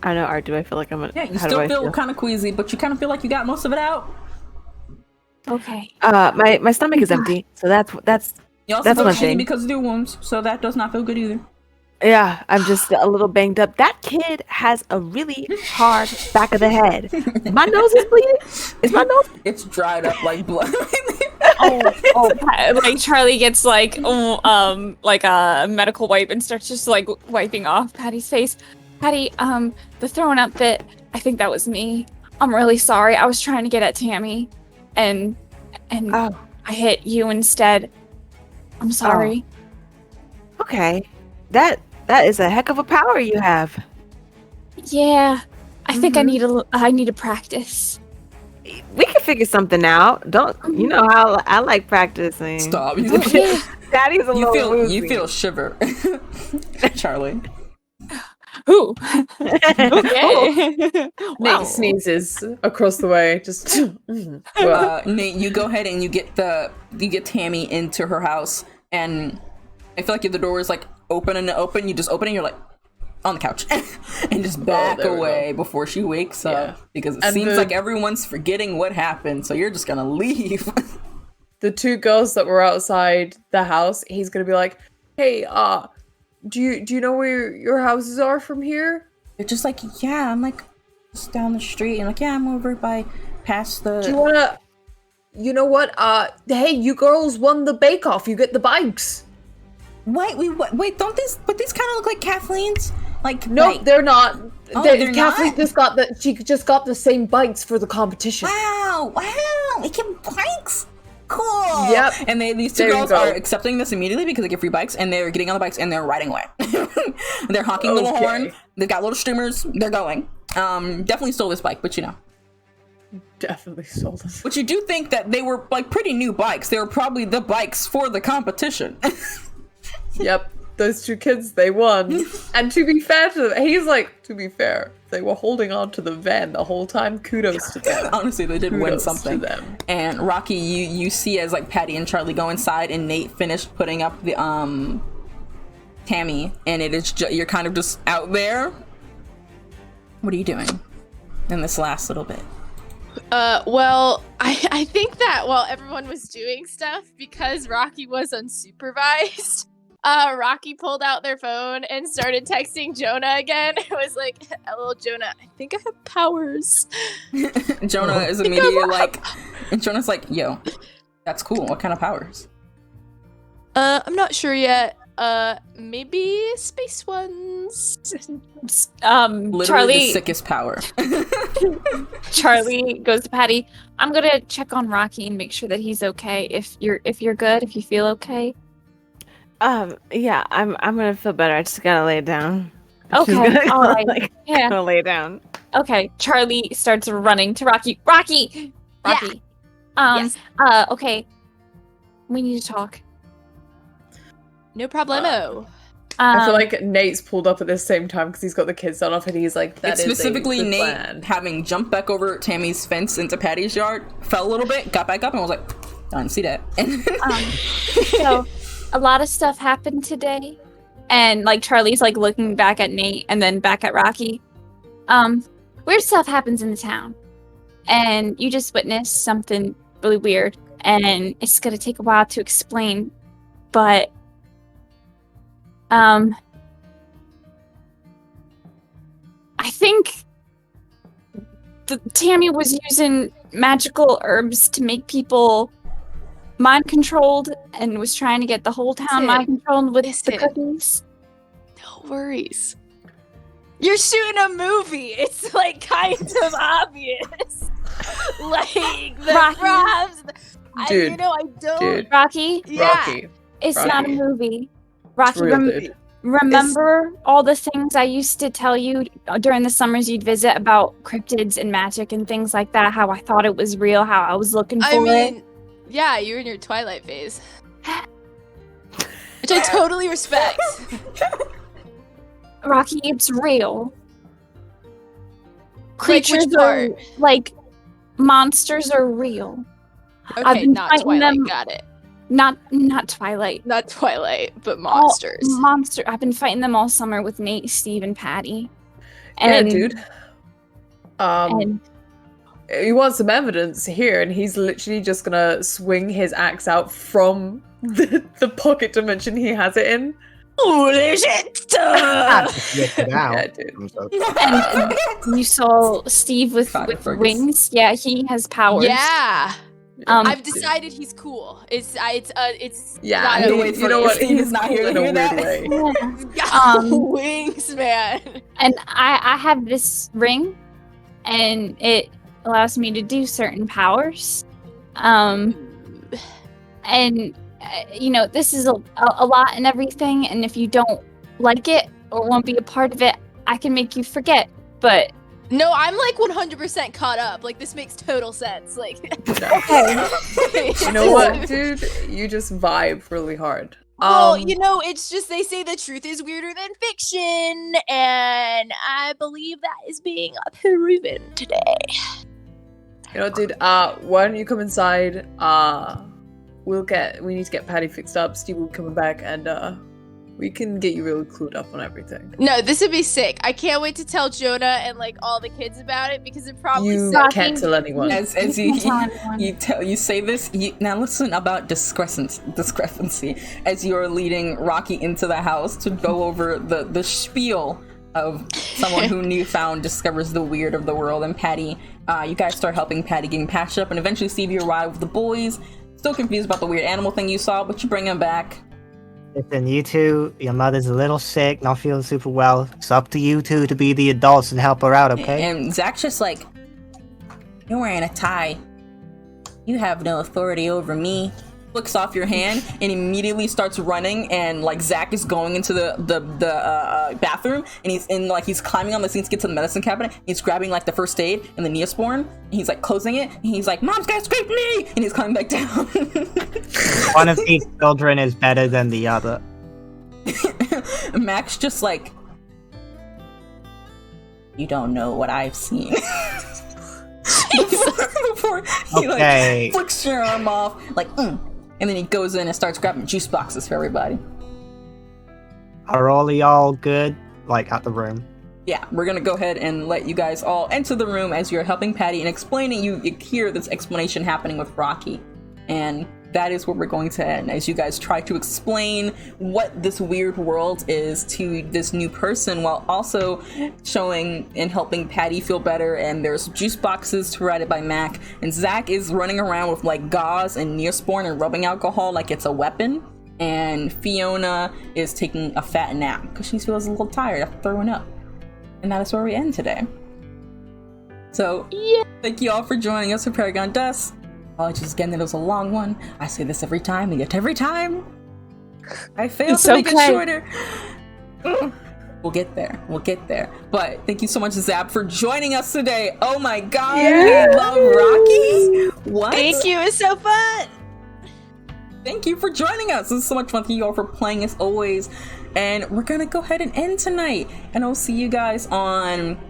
I know, Art. Do I feel like I'm gonna? Yeah, you how do still I feel kind of queasy, but you kind of feel like you got most of it out. Okay. My stomach is empty, so that's You also That's feel one shitty thing. because of your wounds, so that does not feel good either. yeah. I'm just a little banged up. That kid has a really hard back of the head. My nose is bleeding. Is my nose? It's dried up like blood. Like Charlie gets like a medical wipe and starts just like wiping off Patty's face. Patty, the throwing up bit, I think that was me. I'm really sorry. I was trying to get at Tammy, and Oh, I hit you instead. I'm sorry. okay. That is a heck of a power you have. Yeah, I think I need to practice. We can figure something out. Don't you know how I like practicing? Stop. Daddy's a little You woozy. feel shiver, Charlie. Ooh. Okay. Nate sneezes across the way. Just well, Nate, you go ahead and you get Tammy into her house, and I feel like the door is like open, you just open it, and you're like, on the couch. And just back away before she wakes up. Because it seems like everyone's forgetting what happened, so you're just gonna leave. The two girls that were outside the house, he's gonna be like, hey, do you know where your houses are from here? They're just like, yeah, I'm like just down the street. And like, yeah, I'm over by past the... Do you wanna... You know what? Hey, you girls won the bake-off. You get the bikes. Wait, don't these... But these kind of look like Kathleen's? Like, no, they're not. Oh, Kathleen not? She just got the same bikes for the competition. Wow! We get bikes! Cool! Yep. And these two girls are accepting this immediately because they get free bikes, and they're getting on the bikes and they're riding away. They're honking little horn. They've got little streamers. They're going. Definitely stole this bike, but you know. Definitely stole them. But you do think that they were like pretty new bikes. They were probably the bikes for the competition. Yep. Those two kids, they won. And to be fair to them, he's like, to be fair, they were holding on to the van the whole time. Kudos to them. Honestly, they did win something. To them. And Rocky, you see as like Patty and Charlie go inside, and Nate finished putting up the Tammy, and it is you're kind of just out there. What are you doing in this last little bit? Well, I think that while everyone was doing stuff, because Rocky was unsupervised, Rocky pulled out their phone and started texting Jonah again. It was like, hello, Jonah, I think I have powers. Jonah is immediately like, and Jonah's like, yo, that's cool. What kind of powers? I'm not sure yet. Maybe space ones. Literally Charlie, the sickest power. Charlie goes to Patty. I'm gonna check on Rocky and make sure that he's okay. If you're good, if you feel okay. Yeah, I'm gonna feel better. I just gotta lay down. Okay, all right. Yeah. Gonna lay down. Okay, Charlie starts running to Rocky. Rocky. Yes. Okay. We need to talk. No problemo. I feel like Nate's pulled up at the same time because he's got the kids on off, and he's like, "That it's is specifically a good Nate plan." having jumped back over Tammy's fence into Patty's yard, fell a little bit, got back up, and was like, "I didn't see that." So, a lot of stuff happened today, and like Charlie's like looking back at Nate and then back at Rocky. Weird stuff happens in the town, and you just witnessed something really weird, and it's gonna take a while to explain, but. I think Tammy was using magical herbs to make people mind controlled and was trying to get the whole town mind controlled with the cookies. No worries. You're shooting a movie. It's like kind of obvious. Like the props. Dude, I don't. Dude. Rocky? Yeah. Rocky. It's not a movie. Rocky, Dude. remember all the things I used to tell you during the summers you'd visit about cryptids and magic and things like that, how I thought it was real, how I was looking for it? Yeah, you're in your Twilight phase. Which I totally respect. Rocky, it's real. Creatures which part? are, like, monsters are real. I've Okay, been not fighting Twilight, them- got it. Not Twilight. Not Twilight, but monsters. I've been fighting them all summer with Nate, Steve, and Patty. Yeah, And, dude. And He wants some evidence here, and he's literally just gonna swing his axe out from the pocket dimension he has it in. Holy shit! Yeah, dude. and you saw Steve with wings. Yeah, he has powers. Yeah. I've decided he's cool. It's Yeah, not you a way you know what? Steve is not here to in a hear that. weird way. He's got wings, man. And I have this ring, and it allows me to do certain powers. And this is a lot and everything. And if you don't like it or won't be a part of it, I can make you forget. But No, I'm like 100% caught up. Like, this makes total sense. Like, okay. You know what, dude? You just vibe really hard. Well, it's just they say the truth is weirder than fiction, and I believe that is being proven today. You know, dude, why don't you come inside? We need to get Patty fixed up. Steve will be coming back, and We can get you really clued up on everything. No, this would be sick. I can't wait to tell Jonah and like all the kids about it because it probably You sucks. can't tell anyone. As you say this, now listen about discrepancy as you're leading Rocky into the house to go over the spiel of someone who newfound discovers the weird of the world. And Patty, you guys start helping Patty getting patched up, and eventually Steve, you arrive with the boys. Still confused about the weird animal thing you saw, but you bring him back. Listen, you two, your mother's a little sick, not feeling super well. It's up to you two to be the adults and help her out, okay? And Zach's just like, you're wearing a tie. You have no authority over me. Flicks off your hand and immediately starts running, and like Zach is going into the bathroom, and he's climbing on the scenes to get to the medicine cabinet. He's grabbing like the first aid and the Neosporin, and he's like closing it, and he's like, "Mom's gonna scrape me!" and he's climbing back down. One of these children is better than the other. Max just like, you don't know what I've seen. before he Okay. like flicks your arm off, like, and then he goes in and starts grabbing juice boxes for everybody. Are all of y'all good? Like, at the room? Yeah, we're gonna go ahead and let you guys all enter the room as you're helping Patty and explaining. You hear this explanation happening with Rocky, and that is where we're going to end as you guys try to explain what this weird world is to this new person, while also showing and helping Patty feel better. And there's juice boxes provided by Mac, and Zach is running around with like gauze and Neosporin and rubbing alcohol like it's a weapon. And Fiona is taking a fat nap because she feels a little tired after throwing up. And that is where we end today. So yeah, thank you all for joining us for Paragon Dust. Apologies again that it was a long one. I say this every time, and yet every time I fail to make it shorter. We'll get there. But thank you so much, Zap, for joining us today. Oh my god, we love Rocky. What? Thank you, it's so fun. Thank you for joining us. This is so much fun. Thank you all for playing as always. And we're gonna go ahead and end tonight. And I'll see you guys on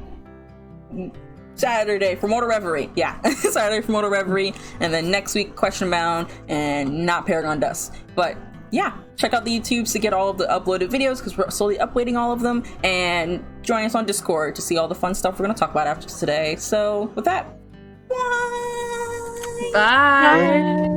Saturday for Mortal Reverie. Yeah, Saturday for Mortal Reverie. And then next week, Question Bound and not Paragon Dust. But yeah, check out the YouTubes to get all of the uploaded videos because we're slowly uploading all of them. And join us on Discord to see all the fun stuff we're going to talk about after today. So with that, bye! Bye!